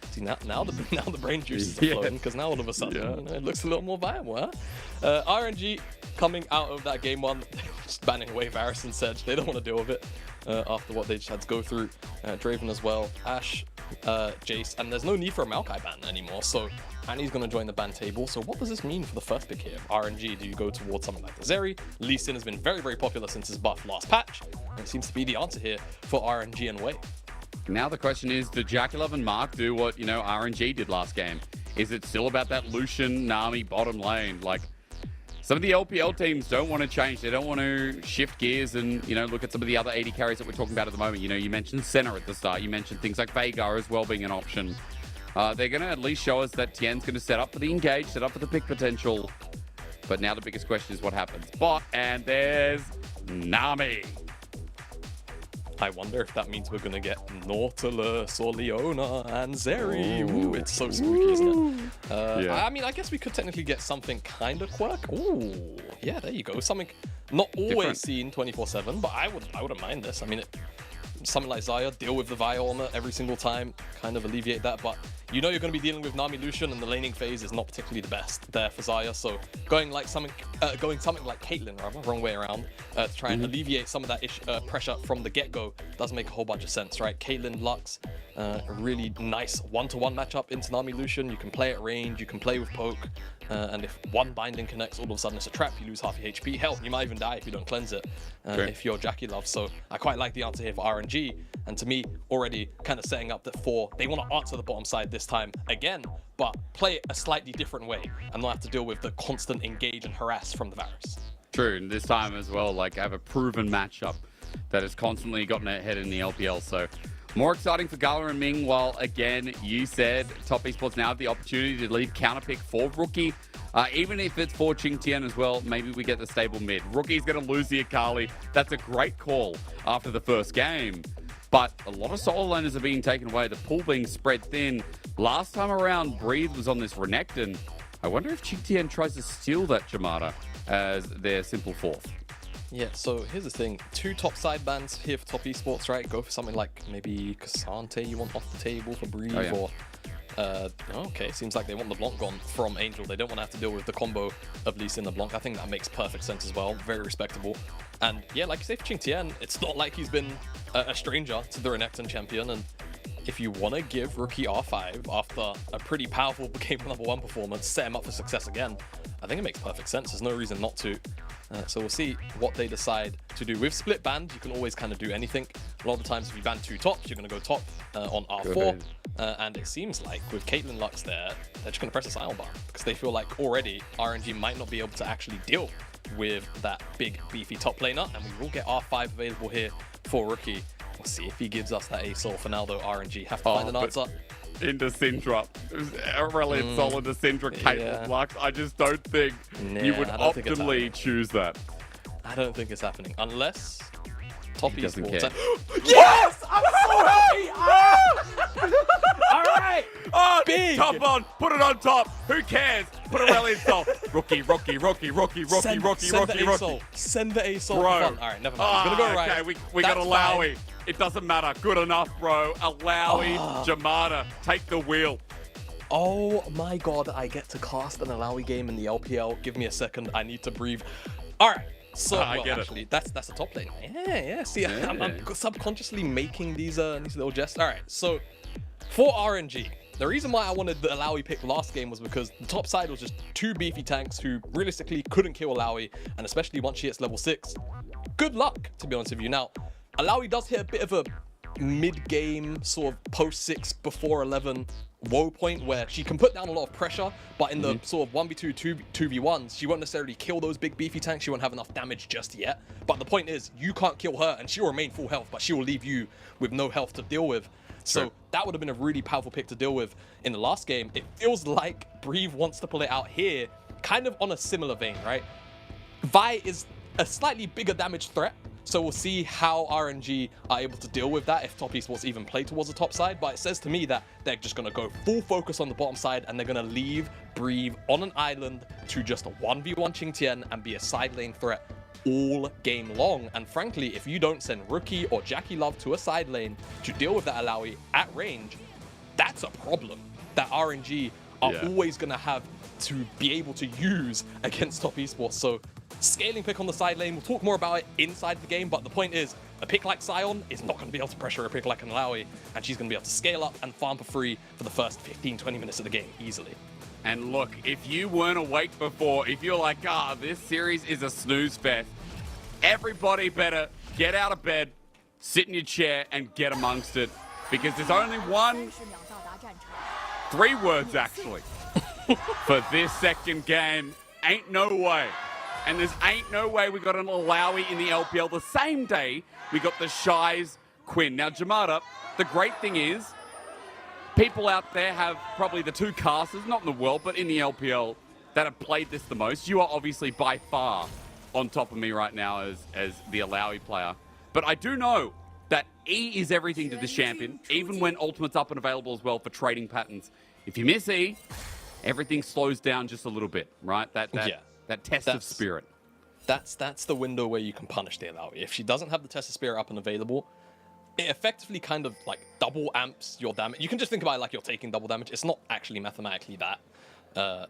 See, now the brain juices are flowing, because now all of a sudden, you know, it looks a little more viable, huh? RNG coming out of that game one, just banning away Varus and Sedge. They don't want to deal with it after what they just had to go through. Draven as well, Ashe, Jace, and there's no need for a Maokai ban anymore, so Annie's going to join the ban table. So what does this mean for the first pick here? RNG, do you go towards something like the Zeri? Lee Sin has been very, very popular since his buff last patch, and it seems to be the answer here for RNG and Wei. Now the question is, do Jackie Love and Mark do what, you know, RNG did last game? Is it still about that Lucian, Nami bottom lane? Like, some of the LPL teams don't want to change. They don't want to shift gears and, you know, look at some of the other AD carries that we're talking about at the moment. You know, you mentioned Senna at the start. You mentioned things like Veigar as well being an option. They're going to at least show us that Tien's going to set up for the engage, set up for the pick potential. But now the biggest question is what happens. Bot, and there's Nami. I wonder if that means we're going to get Nautilus or Leona and Zeri. Ooh, it's so spooky, isn't it? I mean, I guess we could technically get something kind of quirk. Ooh, yeah, there you go. Something not always seen 24/7, but I wouldn't mind this. I mean, something like Xayah, deal with the Vi armor every single time, kind of alleviate that, but you know you're going to be dealing with Nami Lucian, and the laning phase is not particularly the best there for Xayah, so going something like Caitlyn, rather, wrong way around, to try and alleviate some of that pressure from the get-go does make a whole bunch of sense, right? Caitlyn, Lux, a really nice one-to-one matchup into Nami Lucian. You can play at range, you can play with poke, and if one binding connects, all of a sudden it's a trap, you lose half your HP. Hell, you might even die if you don't cleanse it, if you're Jackie Love. So I quite like the answer here for RNG, and to me, already kind of setting up that they want to answer the bottom side this time again, but play it a slightly different way and not have to deal with the constant engage and harass from the Varus. True, and this time as well, like, have a proven matchup that has constantly gotten ahead in the LPL. So more exciting for Gala and Ming, while again, you said Top Esports now have the opportunity to leave counterpick for Rookie. Even if it's for Qingtian as well, maybe we get the stable mid. Rookie's going to lose the Akali. That's a great call after the first game. But a lot of solo laners are being taken away, the pool being spread thin. Last time around, Breathe was on this Renekton. I wonder if Qingtian tries to steal that Jamada as their simple fourth. Yeah, so here's the thing. 2 top side bans here for Top Esports, right? Go for something like maybe Cassante you want off the table for Breathe, or... okay, seems like they want the Blanc gone from Angel. They don't want to have to deal with the combo of Lee Sin and the Blanc. I think that makes perfect sense as well. Very respectable. And yeah, like you say, for Qingtian, it's not like he's been a stranger to the Renekton champion. And if you want to give Rookie R5 after a pretty powerful game #1 performance, set him up for success again, I think it makes perfect sense. There's no reason not to. So we'll see what they decide to do. With split bans, you can always kind of do anything. A lot of the times, if you ban 2 tops, you're going to go top on R4. And it seems like with Caitlyn Lux there, they're just going to press a silent bar because they feel like already RNG might not be able to actually deal with that big, beefy top laner. And we will get R5 available here for Rookie. We'll see if he gives us that ASOL. For now, though, RNG have to find an answer. into Syndra. Aurelion Sol into Syndra, Caitlyn Lux. I just don't think you would optimally choose that. I don't think it's happening. Unless top esports. Yes! I'm so happy! All right! Oh, big! Top on! Put it on top! Who cares? Put Aurelion Sol. Rookie. Send the A-Sol. Bro. All right, never mind. It's gonna go right. Okay, we got Alawi. It doesn't matter. Good enough, bro. Alawi, Jamada, take the wheel. Oh my god, I get to cast an Alawi game in the LPL. Give me a second. I need to breathe. All right. So, actually, that's a top lane. Yeah. See, I'm subconsciously making these little jests. All right. So, for RNG, the reason why I wanted the Alawi pick last game was because the top side was just two beefy tanks who realistically couldn't kill Alawi, and especially once she hits level 6. Good luck, to be honest with you. Now, Alawi does hit a bit of a mid-game sort of post-6 before 11 woe point where she can put down a lot of pressure, but in the sort of 1v2, 2v1s, she won't necessarily kill those big beefy tanks. She won't have enough damage just yet. But the point is, you can't kill her and she'll remain full health, but she will leave you with no health to deal with. So that would have been a really powerful pick to deal with in the last game. It feels like Breathe wants to pull it out here, kind of on a similar vein, right? Vi is a slightly bigger damage threat, so we'll see how RNG are able to deal with that if top esports even play towards the top side. But it says to me that they're just going to go full focus on the bottom side and they're going to leave Breathe on an island to just a 1v1 Ching Tian and be a side lane threat all game long. And frankly, if you don't send Rookie or Jackie Love to a side lane to deal with that Alawi at range, that's a problem that RNG are always going to have to be able to use against top esports. So scaling pick on the side lane, we'll talk more about it inside the game, but the point is, a pick like Sion is not going to be able to pressure a pick like an Alawi, and she's going to be able to scale up and farm for free for the first 15-20 minutes of the game easily. And look, if you weren't awake before, if you're like, this series is a snooze fest, everybody better get out of bed, sit in your chair, and get amongst it, because there's only three words actually for this second game. Ain't no way. And there's ain't no way we got an Alawi in the LPL the same day we got the Shies Quinn. Now, Jamada, the great thing is, people out there have probably the two casters, not in the world, but in the LPL, that have played this the most. You are obviously by far on top of me right now as the Alawi player. But I do know that E is everything to this champion, even when Ultimate's up and available as well for trading patterns. If you miss E, everything slows down just a little bit, right? That test of spirit. That's the window where you can punish the Alawi. If she doesn't have the test of spirit up and available, it effectively kind of like double amps your damage. You can just think about it like you're taking double damage. It's not actually mathematically that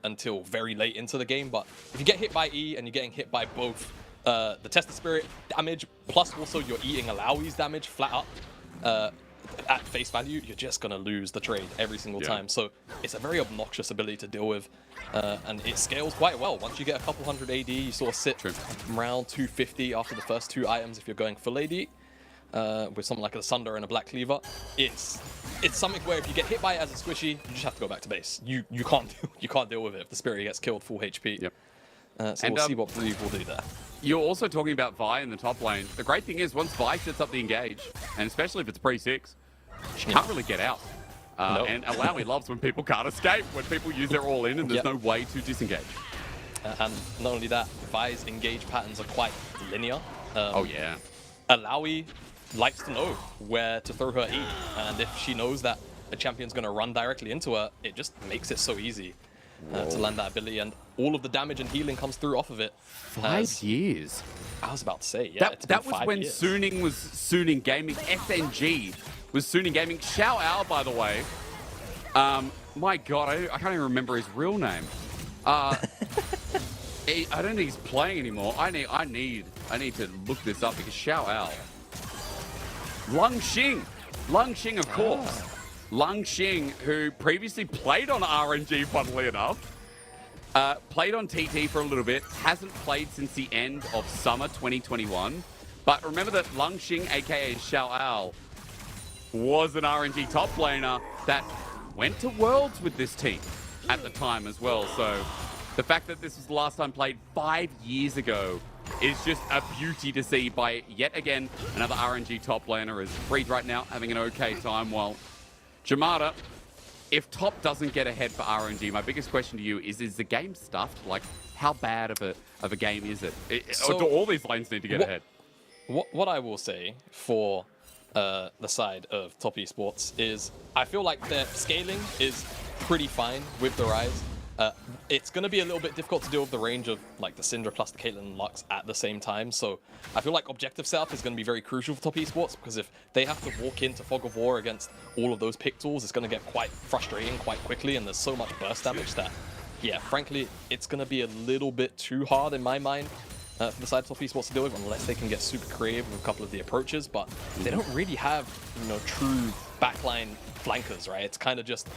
until very late into the game. But if you get hit by E and you're getting hit by both the test of spirit damage plus also you're eating Alawi's damage flat up at face value, you're just going to lose the trade every single time. So it's a very obnoxious ability to deal with. And it scales quite well. Once you get a couple hundred AD, you sort of sit around 250 after the first two items if you're going full AD. With something like a Sunder and a Black Cleaver. It's something where if you get hit by it as a squishy, you just have to go back to base. You can't deal with it if the Spirit gets killed full HP. So we'll see what Breathe will do there. You're also talking about Vi in the top lane. The great thing is once Vi sets up the engage, and especially if it's pre-6, she can't really get out. And Alawi loves when people can't escape, when people use their all-in and there's no way to disengage. And not only that, Vi's engage patterns are quite linear. Alawi likes to know where to throw her E, and if she knows that a champion's going to run directly into her, it just makes it so easy to land that ability, and all of the damage and healing comes through off of it. 5 years. I was about to say, that was when Suning was Suning Gaming. SNG was Suning Gaming. Xiao Ao, by the way. My God, I can't even remember his real name. I don't think he's playing anymore. I need to look this up because Xiao Ao. Lung Xing, of course. Lung Xing, who previously played on RNG, funnily enough. Played on TT for a little bit. Hasn't played since the end of summer 2021. But remember that Lung Xing, aka Xiao Ao, was an RNG top laner that went to Worlds with this team at the time as well. So the fact that this was the last time played 5 years ago is just a beauty to see by, yet again, another RNG top laner. Is Breathe right now having an okay time while Jamada if top doesn't get ahead for RNG, my biggest question to you is the game stuffed? Like, how bad of a game is it? Or do all these lanes need to get ahead? What I will say for the side of top esports is I feel like their scaling is pretty fine with the Rise. It's going to be a little bit difficult to deal with the range of like the Syndra plus the Caitlyn and Lux at the same time. So I feel like objective setup is going to be very crucial for top esports, because if they have to walk into Fog of War against all of those pick tools, it's going to get quite frustrating quite quickly, and there's so much burst damage that, yeah, frankly, it's going to be a little bit too hard in my mind for the side of top esports to deal with, unless they can get super creative with a couple of the approaches. But they don't really have, you know, true backline flankers, right? It's kind of just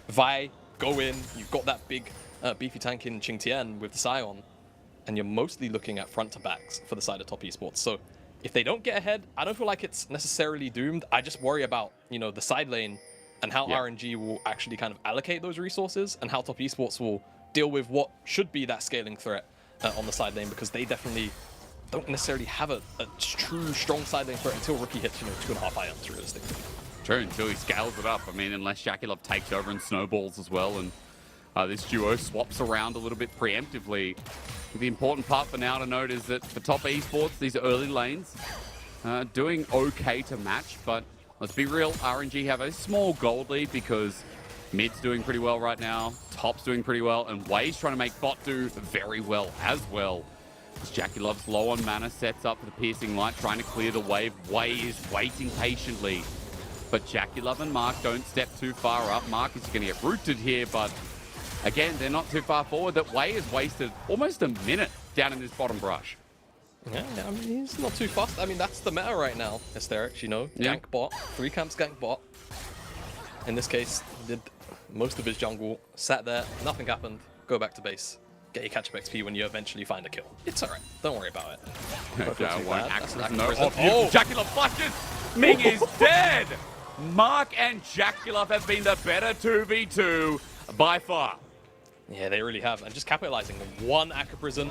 Vi, go in, you've got that big beefy tank in Ching Tian with the Scion, and you're mostly looking at front to backs for the side of top esports. So if they don't get ahead, I don't feel like it's necessarily doomed. I just worry about, you know, the side lane and how RNG will actually kind of allocate those resources, and how top esports will deal with what should be that scaling threat on the side lane, because they definitely don't necessarily have a true strong side lane threat until Rookie hits, you know, 2.5 ions realistically. True, until he scales it up. I mean, unless JackeyLove takes over and snowballs as well, and this duo swaps around a little bit preemptively. The important part for now to note is that for top esports, these early lanes doing okay to match, but let's be real, RNG have a small gold lead because mid's doing pretty well right now, top's doing pretty well, and Wei's trying to make bot do very well as well. As JackeyLove's low on mana, sets up for the piercing light, trying to clear the wave. Wei is waiting patiently, but JackeyLove and Mark don't step too far up. Mark is going to get rooted here, but again, they're not too far forward. That Wei has wasted almost a minute down in this bottom brush. Yeah, I mean, he's not too fast. I mean, that's the meta right now, Asterix, you know? Yeah. Gank bot, 3 camps gank bot. In this case, did most of his jungle, sat there, nothing happened, go back to base. Get your catch-up XP when you eventually find a kill. It's alright, don't worry about it. JackeyLove flushes! Ming is dead! Mark and JackeyLove have been the better 2v2 by far. Yeah, they really have. And just capitalizing on one Aqua Prison,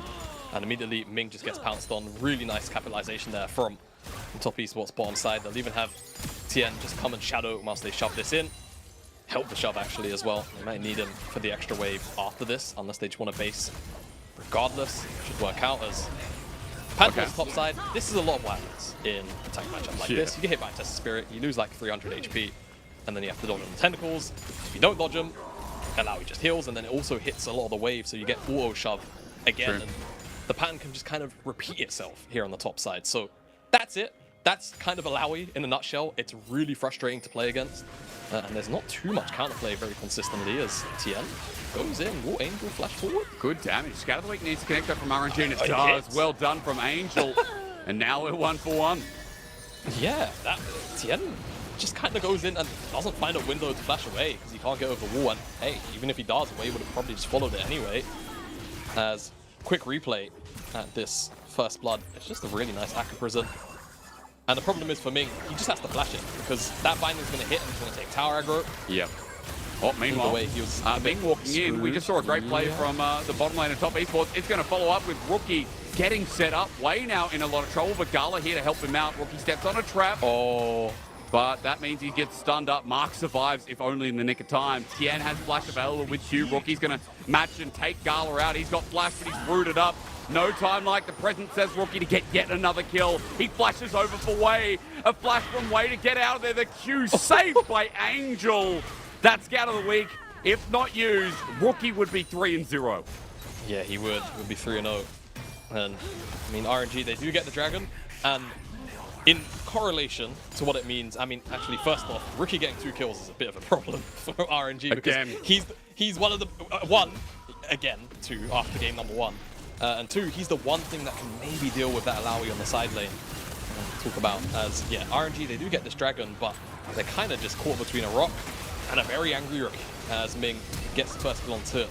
and immediately Ming just gets pounced on. Really nice capitalization there from top esports bottom side. They'll even have Tien just come and shadow whilst they shove this in. Help the shove actually as well. They might need him for the extra wave after this, unless they just want to base. Regardless, should work out as Pantheon's top side. This is a lot of what happens in a tank matchup like this. You get hit by a Test of Spirit, you lose like 300 HP, and then you have to dodge on the tentacles. If you don't dodge them, Alawi just heals, and then it also hits a lot of the wave, so you get auto shove again. And the pattern can just kind of repeat itself here on the top side. So that's it. That's kind of Alawi in a nutshell. It's really frustrating to play against. And there's not too much counterplay very consistently as Tien goes in. Will Angel flash forward? Good damage. Scatter the Weak needs to connect up from RNG, and it does. Well done from Angel. And now we're 1 for 1. Yeah, that Tien just kind of goes in and doesn't find a window to flash away because he can't get over the wall. And hey, even if he does, Wei would have probably just followed it anyway. As quick replay at this first blood, it's just a really nice Aqua Prison. And the problem is for Ming, he just has to flash it because that binding's going to hit and he's going to take tower aggro. Yep. Oh, meanwhile, Ming walking in. We just saw a great play from the bottom lane of top esports. It's going to follow up with Rookie getting set up. Wei now in a lot of trouble, but Gala here to help him out. Rookie steps on a trap. Oh, but that means he gets stunned up. Mark survives, if only in the nick of time. Tien has flash available with Q. Rookie's going to match and take Gala out. He's got flash, but he's rooted up. No time like the present, says Rookie, to get yet another kill. He flashes over for Wei. A flash from Wei to get out of there. The Q saved by Angel. That's Scout of the Week. If not used, Rookie would be 3-0. Yeah, he would. He would be 3-0. And, I mean, RNG, they do get the Dragon. And in correlation to what it means, I mean, actually, first off, Rookie getting 2 kills is a bit of a problem for RNG. Because he's one of the... two after game number 1. And 2, he's the one thing that can maybe deal with that Alawi on the side lane. Talk about as, yeah, RNG, they do get this Dragon, but they're kind of just caught between a rock and a very angry Rookie as Ming gets the first kill onto,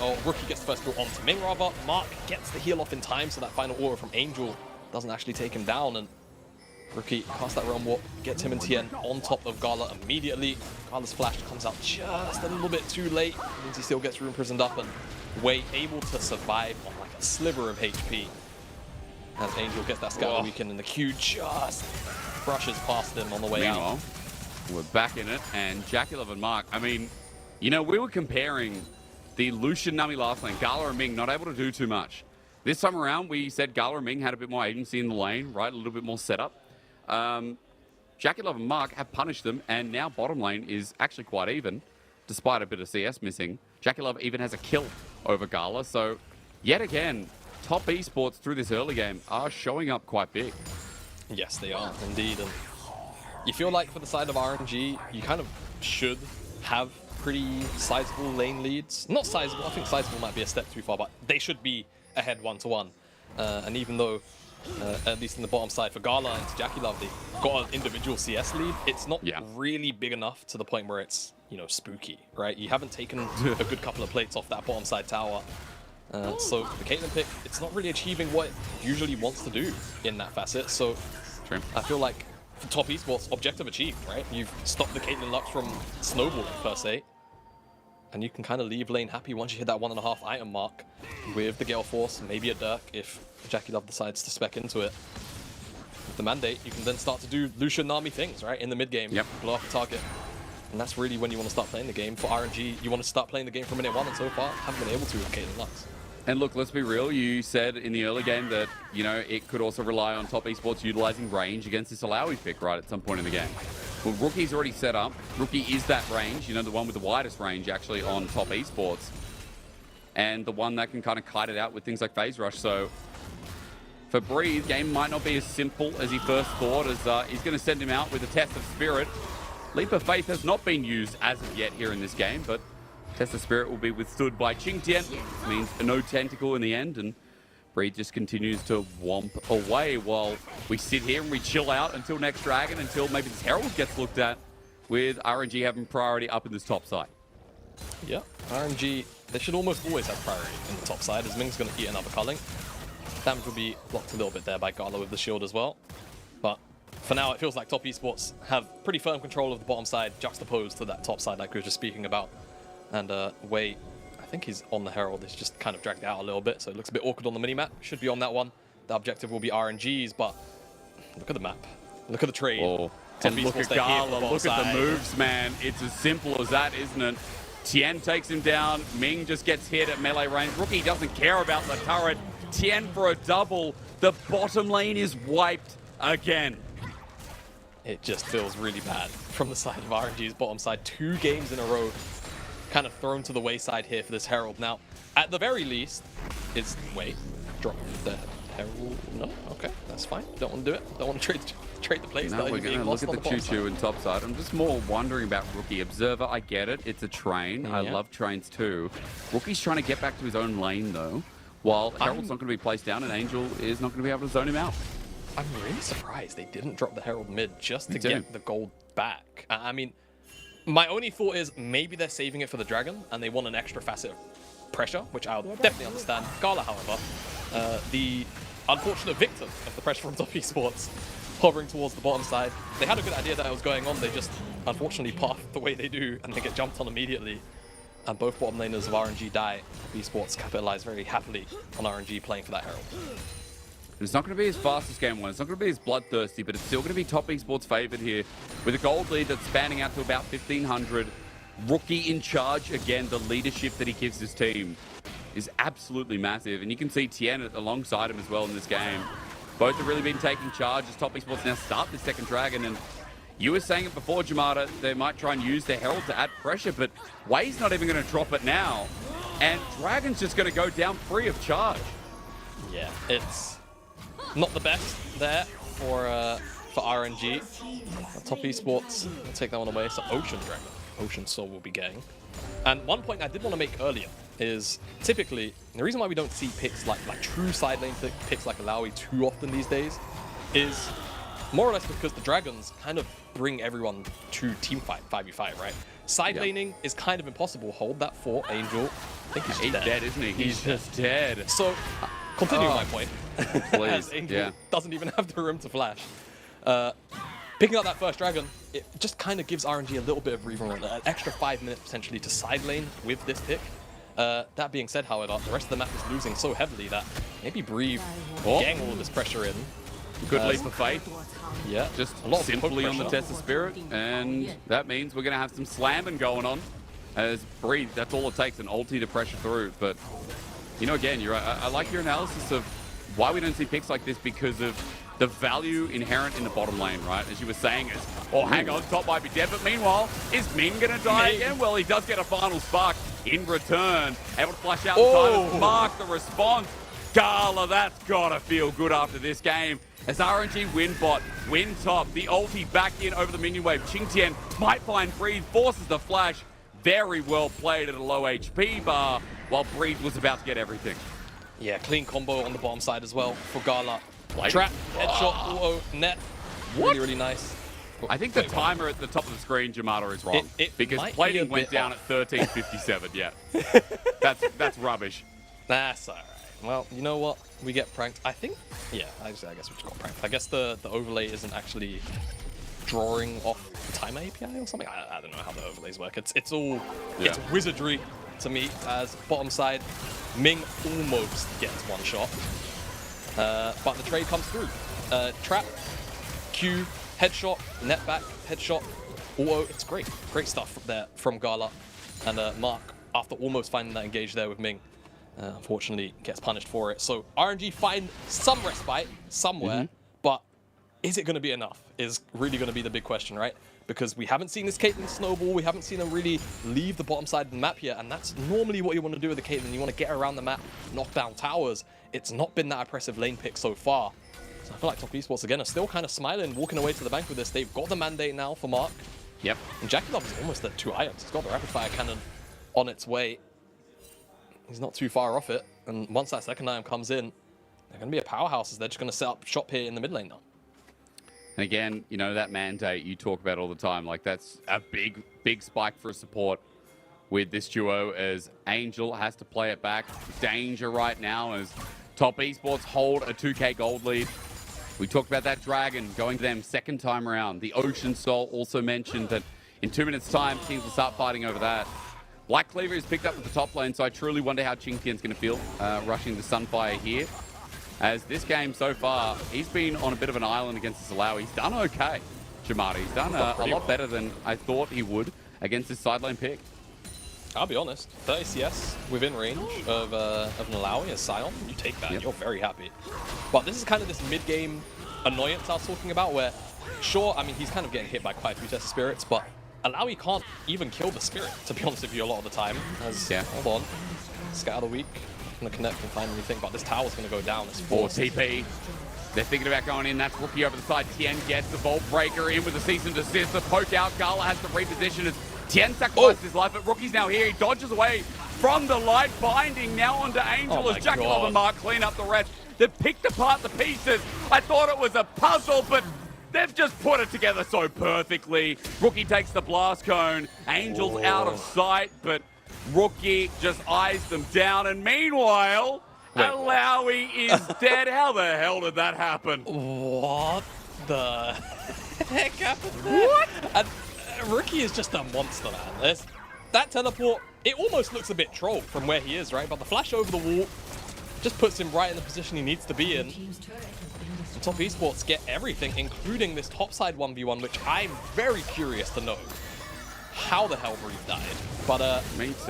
or Rookie gets the first kill onto Ming rather. Mark gets the heal off in time, so that final auto from Angel doesn't actually take him down, and Rookie casts that Realm Warp, gets him and Tien on top of Gala immediately. Gala's flash comes out just a little bit too late, means he still gets room prisoned up, and Wei able to survive on like a sliver of HP. As Angel gets that Scout Weekend, and the Q just brushes past him on the way out. We're back in it, and JackeyLove and Mark, I mean, You know, we were comparing the Lucian Nami last lane, Gala and Ming not able to do too much. This time around, we said Gala and Ming had a bit more agency in the lane, right? A little bit more setup. Jackie Love and Mark have punished them, and now bottom lane is actually quite even, despite a bit of CS missing. Jackie Love even has a kill over Gala, so yet again, top esports through this early game are showing up quite big. Yes, they are, indeed. And you feel like for the side of RNG, you kind of should have pretty sizable lane leads. Not sizable, I think sizable might be a step too far, but they should be ahead 1-1. And even though, at least in the bottom side for Gala and Jackie Love, they've got an individual CS lead, it's not really big enough to the point where it's, you know, spooky, right? You haven't taken a good couple of plates off that bottom side tower. So the Caitlyn pick, it's not really achieving what it usually wants to do in that facet. So I feel like for top esports, objective achieved, right? You've stopped the Caitlyn Lux from snowballing per se. And you can kind of leave lane happy once you hit that 1.5 item mark with the Gale Force, maybe a Dirk if Jackie Love decides to spec into it. With the mandate, you can then start to do Lucian Nami things, right? In the mid game, blow up the target. And that's really when you want to start playing the game. For RNG, you want to start playing the game from minute 1, and so far, haven't been able to with Caitlyn Lux. And look, let's be real. You said in the early game that, you know, it could also rely on top esports utilizing range against this Alawi pick, right, at some point in the game. Well, Rookie's already set up. Rookie is that range, you know, the one with the widest range, actually, on top esports. And the one that can kind of kite it out with things like Phase Rush. So for Breathe, game might not be as simple as he first thought, as he's going to send him out with a Test of Spirit. Leap of Faith has not been used as of yet here in this game, but Test of Spirit will be withstood by Qingtian, which means no Tentacle in the end, and Breed just continues to womp away while we sit here and we chill out until next Dragon, until maybe this Herald gets looked at, with RNG having priority up in this top side. Yeah, RNG, they should almost always have priority in the top side, as Ming's going to eat another culling. Damage will be blocked a little bit there by Gala with the shield as well. But for now, it feels like top esports have pretty firm control of the bottom side, juxtaposed to that top side like we were just speaking about. And Wei, I think he's on the Herald. He's just kind of dragged out a little bit, so it looks a bit awkward on the minimap. Should be on that one. The objective will be RNGs, but look at the map. Look at the trade. Oh, and look at Gala. Look at the moves, man. It's as simple as that, isn't it? Tien takes him down. Ming just gets hit at melee range. Rookie doesn't care about the turret. Tien for a double. The bottom lane is wiped again. It just feels really bad from the side of RNG's bottom side. 2 games in a row kind of thrown to the wayside here for this Herald. Now, at the very least, it's... Wait, drop the Herald. No? Okay, that's fine. Don't want to do it. Don't want to trade the plays. No, we're going to look at the choo-choo and top side. I'm just more wondering about Rookie. Observer, I get it. It's a train. I love trains too. Rookie's trying to get back to his own lane, though, while Herald's not going to be placed down and Angel is not going to be able to zone him out. I'm really surprised they didn't drop the Herald mid just to get the gold back. I mean, my only thought is maybe they're saving it for the Dragon and they want an extra facet of pressure, which I'll definitely understand. Gala, however, the unfortunate victim of the pressure from top esports, hovering towards the bottom side. They had a good idea that it was going on. They just unfortunately path the way they do and they get jumped on immediately. And both bottom laners of RNG die. Esports capitalize very happily on RNG playing for that Herald. It's not going to be as fast as game 1. It's not going to be as bloodthirsty, but it's still going to be top esports favored here with a gold lead that's spanning out to about 1,500. Rookie in charge. Again, the leadership that he gives his team is absolutely massive. And you can see Tien alongside him as well in this game. Both have really been taking charge as top esports now start this second Dragon. And you were saying it before, Jamada, they might try and use the Herald to add pressure, but Wei's not even going to drop it now. And Dragon's just going to go down free of charge. Yeah, it's not the best there for RNG. Top esports will take that one away. So Ocean Dragon, Ocean Soul will be getting. And one point I did want to make earlier is typically the reason why we don't see picks like true side lane picks like Alawi too often these days is more or less because the Dragons kind of bring everyone to team fight 5v5, right? Side laning is kind of impossible. Hold that for Angel. I think he's dead, isn't he? He's just dead. So continuing my point, please. Angel doesn't even have the room to flash. Picking up that first Dragon, it just kind of gives RNG a little bit of breathing room, an extra 5 minutes potentially to side lane with this pick. That being said, however, the rest of the map is losing so heavily that maybe Breathe getting all of this pressure in. Good leap of faith. Yeah, just a lot simply on the Test of Spirit, and that means we're going to have some slamming going on. As Breathe, that's all it takes, an ulti to pressure through. But, you know, again, you're right. I like your analysis of why we don't see picks like this because of the value inherent in the bottom lane, right? As you were saying, is, oh, hang on, top might be dead. But meanwhile, is Ming going to die again? Well, he does get a final spark in return. Able to flash out in time and mark the response. Gala, that's got to feel good after this game. As RNG win bot, win top, the ulti back in over the minion wave. Qingtian might find Breathe, forces the flash. Very well played at a low HP bar, while Breathe was about to get everything. Yeah, clean combo on the bottom side as well for Gala. Trap, headshot, auto, net. Really, really nice. I think the timer at the top of the screen, Jamada, is wrong. Because plating went down at 13:57, yeah. That's rubbish. That's all right. Well, you know what? We get pranked. I think, yeah, I guess we just got pranked. I guess the overlay isn't actually drawing off the timer API or something. I don't know how the overlays work. It's all it's wizardry to me. As bottom side, Ming almost gets one shot, but the trade comes through. Trap, Q, headshot, net back, headshot, auto. It's great stuff there from Gala, and Mark, after almost finding that engage there with Ming, unfortunately gets punished for it. So RNG find some respite somewhere, but is it going to be enough? Is really going to be the big question, right? Because we haven't seen this Caitlyn snowball, we haven't seen her really leave the bottom side of the map yet, and that's normally what you want to do with the Caitlyn. You want to get around the map, knock down towers. It's not been that impressive lane pick so far. So I feel like Top Esports, again, are still kind of smiling, walking away to the bank with this. They've got the mandate now for Mark. Yep. And Jackie Love is almost at 2 items. He's got the rapid fire cannon on its way. He's not too far off it. And once that second item comes in, they're going to be a powerhouse as they're just going to set up shop here in the mid lane now. And again, you know, that mandate you talk about all the time, like that's a big spike for support with this duo as Angel has to play it back. Danger right now as Top Esports hold a 2K gold lead. We talked about that Dragon going to them second time around. The Ocean Soul also mentioned that in 2 minutes time, teams will start fighting over that. Black Cleaver is picked up at the top lane, so I truly wonder how Qingtian's going to feel rushing the Sunfire here. As this game so far, he's been on a bit of an island against this Alawi. He's done okay, Jamada. He's done a lot better than I thought he would against this side lane pick. I'll be honest, 30 CS within range of an Alawi, a Sion, you take that, you're very happy. But this is kind of this mid-game annoyance I was talking about where, sure, I mean, he's kind of getting hit by quite a few Test of Spirits, but Alawi can't even kill the Spirit, to be honest with you, a lot of the time. As, hold on, Scout of the Week, going to connect and find anything, but this tower's going to go down. It's 4 TP. They're thinking about going in. That's Rookie over the side. Tien gets the Vault Breaker in with the cease and desist. The poke out. Gala has to reposition as Tien sacrifices his life, but Rookie's now here. He dodges away from the light binding. Now onto Angel as Jackalob and Mark clean up the rest. They've picked apart the pieces. I thought it was a puzzle, but they've just put it together so perfectly. Rookie takes the blast cone. Angel's out of sight, but Rookie just eyes them down. And meanwhile, Alawi is dead. How the hell did that happen? What the heck happened there? What? And Rookie is just a monster, man. That teleport, it almost looks a bit troll from where he is, right? But the flash over the wall just puts him right in the position he needs to be in. And Top Esports get everything, including this topside 1v1, which I'm very curious to know how the hell Breathe died. But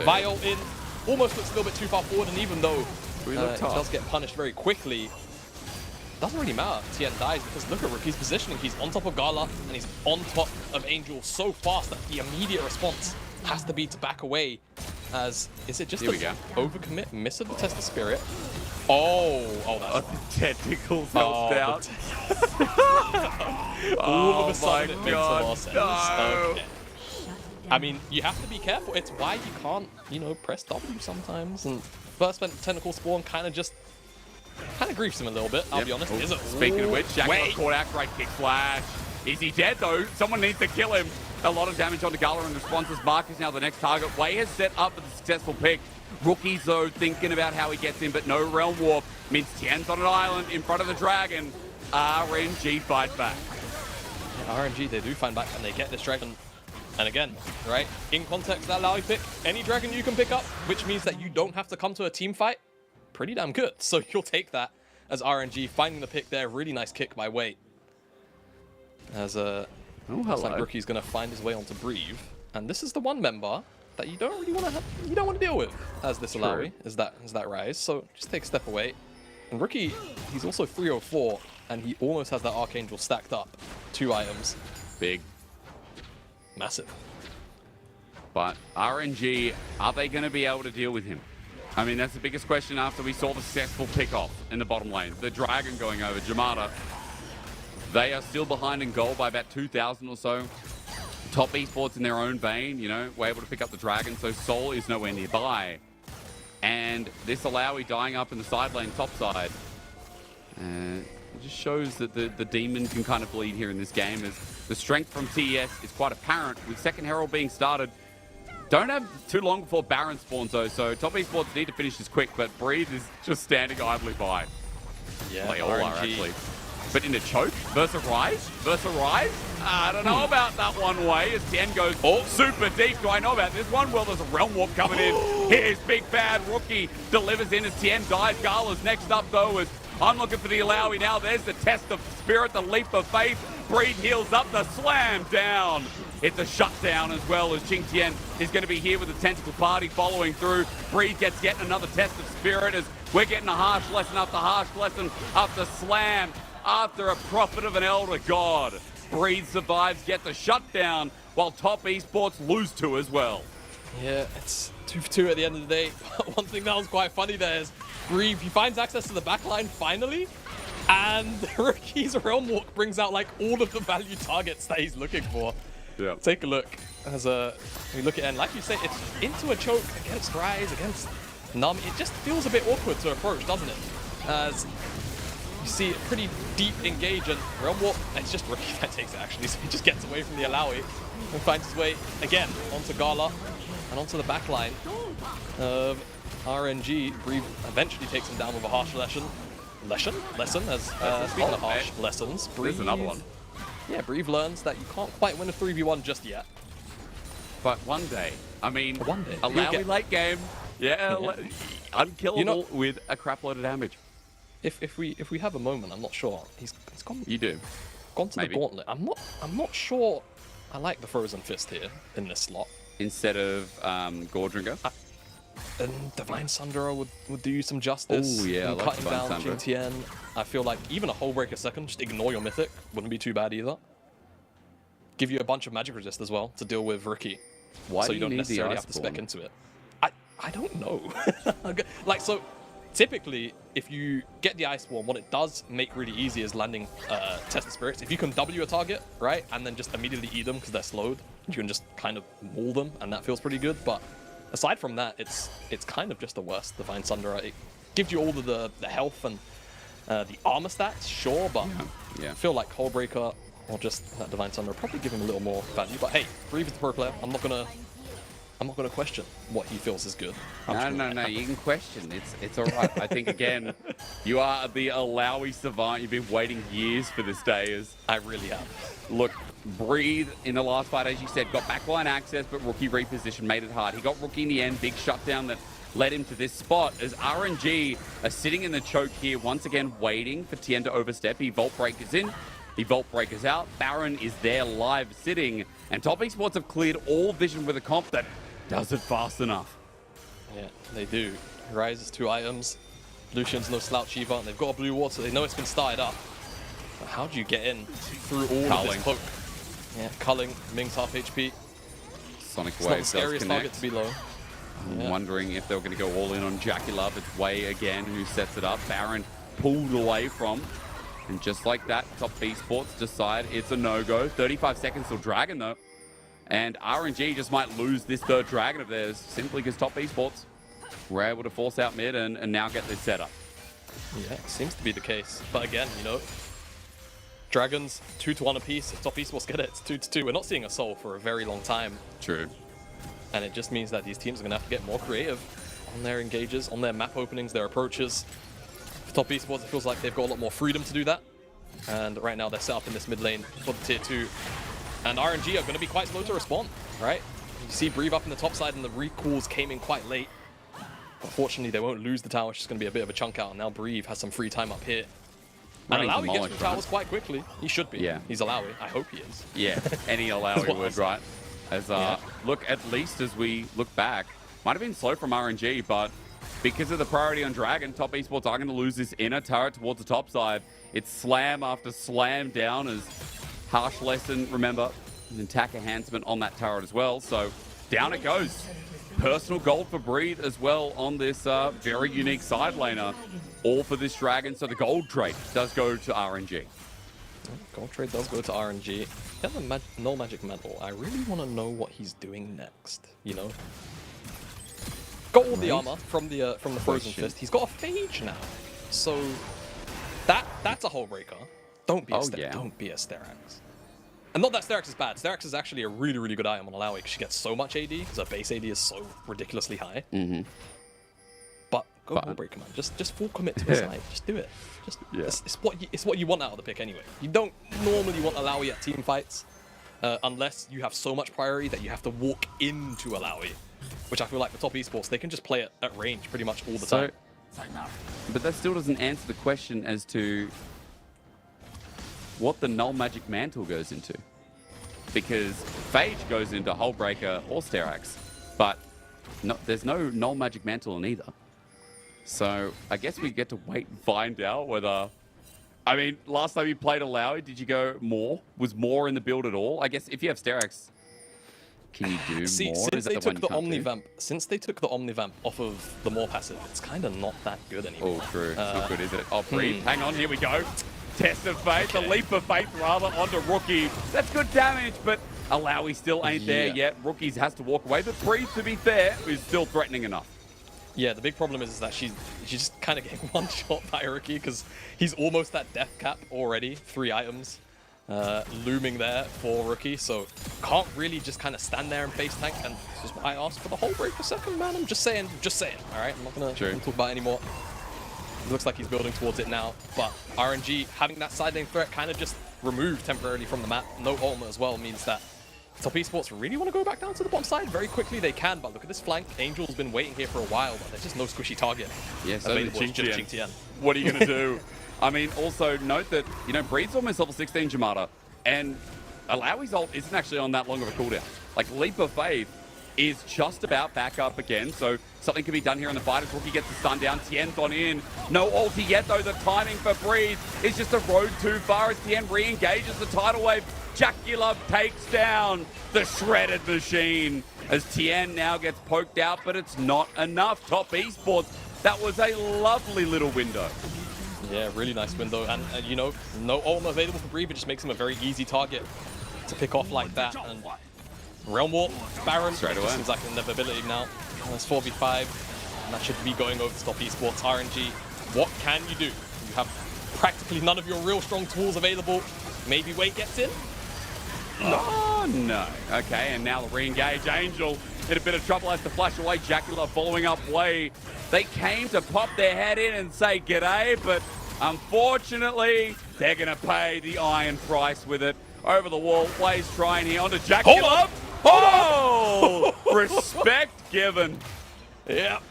Viol in almost looks a little bit too far forward, and even though he does get punished very quickly, doesn't really matter. Tien dies because look at Rookie's positioning. He's on top of Gala and he's on top of Angel so fast that the immediate response has to be to back away. As is it just an overcommit, miss of the Test of Spirit? Oh, that's the tentacles helped out. All of a sudden it makes a lot of sense. No. Okay. I mean, you have to be careful. It's why you can't, you know, press W sometimes. And first tentacle spawn kind of griefs him a little bit, I'll be honest. Speaking of which, Jack got caught out, right kick flash. Is he dead though? Someone needs to kill him. A lot of damage onto Gala in response as Mark is now the next target. Way has set up for the successful pick. Rookies though thinking about how he gets in, but no Realm Warp. Means Tien's on an island in front of the Dragon. RNG fight back. Yeah, RNG, they do find back and they get this Dragon. And again, right, in context, that Alawi pick, any Dragon you can pick up, which means that you don't have to come to a team fight, pretty damn good. So you'll take that as RNG finding the pick there. Really nice kick by Wait. As looks like Rookie's going to find his way onto Breathe. And this is the one member that you don't really want to deal with as this Alawi, as that Rise. So just take a step away. And Rookie, he's also 304, and he almost has that Archangel stacked up. 2 items. Big. Massive. But RNG, are they going to be able to deal with him? I mean, that's the biggest question after we saw the successful pick-off in the bottom lane. The Dragon going over, Jamada. They are still behind in goal by about 2,000 or so. Top esports in their own vein, you know, were able to pick up the Dragon, so Soul is nowhere nearby. And this Alawi dying up in the side lane, top side. It just shows that the Demon can kind of bleed here in this game, as the strength from TES is quite apparent, with second Herald being started. Don't have too long before Baron spawns though, so top esports need to finish this quick, but Breathe is just standing idly by. Yeah, they all are actually. But in a choke versus Rise? I don't know about that one way, as Tien goes super deep. Do I know about this one? Well, there's a Realm Warp coming in. Here's Big Bad Rookie, delivers in as Tien dies. Gala's next up though, as I'm looking for the Alawi now. There's the test of spirit, the leap of faith. Breed heals up, the slam down. It's a shutdown as well, as Ching Tien is going to be here with the Tentacle Party following through. Breed gets yet another test of spirit, as we're getting a harsh lesson after harsh lesson after slam after a prophet of an elder god. Breed survives, gets a shutdown, while top esports lose 2 as well. Yeah, it's 2 for 2 at the end of the day. One thing that was quite funny there is Breathe, he finds access to the backline finally, and the Rookie's Realm Walk brings out like all of the value targets that he's looking for. Yeah. Take a look as we look at it, and like you say, it's into a choke against Rise, against Nami. It just feels a bit awkward to approach, doesn't it? As you see a pretty deep engage, and Realm Warp, it's just Rookie that takes it actually, so he just gets away from the Alawi and finds his way again onto Gala and onto the backline of RNG. Breathe eventually takes him down with a harsh lesson, as speaking of harsh lessons, Breathe, there's another one. Yeah, Breathe learns that you can't quite win a 3v1 just yet. But one day, I mean, one day, Alawi late game, unkillable with a crap load of damage. If we have a moment, I'm not sure. He's gone. You do. Gone to Maybe. the gauntlet. I'm not sure. I like the Frozen Fist here in this slot instead of Gordringer. And Divine Sundra would do you some justice. Oh yeah, I like cutting Divine down Sundra. Tien. I feel like even a Hull Breaker second, just ignore your Mythic, wouldn't be too bad either. Give you a bunch of magic resist as well to deal with Rookie. Why so do you you don't need necessarily the have to Ice spec Born? into it. I don't know. Like, so typically, if you get the Ice Swarm, what it does make really easy is landing Test of Spirits. If you can W a target, right, and then just immediately eat them because they're slowed, you can just kind of maul them, and that feels pretty good. But aside from that, it's kind of just the worst. Divine Sundra, it gives you all of the health and the armor stats, sure, but yeah. I feel like Hull Breaker or just that Divine Sundra probably give him a little more value. But hey, Breathe is the pro player. I'm not gonna question what he feels is good. No, you can question. It's all right. I think, again, you are the Alawi savant. You've been waiting years for this day. I really have. Look, Breathe in the last fight, as you said, got backline access, but Rookie reposition made it hard. He got Rookie in the end, big shutdown that led him to this spot, as RNG are sitting in the choke here, once again waiting for Tien to overstep. He Vault Breakers in, he Vault Breakers out. Baron is there live sitting, and Top Esports have cleared all vision with a comp that does it fast enough. Yeah, they do. Rise is 2 items. Lucian's no slouch either. They've got a blue ward, so they know it's been started up. But how do you get in through all of this cloak? Yeah, Culling, Ming's half HP. Sonic It's Wave not the does scariest connect. target to be low. I'm wondering if they were going to go all in on Jackie Love. It's Way again who sets it up. Baron pulled away from. And just like that, Top Esports decide it's a no-go. 35 seconds till Dragon, though. And RNG just might lose this third Dragon of theirs simply because Top Esports were able to force out mid and now get this set up. Yeah, it seems to be the case. But again, you know, Dragons 2-1 apiece. If Top Esports get it, it's 2-2. We're not seeing a Soul for a very long time. True. And it just means that these teams are going to have to get more creative on their engages, on their map openings, their approaches. For Top Esports, it feels like they've got a lot more freedom to do that. And right now they're set up in this mid lane for the tier 2. And RNG are going to be quite slow to respond, right? You see Breathe up in the top side and the recalls came in quite late. Unfortunately, they won't lose the tower. It's just going to be a bit of a chunk out. And now Breathe has some free time up here. And Alawi gets through towers quite quickly. He should be. Yeah. He's Alawi. I hope he is. Yeah, any Alawi would, right? As look, at least as we look back, might have been slow from RNG, but because of the priority on Dragon, Top Esports are going to lose this inner turret towards the top side. It's slam after slam down as Harsh Lesson, remember, an attack enhancement on that turret as well. So down it goes. Personal gold for Breathe as well on this very unique side laner. All for this Dragon. So the gold trade does go to RNG. Gold trade does go to RNG. He has a null magic mantle. I really want to know what he's doing next, you know? Got all the armor from the Frozen Fist. He's got a Phage now. So that's a hull breaker. Don't be don't be a Sterak's. And not that Sterak's is bad. Sterak's is actually a really, really good item on Alawi because she gets so much AD because her base AD is so ridiculously high. But go hull breaker, man. Just full commit to his side. Just do it. It's what you want out of the pick anyway. You don't normally want Alawi at team fights unless you have so much priority that you have to walk into Alawi, which I feel like the top esports, they can just play it at range pretty much all the time. But that still doesn't answer the question as to what the null magic mantle goes into. Because Phage goes into Hullbreaker or Sterak's, but there's no null magic mantle in either. So I guess we get to wait and find out whether... I mean, last time you played Alawi, did you go more? Was more in the build at all? I guess if you have Sterak's, can you do more? Since they took the Omnivamp off of the more passive, it's kind of not that good anymore. Oh, true. It's not good, is it? Oh, Breathe. Hang on, here we go. Test of faith, a leap of faith rather onto Rookie. That's good damage, but Alawi still ain't there yet. Rookies has to walk away, but Breathe, to be fair, is still threatening enough. Yeah, the big problem is that she's just kind of getting one shot by Rookie because he's almost at death cap already. 3 items looming there for Rookie, so can't really just kind of stand there and face tank. And this is why I asked for the whole break for second, man. I'm just saying. All right, I'm not gonna talk about it anymore. It looks like he's building towards it now, but RNG having that side lane threat kind of just removed temporarily from the map. No ultimate as well means that top esports really want to go back down to the bottom side very quickly. They can, but look at this flank. Angel's been waiting here for a while, but there's just no squishy target available. It's just Jingtian. What are you gonna do? I mean, also note that, you know, Breed's almost level 16 Jamada, and Alawi's ult isn't actually on that long of a cooldown. Like, Leap of Faith is just about back up again, so something can be done here in the fight as Rookie gets the stun down. Tien's gone in. No ulti yet, though. The timing for Breathe is just a road too far as Tien re-engages the tidal wave. Jackulove takes down the shredded machine as Tien now gets poked out, but it's not enough. Top esports, that was a lovely little window. Yeah, really nice window, and you know, no ultimate available for Breathe, it just makes him a very easy target to pick off like that. And Realm Warp, Baron, straight away. Seems like an inevitability now. That's 4v5, and that should be going over to top esports. RNG, what can you do? You have practically none of your real strong tools available. Maybe Wade gets in? Oh, no. Okay, and now the re-engage. Angel in a bit of trouble, has to flash away. Jackulove following up Way. They came to pop their head in and say g'day, but unfortunately, they're going to pay the iron price with it. Over the wall, Way's trying here onto Jackulove. Oh! Respect given. Yep.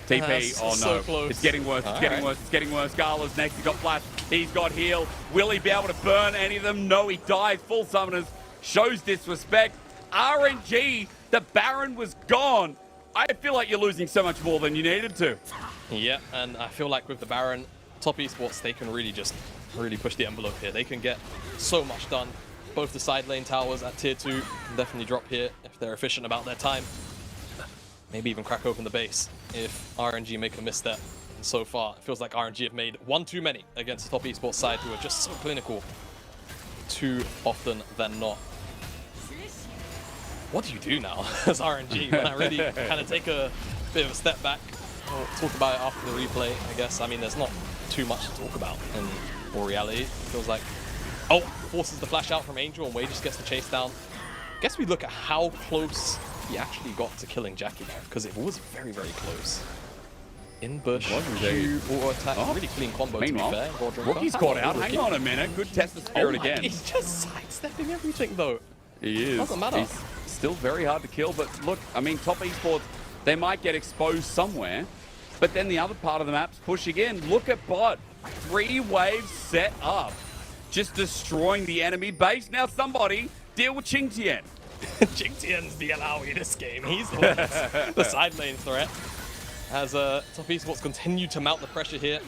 TP, oh no, so close. It's getting worse, it's getting worse, it's getting worse. Gala's next, he's got flash, he's got heal. Will he be able to burn any of them? No, he dies. Full summoners, shows disrespect. RNG, the Baron was gone. I feel like you're losing so much more than you needed to. Yeah, and I feel like with the Baron, top esports, they can really push the envelope here. They can get so much done. Both the side lane towers at tier 2 can definitely drop here if they're efficient about their time. Maybe even crack open the base if RNG make a misstep. And so far, it feels like RNG have made one too many against the top esports side, who are just so clinical too often than not. What do you do now as RNG when I really kind of take a bit of a step back? We'll talk about it after the replay, I guess. I mean, there's not too much to talk about in all reality. It feels like, oh, forces the flash out from Angel and Wade just gets the chase down. I guess we look at how close he actually got to killing Jackie there, because it was very, very close. In bush, auto attack, really clean combo to be fair. Rookie's caught out. Hang on a minute. Good test of spirit again. He's just sidestepping everything though. He is. Doesn't matter. He's still very hard to kill, but look, I mean, top esports, they might get exposed somewhere, but then the other part of the map's pushing in. Look at bot. 3 waves set up, just destroying the enemy base. Now somebody deal with Qingtian. Jingtian's the Alawi this game. He's the one that's the side lane threat. As Top Esports continue to mount the pressure here.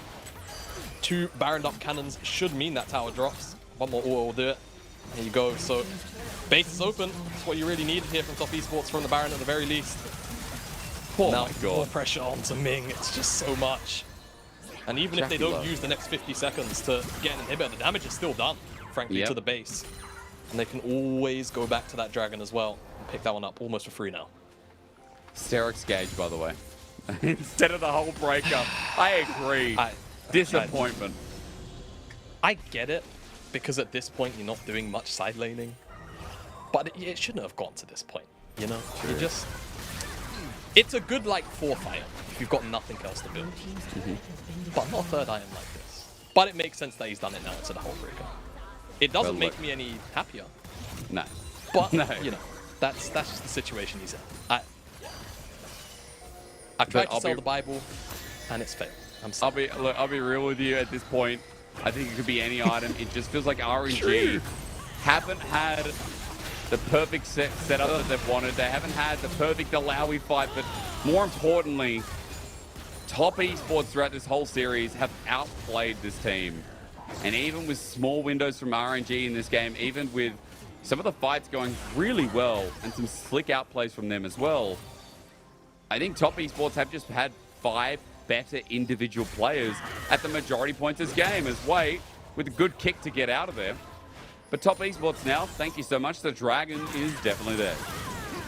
2 Baroned up cannons should mean that tower drops. One more auto will do it. There you go. So base is open. That's what you really need here from Top Esports, from the Baron at the very least. Oh now, my God. more pressure onto Ming. It's just so much. And even if they don't use the next 50 seconds to get an inhibitor, the damage is still done, frankly, to the base. And they can always go back to that dragon as well and pick that one up almost for free now. Steric's gauge, by the way. Instead of the whole breakup. I agree. Disappointment. I get it, because at this point you're not doing much side laning. But it shouldn't have gone to this point, you know? You just... It's a good, like, 4th item if you've got nothing else to build. But not a 3rd item like this. But it makes sense that he's done it now into the whole breaker. It doesn't make me any happier. No. But, you know, that's just the situation he's in. I tried to sell the Bible, and it's failed. I'm sorry. I'll be real with you at this point. I think it could be any item. It just feels like RNG haven't had the perfect setup that they've wanted. They haven't had the perfect Alawi fight, but more importantly, Top Esports throughout this whole series have outplayed this team. And even with small windows from RNG in this game, even with some of the fights going really well and some slick outplays from them as well, I think Top Esports have just had 5 better individual players at the majority points of this game, as Wait with a good kick to get out of there. But Top Esports now, thank you so much. The dragon is definitely there.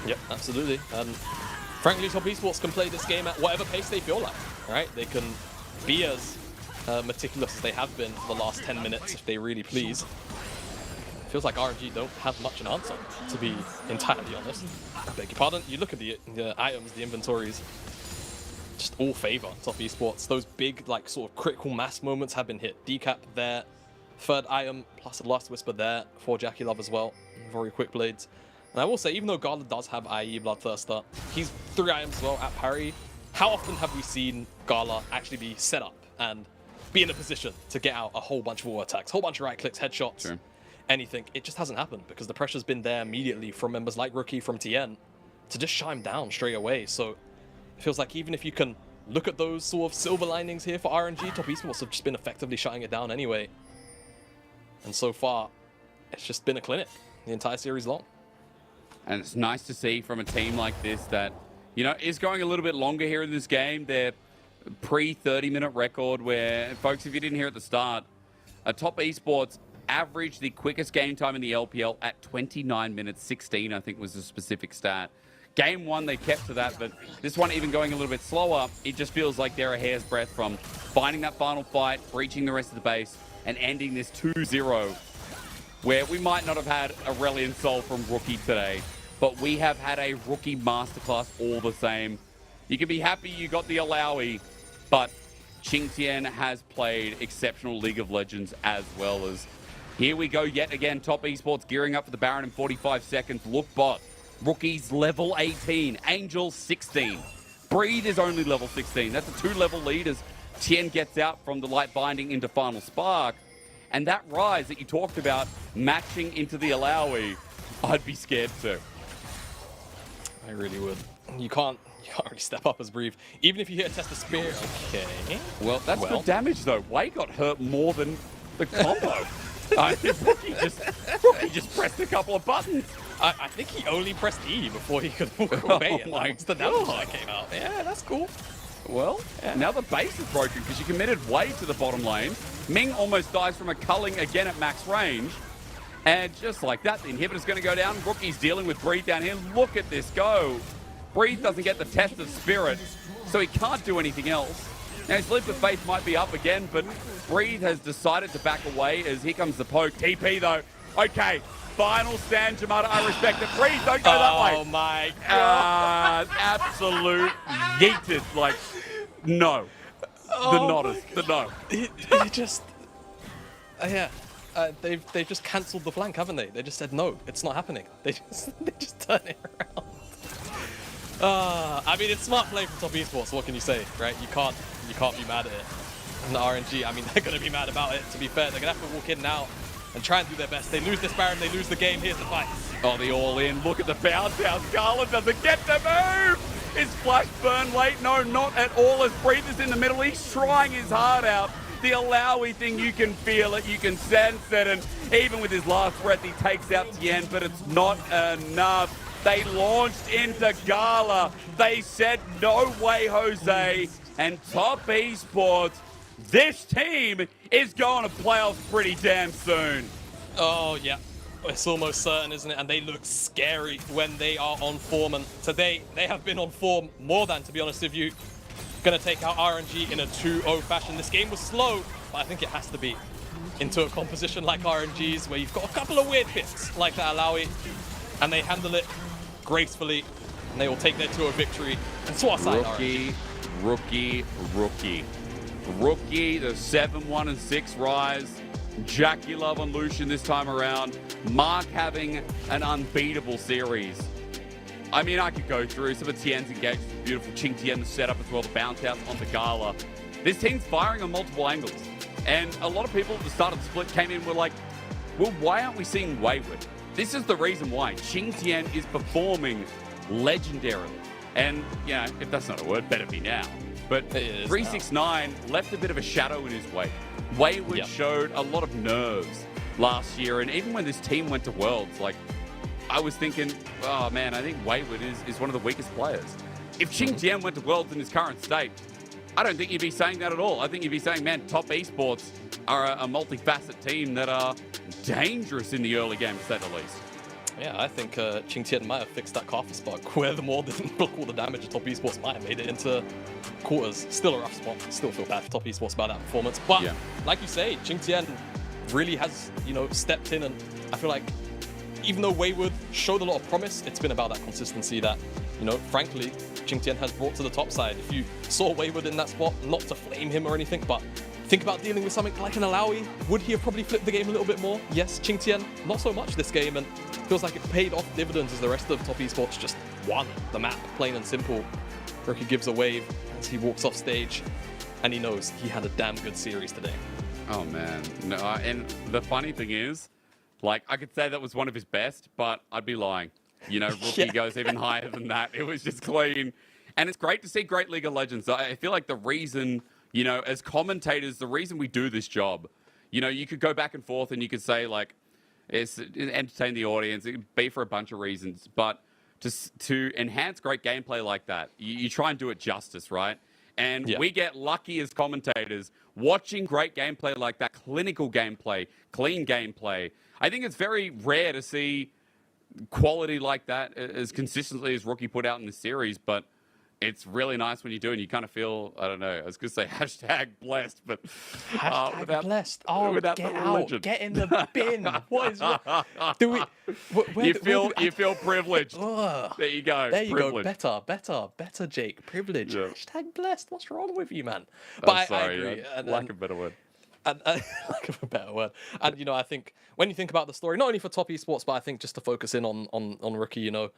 Yep, absolutely. And frankly, Top Esports can play this game at whatever pace they feel like, right? They can be as meticulous as they have been for the last 10 minutes if they really please. Feels like RNG don't have much an answer, to be entirely honest. I beg your pardon. You look at the items, the inventories, just all favor Top Esports. Those big, like, sort of critical mass moments have been hit. Decap there, 3rd item, plus the Last Whisper there for Jackie Love as well. Very quick blades. And I will say, even though Gala does have IE Bloodthirster, he's 3 items as well at parry. How often have we seen Gala actually be set up and be in a position to get out a whole bunch of auto attacks, whole bunch of right clicks, headshots, anything? It just hasn't happened because the pressure's been there immediately from members like Rookie, from TN, to just shut him down straight away. So it feels like even if you can look at those sort of silver linings here for RNG, Top Esports have just been effectively shutting it down anyway. And so far, it's just been a clinic the entire series long. And it's nice to see from a team like this that, you know, is going a little bit longer here in this game. Their pre-30-minute record where, folks, if you didn't hear at the start, Top Esports averaged the quickest game time in the LPL at 29 minutes 16, I think was the specific stat. Game 1, they kept to that, but this one even going a little bit slower, it just feels like they're a hair's breadth from finding that final fight, breaching the rest of the base, and ending this 2-0, where we might not have had Aurelian Soul from Rookie today, but we have had a Rookie masterclass all the same. You can be happy you got the Alawi, but Qingtian has played exceptional League of Legends as well. As here we go yet again, Top Esports gearing up for the Baron in 45 seconds. Look bot, Rookie's level 18, Angel 16. Breathe is only level 16. That's a 2-level lead as Tien gets out from the Light Binding into Final Spark. And that rise that you talked about matching into the Alawi, I'd be scared too. I really would. You can't really step up as Breathe. Even if you hit a test of Spear, okay. Well, that's good damage though. Wei got hurt more than the combo. Rookie just pressed a couple of buttons. I think he only pressed E before he could walk away. Oh my God. The damage that came out. Yeah, that's cool. Well, now the base is broken because you committed Wei to the bottom lane. Ming almost dies from a culling again at max range. And just like that, the inhibitor's going to go down. Rookie's dealing with Breathe down here. Look at this go. Breathe doesn't get the test of Spirit, so he can't do anything else. Now his Leap of Faith might be up again, but Breathe has decided to back away as here comes the poke. TP though. Okay, final stand, Jamada. I respect it. Breathe, don't go that way. Oh my God. Absolute yeeted. Like, no. The nodders. The no. He just... yeah. They've just cancelled the flank, haven't they? They just said no, it's not happening. They just turn it around. I mean, it's smart play from Top Esports. What can you say, right? You can't be mad at it. And the RNG, I mean, they're gonna be mad about it. To be fair, they're gonna have to walk in now and try and do their best. They lose this Baron, they lose the game. Here's the fight. Oh, the all-in. Look at the bounce out. Scarlet doesn't get the move. Is Flash burn late? No, not at all. As Breather's in the middle, he's trying his heart out. The Alawi thing, you can feel it, you can sense it, and even with his last breath, he takes out Tien, but it's not enough. They launched into Gala. They said, no way, Jose. And Top Esports, this team is going to playoffs pretty damn soon. Oh, yeah. It's almost certain, isn't it? And they look scary when they are on form. And today, they have been on form more than, to be honest with you. Going to take out RNG in a 2-0 fashion. This game was slow, but I think it has to be into a composition like RNG's, where you've got a couple of weird picks like that Alawi, and they handle it gracefully, and they will take their 2-0 victory. And so aside RNG. Rookie, the 7-1-6 rise. Jackie Love on Lucian this time around. Mark having an unbeatable series. I mean, I could go through some of Tien's engagements. Beautiful Ching Tien, the setup as well, the bounce out onto Gala. This team's firing on multiple angles. And a lot of people at the start of the split came in and were like, well, why aren't we seeing Wayward? This is the reason why. Ching Tien is performing legendarily. And, you know, if that's not a word, better be now. But 369 left a bit of a shadow in his wake. Wayward showed a lot of nerves last year. And even when this team went to Worlds, like, I was thinking, oh man, I think Wayward is one of the weakest players. If Ching Tien went to Worlds in his current state, I don't think you'd be saying that at all. I think you'd be saying, man, Top Esports are a multifaceted team that are dangerous in the early game, to say the least. Yeah, I think Ching Tien might have fixed that Kafka spot where the Maul didn't block all the damage, and Top Esports might have made it into quarters. Still a rough spot. Still feel bad for Top Esports about that performance. But like you say, Ching Tien really has, you know, stepped in, and I feel like even though Wayward showed a lot of promise, it's been about that consistency that, you know, frankly, Ching Tien has brought to the top side. If you saw Wayward in that spot, not to flame him or anything, but think about dealing with something like an Alawi. Would he have probably flipped the game a little bit more? Yes, Ching Tien, not so much this game, and feels like it paid off dividends as the rest of Top Esports just won the map, plain and simple. Rookie gives a wave as he walks off stage, and he knows he had a damn good series today. Oh, man. No, and the funny thing is, like, I could say that was one of his best, but I'd be lying. You know, Rookie goes even higher than that. It was just clean. And it's great to see great League of Legends. I feel like the reason, you know, as commentators, the reason we do this job, you know, you could go back and forth and you could say, like, it's entertain the audience. It could be for a bunch of reasons. But to enhance great gameplay like that, you try and do it justice, right? And we get lucky as commentators watching great gameplay like that, clinical gameplay, clean gameplay. I think it's very rare to see quality like that as consistently as Rookie put out in the series, but it's really nice when you do, and you kind of feel, I don't know, I was going to say hashtag blessed, but hashtag blessed. Oh, without get the out, religion. get in the bin. What is do we? You feel privileged. There you go. There you privileged. go. Better, Jake. Privilege. Yeah. Hashtag blessed. What's wrong with you, man? But I agree. Lack of a better word. And lack of a better word. And you know, I think when you think about the story, not only for Top Esports, but I think just to focus in on Rookie, you know,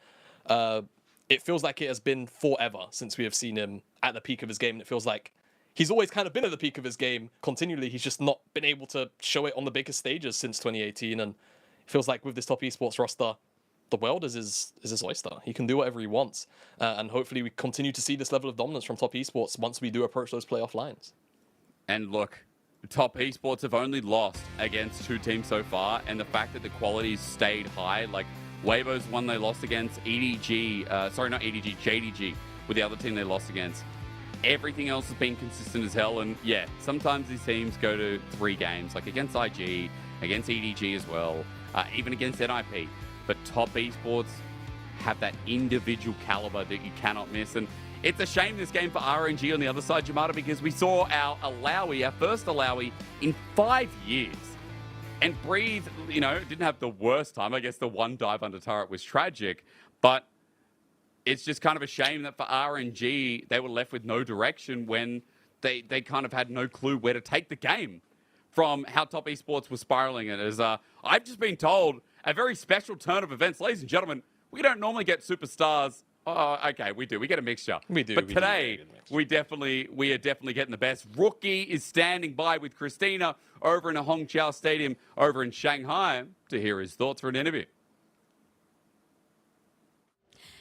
it feels like it has been forever since we have seen him at the peak of his game. And it feels like he's always kind of been at the peak of his game continually. He's just not been able to show it on the biggest stages since 2018. And it feels like with this Top Esports roster, the world is his oyster. He can do whatever he wants. And hopefully we continue to see this level of dominance from Top Esports once we do approach those playoff lines. And look, Top Esports have only lost against 2 teams so far. And the fact that the quality's stayed high, like, Weibo's one they lost against, EDG, sorry, not EDG, JDG, with the other team they lost against. Everything else has been consistent as hell, and yeah, sometimes these teams go to 3 games, like against IG, against EDG as well, even against NIP. But Top Esports have that individual caliber that you cannot miss, and it's a shame this game for RNG on the other side, Jamada, because we saw our Alawi, our first Alawi in 5 years. And Breathe, you know, didn't have the worst time. I guess the one dive under turret was tragic. But it's just kind of a shame that for RNG, they were left with no direction when they kind of had no clue where to take the game from how Top Esports was spiraling it. As I've just been told, a very special turn of events. Ladies and gentlemen, we don't normally get superstars. Oh, okay, we do. We get a mixture. We do. But today, we are definitely getting the best. Rookie is standing by with Christina over in a Hongqiao Stadium over in Shanghai to hear his thoughts for an interview.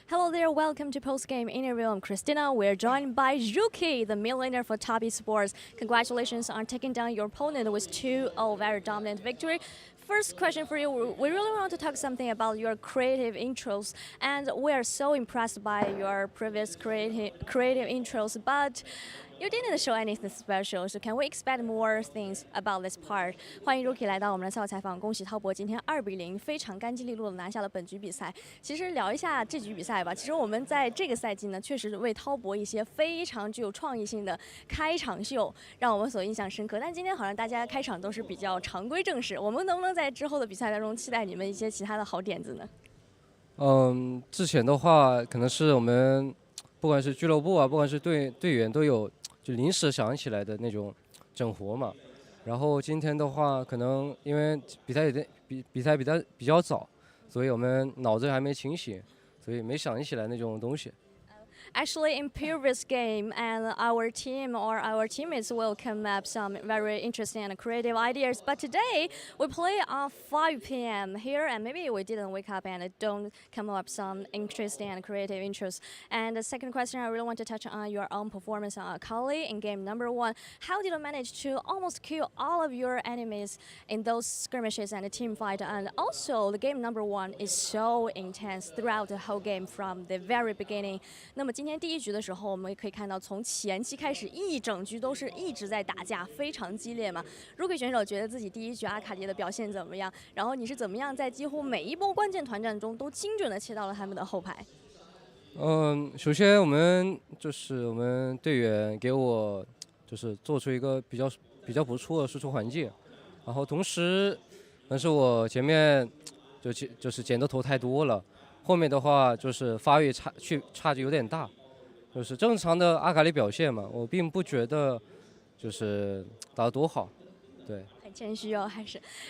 Hello there, welcome to Post-Game Interview. I'm Christina. We're joined by Yuki, the millionaire for Top Esports. Congratulations on taking down your opponent with 2-0, very dominant victory. First question for you, we really want to talk something about your creative intros, and we are so impressed by your previous creative intros, but you didn't show anything special, so can we expect more things about this part? 欢迎 Rookie 来到我们的赛后采访，恭喜滔博今天2-0，非常干净利落的拿下了本局比赛。其实聊一下这局比赛吧。其实我们在这个赛季呢，确实为滔博一些非常具有创意性的开场秀让我们所印象深刻。但今天好像大家开场都是比较常规正式，我们能不能在之后的比赛当中期待你们一些其他的好点子呢？之前的话可能是我们不管是俱乐部啊，不管是队员都有。就临时想起来的那种整活嘛，然后今天的话，可能因为比赛比较早，所以我们脑子还没清醒，所以没想起来那种东西。Actually, in previous game, and our team or our teammates will come up some very interesting and creative ideas. But today we play at 5 p.m. here, and maybe we didn't wake up and don't come up some interesting and creative interests. And the second question, I really want to touch on your own performance on Akali in game number 1. How did you manage to almost kill all of your enemies in those skirmishes and the team fight? And also, the game number 1 is so intense throughout the whole game from the very beginning. 那么今天第一局的时候，我们也可以看到，从前期开始一整局都是一直在打架，非常激烈嘛。Rookie 选手觉得自己第一局阿卡丽的表现怎么样？然后你是怎么样在几乎每一波关键团战中都精准的切到了他们的后排？首先我们队员给我做出一个比较不错的输出环境，然后同时，但是我前面捡的头太多了。后面的话发育差距有点大，正常的阿卡丽表现嘛，我并不觉得打得多好，对。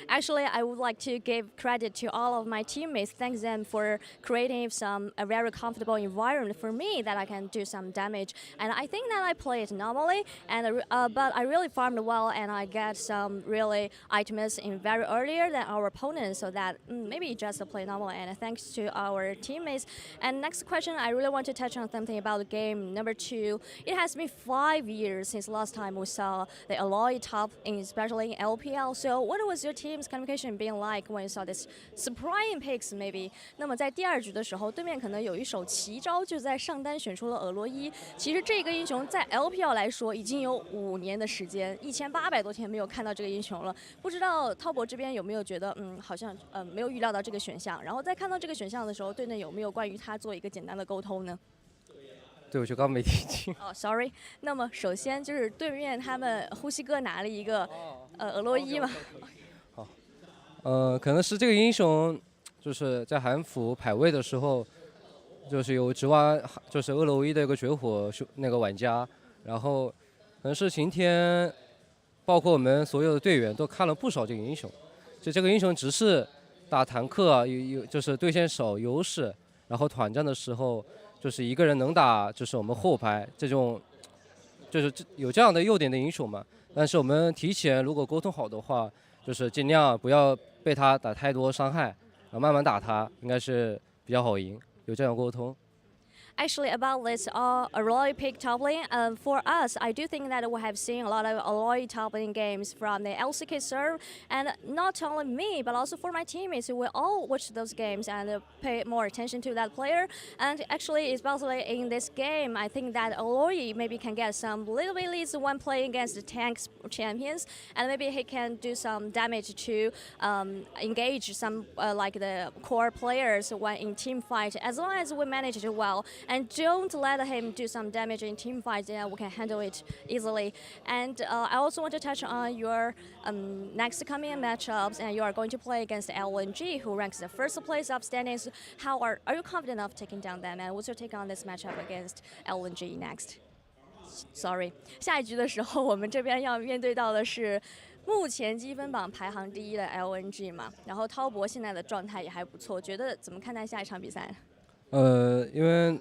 Actually, I would like to give credit to all of my teammates. Thank them for creating a very comfortable environment for me that I can do some damage. And I think that I played normally, but I really farmed well and I get some really items in very earlier than our opponents, so that maybe just play normal. And thanks to our teammates. And next question, I really want to touch on something about game number 2. It has been 5 years since last time we saw the Alloy top, especially in LPL. So what was your team's communication being like when you saw this surprising picks maybe? 那么在第2局的时候，对面可能有一手奇招，就在上单选出了俄罗伊。其实这个英雄在 LPL 来说已经有5年的时间，1800多天没有看到这个英雄了。不知道滔博这边有没有觉得好像没有预料到这个选项？然后在看到这个选项的时候，队内有没有关于他做一个简单的沟通呢？对，我就刚没听清。sorry。那么首先就是对面他们呼吸哥拿了一个俄罗伊嘛。好，可能是这个英雄在韩服排位的时候，有直挖俄罗伊的一个绝活那个玩家，然后可能是晴天，包括我们所有的队员都看了不少这个英雄，就这个英雄只是打坦克啊，有对线少优势，然后团战的时候。一个人能打，我们后排这种，有这样的优点的英雄嘛。但是我们提前如果沟通好的话，尽量不要被他打太多伤害，然后慢慢打他，应该是比较好赢。有这样沟通。Actually, about this Alloy pick top lane, for us, I do think that we have seen a lot of Alloy top lane games from the LCK serve, and not only me, but also for my teammates, we all watch those games and pay more attention to that player. And actually, especially in this game, I think that Alloy maybe can get some little bit leads when playing against the tanks champions, and maybe he can do some damage to engage some like the core players when in team fight, as long as we manage it well. And don't let him do some damage in team fights, and we can handle it easily. And I also want to touch on your next coming matchups, and you are going to play against LNG, who ranks the first place of standings. How are you confident of taking down them? And what's your take on this matchup against LNG next? Sorry， 下一局的时候，我们这边要面对到的是目前积分榜排行第1的 LNG 嘛，然后滔博现在的状态也还不错，觉得怎么看待下一场比赛？因为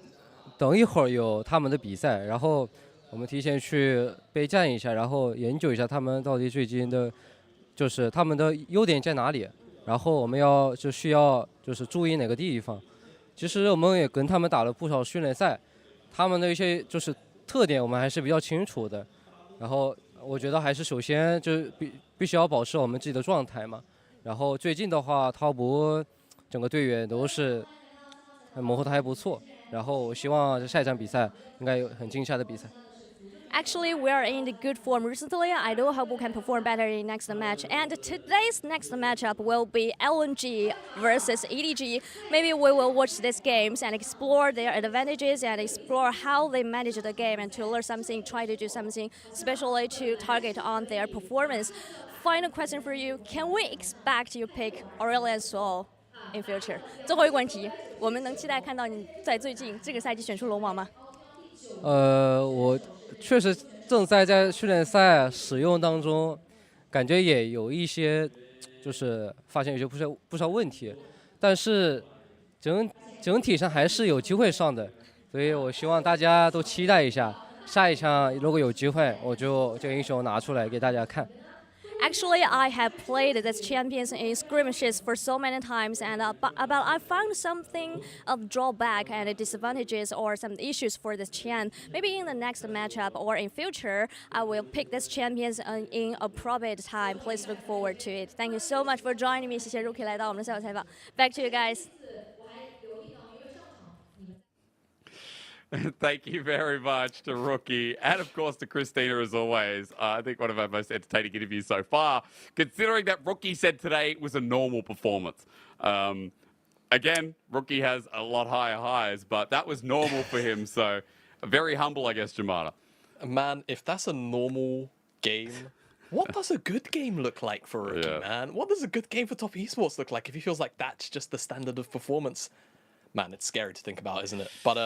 等一会儿有他们的比赛，然后我们提前去备战一下，然后研究一下他们到底最近的，他们的优点在哪里，然后我们需要注意哪个地方。其实我们也跟他们打了不少训练赛，他们的一些就是特点我们还是比较清楚的。然后我觉得还是首先就是必须要保持我们自己的状态嘛。然后最近的话，滔博整个队员都是磨合的还不错。然后我希望下一场比赛应该有很精彩的比赛。Actually, we are in the good form recently. I do hope we can perform better in next match. And today's next matchup will be LNG versus EDG. Maybe we will watch these games and explore their advantages and explore how they manage the game and to learn something, try to do something, especially to target on their performance. Final question for you: can we expect you pick Aurelian Soul in future? 最后一个问题，我们能期待看到你在最近这个赛季选出龙王吗？我确实正在训练赛使用当中，感觉也有一些，就是发现有些不少问题，但是整体上还是有机会上的，所以我希望大家都期待一下，下一场如果有机会，我就这个英雄拿出来给大家看。Actually, I have played this champions in skirmishes for so many times, and but I found something of drawback and disadvantages or some issues for this champ. Maybe in the next matchup or in future, I will pick this champions in appropriate time. Please look forward to it. Thank you so much for joining me. 谢谢 Rookie 来到我们的赛后采访。Back to you guys. Thank you very much to Rookie and, of course, to Christina, as always. I think one of our most entertaining interviews so far, considering that Rookie said today was a normal performance. Again, Rookie has a lot higher highs, but that was normal for him, so very humble, I guess, Jamada. Man, if that's a normal game, what does a good game look like for Rookie, man? What does a good game for Top Esports look like if he feels like that's just the standard of performance? Man, it's scary to think about, isn't it? But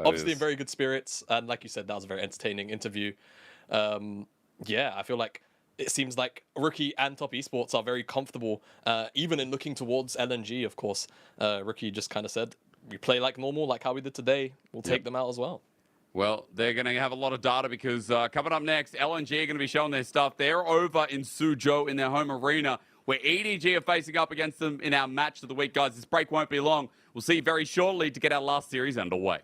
obviously in very good spirits, and like you said, that was a very entertaining interview. Yeah, I feel like it seems like Rookie and Top Esports are very comfortable, even in looking towards LNG, of course. Rookie just kind of said, we play like normal, like how we did today. We'll take them out as well. Well, they're going to have a lot of data because coming up next, LNG are going to be showing their stuff. They're over in Suzhou in their home arena, where EDG are facing up against them in our match of the week, guys. This break won't be long. We'll see you very shortly to get our last series underway.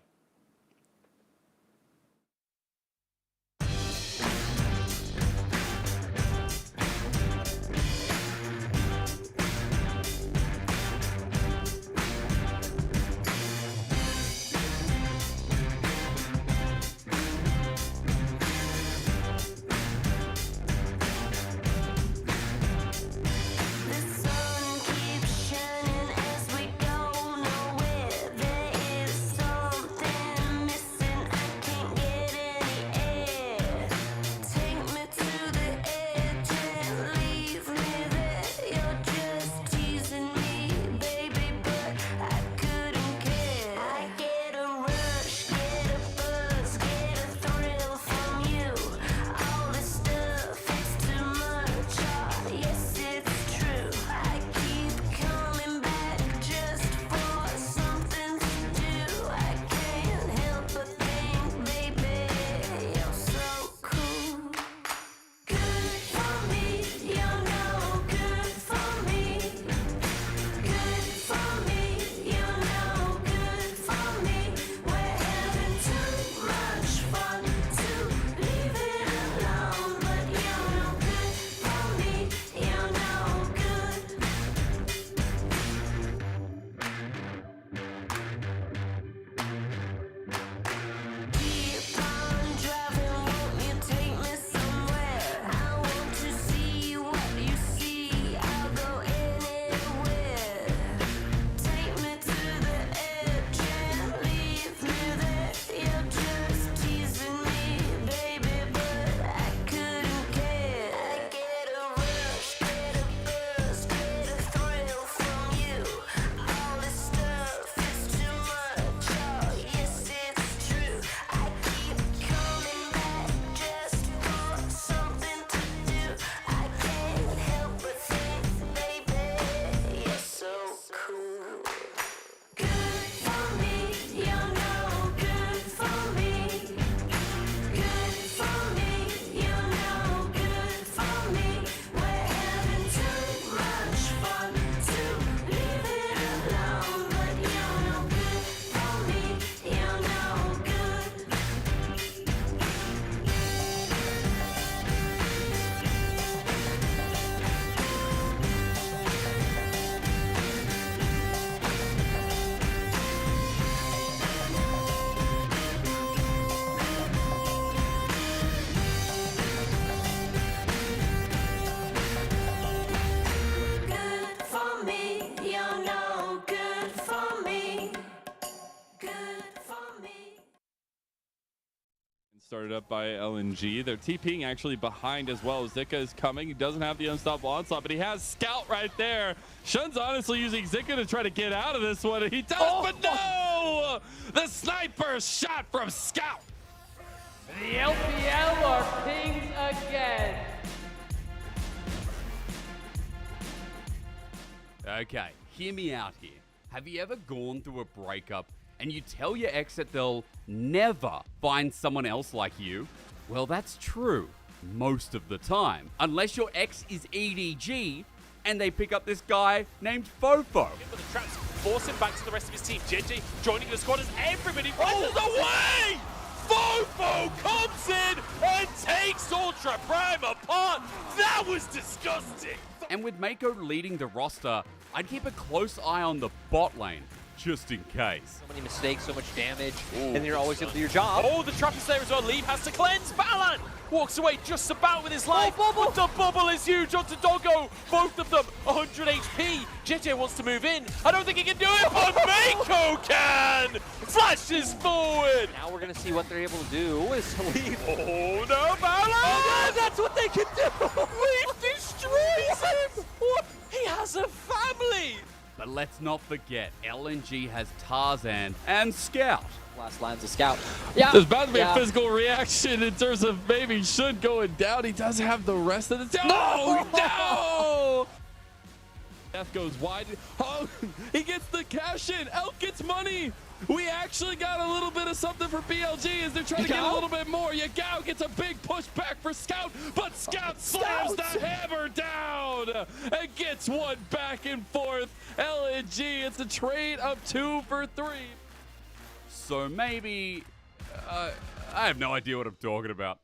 Started up by LNG. They're TPing actually behind as well. Zika is coming. He doesn't have the unstoppable onslaught, but he has Scout right there. Shun's honestly using Zika to try to get out of this one. And he does, but no! The sniper shot from Scout. The LPL are kings again. Okay, hear me out here. Have you ever gone through a breakup and you tell your ex that they'll never find someone else like you? Well, that's true most of the time. Unless your ex is EDG and they pick up this guy named Fofo. For the traps, force him back to the rest of his team. JJ joining the squad as everybody rushes away! Fofo comes in and takes Ultra Prime apart! That was disgusting! And with Mako leading the roster, I'd keep a close eye on the bot lane, just in case. So many mistakes, so much damage, and you're always able to do your job. Oh, the trap is there as well. Leave has to cleanse. Balan walks away just about with his life. But the bubble is huge onto Doggo. Both of them 100 HP. JJ wants to move in. I don't think he can do it, but Mako can! Flashes forward. Now we're going to see what they're able to do is Leave. Oh, no, Balan! Oh, no, that's what they can do! Leave destroys him! What? He has a family! But let's not forget, LNG has Tarzan and Scout. Last line's a Scout. Yeah. There's about to be a physical reaction in terms of maybe Shun going down. He does have the rest of the team. No! F goes wide. Oh, he gets the cash in. Elk gets money. We actually got a little bit of something for BLG as they're trying to get a little bit more. Yagao gets a big push back for Scout, but Scout slams the hammer down and gets one back and forth. LNG, it's a trade of 2 for 3. So maybe, I have no idea what I'm talking about.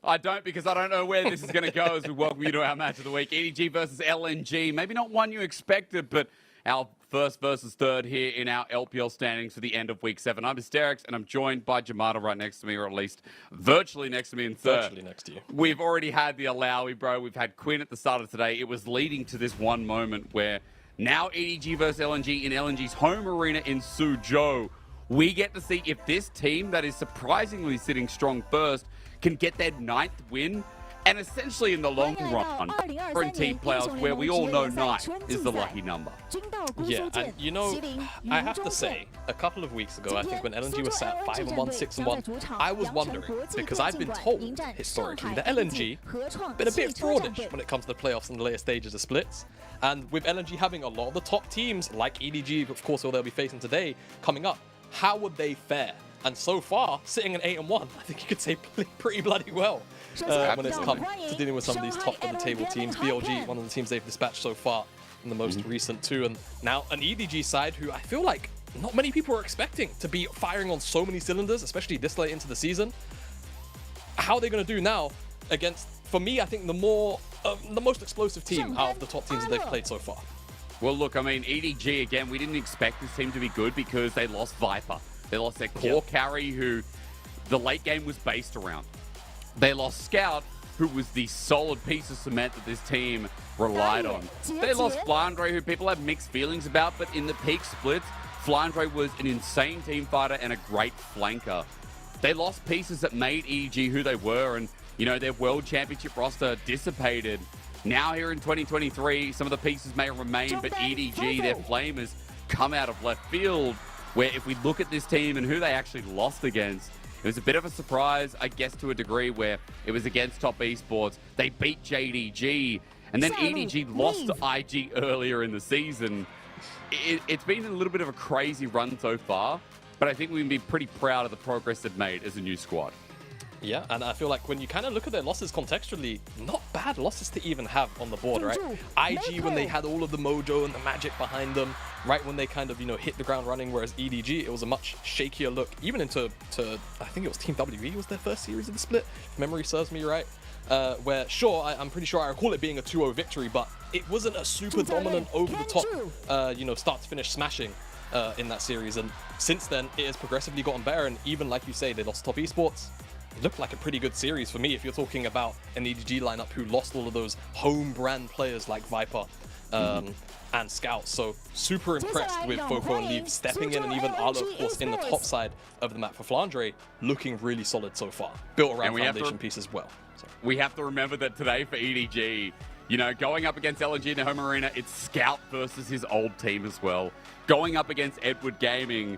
I don't, because I don't know where this is going to go as we welcome you to our match of the week. EDG versus LNG. Maybe not one you expected, but our first versus third here in our LPL standings for the end of week 7. I'm Mysterix, and I'm joined by Jamada right next to me, or at least virtually next to me in third. Virtually next to you. We've already had the Alawi, bro. We've had Quinn at the start of today. It was leading to this one moment where now EDG versus LNG in LNG's home arena in Suzhou. We get to see if this team that is surprisingly sitting strong first can get their 9th win. And essentially in the long run, for team playoffs where we all know 9 is the lucky number. Yeah, and you know, I have to say, a couple of weeks ago, I think when LNG was sat 5-1, 6-1, I was wondering, because I've been told, historically, that LNG been a bit fraudish when it comes to the playoffs and the later stages of splits. And with LNG having a lot of the top teams, like EDG, of course, who they'll be facing today, coming up, how would they fare? And so far, sitting at 8-1, I think you could say pretty bloody well. When it's come to dealing with some of these top-of-the-table teams. BLG, one of the teams they've dispatched so far in the most recent 2. And now an EDG side who I feel like not many people are expecting to be firing on so many cylinders, especially this late into the season. How are they going to do now against, for me, I think the most explosive team out of the top teams that they've played so far? Well, look, I mean, EDG, again, we didn't expect this team to be good because they lost Viper. They lost their core carry, who the late game was based around. They lost Scout, who was the solid piece of cement that this team relied on. They lost Flandre, who people have mixed feelings about, but in the peak splits, Flandre was an insane team fighter and a great flanker. They lost pieces that made EDG who they were, and, you know, their World Championship roster dissipated. Now here in 2023, some of the pieces may remain, but EDG, their flame has come out of left field, where if we look at this team and who they actually lost against, it was a bit of a surprise, I guess, to a degree, where it was against Top Esports. They beat JDG, and then EDG lost to IG earlier in the season. It's been a little bit of a crazy run so far, but I think we can be pretty proud of the progress they've made as a new squad. Yeah, and I feel like when you kind of look at their losses contextually, not bad losses to even have on the board, right? IG, when they had all of the mojo and the magic behind them, right when they kind of, you know, hit the ground running, whereas EDG, it was a much shakier look, even into, I think it was Team WB was their first series of the split, if memory serves me right, where, sure, I'm pretty sure I recall it being a 2-0 victory, but it wasn't a super dominant, over-the-top, you know, start-to-finish smashing in that series, and since then, it has progressively gotten better, and even, like you say, they lost Top Esports. It looked like a pretty good series for me if you're talking about an EDG lineup who lost all of those home brand players like Viper and Scout. So super impressed with Fofo and Leave stepping in, and even Arlo, of course, in the top side of the map for Flandre, looking really solid so far. Built around foundation piece as well. So. We have to remember that today for EDG, you know, going up against LNG in the home arena, it's Scout versus his old team as well. Going up against Edward Gaming,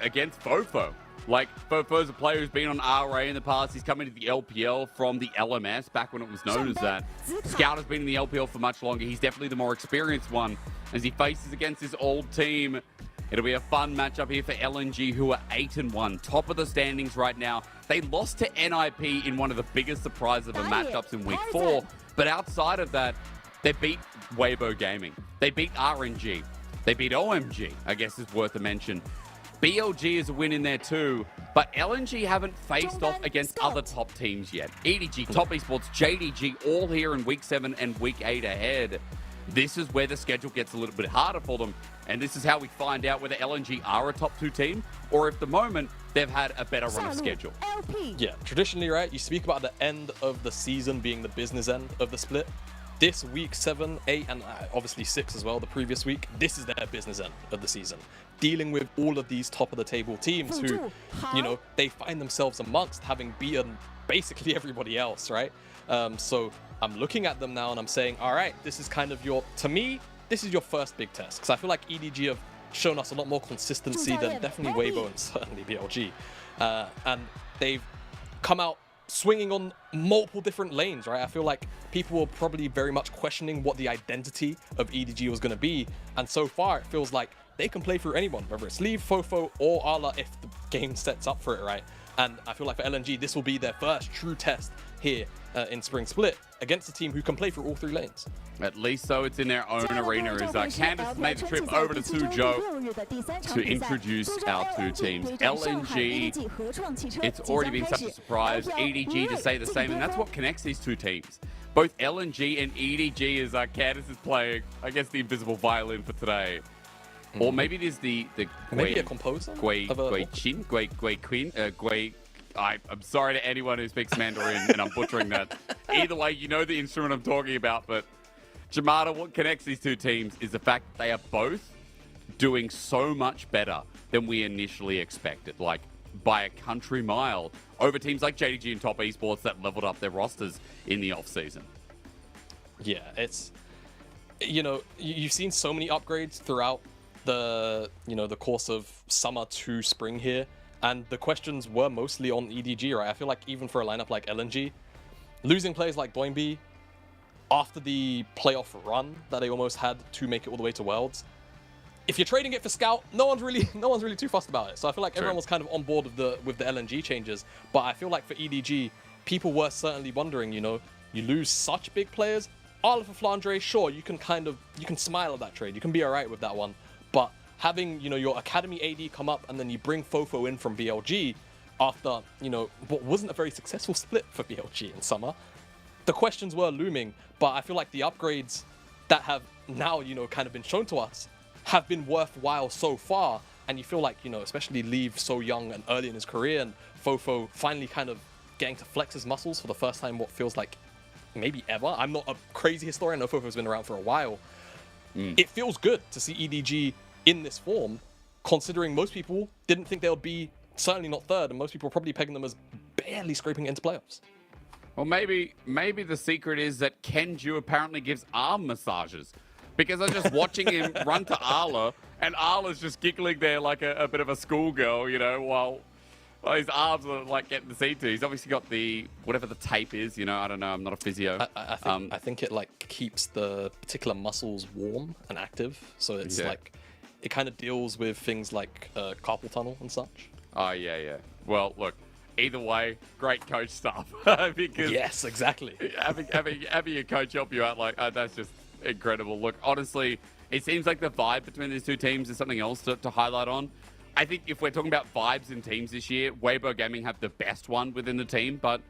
against Fofo. Like, Fofo's a player who's been on RA in the past. He's coming to the LPL from the LMS, back when it was known as that. Scout has been in the LPL for much longer. He's definitely the more experienced one as he faces against his old team. It'll be a fun matchup here for LNG, who are 8-1, top of the standings right now. They lost to NIP in one of the biggest surprises of a matchups in Week 4. But outside of that, they beat Weibo Gaming. They beat RNG. They beat OMG, I guess is worth a mention. BLG is a win in there too, but LNG haven't faced off against other top teams yet. EDG, Top Esports, JDG, all here in Week 7 and Week 8 ahead. This is where the schedule gets a little bit harder for them, and this is how we find out whether LNG are a top 2 team, or if the moment they've had a better run of schedule. Yeah, traditionally, right, you speak about the end of the season being the business end of the split. This week 7, 8, and obviously 6 as well, the previous week, this is their business end of the season. Dealing with all of these top of the table teams who, you know, they find themselves amongst having beaten basically everybody else, right? So I'm looking at them now and I'm saying, all right, this is kind of your, to me, this is your first big test. Because I feel like EDG have shown us a lot more consistency than definitely Weibo and certainly BLG. And they've come out swinging on multiple different lanes, right? I feel like people were probably very much questioning what the identity of EDG was going to be. And so far, it feels like they can play through anyone, whether it's Leave, Fofo, or Ala if the game sets up for it, right? And I feel like for LNG, this will be their first true test here in Spring Split against a team who can play through all 3 lanes. At least so it's in their own arena. As Candace made the trip over to Suzhou to introduce our 2 teams. LNG, it's already been such a surprise. EDG to say the same, and that's what connects these 2 teams. Both LNG and EDG, as Candace is playing, I guess, the invisible violin for today. Or maybe it is the maybe a composer? I'm sorry to anyone who speaks Mandarin and I'm butchering that. Either way, you know the instrument I'm talking about, but Jamada, what connects these 2 teams is the fact that they are both doing so much better than we initially expected, like by a country mile, over teams like JDG and Top Esports that leveled up their rosters in the off-season. Yeah, it's, you know, you've seen so many upgrades throughout the, you know, the course of summer to spring here, and the questions were mostly on EDG, right? I feel like even for a lineup like LNG, losing players like Doinby after the playoff run that they almost had to make it all the way to Worlds, if you're trading it for Scout, no one's really too fussed about it. So I feel like everyone was kind of on board with the LNG changes, but I feel like for EDG, people were certainly wondering, you know, you lose such big players. Arlo for Flandre, sure, you can smile at that trade, you can be alright with that one. But having, you know, your Academy AD come up and then you bring Fofo in from BLG after, you know, what wasn't a very successful split for BLG in summer, the questions were looming. But I feel like the upgrades that have now, you know, kind of been shown to us have been worthwhile so far. And you feel like, you know, especially Leave so young and early in his career, and Fofo finally kind of getting to flex his muscles for the first time, what feels like maybe ever. I'm not a crazy historian. I know Fofo's been around for a while. It feels good to see EDG in this form, considering most people didn't think they would be certainly not 3rd, and most people are probably pegging them as barely scraping into playoffs. Well, maybe the secret is that Kenju apparently gives arm massages, because I'm just watching him run to Arla, and Arla's just giggling there like a bit of a schoolgirl, you know, while his arms are like getting the CT. He's obviously got the, whatever the tape is, you know, I don't know, I'm not a physio. I think it like keeps the particular muscles warm and active. So it's like, it kind of deals with things like carpal tunnel and such. Oh, yeah. Well, look, either way, great coach stuff. Because yes, exactly. having your coach help you out, like, that's just incredible. Look, honestly, it seems like the vibe between these 2 teams is something else to highlight on. I think if we're talking about vibes in teams this year, Weibo Gaming have the best one within the team, but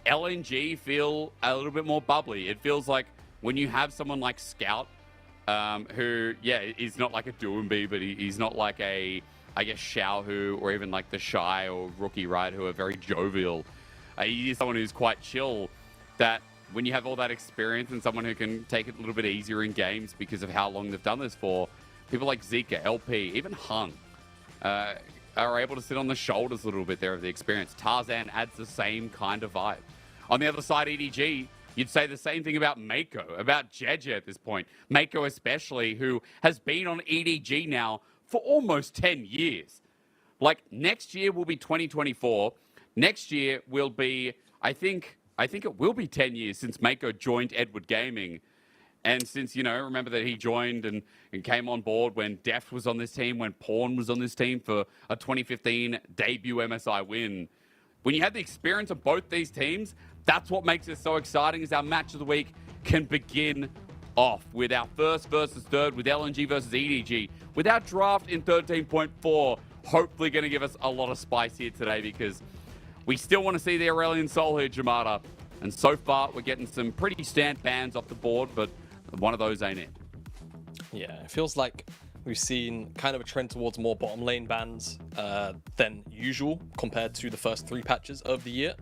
LNG feel a little bit more bubbly. It feels like when you have someone like Scout, who, is not like a Doinby, but he's not like a, I guess, Xiaohu, or even like the Shy or Rookie, right, who are very jovial. He is someone who's quite chill, that when you have all that experience and someone who can take it a little bit easier in games because of how long they've done this for, people like Zika, LP, even Hung, are able to sit on the shoulders a little bit there of the experience. Tarzan adds the same kind of vibe. On the other side, EDG, you'd say the same thing about Mako, about Jeje at this point. Mako especially, who has been on EDG now for almost 10 years. Like, next year will be 2024. Next year will be, I think it will be 10 years since Mako joined Edward Gaming. And since, remember that he joined and came on board when Deft was on this team, when Pawn was on this team for a 2015 debut MSI win. When you have the experience of both these teams, that's what makes it so exciting, is our match of the week can begin off with our first versus third, with LNG versus EDG, with our draft in 13.4, hopefully going to give us a lot of spice here today, because we still want to see the Aurelian Soul here, Jamada. And so far, we're getting some pretty stand bans off the board, but one of those ain't it. Yeah, it feels like we've seen kind of a trend towards more bottom lane bans than usual compared to the first 3 patches of the year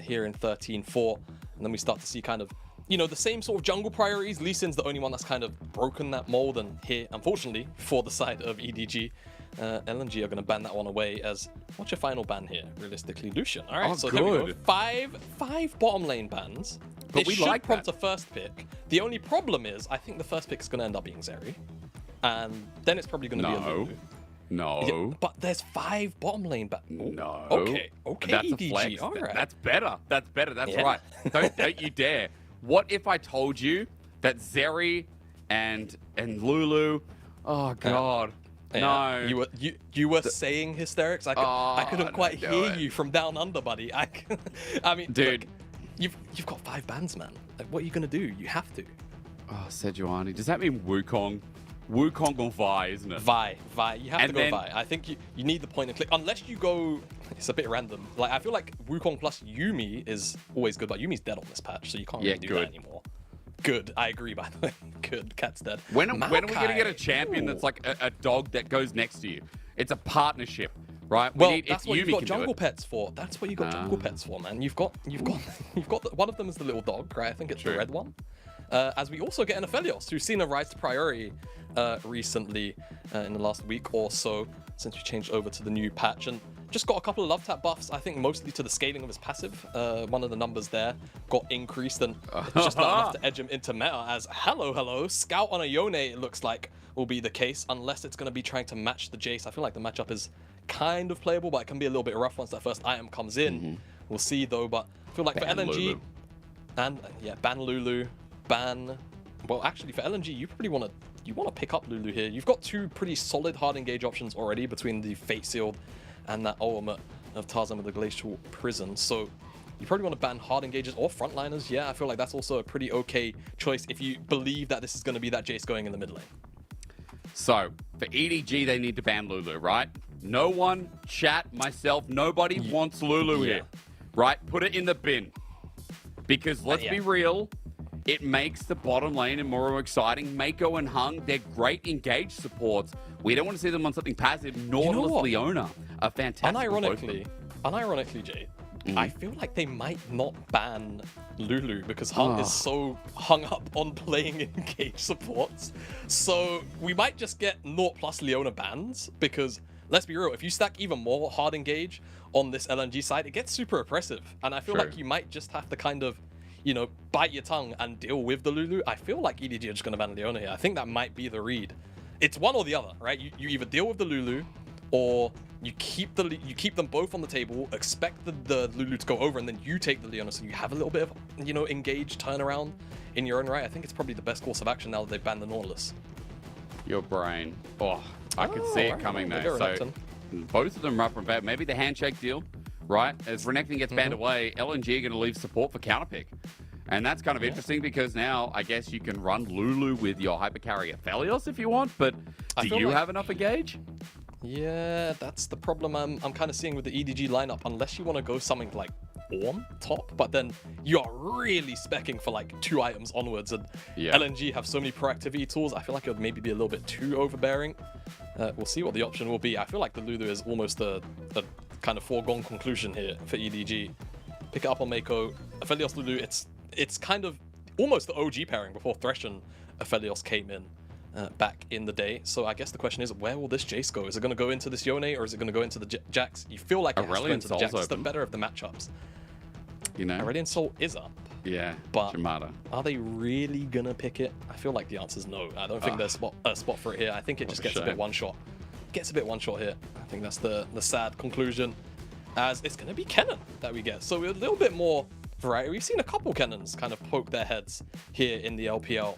here in 13.4. And then we start to see kind of, the same sort of jungle priorities. Lee Sin's the only one that's kind of broken that mold. And here, unfortunately, for the side of EDG, LNG are going to ban that one away as, what's your final ban here, realistically? Lucian. All right, so there we go. Five bottom lane bans. But we like prompt a first pick. The only problem is, I think the first pick is going to end up being Zeri. And then it's probably going to be a Lulu. No. Yeah, but there's 5 bottom lane bans. No. Okay, That's EDG. a flex. All right. That's better. That's Yeah. right. Don't you dare. What if I told you that Zeri and Lulu, oh God. Yeah. No. You were saying hysterics. I couldn't quite hear you from down under, buddy. I mean, dude, look, you've got 5 bans, man. Like, what are you gonna do? You have to. Oh, Sejuani. Does that mean Wukong? Wukong or Vi, isn't it? Vi. You have to go then, Vi. I think you need the point and click. Unless you go, it's a bit random. Like, I feel like Wukong plus Yuumi is always good, but Yuumi's dead on this patch, so you can't really do that anymore. Good. I agree, by the way. Good. Cat's dead. When are we going to get a champion that's like a dog that goes next to you? It's a partnership, right? That's what you've got jungle pets for. That's what you got jungle pets for, man. You've got one of them is the little dog, right? I think it's the red one. As we also get an Aphelios, who's seen a rise to priority recently in the last week or so since we changed over to the new patch, and just got a couple of love tap buffs, I think mostly to the scaling of his passive. One of the numbers there got increased, and it's just not enough to edge him into meta as hello, Scout on a Yone, it looks like will be the case, unless it's going to be trying to match the Jace. I feel like the matchup is kind of playable, but it can be a little bit rough once that first item comes in. We'll see though, but I feel like for LNG, Lulu. and ban Lulu, well, actually for LNG, you probably want to pick up Lulu here. You've got 2 pretty solid hard engage options already between the Fate Sealed and that ultimate of Tarzan with the Glacial Prison. So you probably want to ban hard engages or frontliners. Yeah, I feel like that's also a pretty okay choice if you believe that this is going to be that Jace going in the mid lane. So for EDG, they need to ban Lulu, right? No one, chat, myself, nobody wants Lulu here, right? Put it in the bin. Because let's be real, it makes the bottom lane more exciting. Mako and Hung, they're great engaged supports. We don't want to see them on something passive. Nautilus Leona, a fantastic. Unironically, Jay, I feel like they might not ban Lulu because Hung is so hung up on playing engaged supports. So we might just get Naught plus Leona bans because, let's be real, if you stack even more hard engage on this LNG side, it gets super oppressive. And I feel like you might just have to kind of, bite your tongue and deal with the Lulu. I feel like EDG are just going to ban Leona here. I think that might be the read. It's one or the other, right? You either deal with the Lulu or you keep them both on the table, expect the Lulu to go over, and then you take the Leona, so you have a little bit of, engaged turnaround in your own right. I think it's probably the best course of action now that they've banned the Nautilus. Your brain. Oh, I could see it coming there. So both of them are up from bad. Maybe the handshake deal, right? As Renekton gets banned away, LNG are going to leave support for counterpick. And that's kind of interesting because now I guess you can run Lulu with your hypercarry Aphelios if you want, but do you have enough engage? Yeah, that's the problem I'm kind of seeing with the EDG lineup, unless you want to go something like Orm top, but then you are really specking for like 2 items onwards, and LNG have so many proactivity tools, I feel like it would maybe be a little bit too overbearing. We'll see what the option will be. I feel like the Lulu is almost a kind of foregone conclusion here for EDG. Pick it up on Mako. Aphelios Lulu, it's it's kind of almost the OG pairing before Thresh and Aphelios came in back in the day. So I guess the question is, where will this Jace go? Is it going to go into this Yone, or is it going to go into the Jax? You feel like it has to go into the Jax. It's the better of the matchups. You know, Aurelion Sol is up. Yeah, but Jamada. Are they really gonna pick it? I feel like the answer is no. I don't think there's a spot for it here. I think it just gets a bit one shot. Gets a bit one shot here. I think that's the sad conclusion, as it's gonna be Kennen that we get. So a little bit more variety. We've seen a couple Kennens kind of poke their heads here in the LPL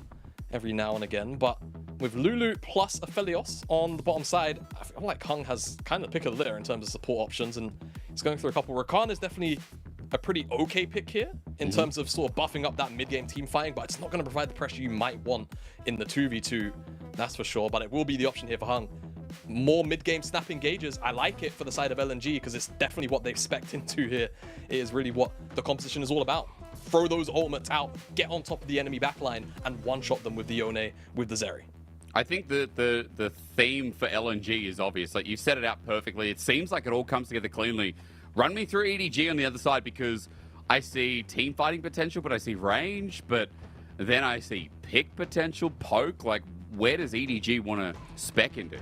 every now and again, but with Lulu plus Aphelios on the bottom side, I feel like Hung has kind of pick of the litter in terms of support options, and he's going through a couple. Rakan is definitely a pretty okay pick here in terms of sort of buffing up that mid-game team fighting, but it's not going to provide the pressure you might want in the 2v2, that's for sure. But it will be the option here for Hung. More mid-game snap engages. I like it for the side of LNG because it's definitely what they've spec'd into here. It is really what the composition is all about. Throw those ultimates out, get on top of the enemy backline, and one-shot them with the Yone, with the Zeri. I think the theme for LNG is obvious. Like, you set it out perfectly. It seems like it all comes together cleanly. Run me through EDG on the other side, because I see team fighting potential, but I see range, but then I see pick potential, poke. Like, where does EDG want to spec into?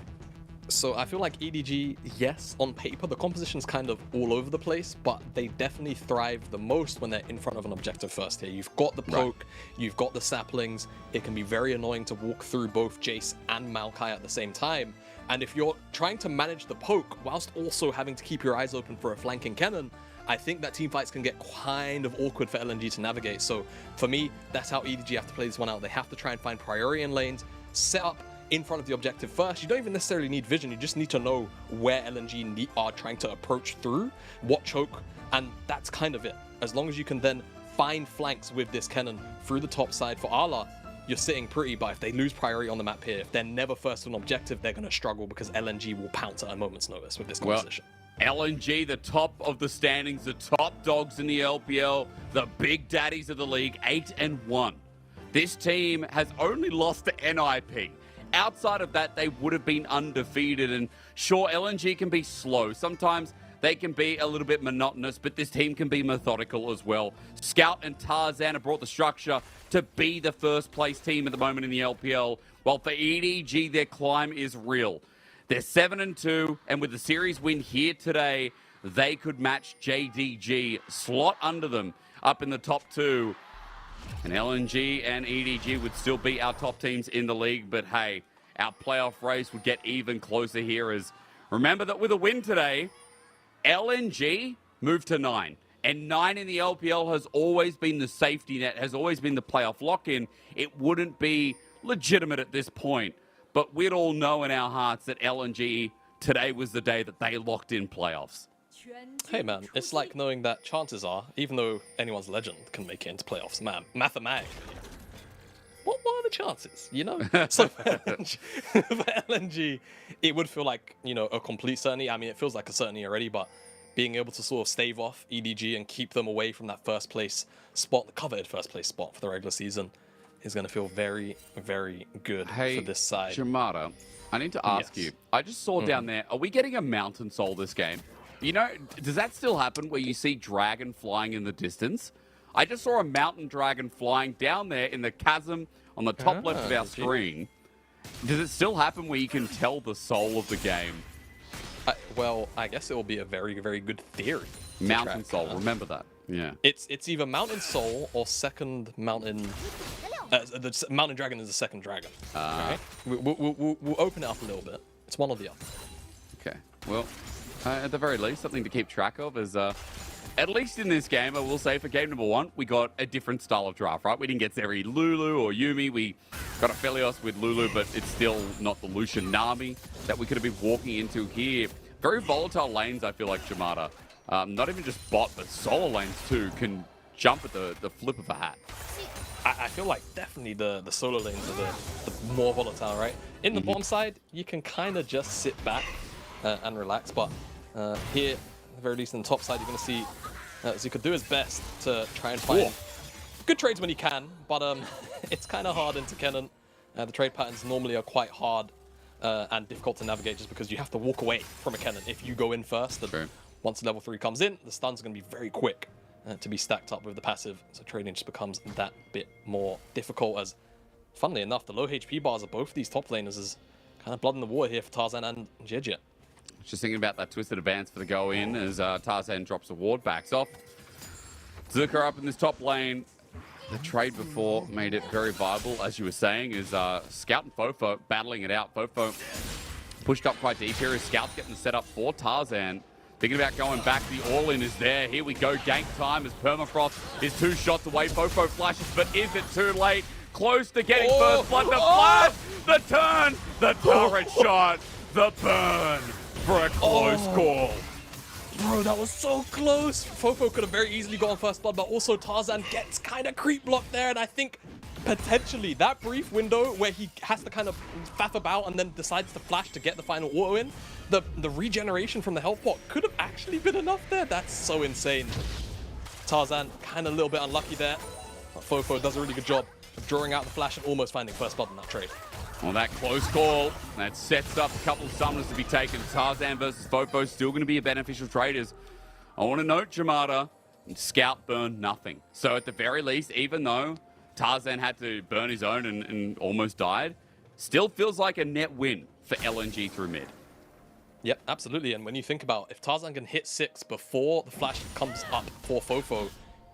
So I feel like EDG, yes, on paper, the composition's kind of all over the place, but they definitely thrive the most when they're in front of an objective first here. You've got the poke, you've got the saplings. It can be very annoying to walk through both Jace and Maokai at the same time. And if you're trying to manage the poke whilst also having to keep your eyes open for a flanking Kennen, I think that team fights can get kind of awkward for LNG to navigate. So for me, that's how EDG have to play this one out. They have to try and find priority in lanes, set up in front of the objective first. You don't even necessarily need vision. You just need to know where LNG are trying to approach through, what choke, and that's kind of it. As long as you can then find flanks with this Kennen through the top side for Ala, you're sitting pretty. But if they lose priority on the map here, if they're never first on objective, they're going to struggle because LNG will pounce at a moment's notice with this composition. Well, LNG, the top of the standings, the top dogs in the LPL, the big daddies of the league, 8-1. This team has only lost to NIP. Outside of that, they would have been undefeated. And sure, LNG can be slow. Sometimes they can be a little bit monotonous, but this team can be methodical as well. Scout and Tarzan have brought the structure to be the first place team at the moment in the LPL. While for EDG, their climb is real. They're 7-2, and with the series win here today, they could match JDG, slot under them up in the top two. And LNG and EDG would still be our top teams in the league, but hey, our playoff race would get even closer here, as remember that with a win today, LNG moved to 9. And 9 in the LPL has always been the safety net, has always been the playoff lock-in. It wouldn't be legitimate at this point, but we'd all know in our hearts that LNG today was the day that they locked in playoffs. Hey man, it's like knowing that chances are, even though anyone's legend can make it into playoffs, man, mathematically, what are the chances, you know? So for LNG, it would feel like, you know, a complete certainty. I mean, it feels like a certainty already, but being able to sort of stave off EDG and keep them away from that first place spot, the coveted first place spot for the regular season, is going to feel very, very good for this side. Jamada, I need to ask you, I just saw down there, are we getting a Mountain Soul this game? You know, does that still happen where you see dragon flying in the distance? I just saw a mountain dragon flying down there in the chasm on the top left of our screen. Does it still happen where you can tell the soul of the game? Well, I guess it will be a very, very good theory. Mountain Soul, remember that. Yeah. It's either Mountain Soul or second Mountain... the Mountain Dragon is the second dragon. Right? We'll open it up a little bit. It's one or the other. Okay, well... at the very least, something to keep track of is, at least in this game, I will say for game number 1, we got a different style of draft, right? We didn't get Zeri Lulu or Yumi. We got Aphelios with Lulu, but it's still not the Lucian Nami that we could have been walking into here. Very volatile lanes, I feel like, Jamada. Not even just bot, but solo lanes too can jump at the flip of a hat. I feel like definitely the solo lanes are the more volatile, right? In the bottom side, you can kind of just sit back and relax, but here, at the very least in the top side, you're going to see Zu could do his best to try and find good trades when he can, but it's kind of hard into Kennen. The trade patterns normally are quite hard and difficult to navigate just because you have to walk away from a Kennen if you go in first. And once level 3 comes in, the stuns are going to be very quick to be stacked up with the passive, so trading just becomes that bit more difficult. As, funnily enough, the low HP bars of both of these top laners is kind of blood in the water here for Tarzan and Jejit. Just thinking about that twisted advance for the go in as Tarzan drops a ward, backs off. Zuka up in this top lane. The trade before made it very viable, as you were saying, is Scout and Fofo battling it out. Fofo pushed up quite deep here as Scout's getting set up for Tarzan. Thinking about going back, the all-in is there. Here we go, gank time as Permafrost is 2 shots away. Fofo flashes, but is it too late? Close to getting first blood, the flash, the turn, the turret shot, the burn for a close call. Bro, that was so close. Fofo could have very easily gone first blood, but also Tarzan gets kind of creep blocked there, and I think potentially that brief window where he has to kind of faff about and then decides to flash to get the final auto in, the regeneration from the health pot could have actually been enough there. That's so insane. Tarzan kind of a little bit unlucky there, but Fofo does a really good job of drawing out the flash and almost finding first blood in that trade. Well, that close call, that sets up a couple of summoners to be taken. Tarzan versus Fofo still going to be a beneficial traders. I want to note, Jamada, Scout burned nothing. So at the very least, even though Tarzan had to burn his own and almost died, still feels like a net win for LNG through mid. Yep, absolutely. And when you think about if Tarzan can hit 6 before the flash comes up for Fofo,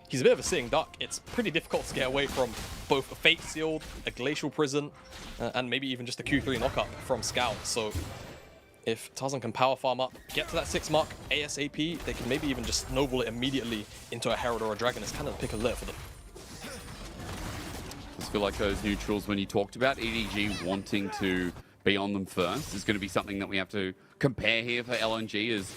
he's a bit of a sitting duck. It's pretty difficult to get away from both a Fate Sealed, a Glacial Prison, and maybe even just a Q3 knockup from Scout. So if Tarzan can power farm up, get to that 6 mark ASAP, they can maybe even just snowball it immediately into a Herald or a Dragon. It's kind of the pick of litter for them. I just feel like those neutrals, when you talked about EDG wanting to be on them first, is going to be something that we have to compare here for LNG. As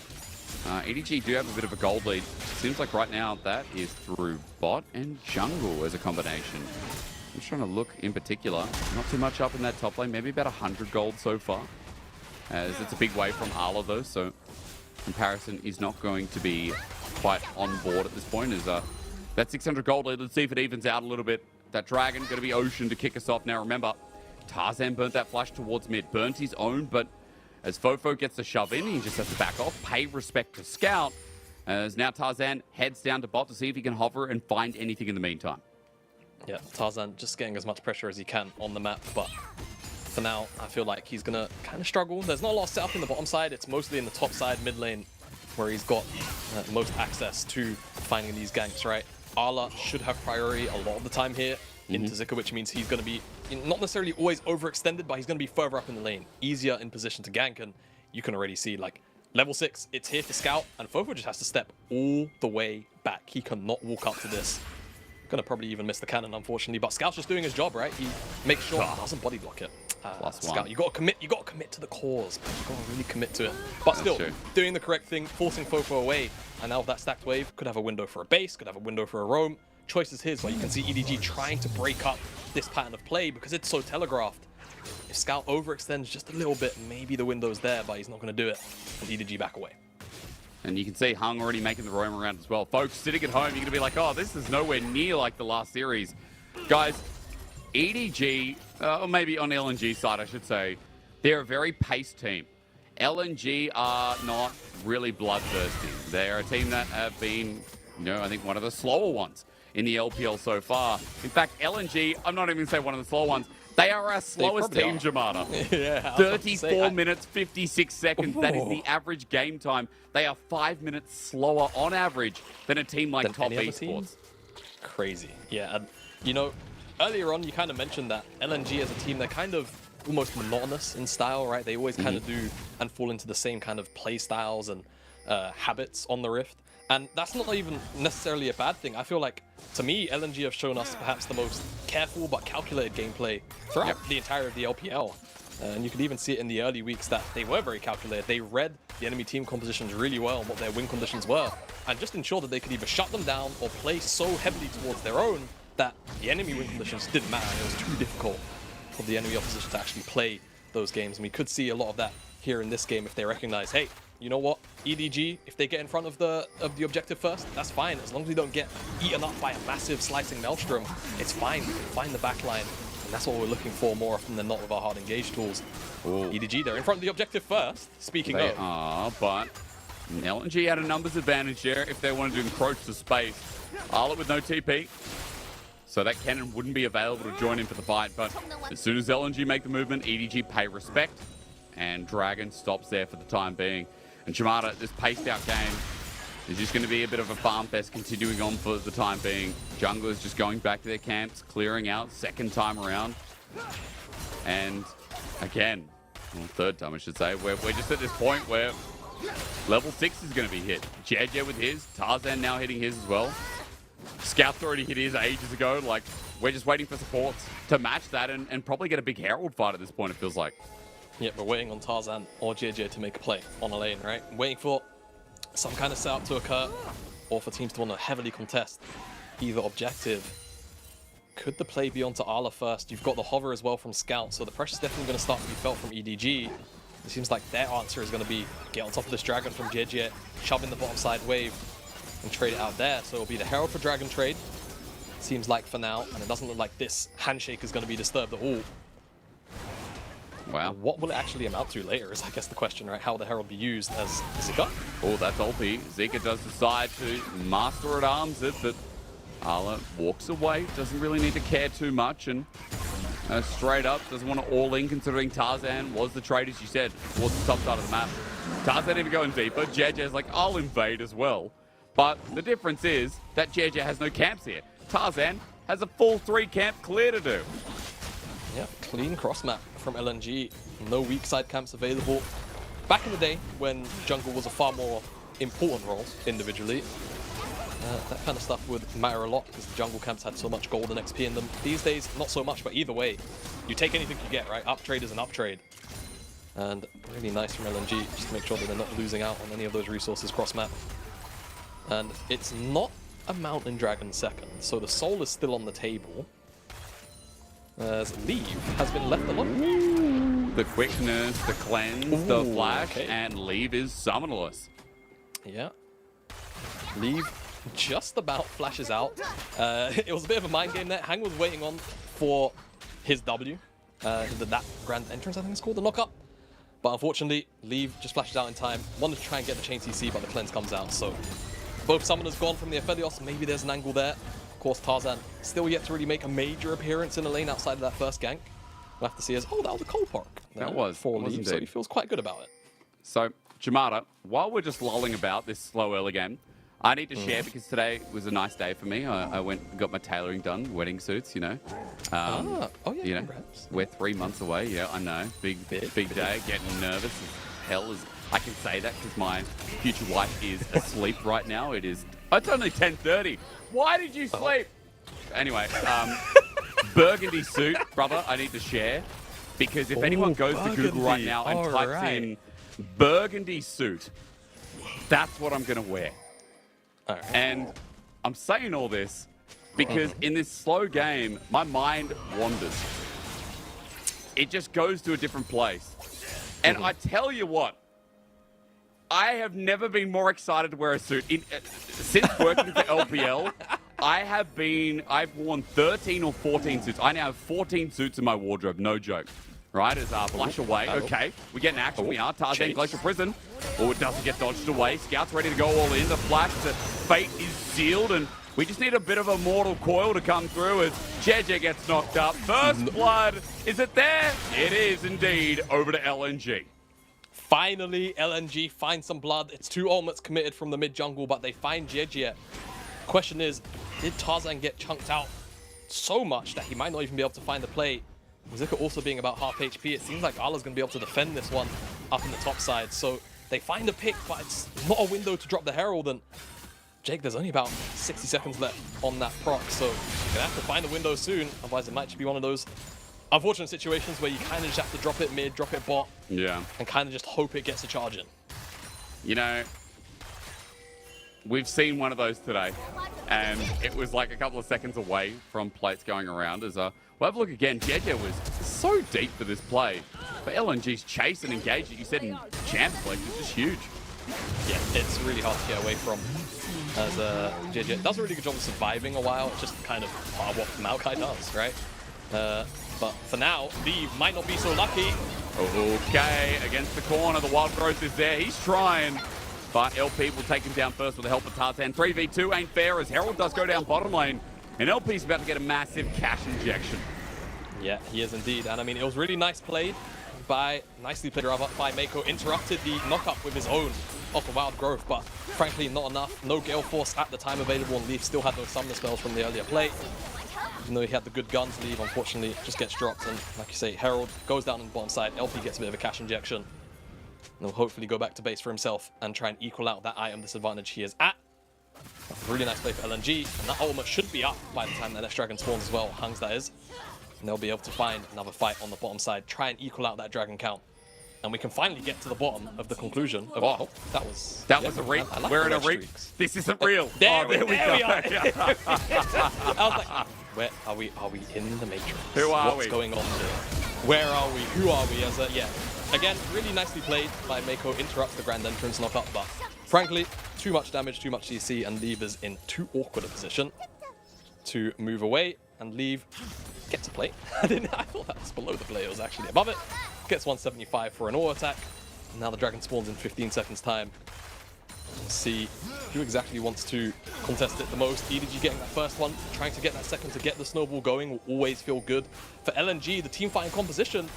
EDG do have a bit of a gold lead. Seems like right now that is through bot and jungle as a combination. I'm just trying to look in particular. Not too much up in that top lane, maybe about 100 gold so far. As it's a big way from Arla though, so comparison is not going to be quite on board at this point. As that 600 gold lead, let's see if it evens out a little bit. That dragon going to be Ocean to kick us off. Now remember, Tarzan burnt that flash towards mid, burnt his own, but as Fofo gets the shove in, he just has to back off, pay respect to Scout. As now Tarzan heads down to bot to see if he can hover and find anything in the meantime. Yeah, Tarzan just getting as much pressure as he can on the map, but for now, I feel like he's going to kind of struggle. There's not a lot of setup in the bottom side. It's mostly in the top side, mid lane, where he's got most access to finding these ganks, right? Arla should have priority a lot of the time here into Zika, which means he's going to be not necessarily always overextended, but he's going to be further up in the lane, easier in position to gank, and you can already see, like, level 6, it's here to Scout, and Fofo just has to step all the way back. He cannot walk up to this. Gonna probably even miss the cannon, unfortunately, but Scout's just doing his job, right? He makes sure he doesn't body block it. Scout, you gotta commit to the cause, man. You gotta really commit to it. But still, doing the correct thing, forcing Fofo away, and now with that stacked wave, could have a window for a base, could have a window for a roam. Choice is his, but you can see EDG trying to break up this pattern of play because it's so telegraphed. If Scout overextends just a little bit, maybe the window's there, but he's not gonna do it. And EDG back away. And you can see Hung already making the roam around as well. Folks sitting at home, you're going to be like, oh, this is nowhere near like the last series. Guys, EDG, or maybe on LNG side, I should say, they're a very paced team. LNG are not really bloodthirsty. They're a team that have been, you know, I think one of the slower ones in the LPL so far. In fact, LNG, I'm not even going to say one of the slower ones. They are our slowest team, Jamada. Yeah, 34 minutes, 56 seconds. That is the average game time. They are 5 minutes slower on average than a team like Top Esports. Crazy. Yeah, and you know, earlier on you kind of mentioned that LNG as a team, they're kind of almost monotonous in style, right? They always kind of do and fall into the same kind of play styles and habits on the Rift. And that's not even necessarily a bad thing. I feel like, to me, LNG have shown us perhaps the most careful but calculated gameplay throughout the entirety of the LPL. And you could even see it in the early weeks that they were very calculated. They read the enemy team compositions really well and what their win conditions were, and just ensured that they could either shut them down or play so heavily towards their own that the enemy win conditions didn't matter. It was too difficult for the enemy opposition to actually play those games. And we could see a lot of that here in this game if they recognize, hey, you know what, EDG, if they get in front of the objective first, that's fine. As long as we don't get eaten up by a massive slicing Maelstrom, it's fine. We can find the backline, and that's what we're looking for more often than not with our hard engage tools. EDG, they're in front of the objective first, speaking of. But LNG had a numbers advantage there if they wanted to encroach the space. Arla with no TP. So that cannon wouldn't be available to join in for the fight. But as soon as LNG make the movement, EDG pay respect. And Dragon stops there for the time being. And Shimada, this paced out game is just going to be a bit of a farm fest continuing on for the time being. Junglers just going back to their camps, clearing out, second time around. And again, well, third time I should say, we're just at this point where level 6 is going to be hit. JJ with his, Tarzan now hitting his as well. Scout's already hit his ages ago. Like, we're just waiting for supports to match that and probably get a big Herald fight at this point, it feels like. Yep, we're waiting on Tarzan or JJ to make a play on a lane, right? Waiting for some kind of setup to occur or for teams to want to heavily contest either objective. Could the play be onto Arla first? You've got the hover as well from Scout, so the pressure's definitely going to start to be felt from EDG. It seems like their answer is going to be get on top of this Dragon from JJ, shove in the bottom side wave, and trade it out there. So it'll be the Herald for Dragon trade, seems like for now, and it doesn't look like this handshake is going to be disturbed at all. Wow. What will it actually amount to later is, I guess, the question, right? How will the Herald be used as Zika? Oh, that's ulti. Zika does decide to master at arms it, but Arla walks away, doesn't really need to care too much, and straight up doesn't want to all in, considering Tarzan was the trade, as you said, towards the top side of the map. Tarzan even going deeper. JJ's like, I'll invade as well. But the difference is that JJ has no camps here. Tarzan has a full 3 camp clear to do. Yeah, clean cross map from LNG. No weak side camps available. Back in the day, when jungle was a far more important role individually, that kind of stuff would matter a lot because the jungle camps had so much gold and XP in them. These days, not so much, but either way, you take anything you get, right? Uptrade is an uptrade. And really nice from LNG, just to make sure that they're not losing out on any of those resources cross map. And it's not a Mountain Dragon second, so the soul is still on the table. As Leave has been left alone. The quickness, the cleanse, the flash, and Leave is summonerless. Yeah. Leave just about flashes out. It was a bit of a mind game there. Hang was waiting on for his W. That grand entrance, I think it's called, the knockup. But unfortunately, Leave just flashes out in time. Wanted to try and get the chain CC, but the cleanse comes out. So both summoners gone from the Aphelios. Maybe there's an angle there. Of course, Tarzan still yet to really make a major appearance in the lane outside of that first gank. We'll have to see as, oh, that was a cold park. That was. For Leave, so he feels quite good about it. So, Jamada, while we're just lolling about this slow early game, I need to share because today was a nice day for me. I went and got my tailoring done, wedding suits, you know. Oh yeah, you know, congrats. we're 3 months away. Yeah, I know. Big day. Getting nervous as hell. I can say that because my future wife is asleep right now. It's only 10:30. Why did you sleep? Anyway, burgundy suit, brother, I need to share. Because if anyone goes to Google right now and types in burgundy suit, that's what I'm going to wear. And I'm saying all this because in this slow game, my mind wanders. It just goes to a different place. And I tell you what, I have never been more excited to wear a suit. Since working for LPL, I've worn 13 or 14 suits. I now have 14 suits in my wardrobe, no joke. Right, as flash away. Okay, we get an action. We are Tarzan Glacial Prison. Oh, it doesn't get dodged away. Scout's ready to go all in. The flash, the fate is sealed, and we just need a bit of a mortal coil to come through as JJ gets knocked up. First blood, is it there? It is indeed. Over to LNG. Finally, LNG finds some blood. It's 2 ultimates committed from the mid jungle, but they find JJ. Question is, did Tarzan get chunked out so much that he might not even be able to find the play? Zika also being about half HP, it seems like Arla's going to be able to defend this one up in the top side. So they find a pick, but it's not a window to drop the Herald. And Jake, there's only about 60 seconds left on that proc, so you're going to have to find the window soon. Otherwise, it might just be one of those unfortunate situations where you kind of just have to drop it mid, drop it bot, and kind of just hope it gets a charge in. You know, we've seen one of those today, and it was like a couple of seconds away from plates going around. As we'll have a look again. JJ was so deep for this play, but LNG's chase and engage that you said in Champ Flex is just huge. Yeah, it's really hard to get away from. As JJ does a really good job of surviving a while. It's just kind of what Maokai does, right? But for now, Leave might not be so lucky. Okay, against the corner, the wild growth is there. He's trying. But LP will take him down first with the help of Tarzan. 3v2 ain't fair as Herald does go down bottom lane. And LP's about to get a massive cash injection. Yeah, he is indeed. And I mean, it was really nicely played by Mako. Interrupted the knock-up with his own off the Wild Growth, but frankly, not enough. No Gale Force at the time available, and Leaf still had those Summoner spells from the earlier play. Even though he had the good guns, Leaf unfortunately just gets dropped, and like you say, Herald goes down on the bottom side. LP gets a bit of a cash injection. And he'll hopefully go back to base for himself and try and equal out that item disadvantage he is at. Really nice play for LNG, and that ultimate should be up by the time that next dragon spawns as well, Hungs that is. And they'll be able to find another fight on the bottom side, try and equal out that dragon count. And we can finally get to the bottom of the conclusion of that was a reap. We're in a reap. This isn't real. There we go. are. I was like, where are we? Are we in the Matrix? Who are What's we? going on here? Where are we? Who are we? As a, yeah. Again, really nicely played by Mako. Interrupts the Grand Entrance knock-up, but frankly, too much damage, too much CC, and Leave is in too awkward a position to move away, and Leave gets a play. I thought that was below the play. It was actually above it. Gets 175 for an auto attack. Now the dragon spawns in 15 seconds time. Let's see who exactly wants to contest it the most. EDG getting that first one, trying to get that second to get the snowball going will always feel good. For LNG, the team fighting composition,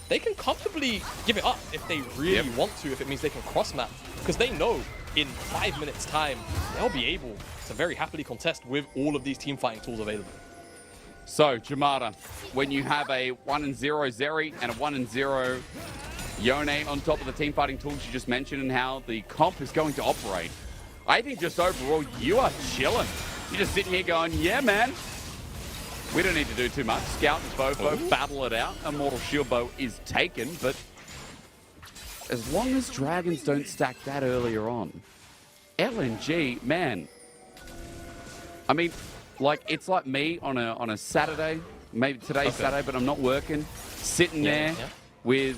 they can comfortably give it up if they really want to, if it means they can cross map. Because they know in 5 minutes time, they'll be able to very happily contest with all of these team fighting tools available. So, Jamada, when you have a 1-0 Zeri and a 1-0 Yone on top of the team fighting tools you just mentioned and how the comp is going to operate, I think just overall, you are chilling. You're just sitting here going, yeah, man, we don't need to do too much. Scout and Bofo battle it out. Immortal Shield Bow is taken, but as long as dragons don't stack that earlier on, LNG, man, I mean, like, it's like me on a Saturday, maybe today's Saturday, but I'm not working, sitting there with,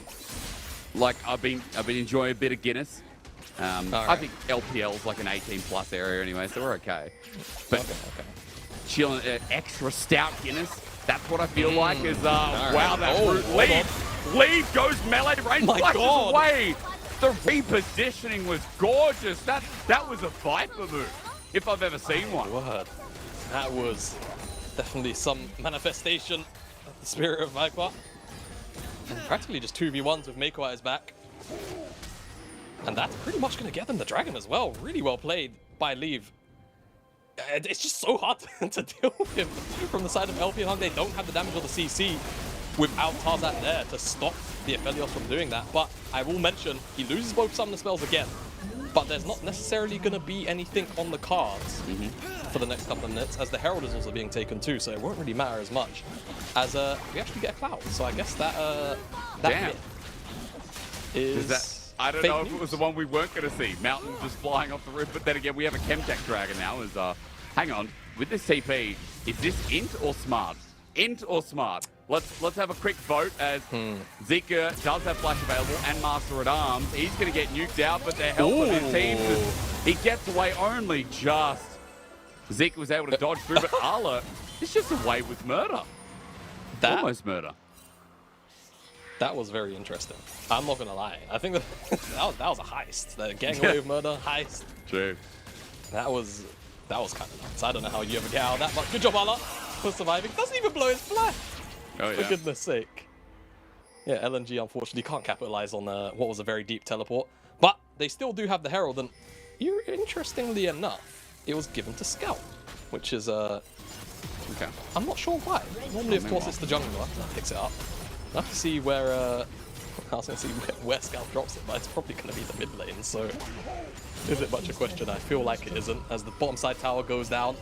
like, I've been enjoying a bit of Guinness. I think LPL is like an 18+ area anyway, so we're okay. But chilling, extra stout Guinness, that's what I feel like is, wow, that root lead goes melee range, flashes away. The repositioning was gorgeous. That was a Viper move, if I've ever seen one. Word. That was definitely some manifestation of the spirit of Viper. And practically just 2v1s with Mako at his back. And that's pretty much going to get them the dragon as well. Really well played by Leave. It's just so hard to deal with him from the side of LPL. They don't have the damage or the CC without Tarzan there to stop the Aphelios from doing that. But I will mention, he loses both Summoner spells again. But there's not necessarily going to be anything on the cards for the next couple of minutes, as the Herald is also being taken too, so it won't really matter as much as we actually get a Cloud. So I guess that Damn. is I don't know if it was the one we weren't going to see. Mountain just flying off the roof, but then again, we have a Chemtech Dragon now. Hang on, with this TP, is this int or smart? Int or smart? Let's have a quick vote as Zika does have Flash available and Master at Arms. He's going to get nuked out, but the help of his team, he gets away only just. Zika was able to dodge through, but Arla is just away with murder. Almost murder. That was very interesting. I'm not going to lie. I think that was a heist. The getting away with murder, heist. True. That was kind of nuts. I don't know how you ever get out of that, but good job, Arla, for surviving. Doesn't even blow his flash. Oh, yeah. For goodness sake. Yeah, LNG unfortunately can't capitalize on what was a very deep teleport. But they still do have the Herald, and interestingly enough, it was given to Scout, which is I'm not sure why. Normally, of course, it's the jungler that picks it up. I'll have to see where I was going to see where Scout drops it, but it's probably going to be the mid lane. So, is it much a question? I feel like it isn't. As the bottom side tower goes down,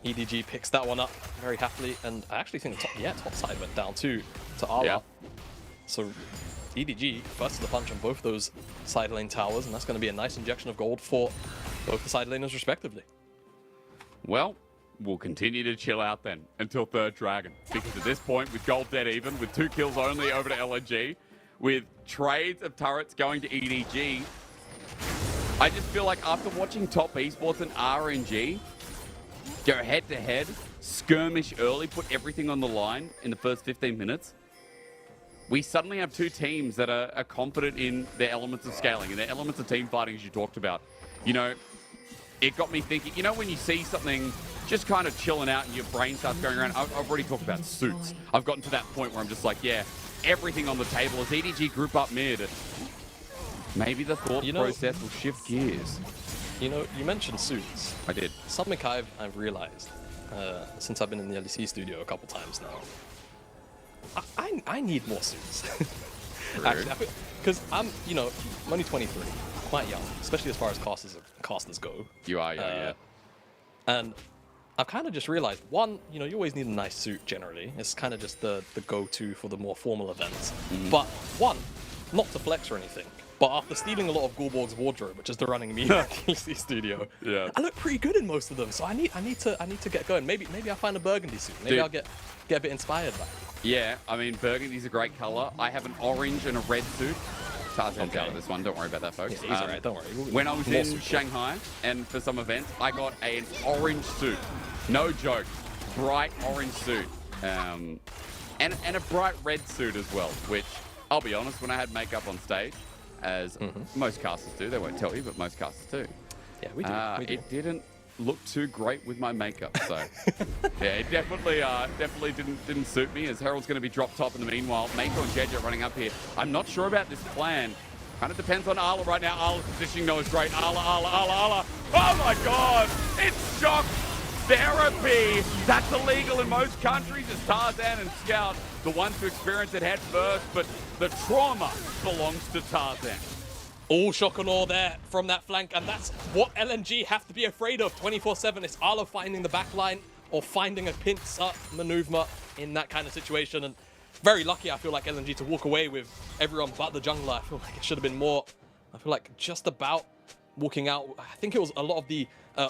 EDG picks that one up very happily, and I actually think the top side went down too to Arla. Yeah. So EDG first to the punch on both those side lane towers, and that's going to be a nice injection of gold for both the side laners respectively. Well, we'll continue to chill out then until third dragon, because at this point, with gold dead even, with 2 kills only over to LNG, with trades of turrets going to EDG, I just feel like after watching top esports and RNG go head-to-head, skirmish early, put everything on the line in the first 15 minutes, we suddenly have two teams that are confident in their elements of scaling and their elements of team fighting, as you talked about. You know, it got me thinking, you know, when you see something just kind of chilling out and your brain starts going around, I've already talked about suits. I've gotten to that point where I'm just like, yeah, everything on the table is EDG group up mid. Maybe the thought process will shift gears. You know, you mentioned suits. I did. Something I've realized since I've been in the LEC studio a couple times now. I need more suits. Actually, because I'm only 23, quite young, especially as far as casters go. You are, yeah. And I've kind of just realized, one, you always need a nice suit generally. It's kind of just the go-to for the more formal events. But one, not to flex or anything, but after stealing a lot of Gulborg's wardrobe, which is the running me in the LEC studio, I look pretty good in most of them. So I need to get going. Maybe I'll find a burgundy suit. Maybe I'll get a bit inspired by it. Yeah, I mean, burgundy's a great color. I have an orange and a red suit. Tarzan's out of this one. Don't worry about that, folks. Yeah, he's alright, don't worry. When I was in Shanghai and for some events, I got an orange suit. No joke. Bright orange suit. And a bright red suit as well, which, I'll be honest, when I had makeup on stage, as most casters do, they won't tell you, but most casters do. Yeah, we do. It didn't look too great with my makeup, so yeah, it definitely didn't suit me. As Herald's going to be dropped top in the meanwhile. Mako and Jeja running up here. I'm not sure about this plan. Kind of depends on Arla right now. Arla's positioning though is great. Arla. Oh my God! It's shock therapy. That's illegal in most countries. It's Tarzan and Scout, the ones who experience it head first, but the trauma belongs to Tarzan. All shock and awe there from that flank, and that's what LNG have to be afraid of 24/7. It's Arlo finding the back line or finding a pinch-up maneuver in that kind of situation, and very lucky, I feel like, LNG to walk away with everyone but the jungler. I feel like it should have been more. I feel like just about walking out. I think it was a lot of the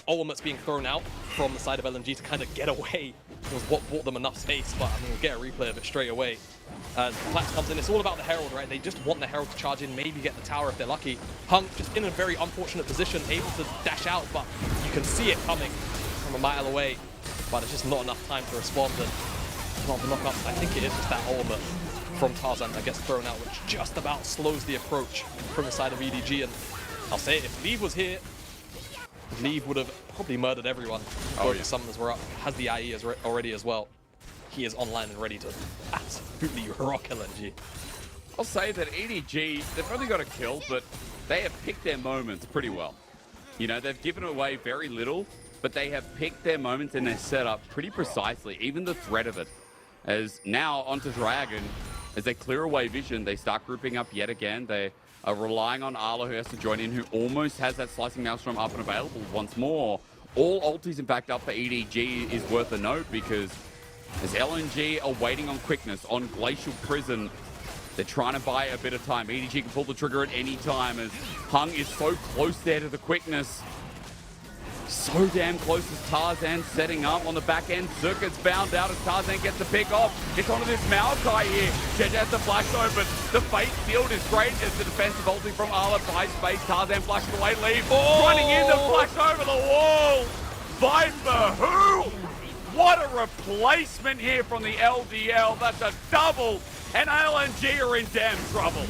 ultimates being thrown out from the side of LNG to kind of get away was what bought them enough space, but I mean, we'll get a replay of it straight away. As Plax comes in, it's all about the Herald, right? They just want the Herald to charge in, maybe get the tower if they're lucky. Hung just in a very unfortunate position, able to dash out, but you can see it coming from a mile away, but there's just not enough time to respond. And not the knockups, I think it is just that ultimate from Tarzan that gets thrown out, which just about slows the approach from the side of EDG. And I'll say it, if Leave was here, Leave would have probably murdered everyone. Both the summoners were up, has the IE already as well. He is online and ready to absolutely rock LNG. I'll say that EDG, they've only got a kill, but they have picked their moments pretty well. You know, they've given away very little, but they have picked their moments in their setup pretty precisely, even the threat of it. As now onto Dragon, as they clear away vision, they start grouping up yet again. They are relying on Arla, who has to join in, who almost has that Slicing Maelstrom up and available once more. All ultis, in fact, up for EDG is worth a note, because as LNG are waiting on quickness on Glacial Prison, they're trying to buy a bit of time. EDG can pull the trigger at any time, as Hung is so close there to the quickness. So damn close as Tarzan setting up on the back end. Circuit's bound out as Tarzan gets the pick off. It's onto this Maokai here. Jeja has the flash though, but the Fate field is great as the defensive ulti from Arla buys space. Tarzan flashes away, Leave running in to flash over the wall. Viper, who? What a replacement here from the LDL. That's a double, and LNG are in damn trouble.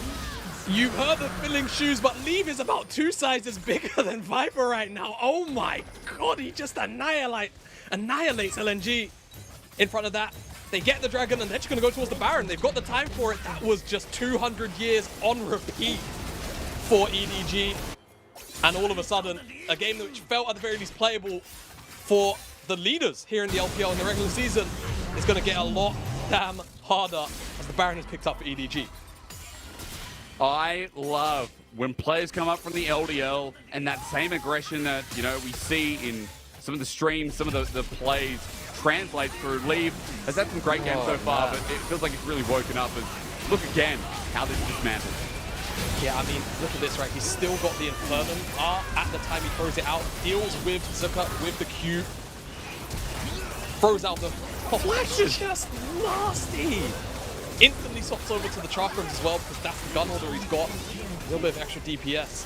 You've heard the filling shoes, but Leave is about 2 sizes bigger than Viper right now. Oh my God, he just annihilates LNG. In front of that, they get the Dragon, and they're just going to go towards the Baron. They've got the time for it. That was just 200 years on repeat for EDG. And all of a sudden, a game which felt at the very least playable for the leaders here in the LPL in the regular season is going to get a lot damn harder as the Baron is picked up for EDG. I love when players come up from the LDL and that same aggression that, you know, we see in some of the streams, some of the plays translates through. Leave has had some great games so far, but it feels like it's really woken up. And look again how this is dismantled. Yeah, I mean, look at this, right? He's still got the Infernum at the time he throws it out. Deals with Zuka with the Q. Throws out the flashes. Just nasty. Instantly swaps over to the Chakrams as well, because that's the gun order he's got. A little bit of extra DPS.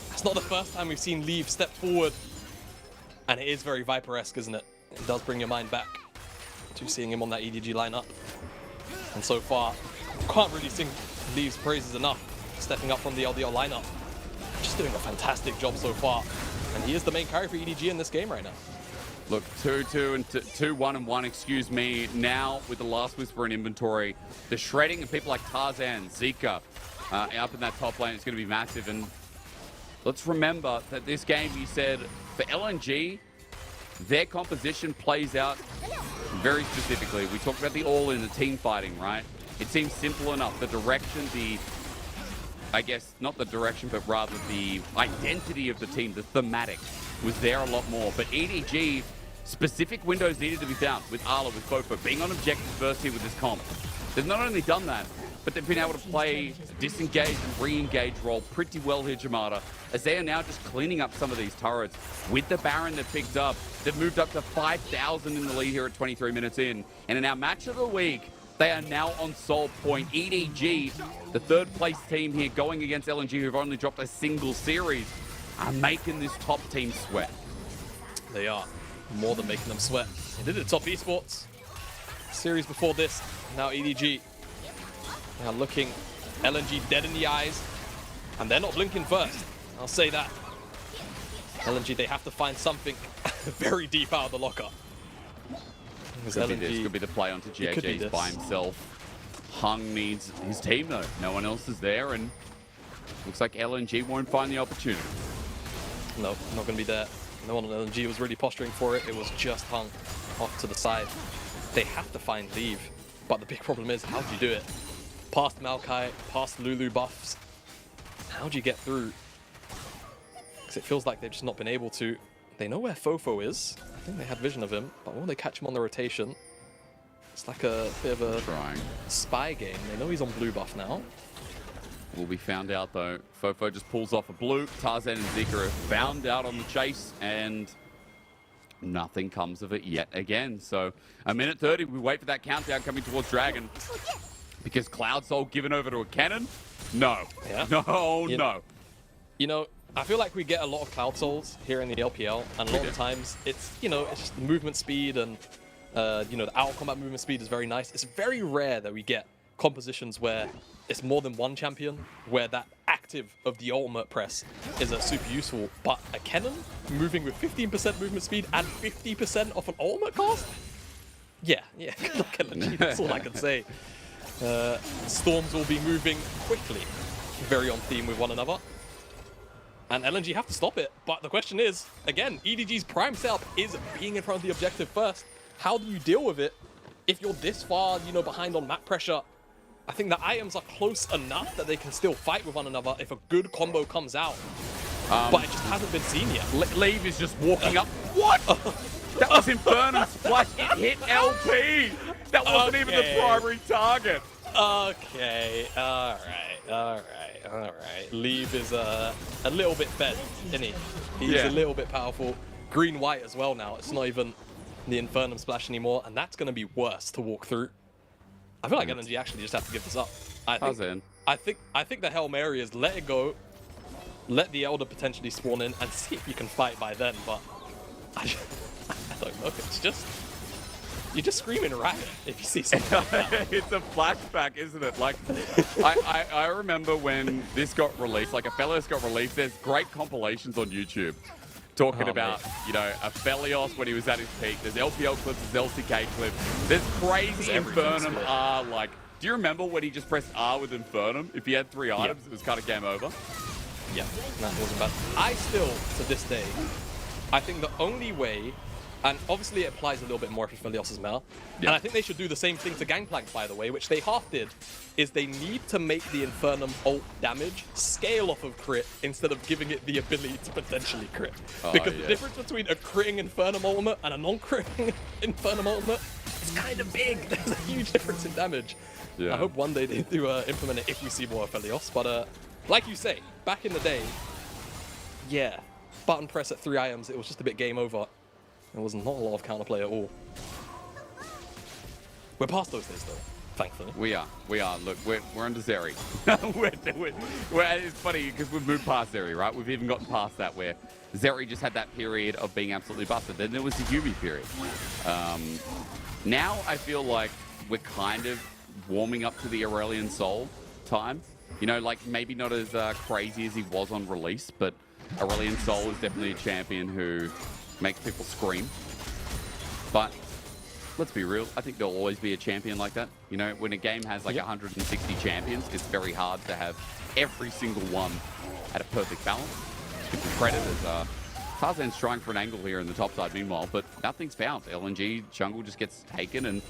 That's not the first time we've seen Leave step forward. And it is very Viper-esque, isn't it? It does bring your mind back to seeing him on that EDG lineup. And so far, Can't really sing Lee's praises enough. Stepping up from the LDL lineup. Just doing a fantastic job so far. And he is the main carry for EDG in this game right now. Look, 2-2 and 2-1 and 1, excuse me. Now, with the Last Whisper in inventory, the shredding of people like Tarzan, Zika, up in that top lane is going to be massive. And let's remember that this game, you said, for LNG, their composition plays out very specifically. We talked about the all-in, the team fighting, right? It seems simple enough. The direction, I guess, not the direction, but rather the identity of the team, the thematic, was there a lot more. But EDG, specific windows needed to be found with Arla, with Fofo, being on objective first here with this comp. They've not only done that, but they've been able to play disengage and re-engage role pretty well here, Jamada, as they are now just cleaning up some of these turrets. With the Baron they've picked up, they've moved up to 5,000 in the lead here at 23 minutes in. And in our match of the week, they are now on Soul Point. EDG, the third place team here, going against LNG, who've only dropped a single series, are making this top team sweat. They are. More than making them sweat. They did it top esports. Series before this, now EDG. Now looking LNG dead in the eyes, and they're not blinking first. I'll say that. LNG, they have to find something very deep out of the locker. Could be the play onto GHG. He's by himself. Hung needs his team though. No one else is there, and looks like LNG won't find the opportunity. No, not going to be there. No one on LNG was really posturing for it. It was just Hung off to the side. They have to find Leave, but the big problem is, how do you do it? Past Maokai, past Lulu buffs. How do you get through? Because it feels like they've just not been able to. They know where Fofo is. I think they had vision of him, but when they catch him on the rotation, it's like a bit of a spy game. They know he's on blue buff now. Will be found out though. Fofo just pulls off a blue. Tarzan and Zika are found out on the chase, and nothing comes of it yet again. So a minute 30, we wait for that countdown coming towards Dragon. Because Cloud Soul given over to a cannon? No. Yeah. No, no. You know, I feel like we get a lot of Cloud Souls here in the LPL, and a lot of the times it's, you know, it's just movement speed and, you know, the out combat movement speed is very nice. It's very rare that we get compositions where it's more than one champion, where that active of the ultimate press is super useful, but a cannon moving with 15% movement speed and 50% off an ultimate cost? Yeah, good luck LNG, that's all I can say. Storms will be moving quickly, very on theme with one another. And LNG have to stop it, but the question is, again, EDG's prime setup is being in front of the objective first. How do you deal with it if you're this far, you know, behind on map pressure? I think the items are close enough that they can still fight with one another if a good combo comes out. But it just hasn't been seen yet. Leave is just walking up. What? That was Infernum's splash. It hit LP. That wasn't even the primary target. Okay, all right. Leave is a little bit fed, isn't he? He's a little bit powerful. Green-white as well now. It's not even the Infernum splash anymore, and that's going to be worse to walk through. I feel like LNG actually just have to give this up. I think the Hail Mary is let it go, let the Elder potentially spawn in, and see if you can fight by then, but I don't know. It's just, you're just screaming riot if you see something like that. It's a flashback, isn't it? Like, I remember when this got released, like Aphelios got released, there's great compilations on YouTube talking about, you know, Aphelios when he was at his peak. There's LPL clips, there's LCK clips. There's crazy Infernum R, like, do you remember when he just pressed R with Infernum? If he had 3 items, it was kind of game over. Yeah, no, it wasn't bad. I still, to this day, I think the only way, and obviously it applies a little bit more for Aphelios' meta, and I think they should do the same thing to Gangplank, by the way, which they half did, is they need to make the Infernum ult damage scale off of crit instead of giving it the ability to potentially crit. Because the difference between a critting Infernum ultimate and a non-critting Infernum ultimate is kind of big. There's a huge difference in damage. I hope one day they do implement it if we see more Aphelios, but like you say, back in the day, button press at 3 items, it was just a bit game over. There was not a lot of counterplay at all. We're past those days, though, thankfully. We are. Look, we're under Zeri. It's funny because we've moved past Zeri, right? We've even gotten past that where Zeri just had that period of being absolutely busted. Then there was the Yubi period. Now I feel like we're kind of warming up to the Aurelion Sol time. You know, like maybe not as crazy as he was on release, but Aurelion Sol is definitely a champion who makes people scream. But let's be real, I think there'll always be a champion like that. You know, when a game has like 160 champions, it's very hard to have every single one at a perfect balance. Give them credit as Tarzan's trying for an angle here in the top side meanwhile, but nothing's found. LNG jungle just gets taken and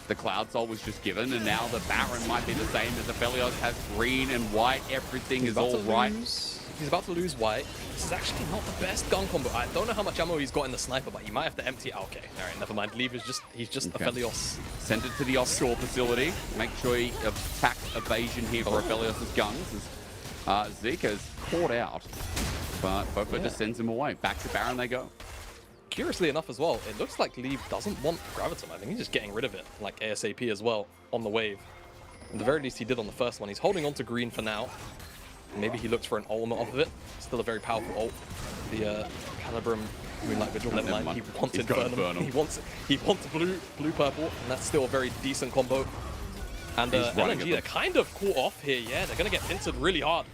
the Cloud Soul was just given, and now the Baron might be the same as Aphelios has green and white. Everything is all right. He's about to lose white. This is actually not the best gun combo. I don't know how much ammo he's got in the sniper, but you might have to empty it. Okay, all right, never mind. Leave is just, he's just Aphelios. Send it to the offshore facility. Make sure he attacks evasion here for Aphelios' guns. As Zika's caught out, but Fofo just sends him away. Back to Baron they go. Curiously enough as well, it looks like Leave doesn't want Graviton. I think he's just getting rid of it, like ASAP as well, on the wave. At the very least he did on the first one. He's holding on to green for now. Maybe he looks for an ultimate off of it. Still a very powerful ult. The Calibrum Moonlight Vigil, never mind. He wants Infernum. He wants blue purple, and that's still a very decent combo. And LNG, they're kind of caught off here, yeah. They're going to get pincered really hard.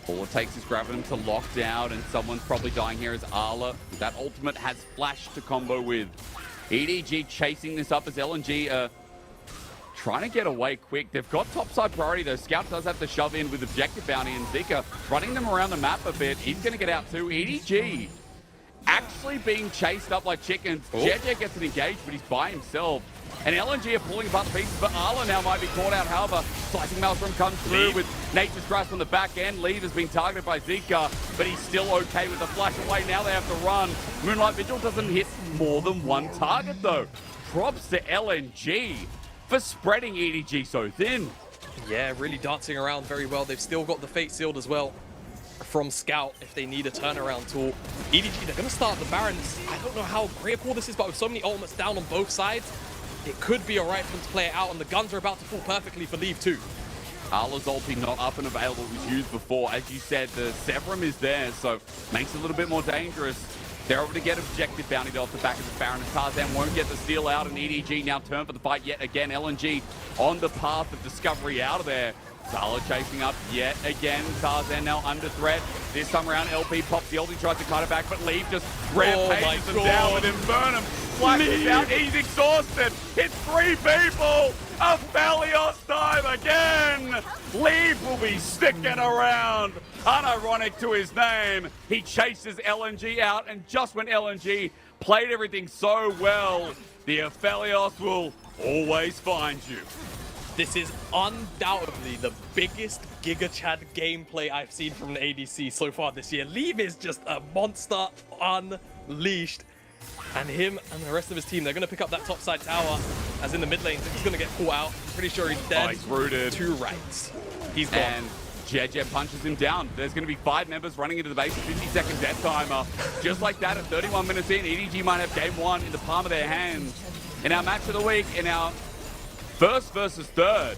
All it takes is Graviton to lock down, and someone's probably dying here as Arla. That ultimate has flash to combo with. EDG chasing this up as LNG trying to get away quick. They've got topside priority though. Scout does have to shove in with objective bounty, and Zika running them around the map a bit. He's going to get out too. EDG actually being chased up like chickens. JJ gets an engage, but he's by himself. And LNG are pulling apart the pieces, but Arla now might be caught out. However, Slicing Maelstrom comes through with Nature's Grasp on the back end. Leave has been targeted by Zika, but he's still okay with the flash away. Now they have to run. Moonlight Vigil doesn't hit more than one target though. Props to LNG for spreading EDG so thin. Yeah, really dancing around very well. They've still got the Fate Sealed as well from Scout if they need a turnaround tool. EDG, they're going to start the Barons. I don't know how great a call this is, but with so many ultimates down on both sides, it could be alright for them to play it out, and the guns are about to fall perfectly for Leave too. Arla's ulti not up and available. It was used before. As you said, the Severum is there, so makes it a little bit more dangerous. They're able to get objective bounty off the back of the Baron, and Tarzan won't get the steal out, and EDG now turn for the fight yet again. LNG on the path of discovery out of there. Zala chasing up yet again. Tarzan now under threat. This time around, LP pops the ulti, tries to cut it back, but Leave just rampages them down with Infernum. Flashes out, he's exhausted. It's three people. Aphelios time again. Leave will be sticking around. Unironic to his name. He chases LNG out, and just when LNG played everything so well, the Aphelios will always find you. This is undoubtedly the biggest Giga Chad gameplay I've seen from an ADC so far this year. Leave is just a monster unleashed. And him and the rest of his team, they're going to pick up that top side tower. As in the mid lane, he's going to get caught out. Pretty sure he's dead. Oh, he's rooted. 2 rights. He's gone. And JJ punches him down. There's going to be 5 members running into the base, 50-second death timer. Just like that, at 31 minutes in, EDG might have game 1 in the palm of their hands. In our match of the week, in our first versus third,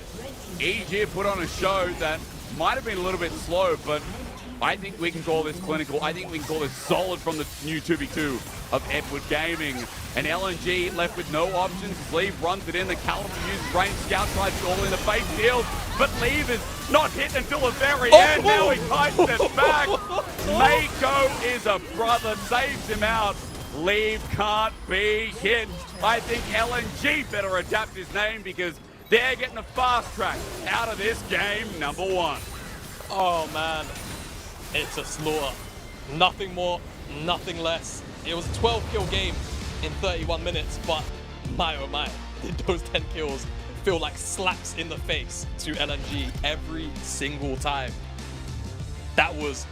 EDG put on a show that might have been a little bit slow, but I think we can call this clinical. I think we can call this solid from the new 2v2 of Edward Gaming. And LNG left with no options. Leave runs it in. The Caliber uses range. Scout tries to all in the face field, but Leave is not hit until the very end. Now he tightens it back. Mako is a brother, saves him out. Leave can't be hit. I think LNG better adapt his name because they're getting a fast track out of this game number 1. Oh man, it's a slaughter. Nothing more, nothing less. It was a 12-kill game in 31 minutes, but my oh my, did those 10 kills feel like slaps in the face to LNG every single time. That was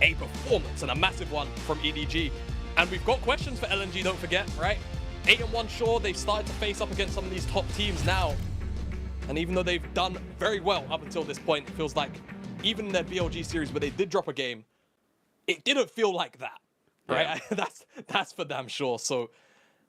a performance and a massive one from EDG. And we've got questions for LNG, don't forget, right? 8-1, sure, they've started to face up against some of these top teams now. And even though they've done very well up until this point, it feels like even in their BLG series where they did drop a game, it didn't feel like that, right? Yeah. That's for damn sure. So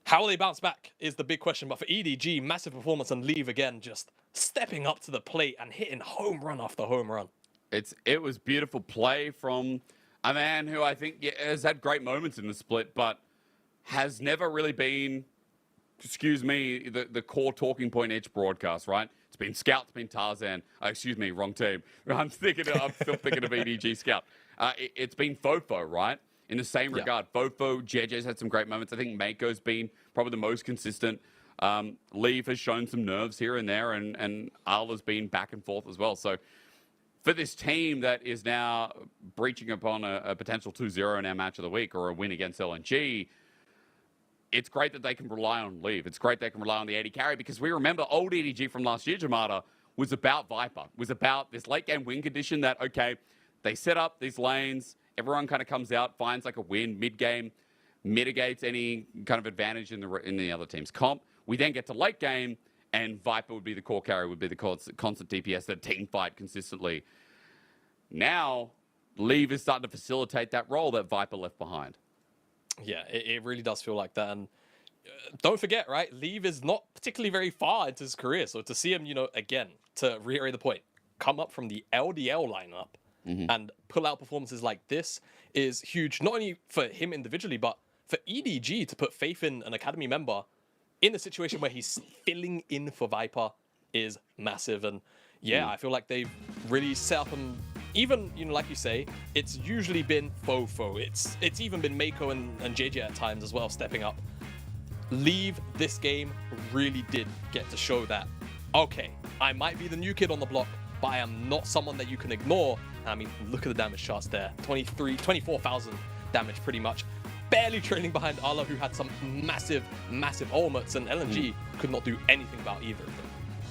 how will they bounce back is the big question. But for EDG, massive performance, and Leave again, just stepping up to the plate and hitting home run after home run. It was beautiful play from a man who I think has had great moments in the split, but has never really been, excuse me, the core talking point Edge broadcast, right? It's been Scout, it's been Tarzan. Excuse me, wrong team. I'm still thinking of EDG Scout. It's been Fofo, right? In the same regard, Fofo, JJ's had some great moments. I think Mako's been probably the most consistent. Leave has shown some nerves here and there, and Arla's been back and forth as well. So for this team that is now breaching upon a potential 2-0 in our match of the week or a win against LNG, it's great that they can rely on Leave. It's great they can rely on the AD carry, because we remember old EDG from last year, Jamada, was about Viper, was about this late game win condition that, okay, they set up these lanes, everyone kind of comes out, finds like a win mid-game, mitigates any kind of advantage in the other team's comp. We then get to late game, and Viper would be the core carry, would be the constant DPS, that team fight consistently. Now, Leave is starting to facilitate that role that Viper left behind. Yeah, it really does feel like that. And don't forget, right? Leave is not particularly very far into his career. So to see him, again, to reiterate the point, come up from the LDL lineup and pull out performances like this is huge, not only for him individually, but for EDG to put faith in an academy member in a situation where he's filling in for Viper is massive. And yeah, I feel like they've really set up and even, like you say, it's usually been Fofo. It's even been Mako and JJ at times as well, stepping up. Leave this game really did get to show that, okay, I might be the new kid on the block, but I am not someone that you can ignore. I mean, look at the damage charts there. 24,000 damage pretty much. Barely trailing behind Arla, who had some massive ultimates, and LNG could not do anything about either of them.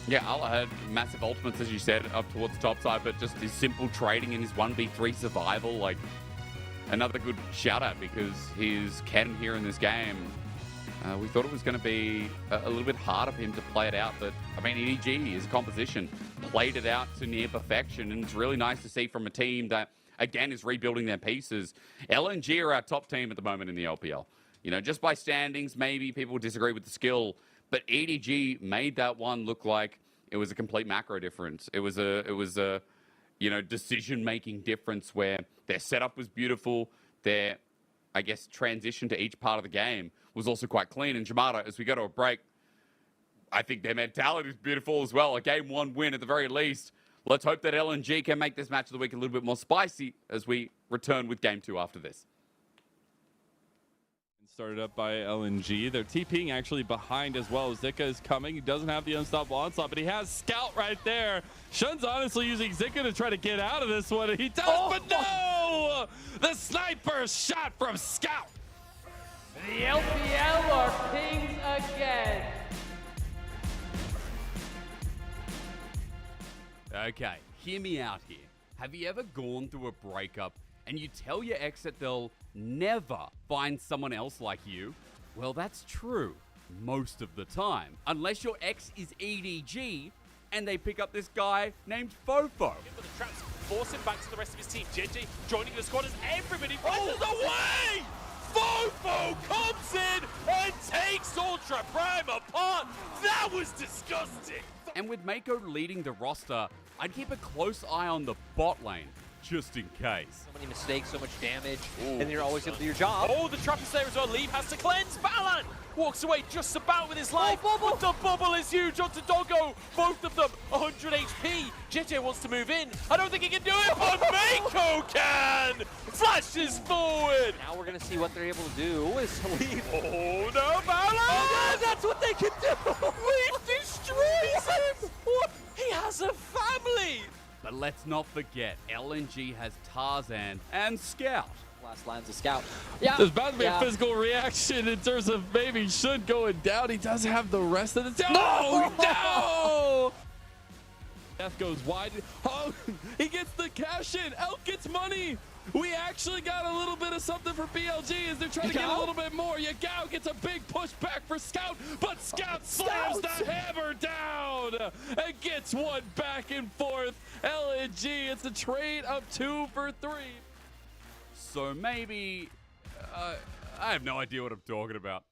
Yeah, Arla had massive ultimates, as you said, up towards the top side, but just his simple trading and his 1v3 survival, like, another good shout out, because his Ken here in this game, we thought it was going to be a little bit harder for him to play it out, but I mean, EDG, his composition, played it out to near perfection, and it's really nice to see from a team that, again, is rebuilding their pieces. LNG are our top team at the moment in the LPL. Just by standings, maybe people disagree with the skill, but EDG made that one look like it was a complete macro difference. It was a decision-making difference where their setup was beautiful. Their, I guess, transition to each part of the game was also quite clean. And Jamada, as we go to a break, I think their mentality is beautiful as well. A game one win at the very least. Let's hope that LNG can make this match of the week a little bit more spicy as we return with game 2 after this. Started up by LNG. They're TPing actually behind as well. Zika is coming. He doesn't have the unstoppable onslaught, but he has Scout right there. Shun's honestly using Zika to try to get out of this one, and he does, but no! The sniper shot from Scout. The LPL are kings again. Okay, hear me out here. Have you ever gone through a breakup and you tell your ex that they'll never find someone else like you? Well, that's true most of the time. Unless your ex is EDG and they pick up this guy named Fofo. For the traps, force him back to the rest of his team. JJ joining the squad as everybody presses away! Fofo comes in and takes Ultra Prime apart. That was disgusting. And with Mako leading the roster, I'd keep a close eye on the bot lane, just in case. So many mistakes, so much damage, and then you're always able to do your job. Oh, the trap is there as well. Leave has to cleanse. Balan walks away just about with his life. But the bubble is huge onto Doggo. Both of them 100 HP. JJ wants to move in. I don't think he can do it, but Mako can! Flashes forward. Now we're going to see what they're able to do is Leave. Oh, no, Balan! Oh, yeah, that's what they can do! Leave destroys him! What? He has a family! But let's not forget, LNG has Tarzan and Scout. Last line's a Scout. Yeah. There's about to be a physical reaction in terms of maybe Shun going down. He does have the rest of the team. No! Death goes wide. Oh, he gets the cash in. Elk gets money. We actually got a little bit of something for BLG as they're trying to get a little bit more. Yagao gets a big push back for Scout, but Scout slams the hammer down and gets one back and forth. LNG, it's a trade of 2 for 3. So maybe, I have no idea what I'm talking about.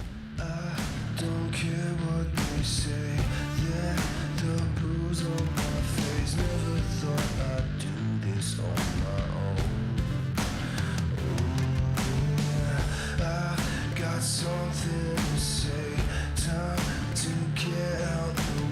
Don't care what they say. Yeah, the bruise on my face. Never thought I'd do this on my own. I got something to say. Time to get out the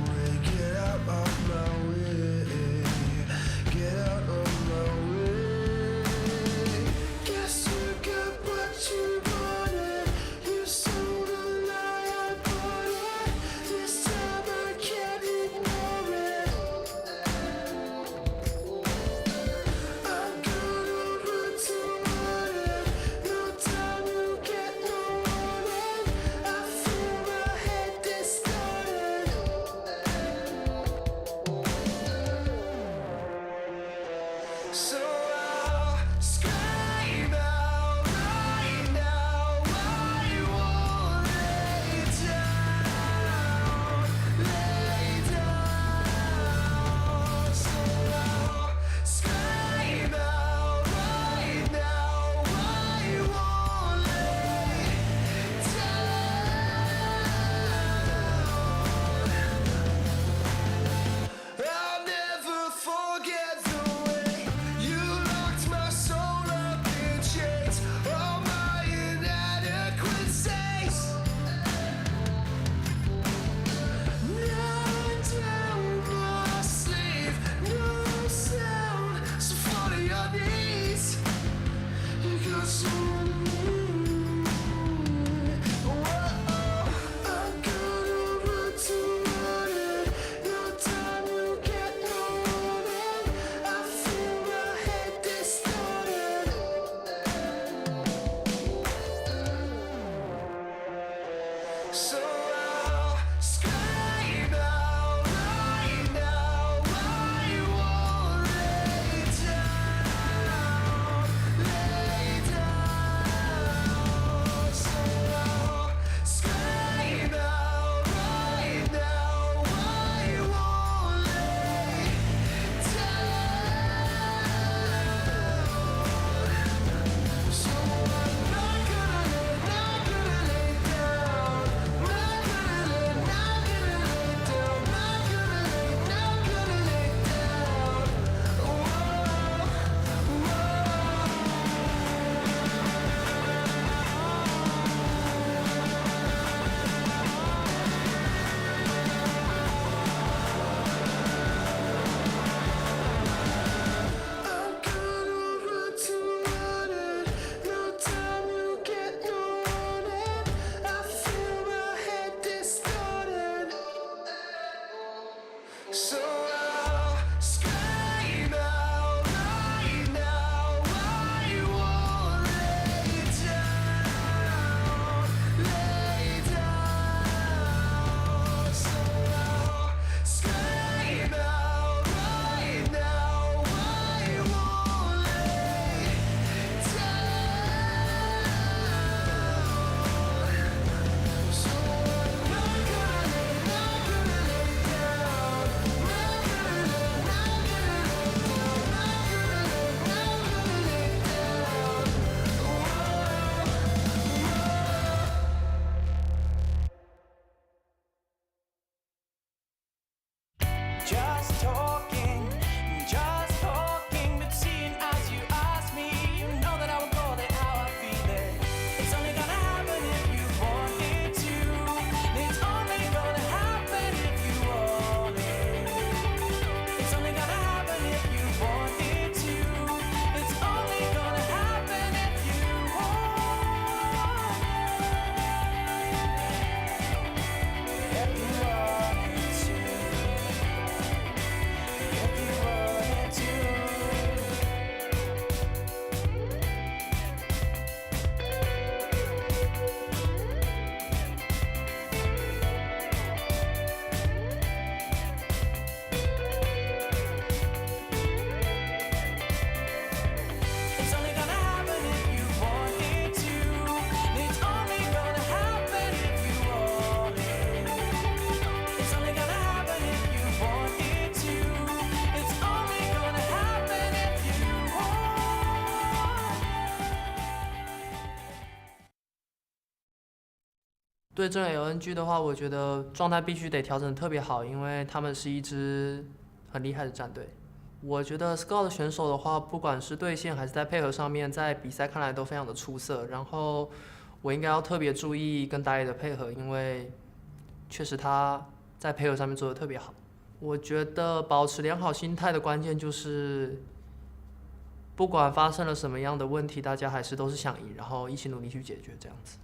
It's only gonna happen if you want it to. It's only gonna happen if you want it. It's only gonna happen if you want it to. It's only gonna happen if you want. 对阵 LNG 的话，我觉得状态必须得调整特别好，因为他们是一支很厉害的战队。我觉得 Scout 的选手的话，不管是对线还是在配合上面，在比赛看来都非常的出色。然后我应该要特别注意跟打野的配合，因为确实他在配合上面做的特别好。我觉得保持良好心态的关键就是，不管发生了什么样的问题，大家还是都是想赢，然后一起努力去解决这样子。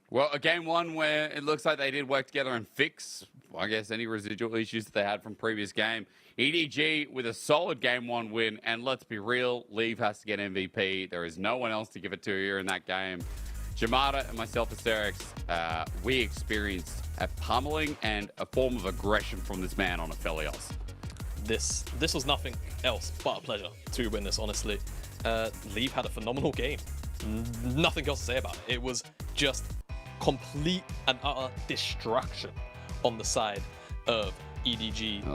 Well, a game one where it looks like they did work together and fix, I guess, any residual issues that they had from previous game. EDG with a solid game one win, and let's be real, Leave has to get MVP. There is no one else to give it to here in that game. Jamada and myself, Asterix, we experienced a pummeling and a form of aggression from this man on Aphelios. This was nothing else but a pleasure to win this, honestly. Leave had a phenomenal game. Nothing else to say about it. It was just complete and utter destruction on the side of EDG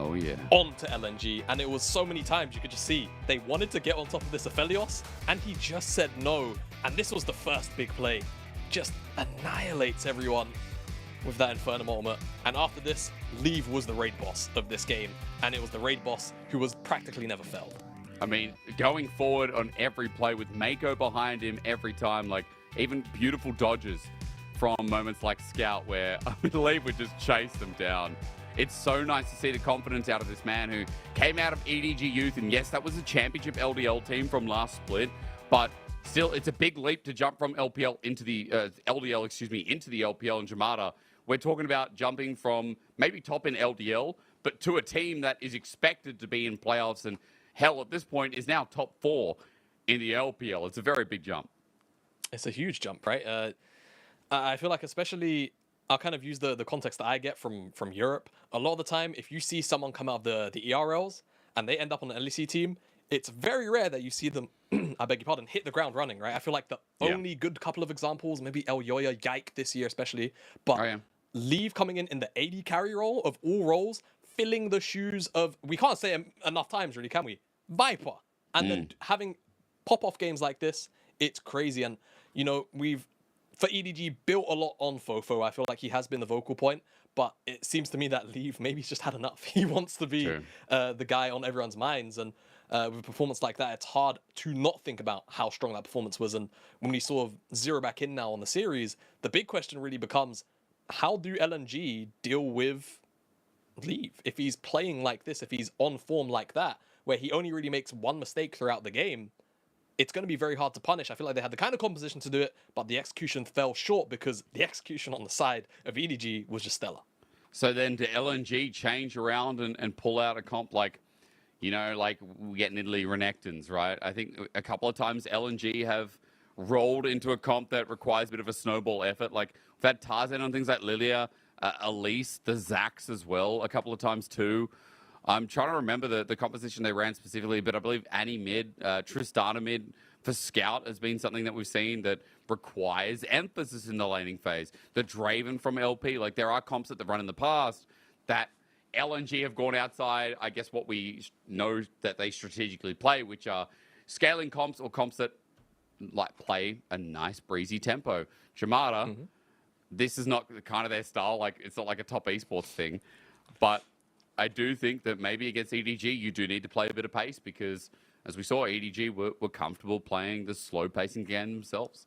onto LNG, and it was so many times you could just see they wanted to get on top of this Aphelios, and he just said no. And this was the first big play, just annihilates everyone with that Infernum ultimate. And after this, Leave was the raid boss of this game, and it was the raid boss who was practically never failed. I mean, going forward on every play with Mako behind him every time, like even beautiful dodges from moments like Scout where I believe would just chase them down. It's so nice to see the confidence out of this man who came out of EDG Youth, and yes, that was a championship LDL team from last split, but still, it's a big leap to jump from LPL into the LDL, into the LPL and Jamada. We're talking about jumping from maybe top in LDL, but to a team that is expected to be in playoffs and hell at this point is now top 4 in the LPL. It's a very big jump. It's a huge jump, right? I feel like especially I'll kind of use the context that I get from Europe. A lot of the time, if you see someone come out of the ERLs and they end up on an LEC team, it's very rare that you see them, I beg your pardon, hit the ground running, right? I feel like the only good couple of examples, maybe El Yoya, Yike this year especially, but Leave coming in the AD carry role of all roles, filling the shoes of, we can't say it enough times really, can we? Viper. And then having pop-off games like this, it's crazy. And, you know, for EDG, built a lot on Fofo. I feel like he has been the vocal point, but it seems to me that Leave maybe he's just had enough. He wants to be the guy on everyone's minds, and with a performance like that, it's hard to not think about how strong that performance was. And when we sort of zero back in now on the series, the big question really becomes, how do LNG deal with Leave? If he's playing like this, if he's on form like that, where he only really makes one mistake throughout the game, it's going to be very hard to punish. I feel like they had the kind of composition to do it, but the execution fell short because the execution on the side of EDG was just stellar. So then do LNG change around and pull out a comp like, you know, like we get in Italy, Renekton's, right? I think a couple of times LNG have rolled into a comp that requires a bit of a snowball effort. Like we've had Tarzan on things like Lilia, Elise, the Zax as well, a couple of times too. I'm trying to remember the composition they ran specifically, but I believe Annie mid, Tristana mid for Scout has been something that we've seen that requires emphasis in the laning phase. The Draven from LP, like there are comps that they've run in the past that LNG have gone outside, I guess, what we know that they strategically play, which are scaling comps or comps that like play a nice breezy tempo. Jamada, this is not kind of their style. Like it's not like a top esports thing, but I do think that maybe against EDG, you do need to play a bit of pace because, as we saw, EDG were comfortable playing the slow pacing game themselves.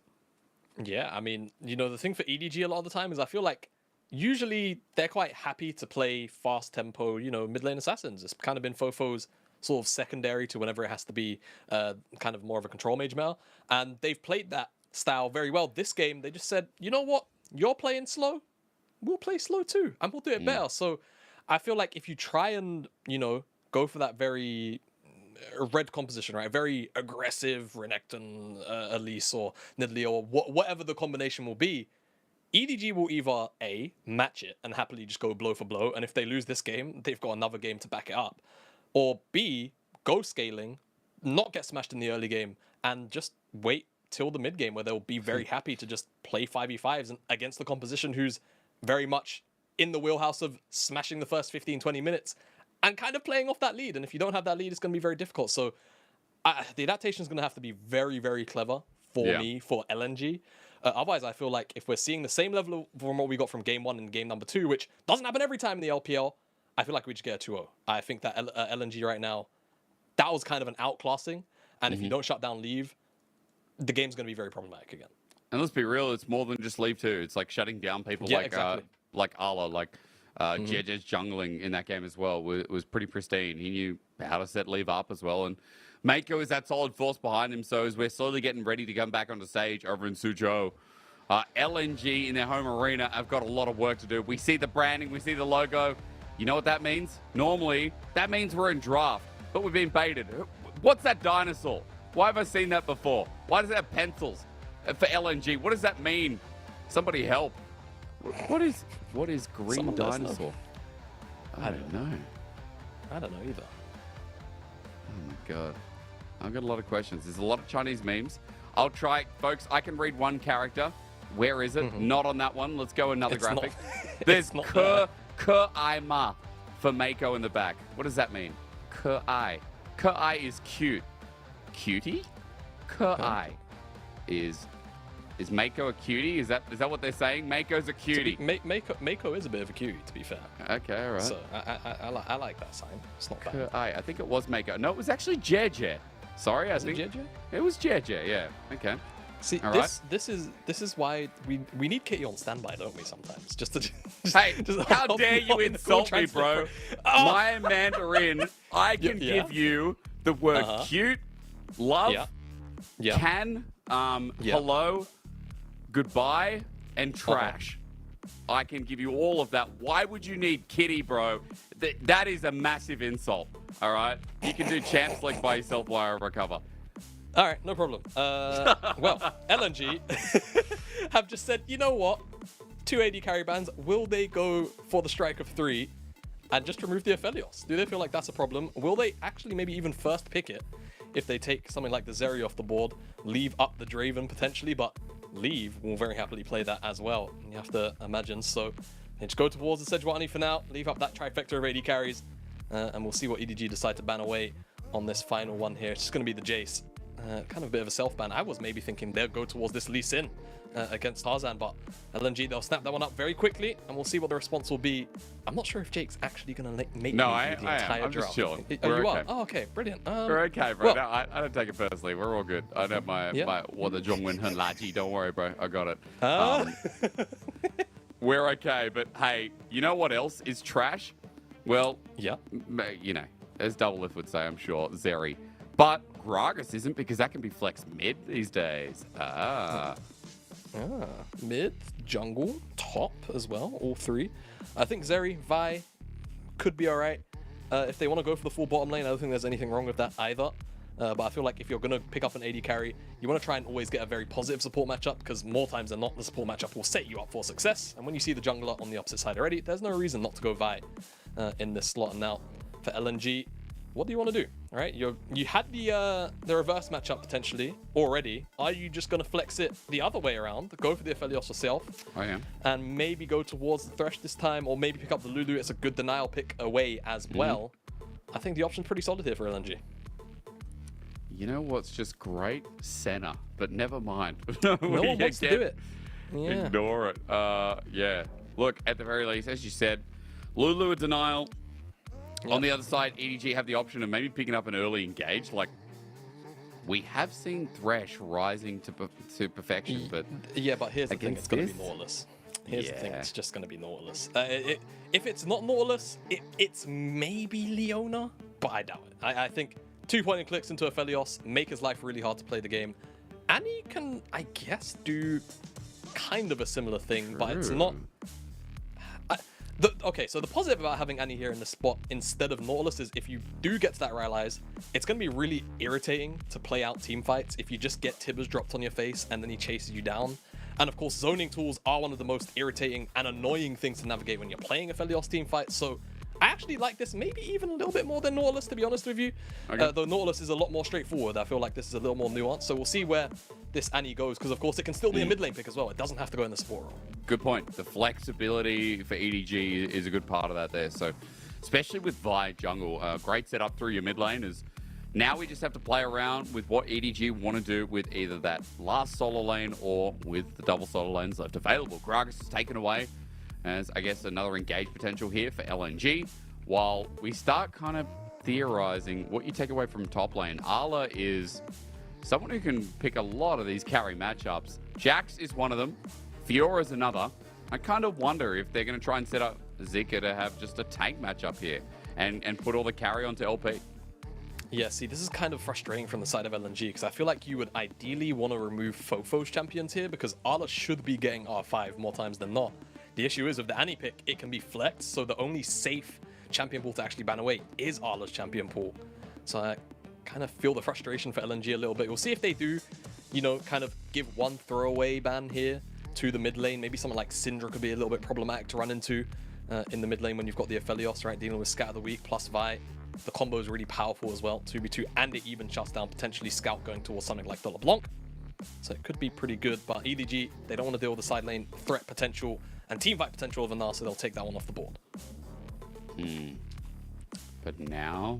Yeah, I mean, you know, the thing for EDG a lot of the time is I feel like usually they're quite happy to play fast tempo, you know, mid lane assassins. It's kind of been Fofo's sort of secondary to whenever it has to be kind of more of a control mage male. And they've played that style very well. This game, they just said, you know what? You're playing slow. we'll play slow too, and we'll do it better. So I feel like if you try and, go for that very red composition, right? Very aggressive Renekton, Elise, or Nidalee, or whatever the combination will be, EDG will either A, match it and happily just go blow for blow, and if they lose this game, they've got another game to back it up. Or B, go scaling, not get smashed in the early game, and just wait till the mid game where they'll be very happy to just play 5v5s against the composition who's very much in the wheelhouse of smashing the first 15-20 minutes and kind of playing off that lead. And if you don't have that lead, it's going to be very difficult. So the adaptation is going to have to be very, very clever for me, for LNG. Otherwise, I feel like if we're seeing the same level from what we got from game 1 and game number 2, which doesn't happen every time in the LPL, I feel like we just get a 2-0. I think that LNG right now, that was kind of an outclassing. And if you don't shut down Leave, the game's going to be very problematic again. And let's be real, it's more than just Leave too. It's like shutting down people like Ala, like JJ's jungling in that game as well was pretty pristine. He knew how to set Leave up as well. And Mako is that solid force behind him. So as we're slowly getting ready to come back onto stage over in Suzhou, LNG in their home arena have got a lot of work to do. We see the branding, we see the logo. You know what that means? Normally, that means we're in draft, but we've been baited. What's that dinosaur? Why have I seen that before? Why does it have pencils for LNG? What does that mean? Somebody help. What is green Someone dinosaur? I don't know. I don't know either. Oh my god. I've got a lot of questions. There's a lot of Chinese memes. I'll try, folks. I can read one character. Where is it? Not on that one. Let's go another graphic. There's Ke-ai-ma for Mako in the back. What does that mean? Ke-ai. Ke-ai is cute. Cutie? Ke-ai is Mako a cutie? Is that what they're saying? Mako's a cutie. Mako is a bit of a cutie, to be fair. Okay, all right. So I like that sign. It's not bad. I think it was Mako. No, it was actually JJ. Sorry, I think it was JJ. Yeah. Okay. See, this is why we need Kitty on standby, don't we? Sometimes just to. Hey, how dare you insult me, bro? My Mandarin, I can give you the word cute, love, can, hello, goodbye, and trash. I can give you all of that. Why would you need kitty, bro? That is a massive insult. All right, you can do Champs League by yourself while I recover. All right, no problem. Well, LNG have just said, you know what? 2 AD carry bans, will they go for the strike of 3 and just remove the Aphelios? Do they feel like that's a problem? Will they actually maybe even first pick it if they take something like the Zeri off the board, leave up the Draven potentially, but Leave will very happily play that as well. You have to imagine. So they just go towards the Sejuani for now, leave up that trifecta of AD carries, and we'll see what EDG decide to ban away on this final one here. It's just going to be the Jace. Kind of a bit of a self-ban. I was maybe thinking they'll go towards this Lee Sin against Tarzan, but LNG, they'll snap that one up very quickly, and we'll see what the response will be. I'm not sure if Jake's actually going to make the entire I'm just chilling. You are? Oh, okay, brilliant. We're okay, bro. Well, no, I don't take it personally. We're all good. I know my what the Zhongwen Hun Laji. Don't worry, bro. I got it. We're okay, but hey, you know what else is trash? Well, as Doublelift would say, I'm sure, Zeri. But Gragas isn't, because that can be flexed mid these days. Mid, jungle, top as well, all three. I think Zeri, Vi could be all right. If they want to go for the full bottom lane, I don't think there's anything wrong with that either. But I feel like if you're going to pick up an AD carry, you want to try and always get a very positive support matchup, because more times than not, the support matchup will set you up for success. And when you see the jungler on the opposite side already, there's no reason not to go Vi in this slot. And now for LNG, what do you want to do? All right, you had the reverse matchup potentially already. Are you just going to flex it the other way around? Go for the Aphelios yourself. I am. And maybe go towards the Thresh this time, or maybe pick up the Lulu. It's a good denial pick away as well. I think the option's pretty solid here for LNG. You know what's just great? Senna. But never mind. No one wants to do it. Yeah. Ignore it. Yeah. Look, at the very least, as you said, Lulu a denial. Yep. On the other side, EDG have the option of maybe picking up an early engage. Like, we have seen Thresh rising to perfection, but yeah, but here's the thing: it's going to be Nautilus. Here's the thing: it's just going to be Nautilus. If it's not Nautilus, it's maybe Leona, but I doubt it. I think 2 point and clicks into Aphelios make his life really hard to play the game, and he can, I guess, do kind of a similar thing, but it's not. Okay, so the positive about having Annie here in the spot instead of Nautilus is if you do get to that Rylai's, it's going to be really irritating to play out team fights if you just get Tibbers dropped on your face and then he chases you down. And of course, zoning tools are one of the most irritating and annoying things to navigate when you're playing a Felios team fight, so I actually like this maybe even a little bit more than Nautilus, to be honest with you. Okay. Though Nautilus is a lot more straightforward, I feel like this is a little more nuanced, so we'll see where this Annie goes, because of course it can still be a mid lane pick as well. It doesn't have to go in the support role. Good point. The flexibility for EDG is a good part of that there. So, especially with Vi jungle, great setup through your mid lane is now we just have to play around with what EDG want to do with either that last solo lane or with the double solo lanes left available. Gragas is taken away as, I guess, another engage potential here for LNG. While we start kind of theorizing what you take away from top lane, Arla is someone who can pick a lot of these carry matchups. Jax is one of them. Fiora's another. I kind of wonder if they're going to try and set up Zika to have just a tank matchup here and put all the carry onto LP. Yeah, see, this is kind of frustrating from the side of LNG because I feel like you would ideally want to remove Fofo's champions here because Arla should be getting R5 more times than not. The issue is with the Annie pick, it can be flexed, so the only safe champion pool to actually ban away is Arla's champion pool. So I kind of feel the frustration for LNG a little bit. We'll see if they do, you know, kind of give one throwaway ban here to the mid lane. Maybe someone like Syndra could be a little bit problematic to run into in the mid lane when you've got the Aphelios, right, dealing with Scatter the Weak plus Vi. The combo is really powerful as well, 2v2, and it even shuts down potentially Scout going towards something like the LeBlanc. So it could be pretty good, but EDG, they don't want to deal with the side lane threat potential and teamfight potential of Anar, so they'll take that one off the board. But now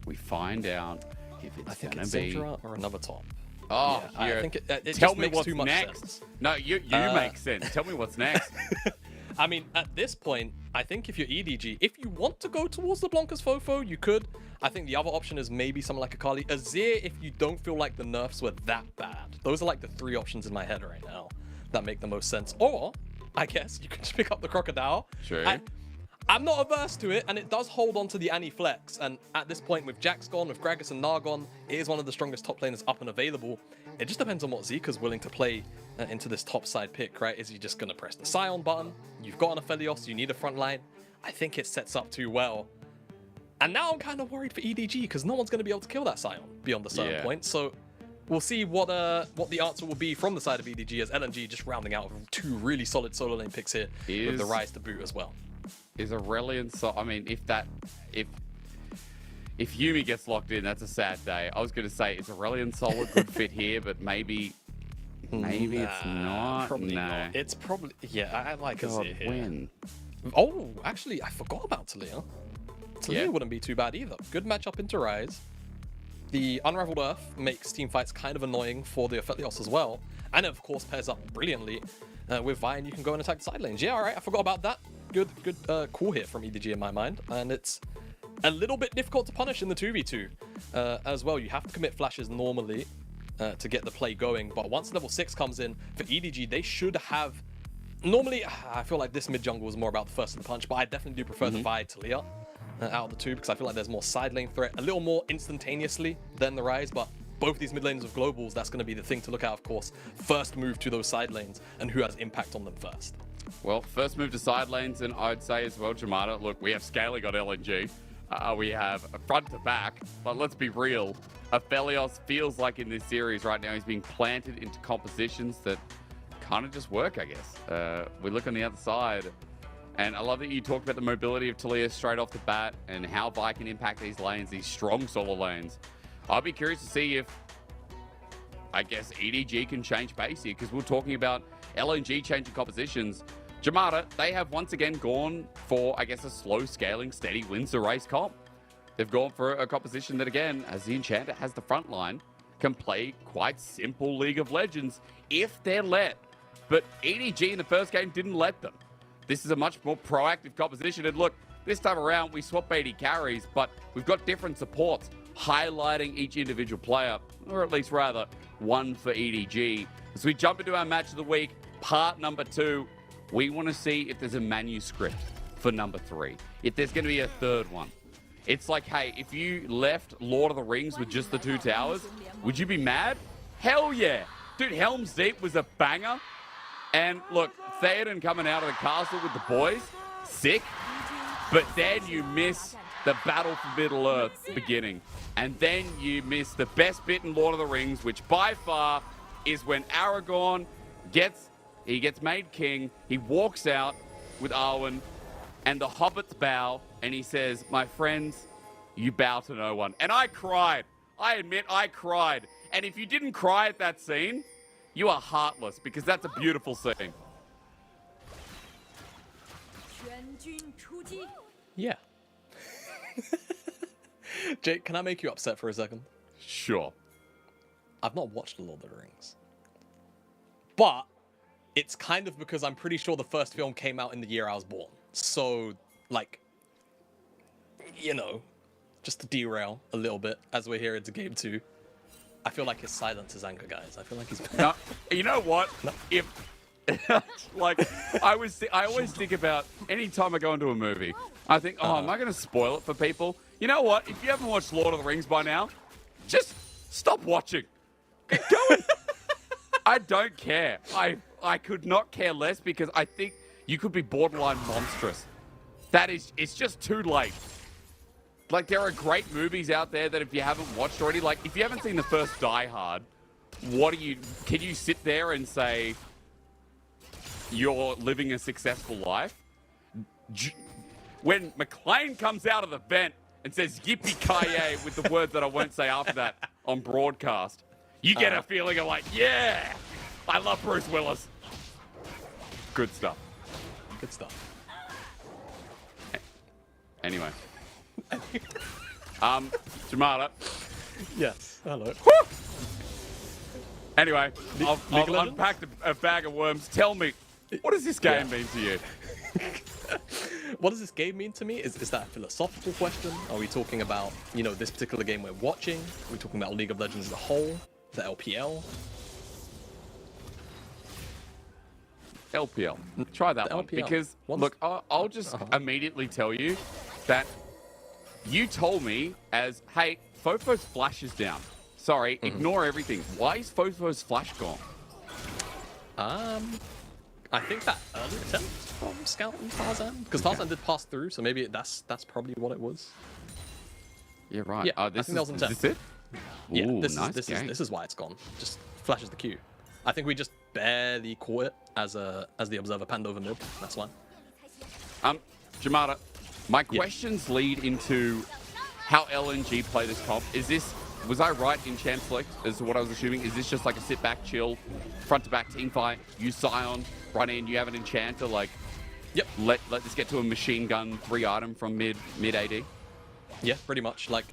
we find out if it's going to be Syndra or another top. Oh, yeah, I think it tell just me makes what's too much next. sense. No, you make sense. Tell me what's next. I mean, at this point, I think if you're EDG, if you want to go towards the Blancas Fofo, you could. I think the other option is maybe someone like Akali. Azir, if you don't feel like the nerfs were that bad. Those are like the three options in my head right now that make the most sense. Or, I guess, you can just pick up the Crocodile. Sure. I'm not averse to it, and it does hold on to the Annie flex. And at this point, with Jax gone, with Gragas and Nargon, it is one of the strongest top laners up and available. It just depends on what Zika's willing to play into this top side pick, right? Is he just going to press the Scion button? You've got an Aphelios, you need a front line. I think it sets up too well. And now I'm kind of worried for EDG, because no one's going to be able to kill that Scion beyond a certain point. So we'll see what the answer will be from the side of EDG, as LNG just rounding out two really solid solo lane picks here with the Rise to boot as well. Is Aurelion I mean, if Yumi gets locked in, that's a sad day. I was going to say, is Aurelion Sol a good fit here, but maybe it's not. Probably not. It's probably, yeah, I like Azir here. When? Oh, actually, I forgot about Talia. Talia wouldn't be too bad either. Good matchup into Rise. The Unraveled Earth makes teamfights kind of annoying for the Aphelios as well. And it, of course, pairs up brilliantly with Vi, and you can go and attack the side lanes. Yeah, all right, I forgot about that. Good call here from EDG in my mind. And it's a little bit difficult to punish in the 2v2 as well. You have to commit flashes normally to get the play going. But once level 6 comes in, for EDG, they should have... Normally, I feel like this mid jungle is more about the first of the punch, but I definitely do prefer the Vi Talia out of the two, because I feel like there's more side lane threat, a little more instantaneously than the Rise, but both these mid lanes with globals, that's going to be the thing to look at, of course. First move to those side lanes and who has impact on them first. Well, first move to side lanes, and I'd say as well, Jamada, look, we have Scaly got LNG. We have a front to back, but let's be real. Aphelios feels like in this series right now, he's being planted into compositions that kind of just work, I guess. We look on the other side, and I love that you talked about the mobility of Talia straight off the bat and how Vi can impact these lanes, these strong solo lanes. I'll be curious to see if, I guess, EDG can change pace here, because we're talking about LNG changing compositions. Jamada, they have once again gone for, I guess, a slow scaling, steady wins the race comp. They've gone for a composition that, again, as the Enchanter has the front line, can play quite simple League of Legends if they're let. But EDG in the first game didn't let them. This is a much more proactive composition. And look, this time around, we swap 80 carries, but we've got different supports highlighting each individual player, or at least rather, one for EDG. As we jump into our match of the week, part number 2, we want to see if there's a manuscript for number 3. If there's going to be a third one. It's like, hey, if you left Lord of the Rings with just the 2 towers, would you be mad? Hell yeah. Dude, Helm's Deep was a banger. And look, Theoden coming out of the castle with the boys, sick, but then you miss the Battle for Middle-earth beginning. And then you miss the best bit in Lord of the Rings, which by far is when Aragorn gets made king. He walks out with Arwen, and the hobbits bow, and he says, "My friends, you bow to no one." And I cried. I admit I cried. And if you didn't cry at that scene, you are heartless, because that's a beautiful scene. Yeah. Jake, can I make you upset for a second? Sure. I've not watched The Lord of the Rings. But it's kind of because I'm pretty sure the first film came out in the year I was born. So, like, you know, just to derail a little bit as we're here into game 2, I feel like his silence is anger, guys. I feel like he's... No, you know what? No. If... like, I always think about any time I go into a movie, I think, oh, am I going to spoil it for people? You know what? If you haven't watched Lord of the Rings by now, just stop watching. Go and... I don't care. I could not care less, because I think you could be borderline monstrous. It's just too late. Like, there are great movies out there that if you haven't watched already, like, if you haven't seen the first Die Hard, can you sit there and say you're living a successful life? When McClane comes out of the vent and says yippee-ki-yay with the words that I won't say after that on broadcast, you get a feeling of like, yeah, I love Bruce Willis. Good stuff. Good stuff. Anyway. Jamada. Yes. Hello. Anyway, I've unpacked a bag of worms. Tell me, what does this game mean to you? What does this game mean to me? Is that a philosophical question? Are we talking about, you know, this particular game we're watching? Are we talking about League of Legends as a whole? The LPL? LPL. Try that one. LPL. Because, look, I'll just immediately tell you that you told me as, hey, Fofo's flash is down. Sorry, ignore everything. Why is Fofo's flash gone? I think that early attempt from Scout and Tarzan, because Tarzan did pass through, so maybe that's probably what it was. Yeah, right. Yeah, I think that was an attempt. Is this it? Yeah, Ooh, this is why it's gone. Just flashes the queue. I think we just barely caught it as the observer panned over mid. That's why. Jamada, my questions lead into how LNG play this comp. Was I right in champ select as to what I was assuming? Is this just like a sit back, chill, front to back team fight? You Scion, run in, you have an enchanter, like, yep. Let this get to a machine gun 3-item from mid AD? Yeah, pretty much. Like,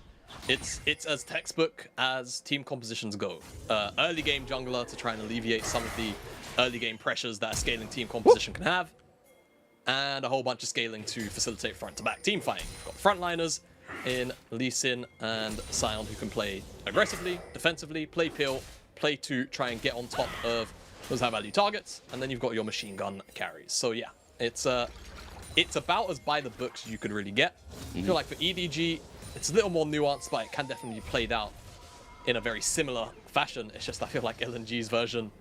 it's as textbook as team compositions go. Early game jungler to try and alleviate some of the early game pressures that a scaling team composition can have, and a whole bunch of scaling to facilitate front to back team fighting. We've got frontliners in Lee Sin and Scion who can play aggressively, defensively, play peel, play to try and get on top of those high value targets, and then you've got your machine gun carries. So yeah, it's about as by the books you could really get. I feel like for EDG, it's a little more nuanced, but it can definitely be played out in a very similar fashion. It's just I feel like LNG's version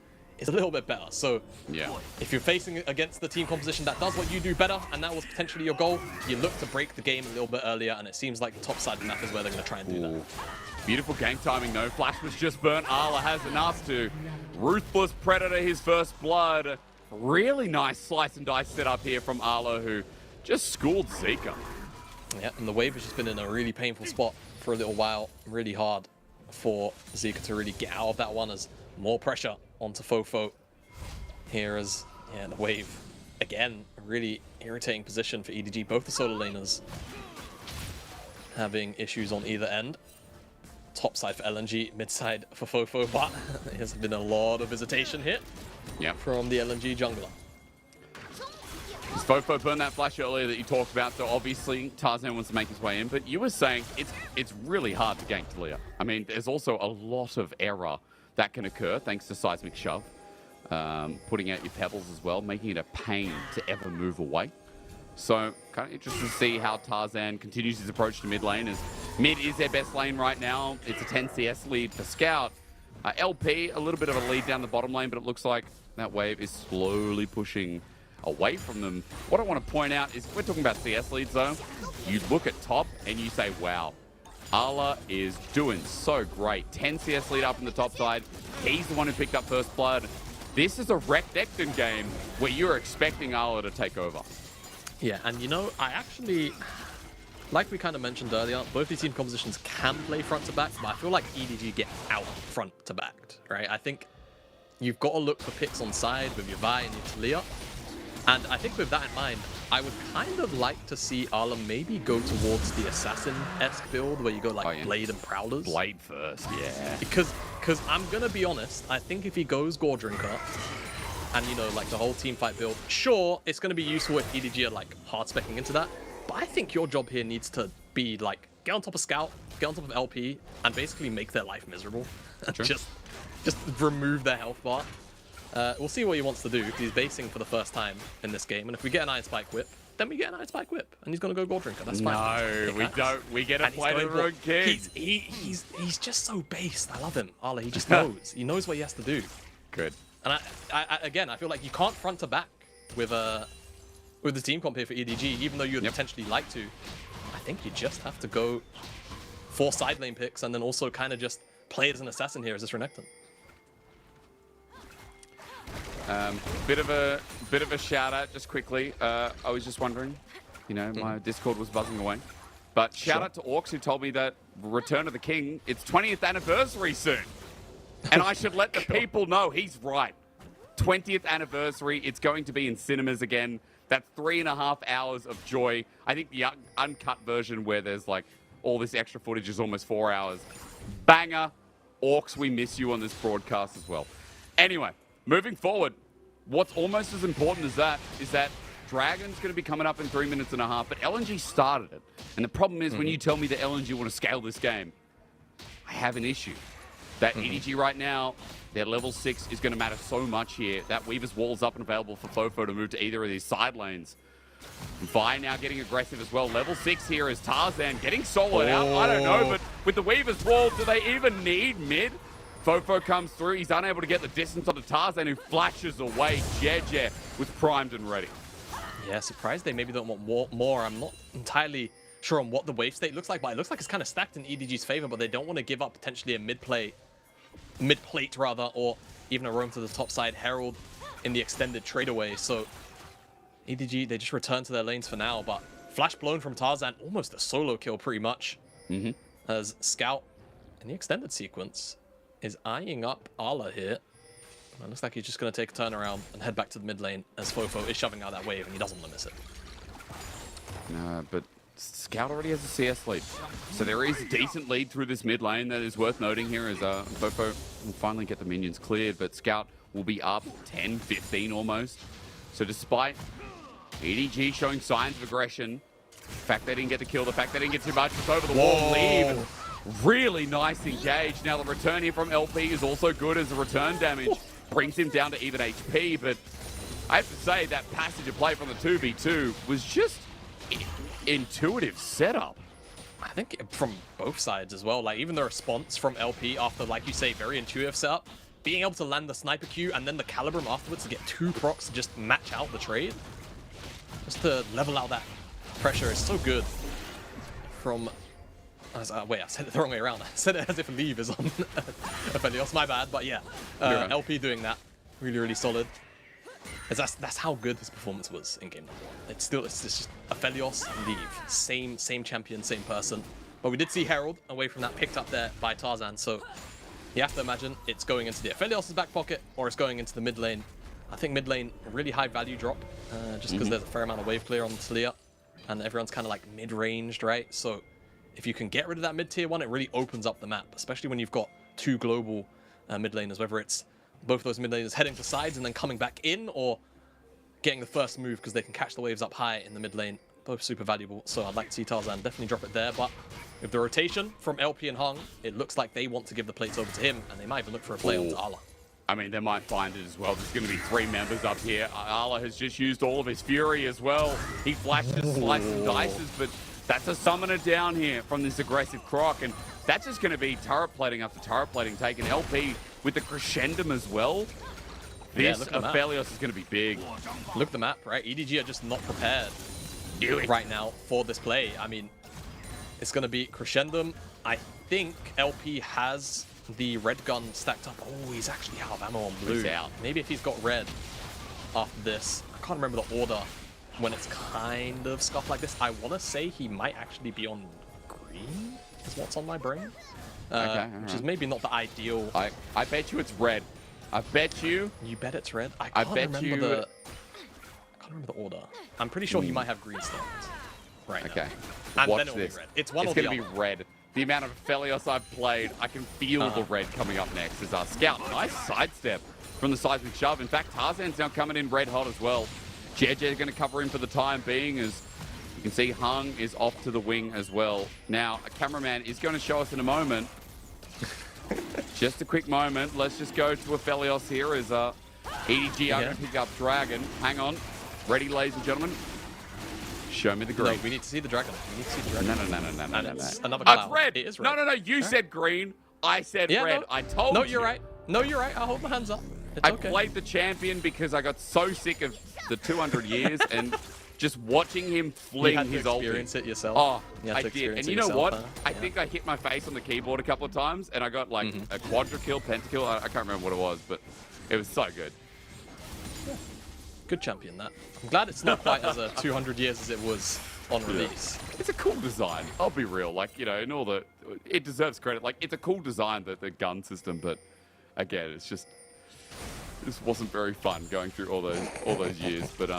is a little bit better. So yeah, if you're facing against the team composition that does what you do better, and that was potentially your goal, you look to break the game a little bit earlier, and it seems like the top side of the map is where they're going to try and do that. Beautiful game timing though. Flash was just burnt. Arla has enough to Ruthless Predator his first blood. Really nice slice and dice setup here from Arlo, who just schooled Zika. Yeah, and the wave has just been in a really painful spot for a little while. Really hard for Zika to really get out of that one, as more pressure onto Fofo. Here is, yeah, the wave. Again, a really irritating position for EDG. Both the solo laners having issues on either end. Top side for LNG, mid side for Fofo, but there's been a lot of visitation here from the LNG jungler. Fofo burned that flash earlier that you talked about, so obviously Tarzan wants to make his way in, but you were saying it's really hard to gank Talia. I mean, there's also a lot of error that can occur thanks to Seismic Shove. Putting out your pebbles as well, making it a pain to ever move away. So, kind of interested to see how Tarzan continues his approach to mid lane, as mid is their best lane right now. It's a 10 CS lead for Scout. LP, a little bit of a lead down the bottom lane, but it looks like that wave is slowly pushing away from them. What I want to point out is, we're talking about CS leads though. You look at top and you say, wow, Arla is doing so great. 10 CS lead up in the top side. He's the one who picked up first blood. This is a Rectecton game where you're expecting Arla to take over. Yeah, and you know, I actually, like we kind of mentioned earlier, both these team compositions can play front to back, but I feel like EDG get out front to back, right? I think you've got to look for picks on side with your Vi and your Talia. And I think with that in mind, I would kind of like to see Arla maybe go towards the Assassin-esque build where you go like Blade and Prowlers. Blade first, yeah. Because I'm going to be honest, I think if he goes Gore Drinker and, you know, like the whole team fight build, sure, it's going to be useful if EDG are like hard specking into that. But I think your job here needs to be like, get on top of Scout, get on top of LP, and basically make their life miserable. Sure. just remove their health bar. We'll see what he wants to do. He's basing for the first time in this game, and if we get an Iron Spike Whip, then we get an Iron Spike Whip, and he's gonna go Gold Drinker. That's fine. No, we don't. We get a play to Rune King. He's just so based. I love him. Arla, he just knows. He knows what he has to do. Good. And again, I feel like you can't front to back with the team comp here for EDG, even though you'd potentially like to. I think you just have to go for side lane picks, and then also kind of just play as an assassin here as this Renekton. Bit of a shout out just quickly. I was just wondering, you know, my Discord was buzzing away. But shout out to Orcs who told me that Return of the King, it's 20th anniversary soon. And I should let the people know he's right. 20th anniversary, it's going to be in cinemas again. That's 3.5 hours of joy. I think the uncut version where there's like all this extra footage is almost 4 hours. Banger. Orcs, we miss you on this broadcast as well. Anyway, moving forward, what's almost as important as that is that Dragon's going to be coming up in 3.5 minutes, but LNG started it. And the problem is when you tell me that LNG want to scale this game, I have an issue. That EDG right now, their level 6 is going to matter so much here. That Weaver's wall's up and available for Fofo to move to either of these side lanes. Vi now getting aggressive as well. Level 6 here is Tarzan getting soloed out. I don't know, but with the Weaver's wall, do they even need mid? Fofo comes through. He's unable to get the distance onto Tarzan, who flashes away. Jeje was primed and ready. Yeah, surprised they maybe don't want more. I'm not entirely sure on what the wave state looks like, but it looks like it's kind of stacked in EDG's favor, but they don't want to give up potentially a mid-plate rather, or even a roam to the top side Herald in the extended trade away. So EDG, they just return to their lanes for now, but flash blown from Tarzan, almost a solo kill pretty much. As Scout in the extended sequence is eyeing up Arla here. And it looks like he's just going to take a turn around and head back to the mid lane as Fofo is shoving out that wave and he doesn't want to miss it. No, but Scout already has a CS lead. So there is a decent lead through this mid lane that is worth noting here as Fofo will finally get the minions cleared, but Scout will be up 10, 15 almost. So despite EDG showing signs of aggression, the fact they didn't get the kill, the fact they didn't get too much, it's over the wall, leave. Really nice engage. Now the return here from LP is also good as the return damage brings him down to even HP, but I have to say that passage of play from the 2v2 was just intuitive setup. I think from both sides as well, like even the response from LP after, like you say, very intuitive setup, being able to land the sniper Q and then the Calibrum afterwards to get 2 procs to just match out the trade, just to level out that pressure is so good. From wait, I said it the wrong way around. I said it as if Leave is on Aphelios, my bad, but yeah. LP doing that, really, really solid. That's how good his performance was in game number 1. It's just Aphelios, Leave. Same champion, same person. But we did see Herald away from that, picked up there by Tarzan, so you have to imagine it's going into the Aphelios' back pocket or it's going into the mid lane. I think mid lane, really high value drop, just because there's a fair amount of wave clear on Talia, and everyone's kind of like mid-ranged, right? So if you can get rid of that mid-tier one, it really opens up the map, especially when you've got 2 global mid laners, whether it's both of those mid laners heading to sides and then coming back in, or getting the first move because they can catch the waves up high in the mid lane. Both super valuable, so I'd like to see Tarzan definitely drop it there, but with the rotation from LP and Hung, it looks like they want to give the plates over to him, and they might even look for a play onto Arla. I mean, they might find it as well. There's going to be 3 members up here. Arla has just used all of his fury as well. He flashes, slices, and dices, but that's a summoner down here from this aggressive Croc, and that's just going to be turret plating after turret plating, taking LP with the crescendum as well. This look at the map. Aphelios is going to be big. Look at the map, right? EDG are just not prepared right now for this play. I mean, it's going to be Crescendum. I think LP has the red gun stacked up. Oh, he's actually out of ammo on blue. He's out. Maybe if he's got red after this. I can't remember the order when it's kind of scuffed like this. I want to say he might actually be on green, is what's on my brain. Which is maybe not the ideal. I bet you it's red. I bet you. You bet it's red? I can't remember the order. I'm pretty sure he might have green stacked right now. And Watch then it'll this. be red. It's one or going the to other. be red. The amount of Aphelios I've played, I can feel the red coming up next. Is our Scout. Nice sidestep from the seismic shove. In fact, Tarzan's now coming in red hot as well. JJ's going to cover him for the time being, as you can see Hung is off to the wing as well. Now, a cameraman is going to show us in a moment. Just a quick moment. Let's just go to Aphelios here as EDG are going to pick up Dragon. Hang on. Ready, ladies and gentlemen? Show me the green. No, we need to see the dragon. We need to see the dragon. No. And it's another cloud. It's red. It is red. No. You said green. I said red. No. I told you. No, you're right. No, you're right. I'll hold my hands up. It's I okay. played the champion because I got so sick of the 200 years and just watching him fling his ulti. You had to experience it yourself. Oh, I did. And you know what? I think I hit my face on the keyboard a couple of times and I got like a quadra kill, pentakill. I can't remember what it was, but it was so good. Good champion, that. I'm glad it's not quite as 200 years as it was on release. It's a cool design. I'll be real. Like, you know, and all the... It deserves credit. Like, it's a cool design, the gun system, but again, it's just... This wasn't very fun going through all those years. But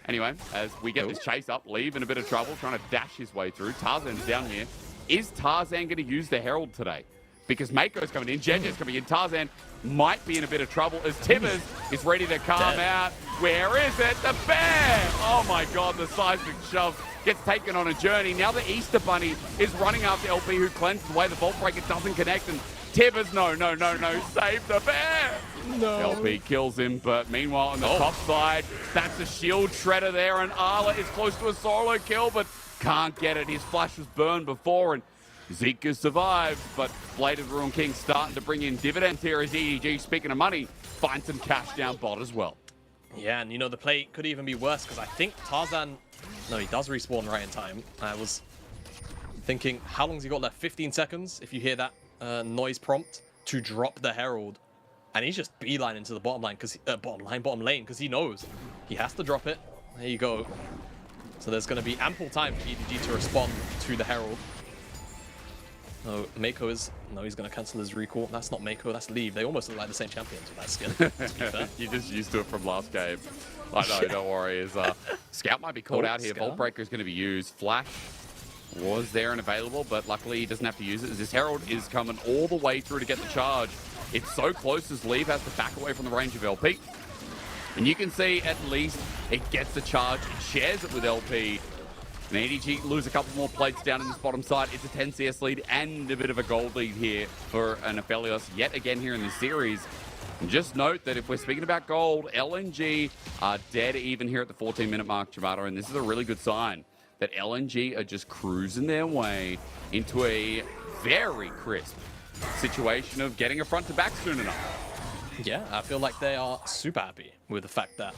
anyway, as we get this chase up, Leave in a bit of trouble, trying to dash his way through. Tarzan's down here. Is Tarzan going to use the Herald today? Because Mako's coming in, JJ's coming in. Tarzan might be in a bit of trouble as Tibbers is ready to come out. Where is it? The bear! Oh my god, the seismic shove gets taken on a journey. Now the Easter Bunny is running after LP, who cleanses away. The Vault Breaker doesn't connect, and Tibbers, no, save the bear! No. LP kills him, but meanwhile on the top side, that's a shield shredder there, and Arla is close to a solo kill, but can't get it. His flash was burned before, and Zika survived, but Bladed Ruin King starting to bring in dividends here as EDG, speaking of money, finds some cash down bot as well. Yeah, and you know, the play could even be worse because I think Tarzan... No, he does respawn right in time. I was thinking, how long's he got left? 15 seconds, if you hear that noise prompt, to drop the Herald. And he's just beeline into the bottom lane, bottom lane, because he knows he has to drop it. There you go. So there's going to be ample time for EDG to respond to the Herald. No, Mako is... No, he's going to cancel his recall. That's not Mako, that's Leave. They almost look like the same champions with that skin, to be fair. You're just used to it from last game. I know, don't worry. Scout might be called out here. Vault Breaker is going to be used. Flash was there and available, but luckily he doesn't have to use it, as this Herald is coming all the way through to get the charge. It's so close as Leave has to back away from the range of LP. And you can see at least it gets the charge, it shares it with LP. And EDG lose a couple more plates down in this bottom side. It's a 10 CS lead and a bit of a gold lead here for an Aphelios yet again here in this series. And just note that if we're speaking about gold, LNG are dead even here at the 14-minute mark, Jamato, and this is a really good sign that LNG are just cruising their way into a very crisp situation of getting a front to back soon enough. Yeah, I feel like they are super happy with the fact that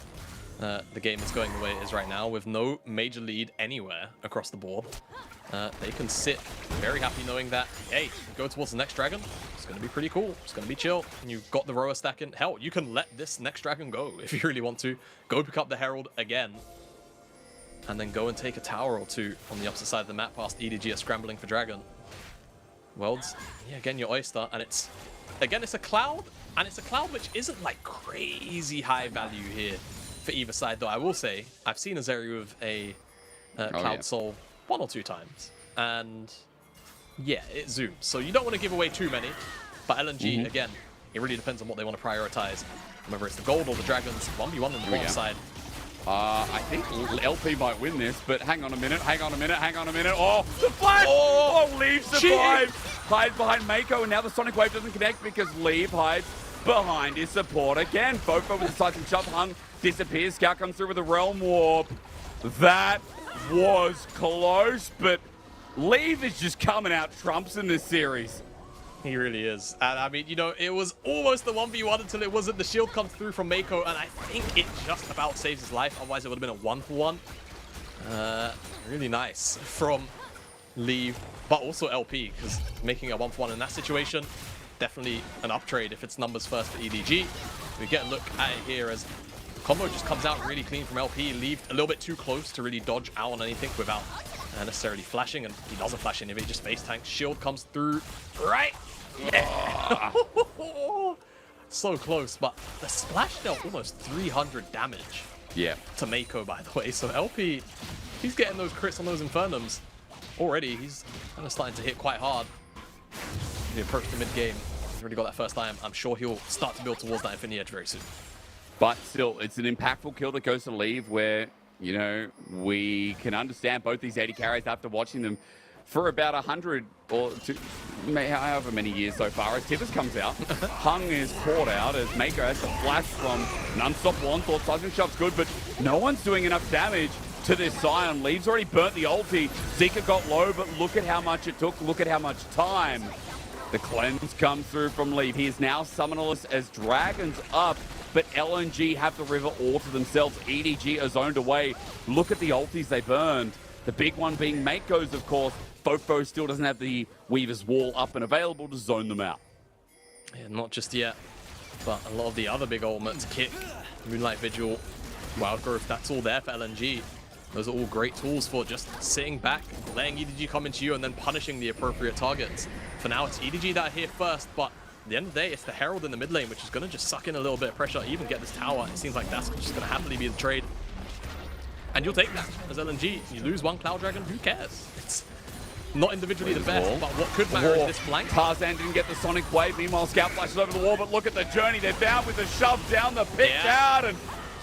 the game is going the way it is right now with no major lead anywhere across the board. They can sit very happy knowing that, hey, go towards the next dragon. It's going to be pretty cool. It's going to be chill. And you've got the rower stacking. Hell, you can let this next dragon go if you really want to. Go pick up the Herald again. And then go and take a tower or two on the opposite side of the map past EDG are scrambling for dragon. Worlds, yeah, again, your Oyster. And it's, again, it's a cloud. And it's a cloud which isn't like crazy high value here for either side, though. I will say, I've seen Azeri with a Cloud Soul 1 or 2 times. And yeah, it zooms. So you don't want to give away too many. But LNG, again, it really depends on what they want to prioritize. Whether it's the gold or the dragons, 1v1 on the bottom side. I think LP might win this, but hang on a minute. Oh, the flash! Oh, Leave survives. Hides behind Mako, and now the Sonic Wave doesn't connect because Leave hides behind his support again. Fofo with the seismic shove, Hung disappears. Scout comes through with a Realm Warp. That was close, but Leave is just coming out trumps in this series. He really is. And I mean, you know, it was almost the 1v1 until it wasn't. The shield comes through from Mako, and I think it just about saves his life. Otherwise, it would have been a 1-for-1. Really nice from Leave, but also LP, because making a 1-for-1 in that situation, definitely an uptrade if it's numbers first for EDG. We get a look at it here as combo just comes out really clean from LP. Leave a little bit too close to really dodge out on anything without necessarily flashing, and he doesn't flash any of it, he just face tanks. Shield comes through, right? Yeah! So close, but the splash dealt almost 300 damage. Yeah. To Mako, by the way. So LP, he's getting those crits on those Infernums already. He's kind of starting to hit quite hard. He approached the mid game. He's already got that first time. I'm sure he'll start to build towards that Infinity Edge very soon. But still, it's an impactful kill that goes to Leave where, you know, we can understand both these AD carries after watching them for about 100 or however many years so far. As Tibbers comes out, Hung is caught out as Mako has the flash from non-stop one. Thought Seismic Shot's good, but no one's doing enough damage to this Sion. Leave's already burnt the ulti. Zika got low, but look at how much it took. Look at how much time. The cleanse comes through from Leave. He is now summonerless as Dragon's up, but LNG have the river all to themselves. EDG are zoned away. Look at the ultis they burned. The big one being Mako's, of course. Fofo still doesn't have the Weaver's Wall up and available to zone them out. Yeah, not just yet, but a lot of the other big ultimates, Kick, Moonlight Vigil, Wild Growth, that's all there for LNG. Those are all great tools for just sitting back, letting EDG come into you, and then punishing the appropriate targets. For now, it's EDG that are here first, but at the end of the day, it's the Herald in the mid lane, which is going to just suck in a little bit of pressure, even get this tower. It seems like that's just going to happily be the trade. And you'll take that as LNG. You lose one Cloud Dragon, who cares? It's not individually the best, but what could matter is this flank. Tarzan didn't get the Sonic Wave. Meanwhile, Scout flashes over the wall, but look at the journey. They're bound with a shove down the pitch out, and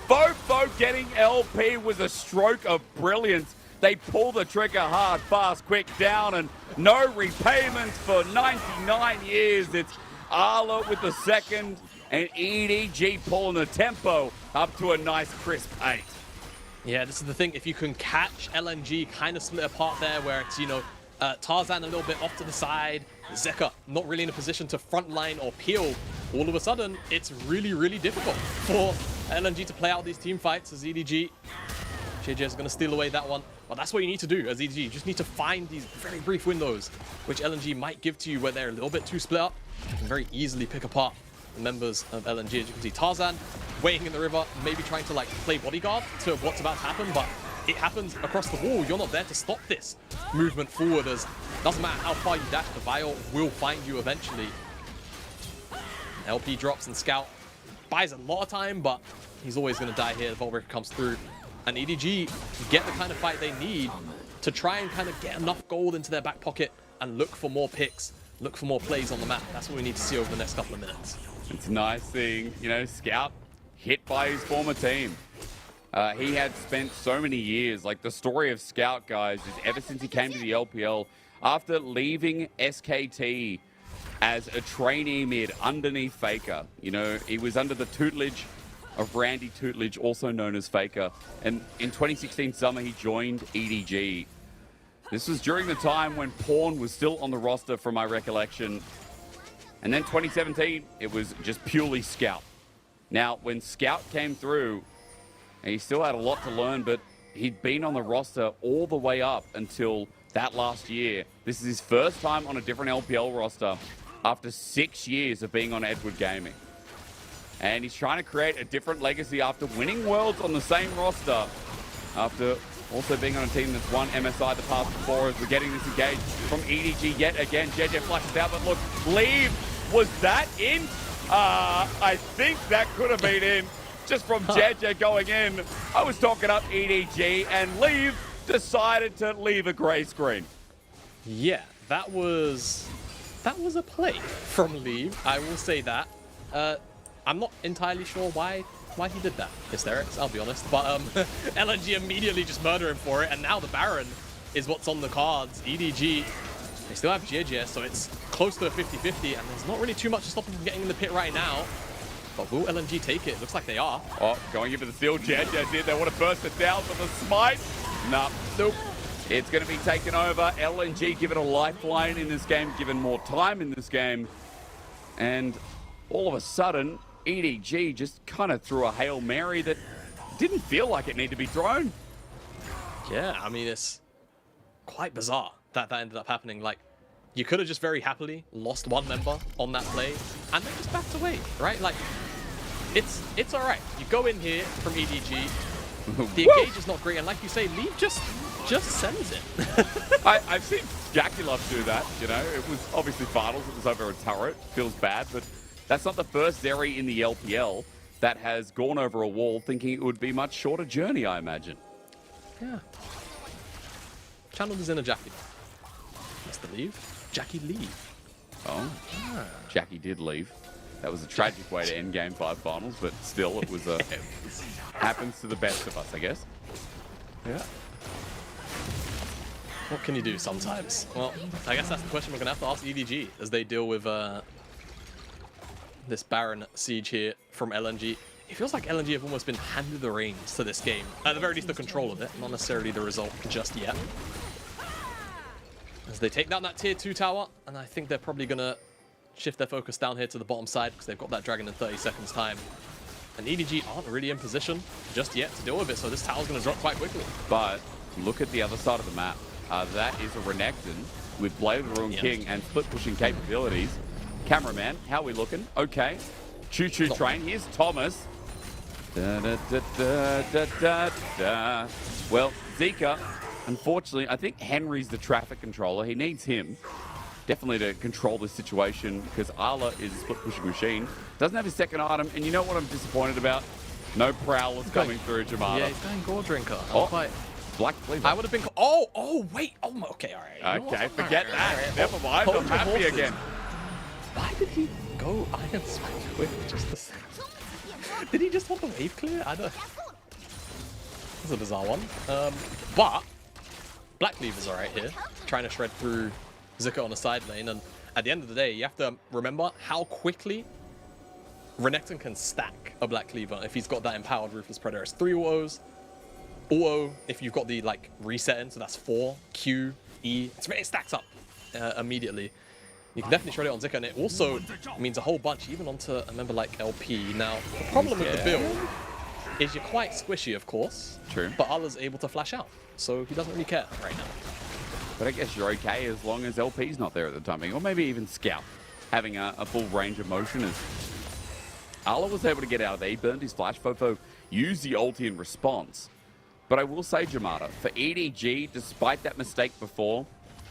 Fofo getting LP with a stroke of brilliance. They pull the trigger hard, fast, quick, down, and no repayments for 99 years. It's Arla with the second, and EDG pulling the tempo up to a nice crisp 8. Yeah, this is the thing. If you can catch LNG kind of split apart there, where it's, you know, Tarzan a little bit off to the side, Zeka not really in a position to frontline or peel, all of a sudden, it's really, really difficult for LNG to play out these team fights as EDG. JJ is going to steal away that one. But that's what you need to do as EDG. You just need to find these very brief windows, which LNG might give to you where they're a little bit too split up. You can very easily pick apart the members of LNG. As you can see, Tarzan waiting in the river, maybe trying to like play bodyguard to what's about to happen, but it happens across the wall. You're not there to stop this movement forward, as doesn't matter how far you dash, the Vial will find you eventually. LP drops and Scout buys a lot of time, but he's always going to die here. The Volbreaker comes through, and EDG get the kind of fight they need to try and kind of get enough gold into their back pocket and look for more picks, look for more plays on the map. That's what we need to see over the next couple of minutes. It's nice seeing, you know, Scout hit by his former team. He had spent so many years, like the story of Scout, guys, is ever since he came to the LPL, after leaving SKT as a trainee mid underneath Faker. You know, he was under the tutelage of Randy Tutelage, also known as Faker. And in 2016 summer, he joined EDG. This was during the time when Pawn was still on the roster, from my recollection. And then 2017, it was just purely Scout. Now, when Scout came through, and he still had a lot to learn, but he'd been on the roster all the way up until that last year. This is his first time on a different LPL roster after 6 years of being on Edward Gaming. And he's trying to create a different legacy after winning Worlds on the same roster, after also being on a team that's won MSI the past 4, as we're getting this engaged from EDG yet again. JJ flashes out, but look, Leave, was that in? I think that could have been in. Just from JJ going in. I was talking up EDG, and Leave decided to leave a grey screen. Yeah, that was a play from Leave, I will say that. I'm not entirely sure why he did that. Hysterics, I'll be honest. But LNG immediately just murder him for it, and now the Baron is what's on the cards. EDG, they still have JJ, so it's close to a 50-50, and there's not really too much to stop them from getting in the pit right now. But will LNG take it? Looks like they are. Oh, going in for the steal. JJ's in. They want to burst it down for the smite. Nah, nope. It's going to be taken over. LNG given a lifeline in this game, given more time in this game. And all of a sudden, EDG just kind of threw a Hail Mary that didn't feel like it needed to be thrown. Yeah, I mean, it's quite bizarre that that ended up happening. Like, you could have just very happily lost one member on that play and then just backed away, right? Like, it's all right. You go in here from EDG. The engage is not great, and like you say, Leave just sends it. I've seen Jackie Love do that, you know. It was obviously finals, it was over a turret. Feels bad, but that's not the first Zeri in the LPL that has gone over a wall thinking it would be a much shorter journey, I imagine. Yeah. Channel is in a Jackie. Mr. Leave. Jackie leave. Oh. Jackie did leave. That was a tragic way to end Game 5 finals, but still, it was a... happens to the best of us, I guess. Yeah. What can you do sometimes? Well, I guess that's the question we're going to have to ask EDG as they deal with this Baron siege here from LNG. It feels like LNG have almost been handed the reins to this game. At the very least, the control of it, not necessarily the result just yet. As they take down that tier 2 tower, and I think they're probably going to shift their focus down here to the bottom side because they've got that dragon in 30 seconds time. And EDG aren't really in position just yet to deal with it, so this tower's going to drop quite quickly. But look at the other side of the map. That is a Renekton with Blade of the Ruined King and split pushing capabilities. Cameraman, how are we looking? Okay. Choo-choo train. Here's Thomas. Da, da, da, da, da, da, da. Well, Zika, unfortunately, I think Henry's the traffic controller. He needs him. Definitely to control this situation because Arla is a split pushing machine. Doesn't have his second item, and you know what I'm disappointed about? No Prowlers coming through Jamada. Yeah, he's going Gore Drinker. Black Cleaver. I would have been... Oh, wait. Oh, okay, all right. Okay, forget that. Never mind. I'm happy again. Why did he go Iron Spike with just a second? Did he just want the wave clear? I don't... This is a bizarre one. But Black Cleaver's all right here. Trying to shred through Zika on the side lane. And at the end of the day, you have to remember how quickly Renekton can stack a Black Cleaver if he's got that empowered Ruthless Predator. It's 3 autos. Auto, if you've got the like reset in, so that's 4, Q, E. It stacks up immediately. You can definitely shred it on Zika, and it also means a whole bunch, even onto a member like LP. Now, the problem with the build is you're quite squishy, of course. True. But Allah's able to flash out, so he doesn't really care right now. But I guess you're okay as long as LP's not there at the timing, or maybe even Scout having a full range of motion. As Arla was able to get out of there, he burned his flash. Fofo used the ulti in response. But I will say, Jamada, for EDG, despite that mistake before,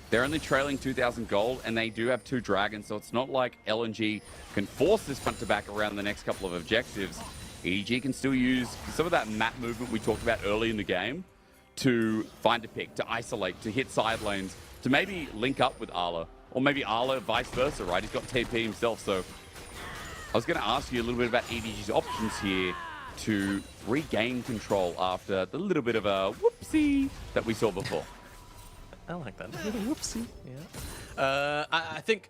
they're only trailing 2,000 gold, and they do have 2 dragons, so it's not like LNG can force this front to back around the next couple of objectives. EDG can still use some of that map movement we talked about early in the game to find a pick, to isolate, to hit side lanes, to maybe link up with Arla, or maybe Arla vice versa, right? He's got TP himself, so I was going to ask you a little bit about EDG's options here to regain control after the little bit of a whoopsie that we saw before. I like that. Whoopsie. Yeah. I think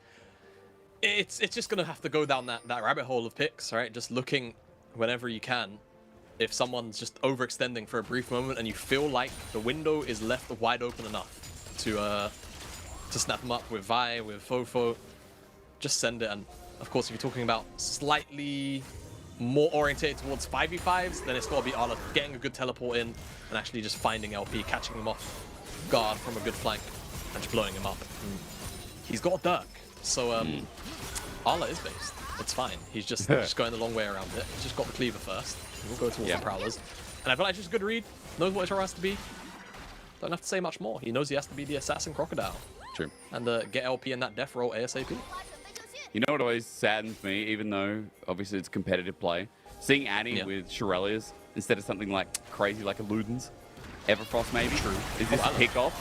it's just going to have to go down that rabbit hole of picks, right? Just looking whenever you can. If someone's just overextending for a brief moment and you feel like the window is left wide open enough to snap them up with Vi, with Fofo, just send it. And of course, if you're talking about slightly more orientated towards 5v5s, then it's got to be Arla getting a good teleport in and actually just finding LP, catching him off guard from a good flank and just blowing him up. He's got a Dirk, so Arla is based. It's fine. He's just going the long way around it. He's just got the cleaver first. We'll go towards the Prowlers. And I feel like it's just a good read. Knows what his role has to be. Don't have to say much more. He knows he has to be the Assassin Crocodile. True. And get LP in that death roll ASAP. You know what always saddens me, even though obviously it's competitive play? Seeing Annie with Shirelias instead of something like crazy like a Ludens. Everfrost maybe? True. Is this a kickoff?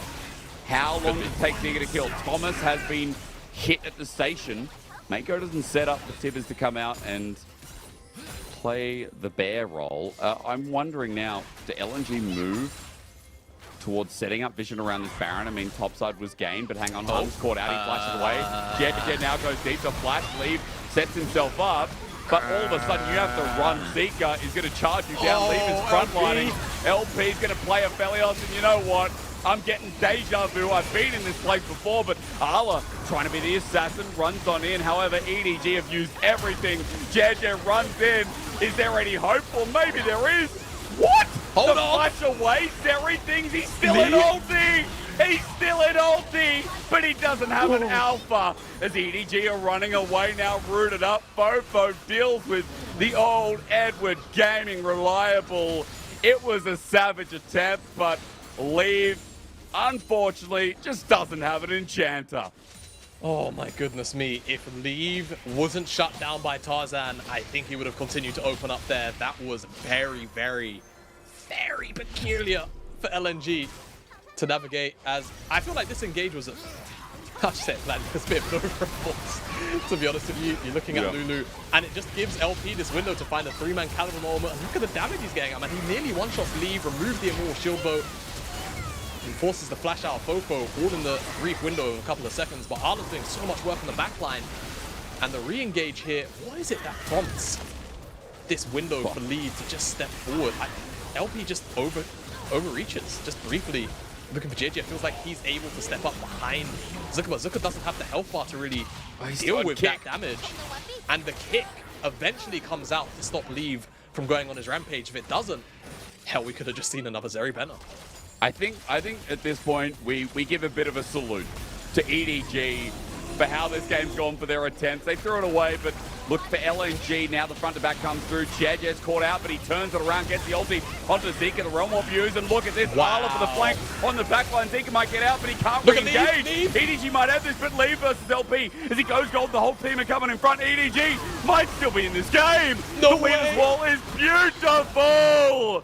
How long does it take Zika to kill? Thomas has been hit at the station. Mako doesn't set up for Tibbers to come out and play the bear role. I'm wondering now, do LNG move towards setting up vision around this Baron? I mean, topside was gained, but hang on, Holmes caught out, he flashes away. Jet now goes deep to flash, Leave sets himself up, but all of a sudden you have to run. Zika is going to charge you down, Leave is frontlining. LP's going to play a Felios, and you know what? I'm getting deja vu. I've been in this place before, but Arla trying to be the assassin, runs on in. However, EDG have used everything. JJ runs in. Is there any hope? Well, maybe there is. What? Hold the on. flash away. Zeri thinks he's still in ulti. He's still in ulti, but he doesn't have an alpha. As EDG are running away now, rooted up. Fofo deals with the old Edward Gaming reliable. It was a savage attempt, but Leave, unfortunately, just doesn't have an enchanter. Oh my goodness me, if Leave wasn't shut down by Tarzan, I think he would have continued to open up there. That was very, very, very peculiar for LNG to navigate, as I feel like this engage was a... I said that there's a bit of no remorse, to be honest with you. You're looking at Lulu, and it just gives LP this window to find a 3-man caliber moment. And look at the damage he's getting. I mean, he nearly one-shots Leave, removed the Immortal Shield Bow, and forces the flash out of Fofo, all in the brief window of a couple of seconds. But Arla's doing so much work on the backline, and the re-engage here, what is it that prompts this window for Leave to just step forward? LP just overreaches, just briefly. Looking for JJ, it feels like he's able to step up behind Zuka, but Zuka doesn't have the health bar to really deal with that damage. And the kick eventually comes out to stop Leave from going on his rampage. If it doesn't, hell, we could have just seen another Zeri Banner. I think at this point, we give a bit of a salute to EDG for how this game's gone for their attempts. They threw it away, but look for LNG. Now the front to back comes through. JJ's caught out, but he turns it around, gets the ulti onto Zika, the Realm Warp views, and look at this. Arla for the flank on the back line. Zika might get out, but he can't re-engage. EDG might have this, but Leave versus LP. As he goes gold, the whole team are coming in front. EDG might still be in this game. The winner's wall is beautiful.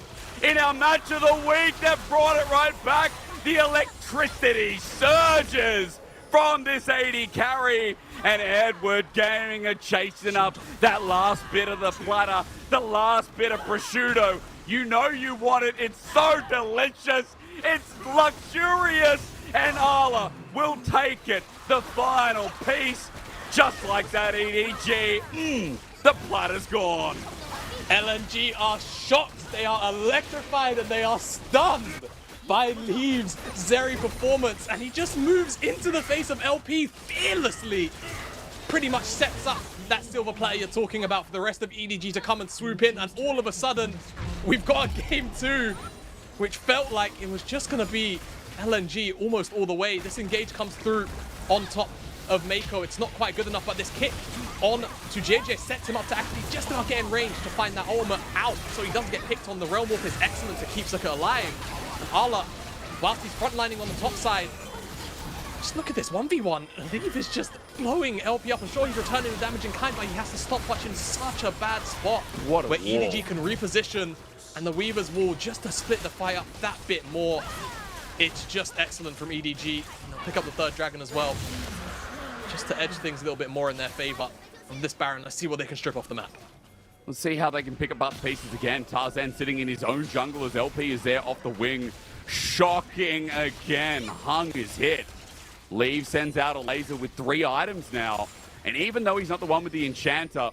In our match of the week, that brought it right back. The electricity surges from this AD carry, and Edward Gaming are chasing up that last bit of the platter, the last bit of prosciutto. You know you want it. It's so delicious. It's luxurious, and Arla will take it. The final piece, just like that EDG. The platter's gone. LNG are shocked, they are electrified, and they are stunned by Leave's Zeri performance, and he just moves into the face of LP fearlessly. Pretty much sets up that silver platter you're talking about for the rest of EDG to come and swoop in, and all of a sudden, we've got a game 2, which felt like it was just going to be LNG almost all the way. This engage comes through on top of Mako. It's not quite good enough, but this kick on to JJ sets him up to actually just about get in range to find that ultimate out, so he doesn't get picked on. The Realm Warp is excellent to keep Zuka alive. And Arla, whilst he's frontlining on the top side, just look at this 1v1. Leave is just blowing LP up. I'm sure he's returning the damage in kind, but he has to stop watching such a bad spot where EDG can reposition, and the Weaver's Wall just to split the fight up that bit more. It's just excellent from EDG. And they'll pick up the third dragon as well, just to edge things a little bit more in their favor. From this Baron, let's see what they can strip off the map. Let's see how they can pick up pieces again. Tarzan sitting in his own jungle as LP is there off the wing. Shocking again. Hung is hit. Leave sends out a laser with 3 items now. And even though he's not the one with the enchanter,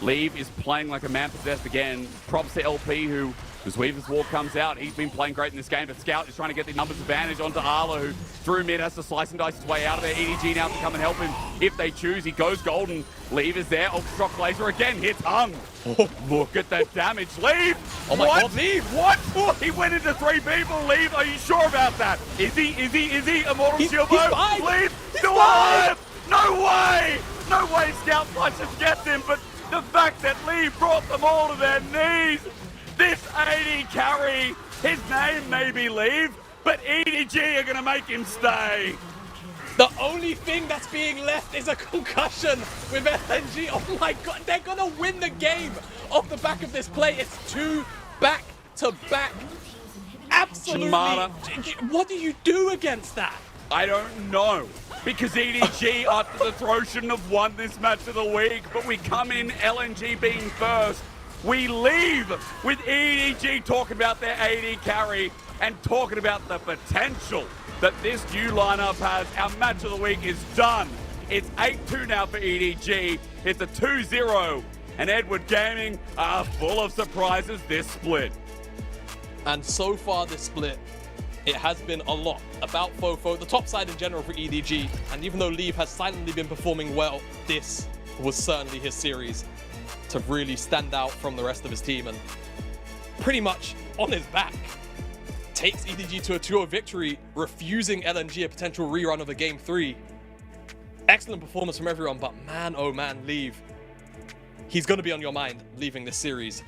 Leave is playing like a man possessed again. Props to LP, who, as Weaver's Wall comes out, he's been playing great in this game, but Scout is trying to get the numbers advantage onto Arla, who through mid has to slice and dice his way out of there. EDG now to come and help him if they choose. He goes golden. Leave is there. Ultra Shock Laser again hits Hung. Oh, look at that damage. Leave! Oh my God, Leave! What? Oh, he went into 3 people. Leave, are you sure about that? Is he? Immortal Shield Bow? Leave! Still alive! No way! No way Scout Slices gets him, but the fact that Leave brought them all to their knees. This AD carry, his name may be Leave, but EDG are going to make him stay. The only thing that's being left is a concussion with LNG. Oh my God, they're going to win the game off the back of this play. It's 2 back-to-back. Absolutely. What do you do against that? I don't know, because EDG after the throw shouldn't have won this match of the week, but we come in LNG being first. We leave with EDG talking about their AD carry and talking about the potential that this new lineup has. Our match of the week is done. It's 8-2 now for EDG. It's a 2-0, and Edward Gaming are full of surprises this split. And so far this split, it has been a lot about Fofo, the top side in general for EDG, and even though Leave has silently been performing well, this was certainly his series to really stand out from the rest of his team, and pretty much on his back takes EDG to a 2-0 victory, refusing LNG a potential rerun of a Game 3. Excellent performance from everyone, but man, oh man, Leave. He's going to be on your mind leaving this series.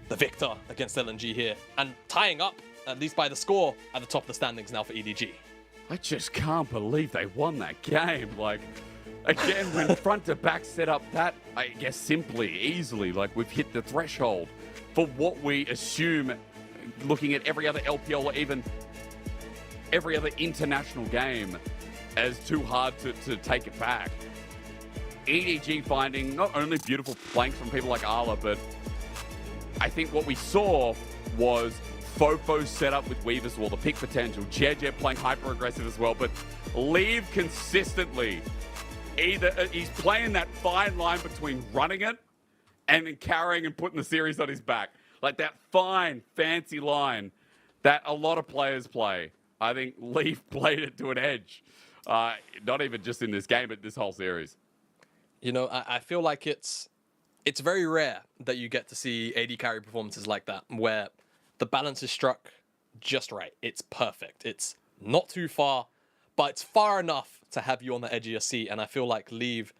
The victor against LNG here, and tying up, at least by the score, at the top of the standings now for EDG. I just can't believe they won that game. Like, again, when front to back set up that, I guess, simply, easily, like we've hit the threshold for what we assume, looking at every other LPL or even every other international game, as too hard to take it back. EDG finding not only beautiful flanks from people like Arla, but I think what we saw was Fofo set up with Weave as well, the peak potential. JJ playing hyper aggressive as well, but Leave consistently. Either he's playing that fine line between running it and then carrying and putting the series on his back. Like that fine, fancy line that a lot of players play. I think Leaf played it to an edge. Not even just in this game, but this whole series. You know, I feel like it's very rare that you get to see AD carry performances like that, where the balance is struck just right. It's perfect. It's not too far, but it's far enough to have you on the edge of your seat. And I feel like Leave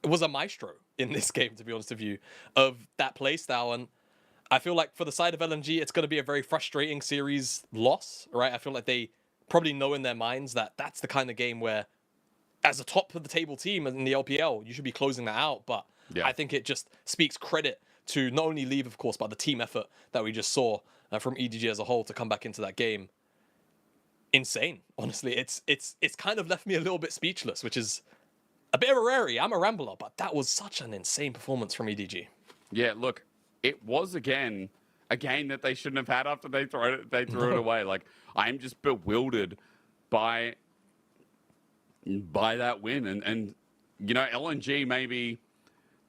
was a maestro in this game, to be honest with you, of that playstyle. And I feel like for the side of LNG, it's going to be a very frustrating series loss, right? I feel like they probably know in their minds that that's the kind of game where, as a top of the table team in the LPL, you should be closing that out. But I think it just speaks credit to not only Leave, of course, but the team effort that we just saw from EDG as a whole to come back into that game. Insane, honestly. It's kind of left me a little bit speechless, which is a bit of a rarity. I'm a rambler, but that was such an insane performance from EDG. Yeah, look, it was again a game that they shouldn't have had after they threw it away. Like, I'm just bewildered by that win, and you know, LNG maybe.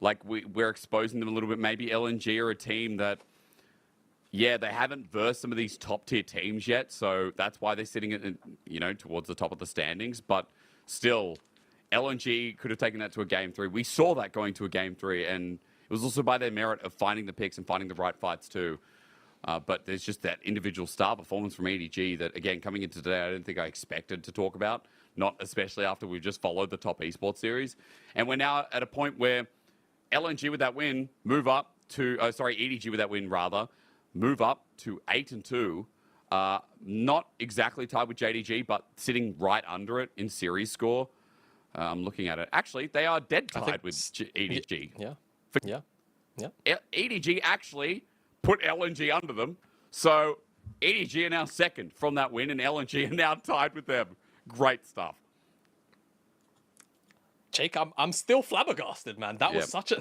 Like, we're exposing them a little bit. Maybe LNG are a team that, yeah, they haven't versed some of these top-tier teams yet, so that's why they're sitting at, you know, towards the top of the standings. But still, LNG could have taken that to a Game 3. We saw that going to a Game 3, and it was also by their merit of finding the picks and finding the right fights too. But there's just that individual star performance from EDG that, again, coming into today, I don't think I expected to talk about, not especially after we've just followed the top esports series. And we're now at a point where LNG with that win move up to, EDG with that win rather, move up to 8-2. Not exactly tied with JDG, but sitting right under it in series score. I'm looking at it. Actually, they are dead tied with EDG. Yeah. EDG actually put LNG under them. So EDG are now second from that win, and LNG are now tied with them. Great stuff. Jake, I'm still flabbergasted, man. That was such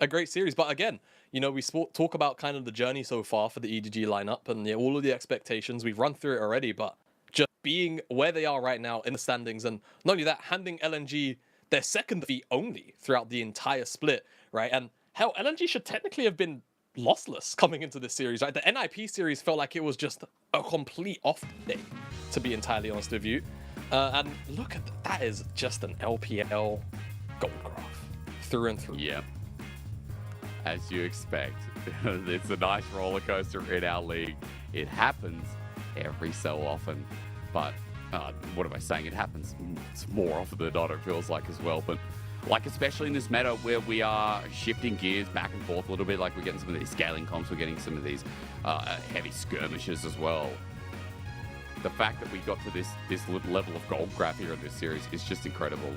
a great series. But again, you know, we talk about kind of the journey so far for the EDG lineup and all of the expectations. We've run through it already, but just being where they are right now in the standings, and not only that, handing LNG their second defeat only throughout the entire split, right? And hell, LNG should technically have been lossless coming into this series, right? The NIP series felt like it was just a complete off day, to be entirely honest with you. And look at that is just an LPL gold graph through and through. Yeah. As you expect. It's a nice roller coaster in our league. It happens every so often. But what am I saying? It happens more often than not, it feels like as well. But like, especially in this meta where we are shifting gears back and forth a little bit, like we're getting some of these scaling comps, we're getting some of these heavy skirmishes as well. The fact that we got to this level of gold graph here in this series is just incredible.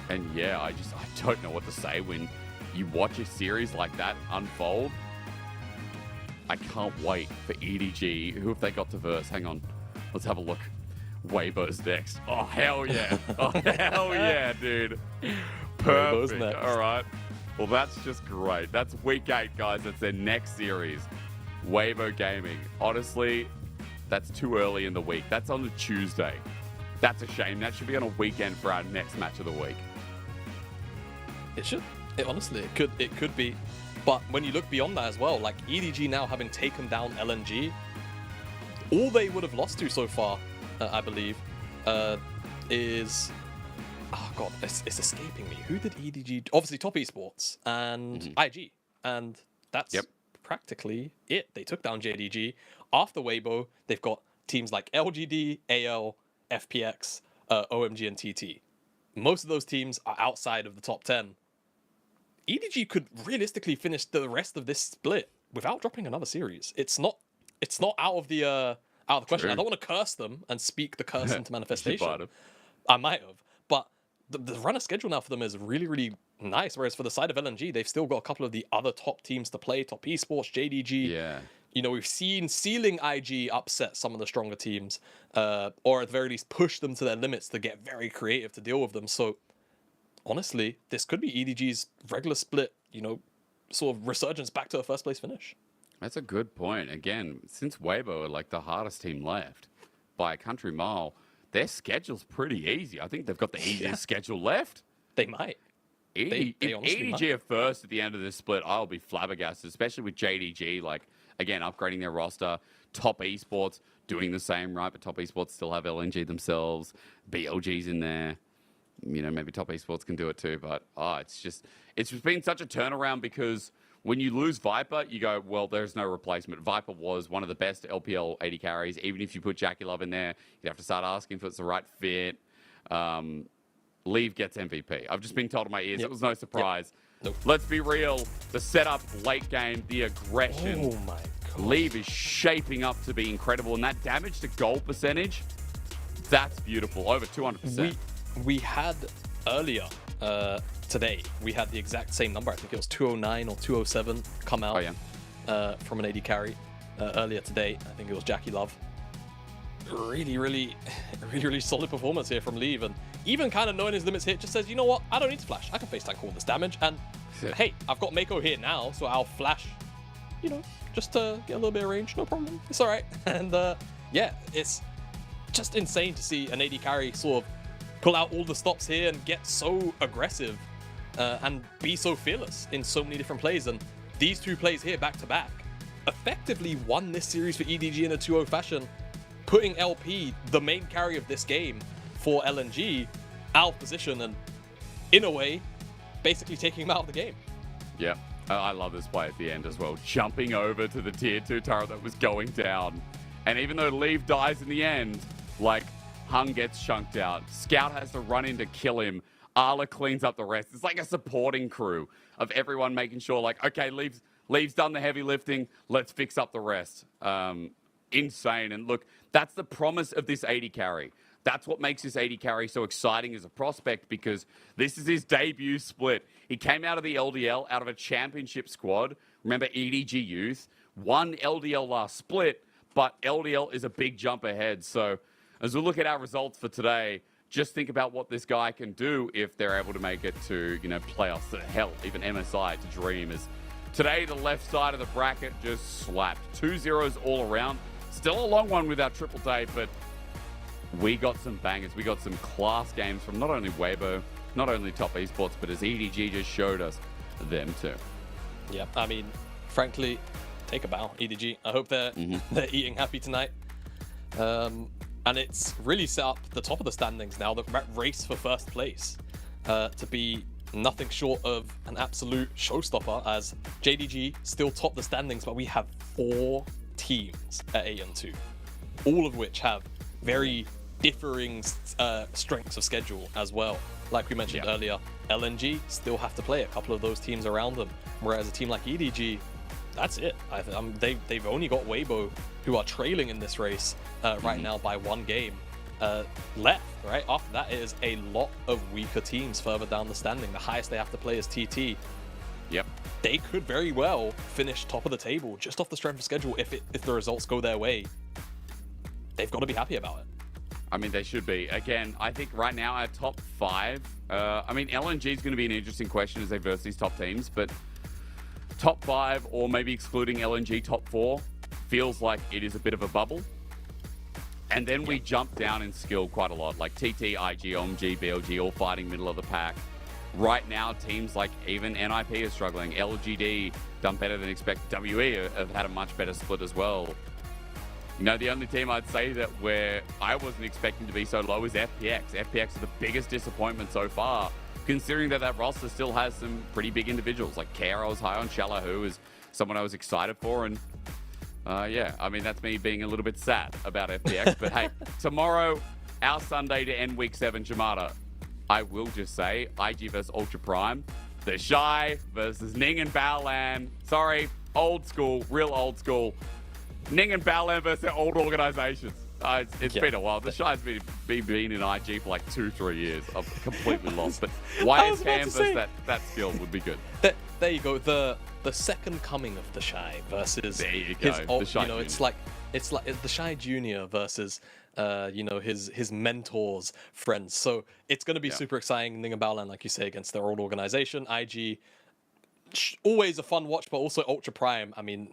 And yeah, I don't know what to say when you watch a series like that unfold. I can't wait for EDG. Who have they got to verse? Hang on. Let's have a look. Weibo's next. Oh, hell yeah. Oh, hell yeah, dude. Perfect. All right. Well, that's just great. That's week 8, guys. That's their next series. Weibo Gaming. Honestly, that's too early in the week. That's on a Tuesday. That's a shame. That should be on a weekend for our next match of the week. It should. Honestly, it could be. But when you look beyond that as well, like EDG now having taken down LNG, all they would have lost to so far, I believe, is... Oh god, it's escaping me. Who did EDG... Obviously Top Esports and IG. And that's practically it. They took down JDG. After Weibo, they've got teams like LGD, AL, FPX, OMG, and TT. Most of those teams are outside of the top 10. EDG could realistically finish the rest of this split without dropping another series. It's not out of the question. True. I don't want to curse them and speak the curse into manifestation. I might have, but the runner schedule now for them is really, really nice. Whereas for the side of LNG, they've still got a couple of the other top teams to play. Top Esports, JDG. Yeah. You know, we've seen Ceiling IG upset some of the stronger teams, or at the very least push them to their limits to get very creative to deal with them. So honestly, this could be EDG's regular split, you know, sort of resurgence back to a first place finish. That's a good point. Again, since Weibo are like the hardest team left by a country mile, their schedule's pretty easy. I think they've got the easiest schedule left. They might. If honestly EDG are first at the end of this split, I'll be flabbergasted, especially with JDG, like, again, upgrading their roster. Top Esports doing the same, right? But Top Esports still have LNG themselves. BLG's in there. You know, maybe Top Esports can do it too. But, it's just been such a turnaround because when you lose Viper, you go, well, there's no replacement. Viper was one of the best LPL 80 carries. Even if you put Jackie Love in there, you'd have to start asking if it's the right fit. Leave gets MVP. I've just been told in my ears. It was no surprise. Nope. Let's be real. The setup, late game, the aggression. Oh my god. Leave is shaping up to be incredible. And that damage to goal percentage, that's beautiful. Over 200%. We had earlier today, we had the exact same number. I think it was 209 or 207 come out from an AD carry earlier today. I think it was Jackie Love. Really solid performance here from Leave. And even kind of knowing his limits here, just says, you know what? I don't need to flash. I can face tank all this damage. And hey, I've got Mako here now, so I'll flash, you know, just to get a little bit of range. No problem. It's all right. And yeah, it's just insane to see an AD carry sort of pull out all the stops here and get so aggressive and be so fearless in so many different plays. And these two plays here back to back effectively won this series for EDG in a 2-0 fashion, putting LP, the main carry of this game for LNG, out of position and in a way basically taking him out of the game. Yeah, I love this play at the end as well. Jumping over to the tier 2 turret that was going down. And even though Leave dies in the end, like, Hung gets chunked out. Scout has to run in to kill him. Arla cleans up the rest. It's like a supporting crew of everyone making sure, like, okay, Leave's done the heavy lifting. Let's fix up the rest. Insane. And look, that's the promise of this 80 carry. That's what makes this 80 carry so exciting as a prospect, because this is his debut split. He came out of the LDL, out of a championship squad. Remember, EDG Youth won LDL last split, but LDL is a big jump ahead. So as we look at our results for today, just think about what this guy can do if they're able to make it to, you know, playoffs, to hell, even MSI, to dream. As today, the left side of the bracket just slapped. 2 zeros all around. Still a long one with our triple day, but we got some bangers. We got some class games from not only Weibo, not only Top Esports, but as EDG just showed us, them too. Yeah, I mean, frankly, take a bow, EDG. I hope they're eating happy tonight. And it's really set up the top of the standings now, the race for first place, to be nothing short of an absolute showstopper, as JDG still top the standings, but we have 4 teams at 8-2, all of which have very differing strengths of schedule as well. Like we mentioned earlier, LNG still have to play a couple of those teams around them, whereas a team like EDG, that's it. They've only got Weibo, who are trailing in this race right now by 1 game left, right? After that, it is a lot of weaker teams further down the standing. The highest they have to play is TT. Yep. They could very well finish top of the table just off the strength of schedule if the results go their way. They've got to be happy about it. I mean, they should be. Again, I think right now our top 5, I mean, LNG is going to be an interesting question as they verse these top teams, but top 5, or maybe excluding LNG, top 4, feels like it is a bit of a bubble. And then we jump down in skill quite a lot, like TT, IG, OMG, BLG, all fighting middle of the pack. right now, teams like even NIP are struggling. LGD done better than expected. WE have had a much better split as well. You know, the only team I'd say that where I wasn't expecting to be so low is FPX. FPX are the biggest disappointment so far, considering that roster still has some pretty big individuals. Like Care, I was high on. Shala, who is someone I was excited for. And yeah, I mean, that's me being a little bit sad about FPX. But hey, tomorrow, our Sunday to end Week 7, Jamada, I will just say, IG versus Ultra Prime. The Shy versus Ning and Baolan. Sorry, old school, real old school. Ning and Baolan versus their old organizations. It's been a while. The Shy's been in IG for like 2-3 years. I've completely lost. But YSKM versus that skill would be good. There you go. The second coming of the Shy versus there you go. his old, the Shy Junior. it's like the Shy Junior versus his mentors, friends. So it's going to be super exciting. Ning and Baolan, like you say, against their old organization. IG, always a fun watch, but also Ultra Prime. I mean,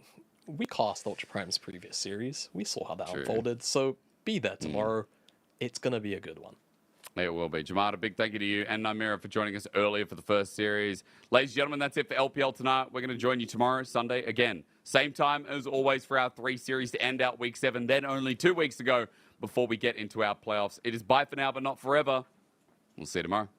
we cast Ultra Prime's previous series. We saw how that unfolded. So be there tomorrow. It's going to be a good one. It will be. Jamada, big thank you to you and Naimira for joining us earlier for the first series. Ladies and gentlemen, that's it for LPL tonight. We're going to join you tomorrow, Sunday, again. Same time as always for our 3 series to end out Week 7. Then only 2 weeks to go before we get into our playoffs. It is bye for now, but not forever. We'll see you tomorrow.